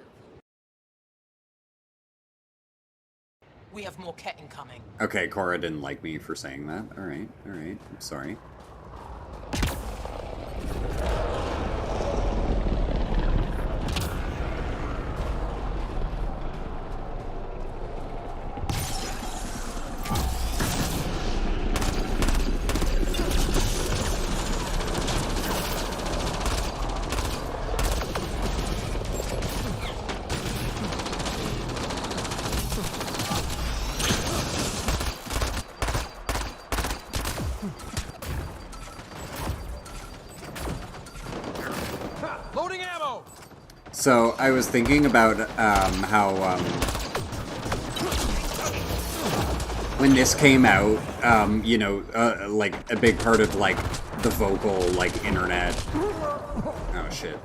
Speaker 5: We have more Ket incoming.
Speaker 1: Okay, Cora didn't like me for saying that. Alright, I'm sorry. So I was thinking about how when this came out, you know, like a big part of like the vocal like internet. Oh shit.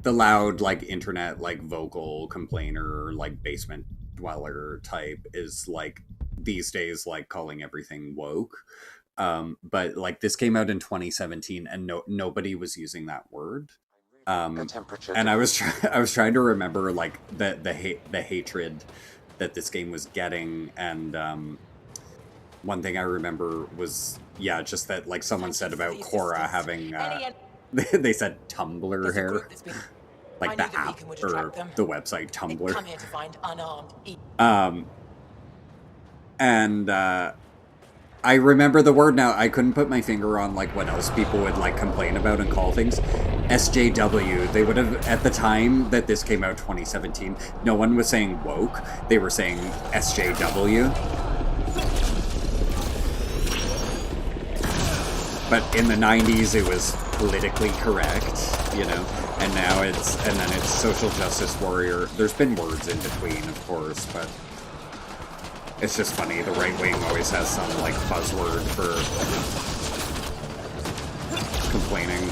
Speaker 1: The loud like internet like vocal complainer like basement dweller type is like these days like calling everything woke. But like this came out in 2017 and nobody was using that word. And I was trying to remember like the hatred that this game was getting, and one thing I remember was just that like someone said about Cora having they said Tumblr hair, like the app or the website Tumblr.
Speaker 5: Come here to find unarmed.
Speaker 1: And I remember the word now. I couldn't put my finger on like what else people would like complain about and call things. SJW. They would have, at the time that this came out, 2017, no one was saying woke. They were saying SJW. But in the 90s, it was politically correct, you know. And now then it's social justice warrior. There's been words in between, of course, but it's just funny, the right wing always has some, like, buzzword for complaining.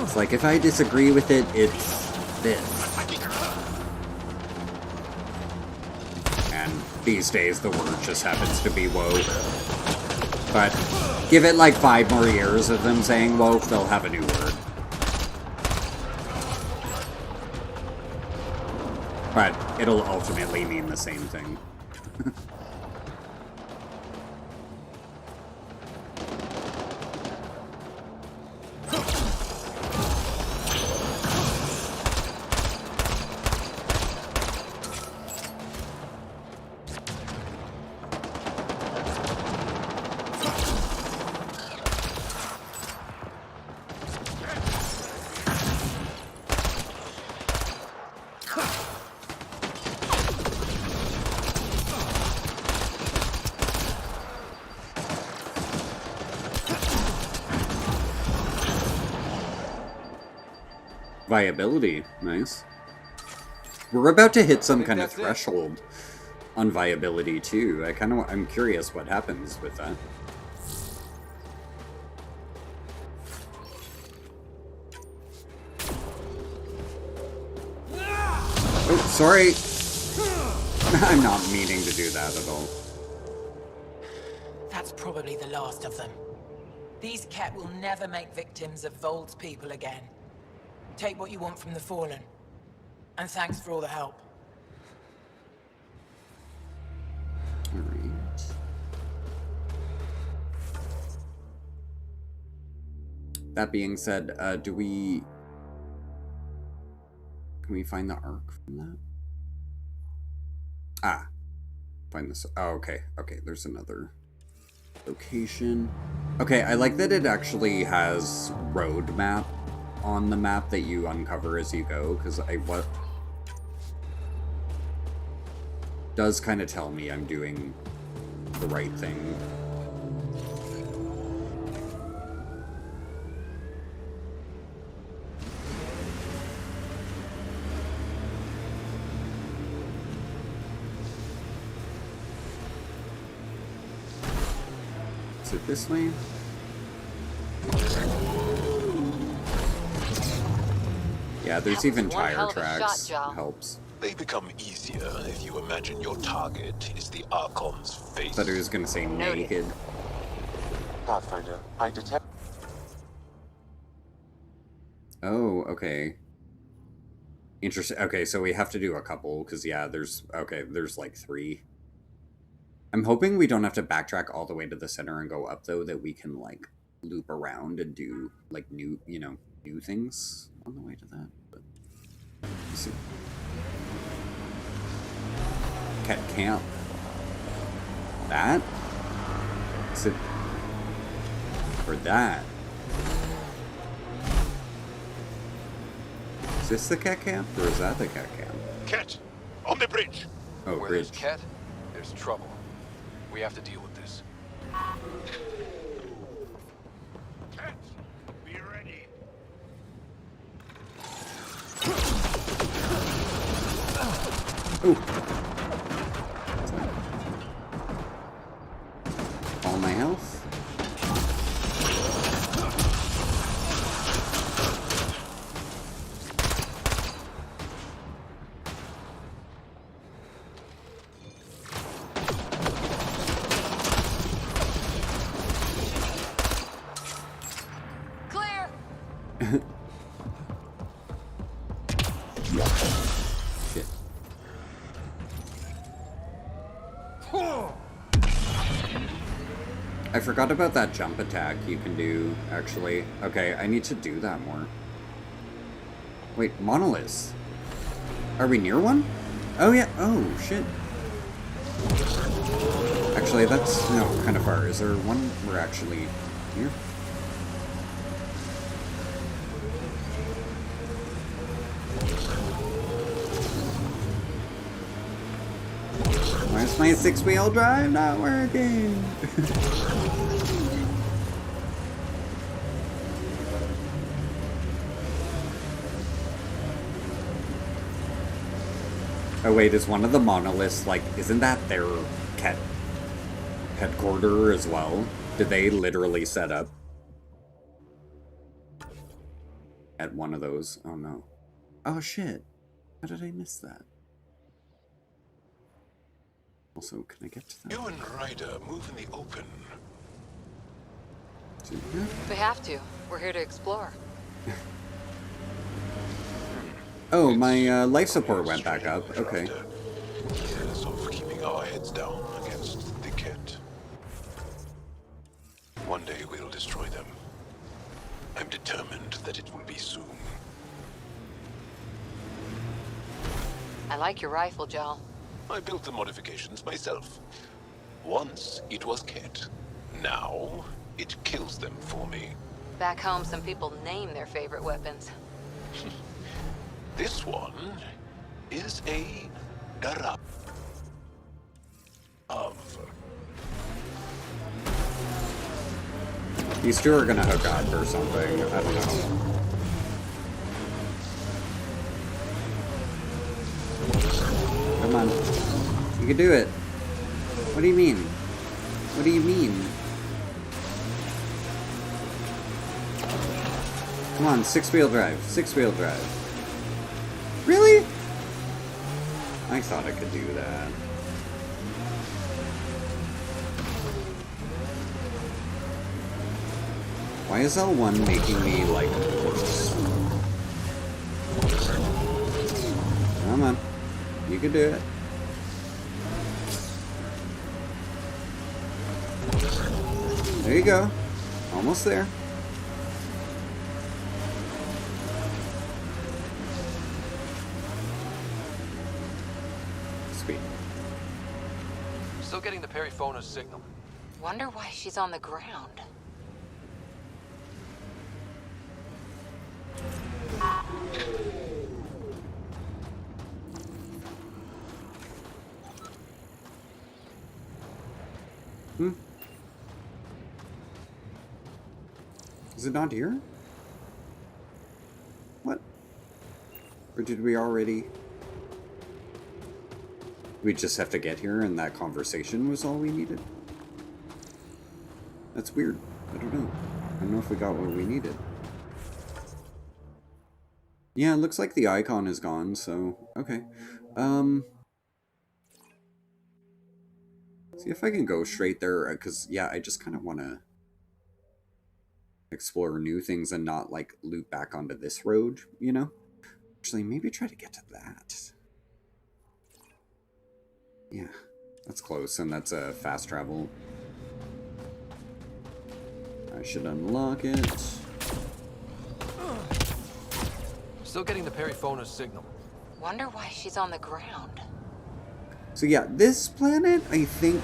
Speaker 1: It's like, if I disagree with it, it's this. And these days, the word just happens to be woke. But give it, like, 5 more years of them saying woke, they'll have a new word. But it'll ultimately mean the same thing. Viability, nice. We're about to hit some kind of threshold on viability too. I'm curious what happens with that. Oh, sorry. I'm not meaning to do that at all.
Speaker 5: That's probably the last of them. These Ket will never make victims of Vold's people again. Take what you want from the Fallen. And thanks for all the help.
Speaker 1: Alright. That being said, can we find the arc from that? Ah. Find this. Oh, okay. Okay, there's another location. Okay, I like that it actually has road map on the map that you uncover as you go, because what does kind of tell me I'm doing the right thing. Is it this way? Yeah, there's even tire tracks. Helps.
Speaker 3: They become easier if you imagine your target is the Archon's face.
Speaker 1: Thought he was gonna say naked.
Speaker 2: Pathfinder, I detect.
Speaker 1: Oh, okay. Interesting. Okay, so we have to do a couple, because yeah, there's like 3. I'm hoping we don't have to backtrack all the way to the center and go up, though, that we can, like, loop around and do, like, new things on the way to that. But, let's see. Cat camp. That? Is it for that? Is this the cat camp, or is that the cat camp?
Speaker 3: Cat, on the bridge.
Speaker 1: Oh,
Speaker 13: Where
Speaker 1: bridge.
Speaker 13: there's Cat, there's trouble. We have to deal with this.
Speaker 3: Cat, be ready.
Speaker 1: Ooh. All my health. Shit. I forgot about that jump attack you can do, actually. Okay, I need to do that more. Wait, monoliths. Are we near one? Oh yeah, oh shit. Actually, that's, no, kind of far. Is there one we're actually here? Why is my 6-wheel drive not working? Oh wait, is one of the monoliths, like, isn't that their headquarter as well? Did they literally set up at one of those? Oh no. Oh shit. How did I miss that? Also, can I get to that?
Speaker 3: You and Ryder move in the open.
Speaker 17: We have to. We're here to explore.
Speaker 1: Oh, my life support went back up. Okay.
Speaker 3: Years of keeping our heads down against the Ket. One day we'll destroy them. I'm determined that it will be soon.
Speaker 17: I like your rifle, Joel.
Speaker 3: I built the modifications myself. Once it was Ket. Now it kills them for me.
Speaker 17: Back home, some people name their favorite weapons.
Speaker 3: This one is a garab of.
Speaker 1: These two are gonna hook up or something. I don't know. Come on. You can do it. What do you mean? What do you mean? Come on, 6-wheel drive. 6-wheel drive. Really? I thought I could do that. Why is L1 making me, like, worse? Come on. You can do it. There you go. Almost there. Sweet.
Speaker 13: Still getting the Periphona's signal.
Speaker 17: Wonder why she's on the ground.
Speaker 1: Is it not here? What? Or did we already... We just have to get here and that conversation was all we needed? That's weird. I don't know. I don't know if we got what we needed. Yeah, it looks like the icon is gone, so okay. See if I can go straight there, because yeah, I just kind of want to explore new things and not like loop back onto this road, you know? Actually, maybe try to get to that. Yeah, that's close, and that's a fast travel. I should unlock it.
Speaker 13: Still getting the Periphonus signal.
Speaker 17: Wonder why she's on the ground.
Speaker 1: So yeah, this planet, I think...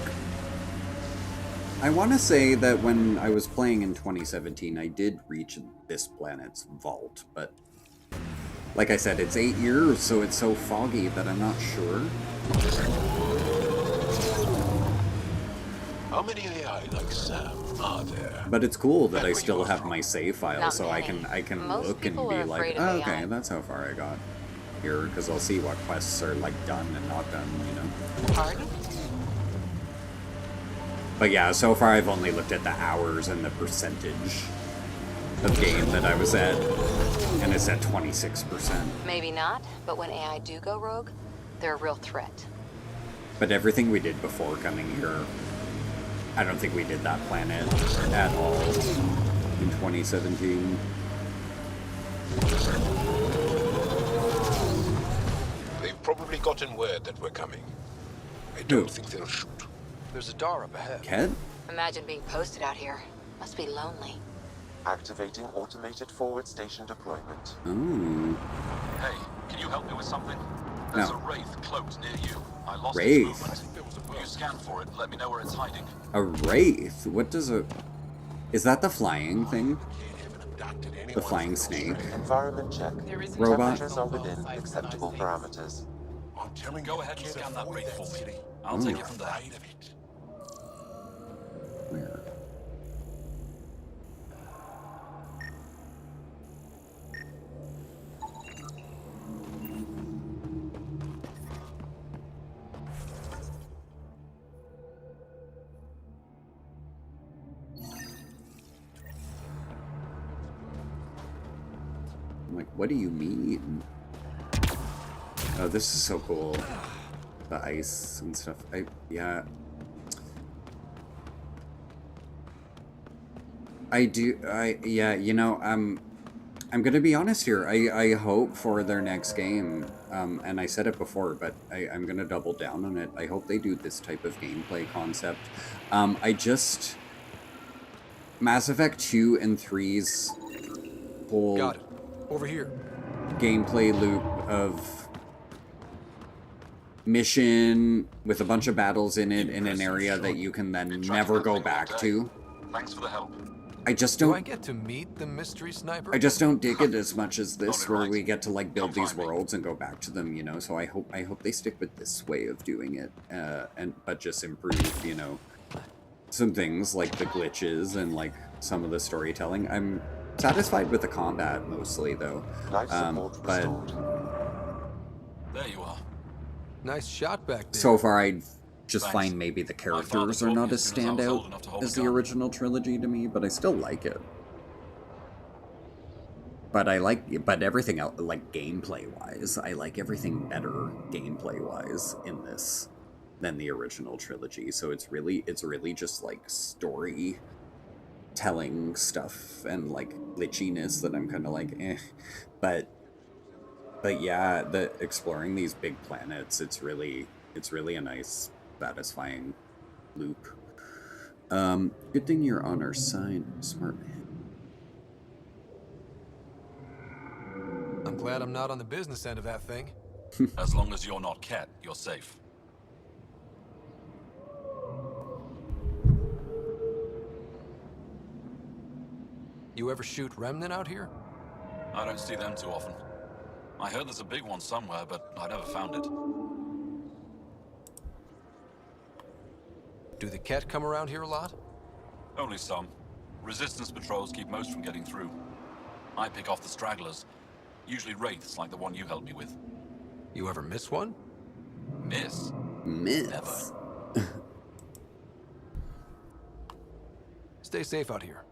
Speaker 1: I want to say that when I was playing in 2017, I did reach this planet's vault, but... Like I said, it's 8 years, so it's so foggy that I'm not sure.
Speaker 12: How many AI like Sam are there?
Speaker 1: But it's cool that I still have my save file, so I can look and be like, oh, okay, that's how far I got here, because I'll see what quests are like done and not done, you know.
Speaker 17: Pardon?
Speaker 1: But yeah, so far I've only looked at the hours and the percentage of game that I was at, and it's at 26%.
Speaker 17: Maybe not, but when AI do go rogue, they're a real threat.
Speaker 1: But everything we did before coming here, I don't think we did that planet at all in 2017.
Speaker 12: They've probably gotten word that we're coming. I don't think they'll shoot.
Speaker 13: There's a door up ahead.
Speaker 1: Ken?
Speaker 17: Imagine being posted out here. Must be lonely.
Speaker 2: Activating automated forward station deployment.
Speaker 1: Ooh.
Speaker 8: Hey, can you help me with something? There's a wraith cloaked near you. I lost
Speaker 1: Wraith?
Speaker 8: its movement. You scan for it, let me know where it's hiding.
Speaker 1: A wraith? What does a... Is that the flying thing? The flying snake?
Speaker 2: Environment check.
Speaker 1: Robot?
Speaker 2: Temperatures are within acceptable parameters.
Speaker 8: Go ahead and scan that wraith for me. I'll take it from there.
Speaker 1: Where? I'm like, what do you mean? Oh, this is so cool. The ice and stuff. Yeah. Yeah, you know, I'm gonna be honest here. I hope for their next game, and I said it before, but I'm gonna double down on it. I hope they do this type of gameplay concept. Mass Effect 2 and 3's whole
Speaker 13: Got it. Over here.
Speaker 1: Gameplay loop of mission with a bunch of battles in it in an area that you can then never go back to.
Speaker 8: Thanks for the help.
Speaker 1: I just
Speaker 13: Do
Speaker 1: don't...
Speaker 13: I get to meet the mystery sniper?
Speaker 1: I just don't dig it as much as this, where we get to like build these worlds and go back to them, you know. So I hope they stick with this way of doing it, but just improve, you know, some things like the glitches and like some of the storytelling. I'm satisfied with the combat mostly, though. But
Speaker 8: there you are.
Speaker 13: Nice shot back there.
Speaker 1: So far, I just find maybe the characters are not as standout as the original trilogy to me, but I still like it. But but everything else, like gameplay-wise, I like everything better gameplay-wise in this than the original trilogy. So it's really just like story telling stuff and like glitchiness that I'm kind of like, eh. But yeah, exploring these big planets, it's really a nice, satisfying loop. Good thing you're on our side, smart man.
Speaker 13: I'm glad I'm not on the business end of that thing.
Speaker 8: As long as you're not Ket, you're safe.
Speaker 13: You ever shoot Remnant out here?
Speaker 8: I don't see them too often. I heard there's a big one somewhere, but I never found it.
Speaker 13: Do the Ket come around here a lot?
Speaker 8: Only some. Resistance patrols keep most from getting through. I pick off the stragglers. Usually wraiths like the one you helped me with.
Speaker 13: You ever miss one?
Speaker 8: Miss?
Speaker 1: Miss?
Speaker 8: Never.
Speaker 13: stay safe out here.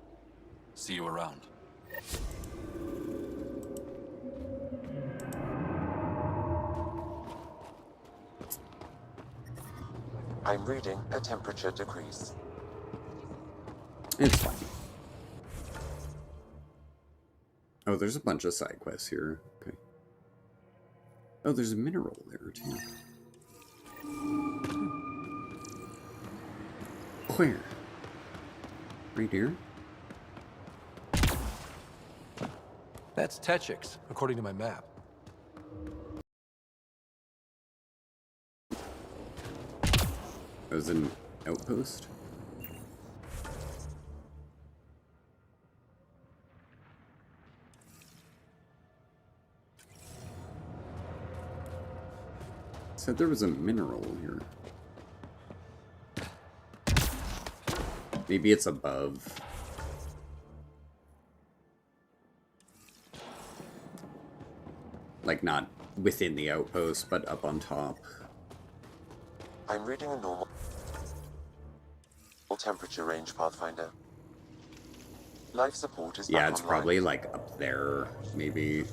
Speaker 8: See you around.
Speaker 2: I'm reading a temperature decrease.
Speaker 1: It's fine. Oh, there's a bunch of side quests here. Okay. Oh, there's a mineral there, too. Where? Right here?
Speaker 13: That's Techix, according to my map.
Speaker 1: That was an outpost? Said there was a mineral here. Maybe it's above. Like, not within the outpost, but up on top.
Speaker 2: I'm reading a normal temperature range, Pathfinder. Life support is
Speaker 1: Yeah,
Speaker 2: back
Speaker 1: it's
Speaker 2: online.
Speaker 1: probably, like, up there, maybe.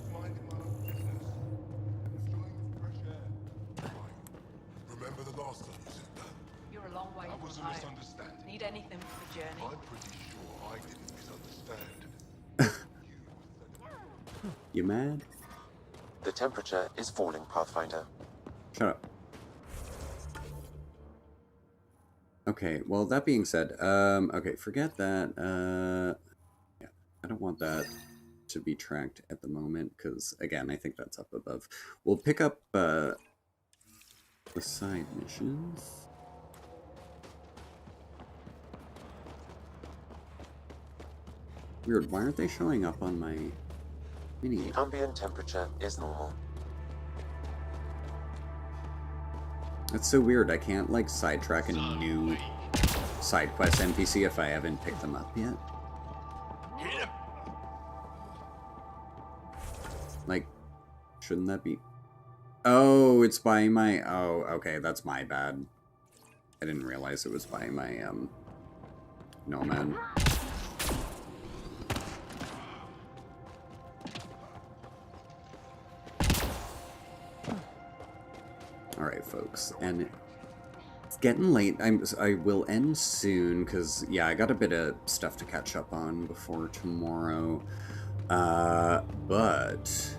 Speaker 12: Remember the last time you said that?
Speaker 9: You're a long way
Speaker 12: That was a
Speaker 9: from home.
Speaker 12: misunderstanding.
Speaker 9: Need anything for the journey?
Speaker 12: I'm pretty sure I didn't misunderstand.
Speaker 1: You mad?
Speaker 2: The temperature is falling, Pathfinder.
Speaker 1: Shut up. Okay, well, that being said, okay, forget that. Yeah, I don't want that to be tracked at the moment, because, again, I think that's up above. We'll pick up, the side missions. Weird, why aren't they showing up on my mini?
Speaker 2: Ambient temperature is normal.
Speaker 1: That's so weird, I can't, like, sidetrack a new side quest NPC if I haven't picked them up yet. Like, shouldn't that be... Oh, it's by my... Oh, okay, that's my bad. I didn't realize it was by my, Nomad. Alright, folks, and it's getting late. I will end soon, because, yeah, I got a bit of stuff to catch up on before tomorrow. But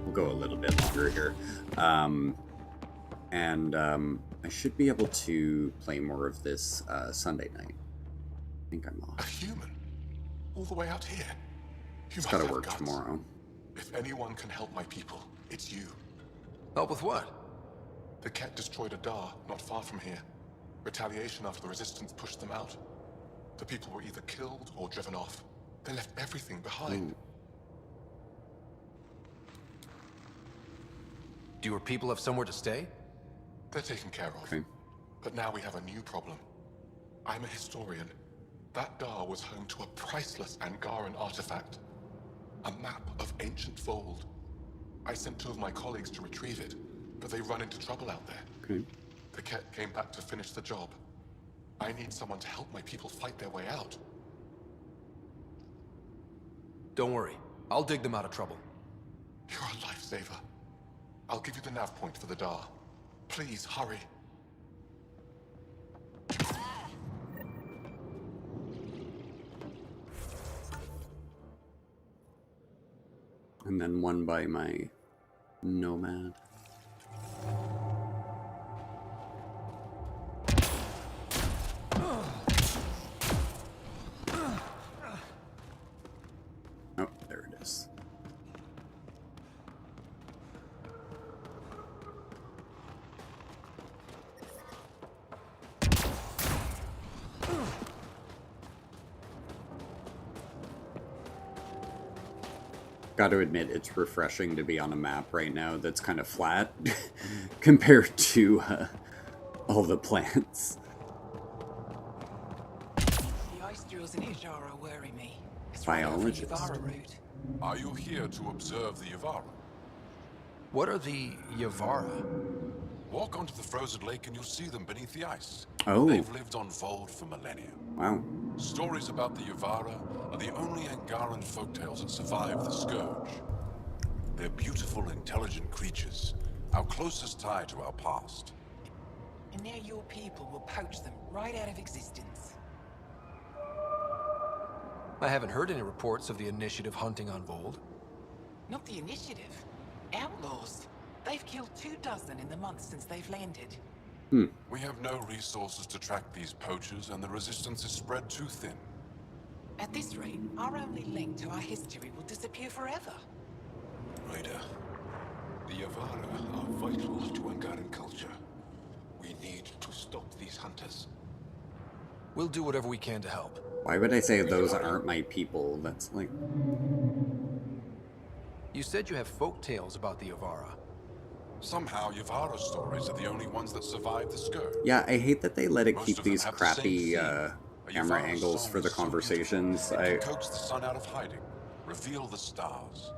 Speaker 1: we'll go a little bit longer here. I should be able to play more of this Sunday night. I think I'm off.
Speaker 12: A human? All the way out here?
Speaker 1: It's gotta work tomorrow.
Speaker 12: If anyone can help my people, it's you.
Speaker 13: Help with what?
Speaker 12: The Ket destroyed a Dar not far from here. Retaliation after the Resistance pushed them out. The people were either killed or driven off. They left everything behind.
Speaker 13: Do your people have somewhere to stay?
Speaker 12: They're taken care of.
Speaker 1: Okay.
Speaker 12: But now we have a new problem. I'm a historian. That Dar was home to a priceless Angaran artifact. A map of ancient Fold. I sent 2 of my colleagues to retrieve it, but they run into trouble out there.
Speaker 1: Okay.
Speaker 12: The Ket came back to finish the job. I need someone to help my people fight their way out.
Speaker 13: Don't worry. I'll dig them out of trouble.
Speaker 12: You're a lifesaver. I'll give you the nav point for the Dar. Please, hurry.
Speaker 1: And then one by my Nomad. Oh, there it is. Got to admit, it's refreshing to be on a map right now that's kind of flat compared to all the plants.
Speaker 5: The ice drills in Ijara worry me. It's right over the
Speaker 1: Biologist.
Speaker 5: Yavara route.
Speaker 3: Are you here to observe the Yavara?
Speaker 13: What are the Yavara?
Speaker 3: Walk onto the frozen lake and you'll see them beneath the ice.
Speaker 1: Oh.
Speaker 3: They've lived on Vold for millennia.
Speaker 1: Wow.
Speaker 3: Stories about the Yavara are the only Angaran folktales that survive the Scourge. They're beautiful, intelligent creatures, our closest tie to our past.
Speaker 5: And now your people will poach them right out of existence.
Speaker 13: I haven't heard any reports of the Initiative hunting on Vold.
Speaker 5: Not the Initiative. Outlaws. They've killed 24 in the month since they've landed.
Speaker 3: We have no resources to track these poachers, and the resistance is spread too thin.
Speaker 5: At this rate, our only link to our history will disappear forever.
Speaker 3: Ryder, the Yavara are vital to Angaran culture. We need to stop these hunters.
Speaker 13: We'll do whatever we can to help.
Speaker 1: Why would I say those aren't my people? That's like...
Speaker 13: You said you have folk tales about the Yavara.
Speaker 3: Somehow, Yavara stories are the only ones that survive the Scourge.
Speaker 1: Yeah, I hate that they let it
Speaker 3: Most
Speaker 1: keep
Speaker 3: of them
Speaker 1: these
Speaker 3: have the
Speaker 1: crappy
Speaker 3: same theme. A
Speaker 1: camera
Speaker 3: Yavara
Speaker 1: angles
Speaker 3: song
Speaker 1: for the
Speaker 3: is so
Speaker 1: conversations.
Speaker 3: beautiful. It can coax the sun out of hiding, reveal the stars.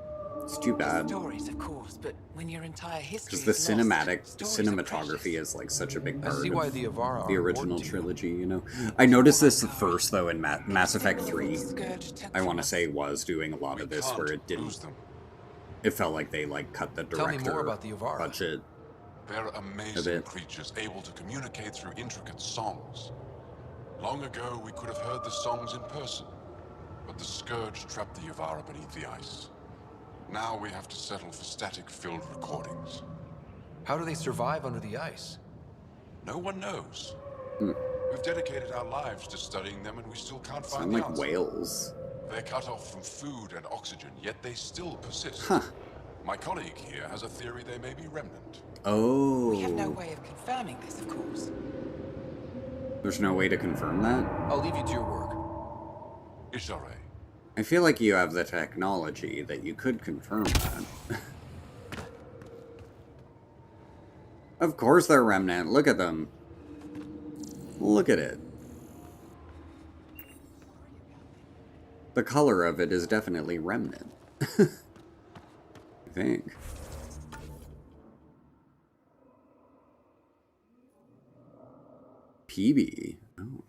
Speaker 1: It's too bad.
Speaker 5: Stories, of course, but when your entire history
Speaker 1: Because the
Speaker 5: is lost,
Speaker 1: cinematography is like such a big part
Speaker 13: see why the
Speaker 1: of
Speaker 13: Yavara
Speaker 1: the
Speaker 13: are
Speaker 1: original
Speaker 13: important to you.
Speaker 1: trilogy, you know? I noticed this first, though, in Mass Effect 3. I want to say was doing a lot of this, where it didn't... It felt like they, like, cut the
Speaker 13: Tell me more
Speaker 1: director
Speaker 13: about the Yavara.
Speaker 1: budget.
Speaker 3: They're
Speaker 1: A
Speaker 3: amazing
Speaker 1: bit.
Speaker 3: creatures able to communicate through intricate songs. Long ago, we could have heard the songs in person, but the Scourge trapped the Yavara beneath the ice. Now we have to settle for static-filled recordings.
Speaker 13: How do they survive under the ice?
Speaker 3: No one knows. We've dedicated our lives to studying them, and we still can't find
Speaker 1: Sound
Speaker 3: the
Speaker 1: like
Speaker 3: answer.
Speaker 1: whales.
Speaker 3: They're cut off from food and oxygen, yet they still persist.
Speaker 1: Huh.
Speaker 3: My colleague here has a theory they may be remnant.
Speaker 1: Oh.
Speaker 5: We have no way of confirming this, of course.
Speaker 1: There's no way to confirm that?
Speaker 13: I'll leave you to your work.
Speaker 3: Ishare.
Speaker 1: I feel like you have the technology that you could confirm that. Of course they're remnant. Look at them. Look at it. The color of it is definitely remnant. I think. PB. Oh.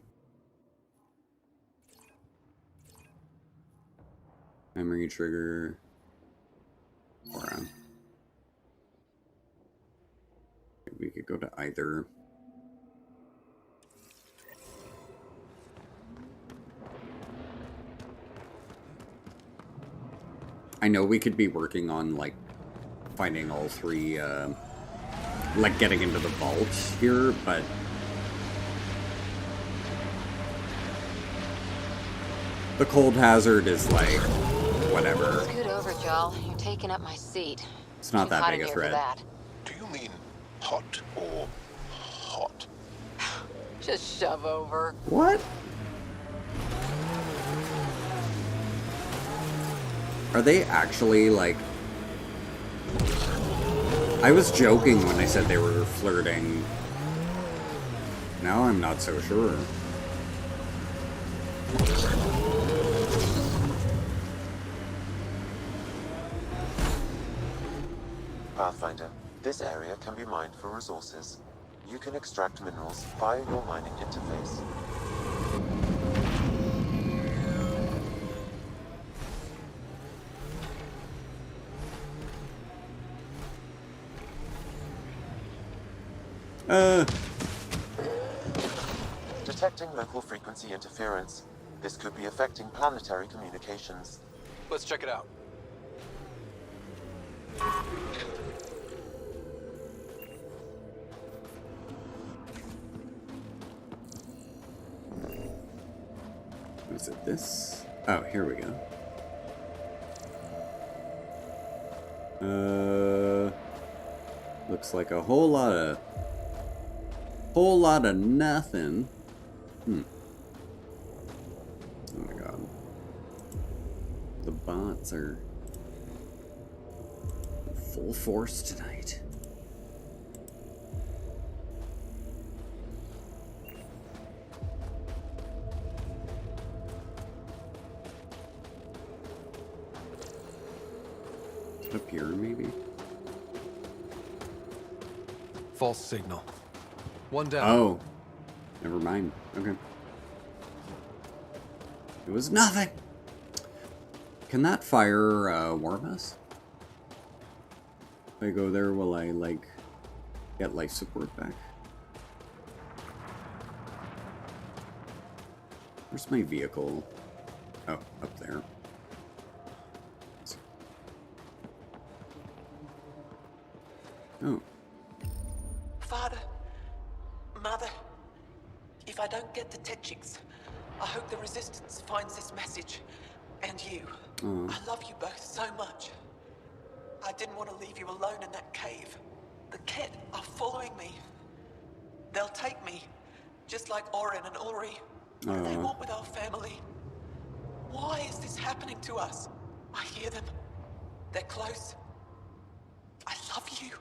Speaker 1: Memory trigger. Aura. We could go to either. I know we could be working on, like, finding all three, like, getting into the vault here, but... The cold hazard is, like, whatever.
Speaker 17: Scoot over, Joel. You're taking up my seat.
Speaker 1: It's not
Speaker 17: Too
Speaker 1: that
Speaker 17: hot
Speaker 1: big
Speaker 17: in
Speaker 1: a
Speaker 17: here for
Speaker 1: threat.
Speaker 17: that.
Speaker 3: Do you mean hot or hot?
Speaker 17: Just shove over.
Speaker 1: What? Are they actually, like... I was joking when I said they were flirting. Now I'm not so sure.
Speaker 2: Pathfinder, this area can be mined for resources. You can extract minerals via your mining interface. Detecting local frequency interference. This could be affecting planetary communications.
Speaker 13: Let's check it out.
Speaker 1: Is it this? Oh, here we go. Looks like a whole lot of nothing. Oh my god. The bots are in full force tonight. Up here, maybe?
Speaker 13: False signal. One down.
Speaker 1: Oh. Never mind. Okay. It was nothing. Can that fire warm us? If I go there, will I, like, get life support back? Where's my vehicle? Oh, up there. Oh.
Speaker 5: Father, Mother, if I don't get the Tetchiks, I hope the Resistance finds this message. And you. I love you both so much. I didn't want to leave you alone in that cave. The Ket are following me. They'll take me, just like Orin and Ori. What do they want with our family? Why is this happening to us? I hear them. They're close. I love you.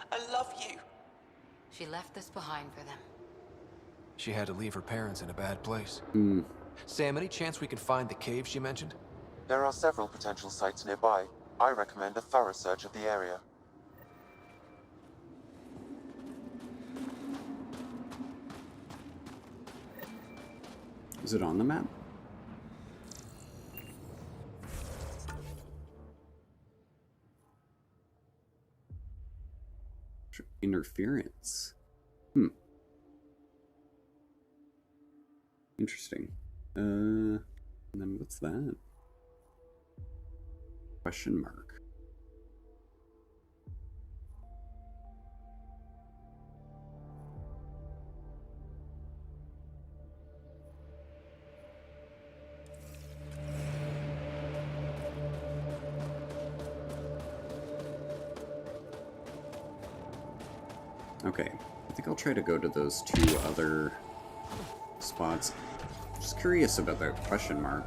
Speaker 5: I love you.
Speaker 17: She left this behind for them.
Speaker 13: She had to leave her parents in a bad place. Sam, any chance we can find the cave she mentioned?
Speaker 2: There are several potential sites nearby. I recommend a thorough search of the area.
Speaker 1: Is it on the map? Interference. Interesting. And then what's that? Question mark. Okay, I think I'll try to go to those two other spots. Just curious about that question mark.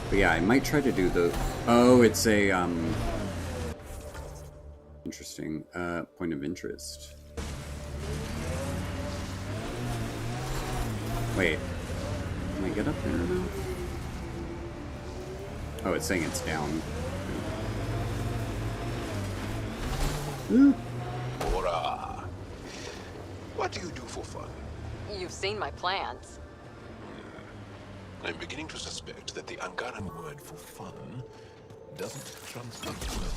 Speaker 1: But yeah, I might try to do the... Oh, it's a, interesting, point of interest. Wait. Can I get up there now? Oh, it's saying it's down.
Speaker 12: Hurrah! What do you do for fun?
Speaker 17: You've seen my plans.
Speaker 12: I'm beginning to suspect that the Angaran word for fun doesn't translate well.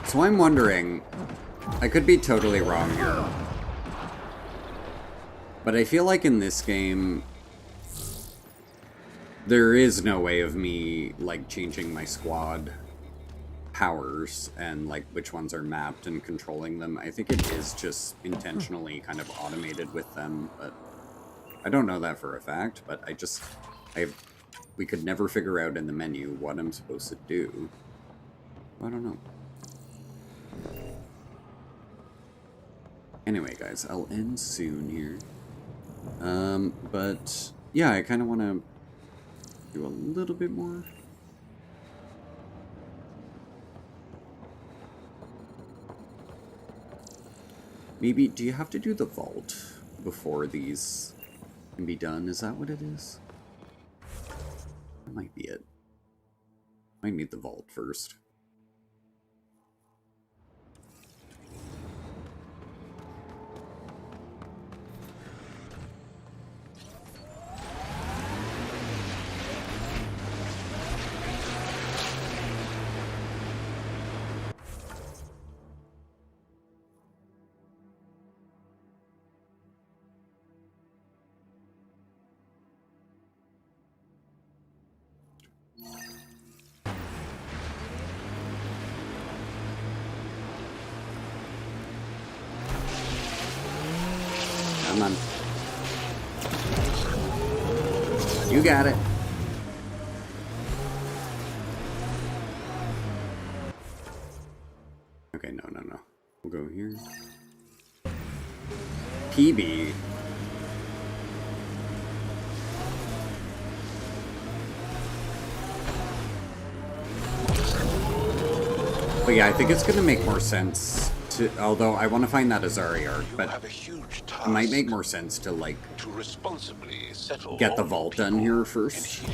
Speaker 1: So I'm wondering, I could be totally wrong here, but I feel like in this game, there is no way of me, like, changing my squad powers and, like, which ones are mapped and controlling them. I think it is just intentionally kind of automated with them, but I don't know that for a fact, but we could never figure out in the menu what I'm supposed to do. I don't know. Anyway, guys, I'll end soon here. But yeah, I kind of want to do a little bit more. Maybe, do you have to do the vault before these can be done? Is that what it is? That might be it. Might need the vault first. Come on. You got it. Okay, no. We'll go here. PB. But yeah, I think it's going to make more sense to, although I want to find that Azari arc, but it might make more sense to, like,
Speaker 3: to responsibly settle
Speaker 1: get the vault done here first.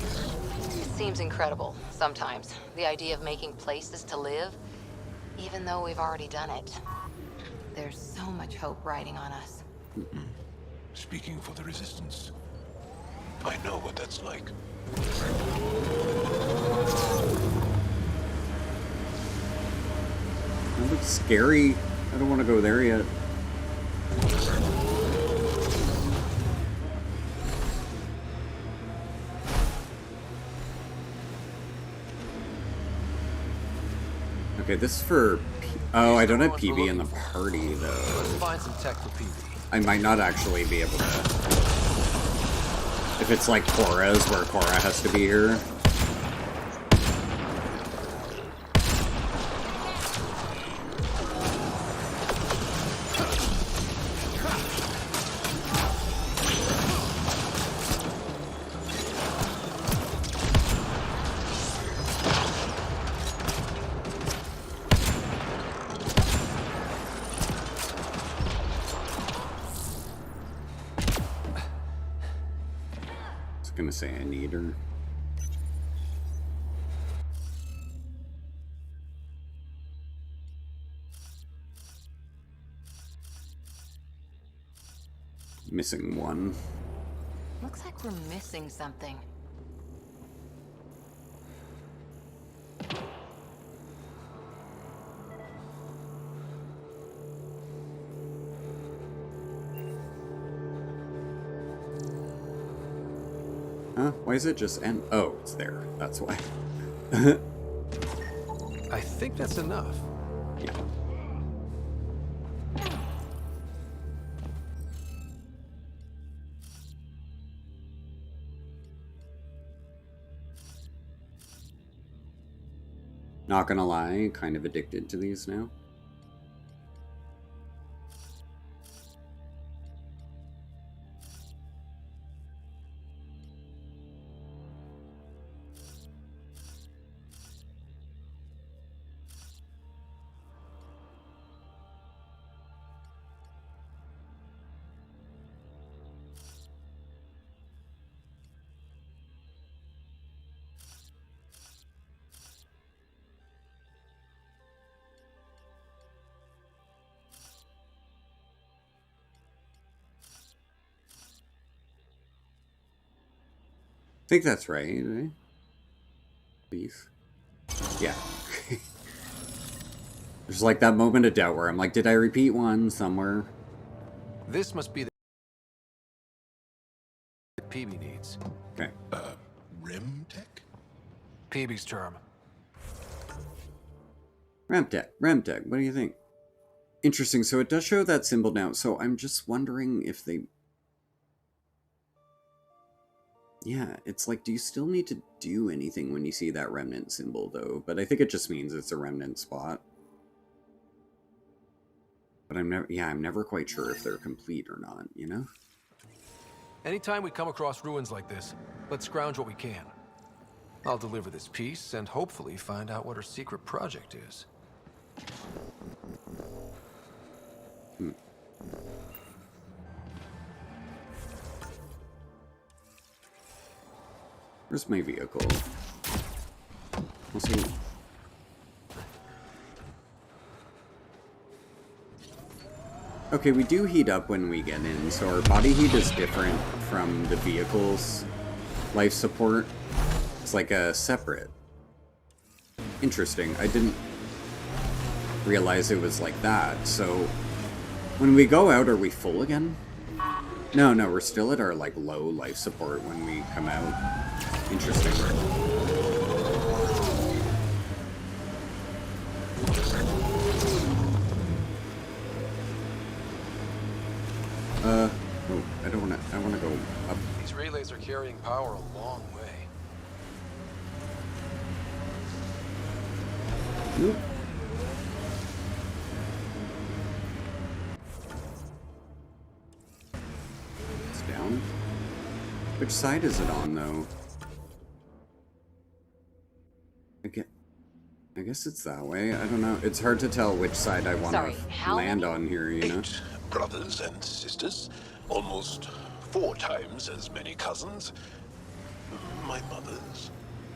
Speaker 7: Seems incredible, sometimes. The idea of making places to live, even though we've already done it. There's so much hope riding on us.
Speaker 3: Speaking for the Resistance, I know what that's like.
Speaker 1: That looks scary. I don't want to go there yet. Okay, this is for... Oh, I don't have PB in the party, though.
Speaker 13: Let's find some tech for PB.
Speaker 1: I might not actually be able to... If it's like Cora's, where Cora has to be here. Gonna say I need her. Missing one.
Speaker 7: Looks like we're missing something.
Speaker 1: Huh? Why is it just end? Oh, it's there. That's why.
Speaker 13: I think that's enough.
Speaker 1: Yeah. Not gonna lie, kind of addicted to these now. I think that's right, eh? Please. Yeah. There's like that moment of doubt where I'm like, did I repeat one somewhere?
Speaker 13: This must be the PB needs.
Speaker 1: Okay.
Speaker 12: Rim tech?
Speaker 13: PB's term.
Speaker 1: Ramtech. Ramtech. What do you think? Interesting. So it does show that symbol now. So I'm just wondering if they... Yeah, it's like, do you still need to do anything when you see that remnant symbol, though? But I think it just means it's a remnant spot. But I'm never quite sure if they're complete or not, you know?
Speaker 13: Anytime we come across ruins like this, let's scrounge what we can. I'll deliver this piece and hopefully find out what her secret project is.
Speaker 1: Where's my vehicle? We'll see. Okay, we do heat up when we get in, so our body heat is different from the vehicle's life support. It's like a separate. Interesting. I didn't realize it was like that. So when we go out, are we full again? No, we're still at our like low life support when we come out. Interesting. Oh, I wanna go up.
Speaker 13: These relays are carrying power a long way.
Speaker 1: Oop. It's down. Which side is it on, though? Okay. I guess it's that way. I don't know. It's hard to tell which side I want to land on here, you know?
Speaker 12: 8 brothers and sisters. Almost 4 times as many cousins. My mother's.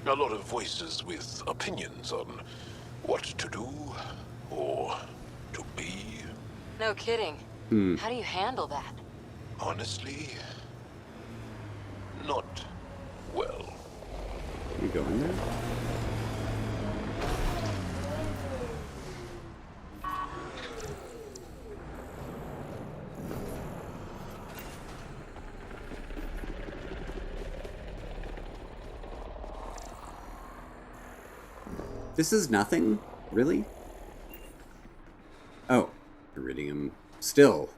Speaker 12: A lot of voices with opinions on what to do or to be.
Speaker 7: No kidding. How do you handle that?
Speaker 12: Honestly, not well.
Speaker 1: You going there? This is nothing? Really? Oh, Iridium. Still.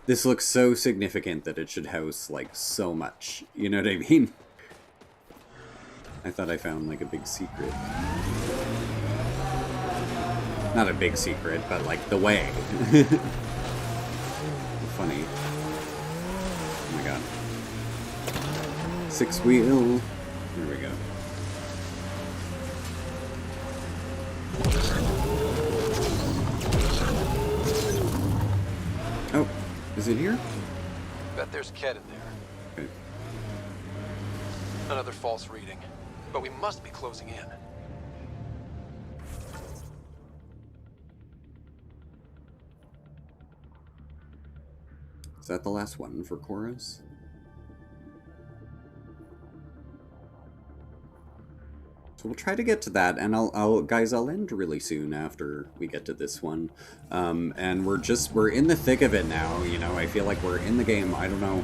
Speaker 1: This looks so significant that it should house, like, so much. You know what I mean? I thought I found, like, a big secret. Not a big secret, but, like, the way. Funny. Oh my god. 6-wheel. Here we go. Oh, is it here?
Speaker 13: Bet there's Ket in there.
Speaker 1: Okay.
Speaker 13: Another false reading. But we must be closing in.
Speaker 1: Is that the last one for Chorus? So we'll try to get to that, and I'll end really soon after we get to this one. And we're in the thick of it now, you know. I feel like we're in the game. I don't know.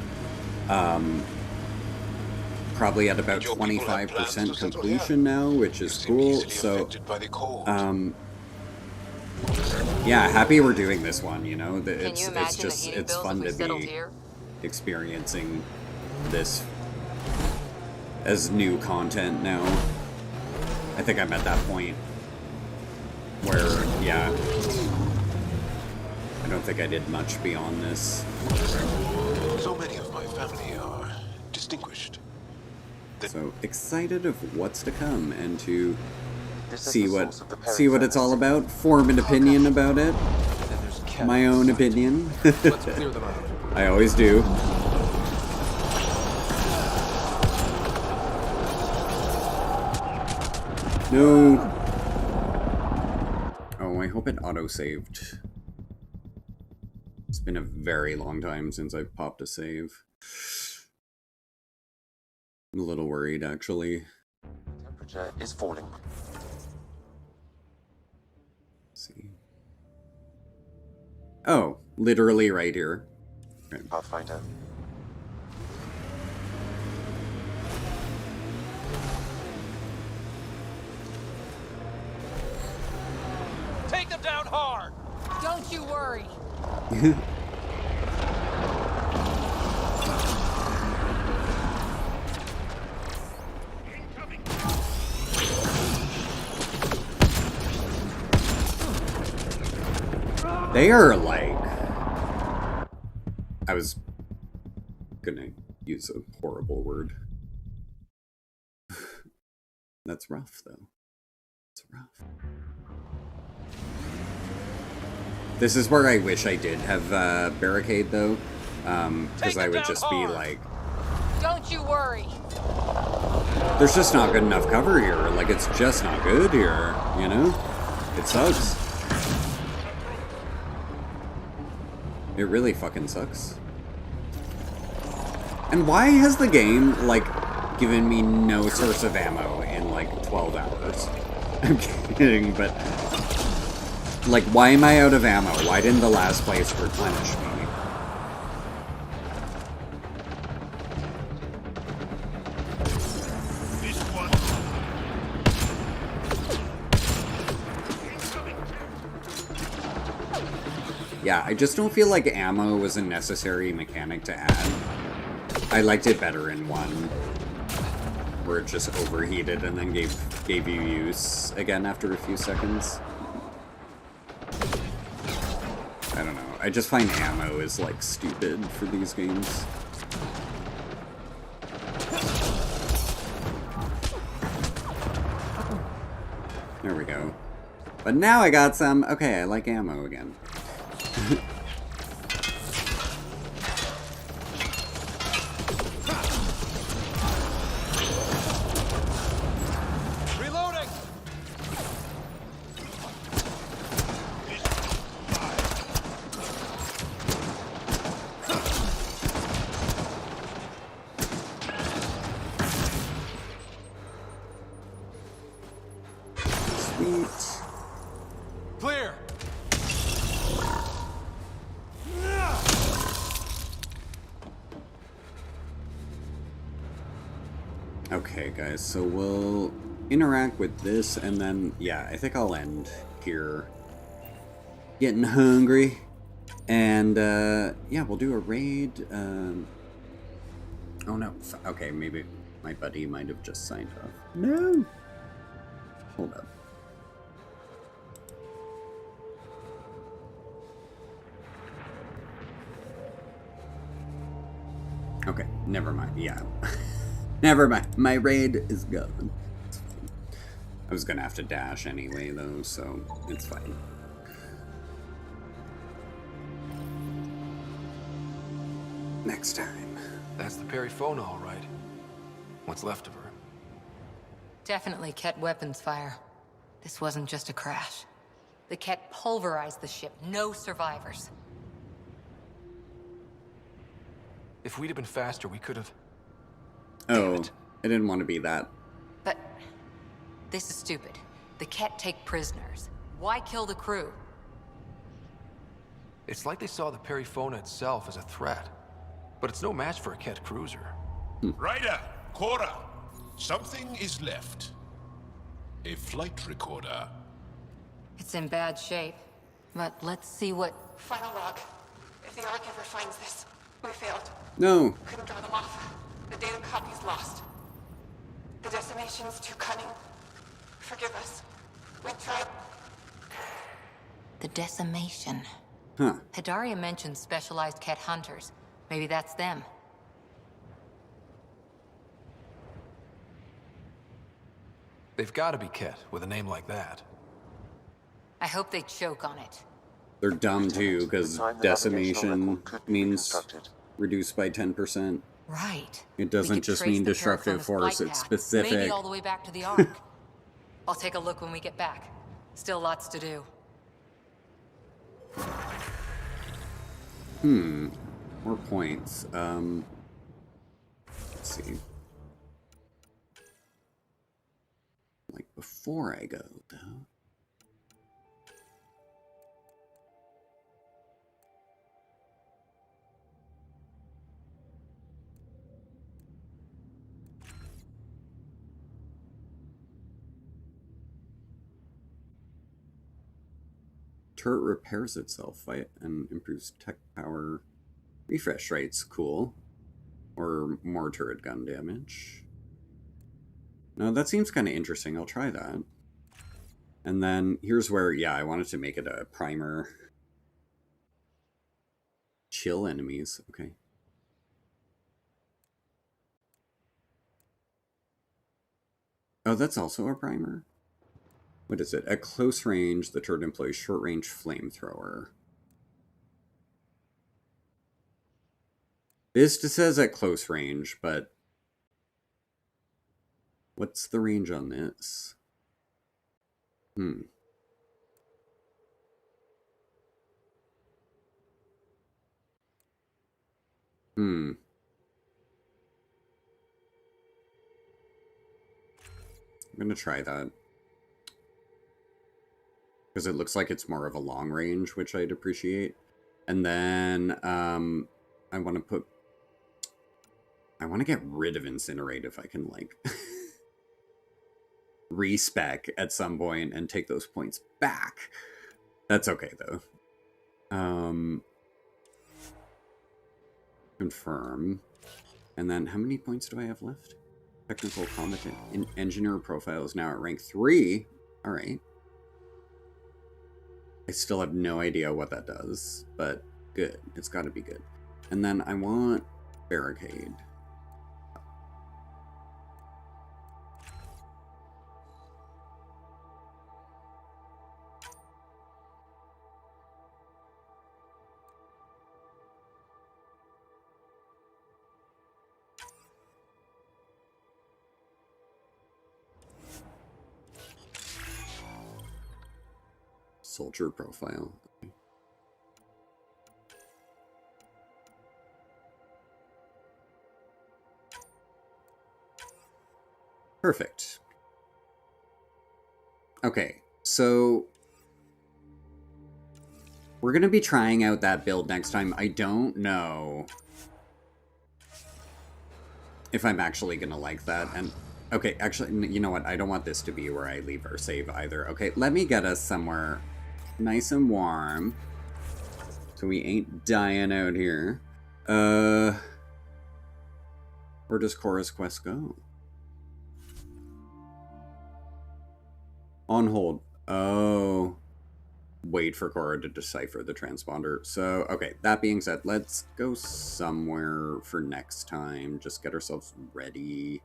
Speaker 1: Probably at about 25% completion now, which is cool. So, yeah, happy we're doing this one, you know. It's fun to be experiencing this as new content now. I think I'm at that point where, yeah, I don't think I did much beyond this.
Speaker 12: So many of my family are distinguished.
Speaker 1: So excited of what's to come and to see what it's all about, form an opinion about it. My own opinion. I always do. No. Oh, I hope it auto-saved. It's been a very long time since I've popped a save. I'm a little worried, actually.
Speaker 2: Temperature is falling.
Speaker 1: Let's see. Oh, literally right here. Okay.
Speaker 2: Pathfinder.
Speaker 5: Take them down hard! Don't you worry.
Speaker 1: They are like... I was gonna use a horrible word. That's rough, though. It's rough. This is where I wish I did have barricade, though. Because I would just be like...
Speaker 5: Don't you worry.
Speaker 1: There's just not good enough cover here. Like, it's just not good here, you know? It sucks. It really fucking sucks. And why has the game, like, given me no source of ammo in, like, 12 hours? I'm kidding, but... Like, why am I out of ammo? Why didn't the last place replenish me? Yeah, I just don't feel like ammo was a necessary mechanic to add. I liked it better in 1, where it just overheated and then gave you use again after a few seconds. I don't know. I just find ammo is, like, stupid for these games. There we go. But now I got some... Okay, I like ammo again.
Speaker 13: Reloading!
Speaker 1: Sweet.
Speaker 13: Clear!
Speaker 1: Okay, guys, so we'll interact with this, and then, yeah, I think I'll end here. Getting hungry. And, yeah, we'll do a raid. Oh, no. Okay, maybe my buddy might have just signed off. No! Hold up. Okay, never mind. Yeah. Never mind. My raid is gone. It's fine. I was gonna have to dash anyway, though, so it's fine. Next time.
Speaker 13: That's the Perifona, all right. What's left of her?
Speaker 17: Definitely Ket weapons fire. This wasn't just a crash. The Ket pulverized the ship. No survivors.
Speaker 13: If we'd have been faster, we could have...
Speaker 1: Oh, I didn't want to be that.
Speaker 17: But this is stupid. The Ket take prisoners. Why kill the crew?
Speaker 13: It's like they saw the Perifona itself as a threat. But it's no match for a Ket cruiser.
Speaker 3: Ryder, Cora, something is left. A flight recorder.
Speaker 17: It's in bad shape. But let's see what...
Speaker 5: Final log. If the Ark ever finds this, we failed.
Speaker 1: No.
Speaker 5: Couldn't draw them off. The data copy's lost. The decimation's too cunning. Forgive us. We tried.
Speaker 17: The decimation.
Speaker 1: Huh.
Speaker 17: Hidaria mentioned specialized Ket hunters. Maybe that's them.
Speaker 13: They've got to be Ket with a name like that.
Speaker 17: I hope they choke on it.
Speaker 1: They're dumb too, because decimation means reduced by 10%.
Speaker 17: Right.
Speaker 1: It doesn't just mean destructive force, it's specific.
Speaker 17: Maybe all the way back to the Ark. I'll take a look when we get back. Still lots to do.
Speaker 1: More points. Let's see. Like before I go, though. Turret repairs itself and improves tech power. Refresh rate's cool. Or more turret gun damage. No, that seems kind of interesting. I'll try that. And then here's where, yeah, I wanted to make it a primer. Chill enemies. Okay. Oh, that's also a primer? What is it? At close range, the turret employs short-range flamethrower. This says at close range, but what's the range on this? I'm gonna try that. Because it looks like it's more of a long range, which I'd appreciate. And then, I want to get rid of Incinerate if I can, like, respec at some point and take those points back. That's okay, though. Confirm. And then, how many points do I have left? Technical competent. Engineer profile is now at rank 3. Alright. I still have no idea what that does, but good. It's got to be good. And then I want barricade. Soldier profile. Okay. Perfect. Okay, so we're going to be trying out that build next time. I don't know if I'm actually going to like that. And okay, actually, you know what? I don't want this to be where I leave our save either. Okay, let me get us somewhere nice and warm so we ain't dying out here. Where does Cora's quest go? On hold. Oh. Wait for Cora to decipher the transponder. So, okay, that being said, let's go somewhere for next time. Just get ourselves ready.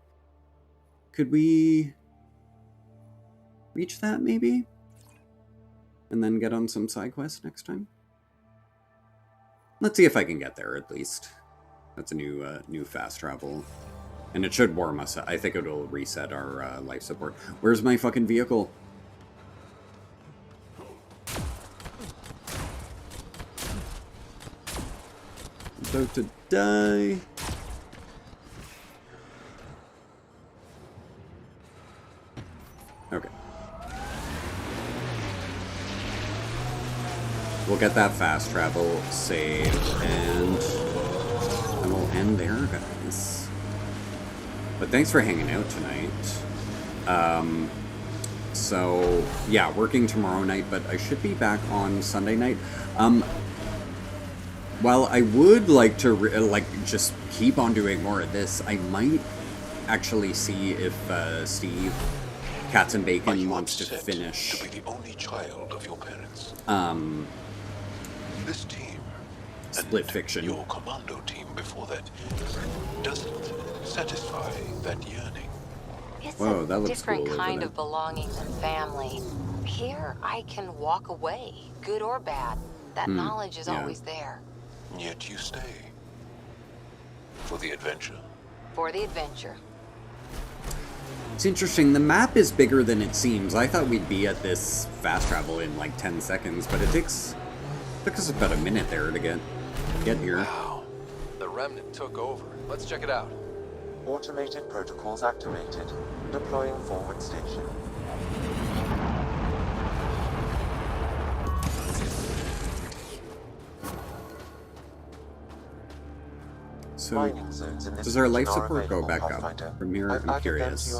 Speaker 1: Could we reach that, maybe? And then get on some side quests next time? Let's see if I can get there, at least. That's a new fast travel. And it should warm us up. I think it'll reset our life support. Where's my fucking vehicle? About to die. Okay. We'll get that fast travel saved, and we'll end there, guys. But thanks for hanging out tonight. So, yeah, working tomorrow night, but I should be back on Sunday night. While I would like to, just keep on doing more of this, I might actually see if Steve, Cats and Bacon, wants to finish.
Speaker 12: To be the only child of your parents. This team,
Speaker 1: Split Fiction.
Speaker 12: Your commando team before that, doesn't satisfy that yearning.
Speaker 17: It's
Speaker 1: Whoa, that
Speaker 17: a
Speaker 1: looks
Speaker 17: different
Speaker 1: cool,
Speaker 17: kind
Speaker 1: isn't
Speaker 17: of
Speaker 1: it?
Speaker 17: belonging than family. Here, I can walk away, good or bad. That knowledge is always there.
Speaker 12: Yet you stay. For the adventure?
Speaker 17: For the adventure.
Speaker 1: It's interesting, the map is bigger than it seems. I thought we'd be at this fast travel in like 10 seconds, but it took us about a minute there to get here.
Speaker 13: Wow. The Remnant took over. Let's check it out.
Speaker 2: Automated protocols activated. Deploying forward station.
Speaker 1: So, does our life support go back up? From here, I'm curious.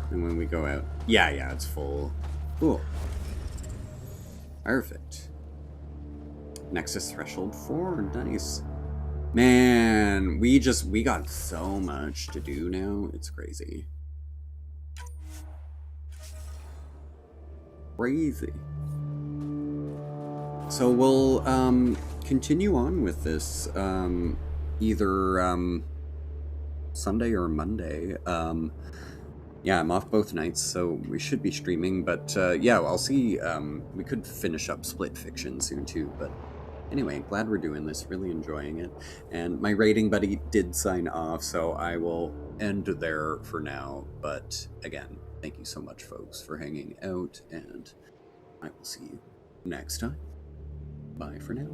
Speaker 1: And when we go out... Yeah, it's full. Cool. Perfect. Nexus Threshold 4, nice. Man, we got so much to do now. It's crazy. Crazy. So we'll continue on with this either Sunday or Monday. Yeah, I'm off both nights, so we should be streaming, but yeah, I'll see. We could finish up Split Fiction soon too, but anyway, glad we're doing this, really enjoying it. And my rating buddy did sign off, so I will end there for now. But again, thank you so much, folks, for hanging out, and I will see you next time. Bye for now.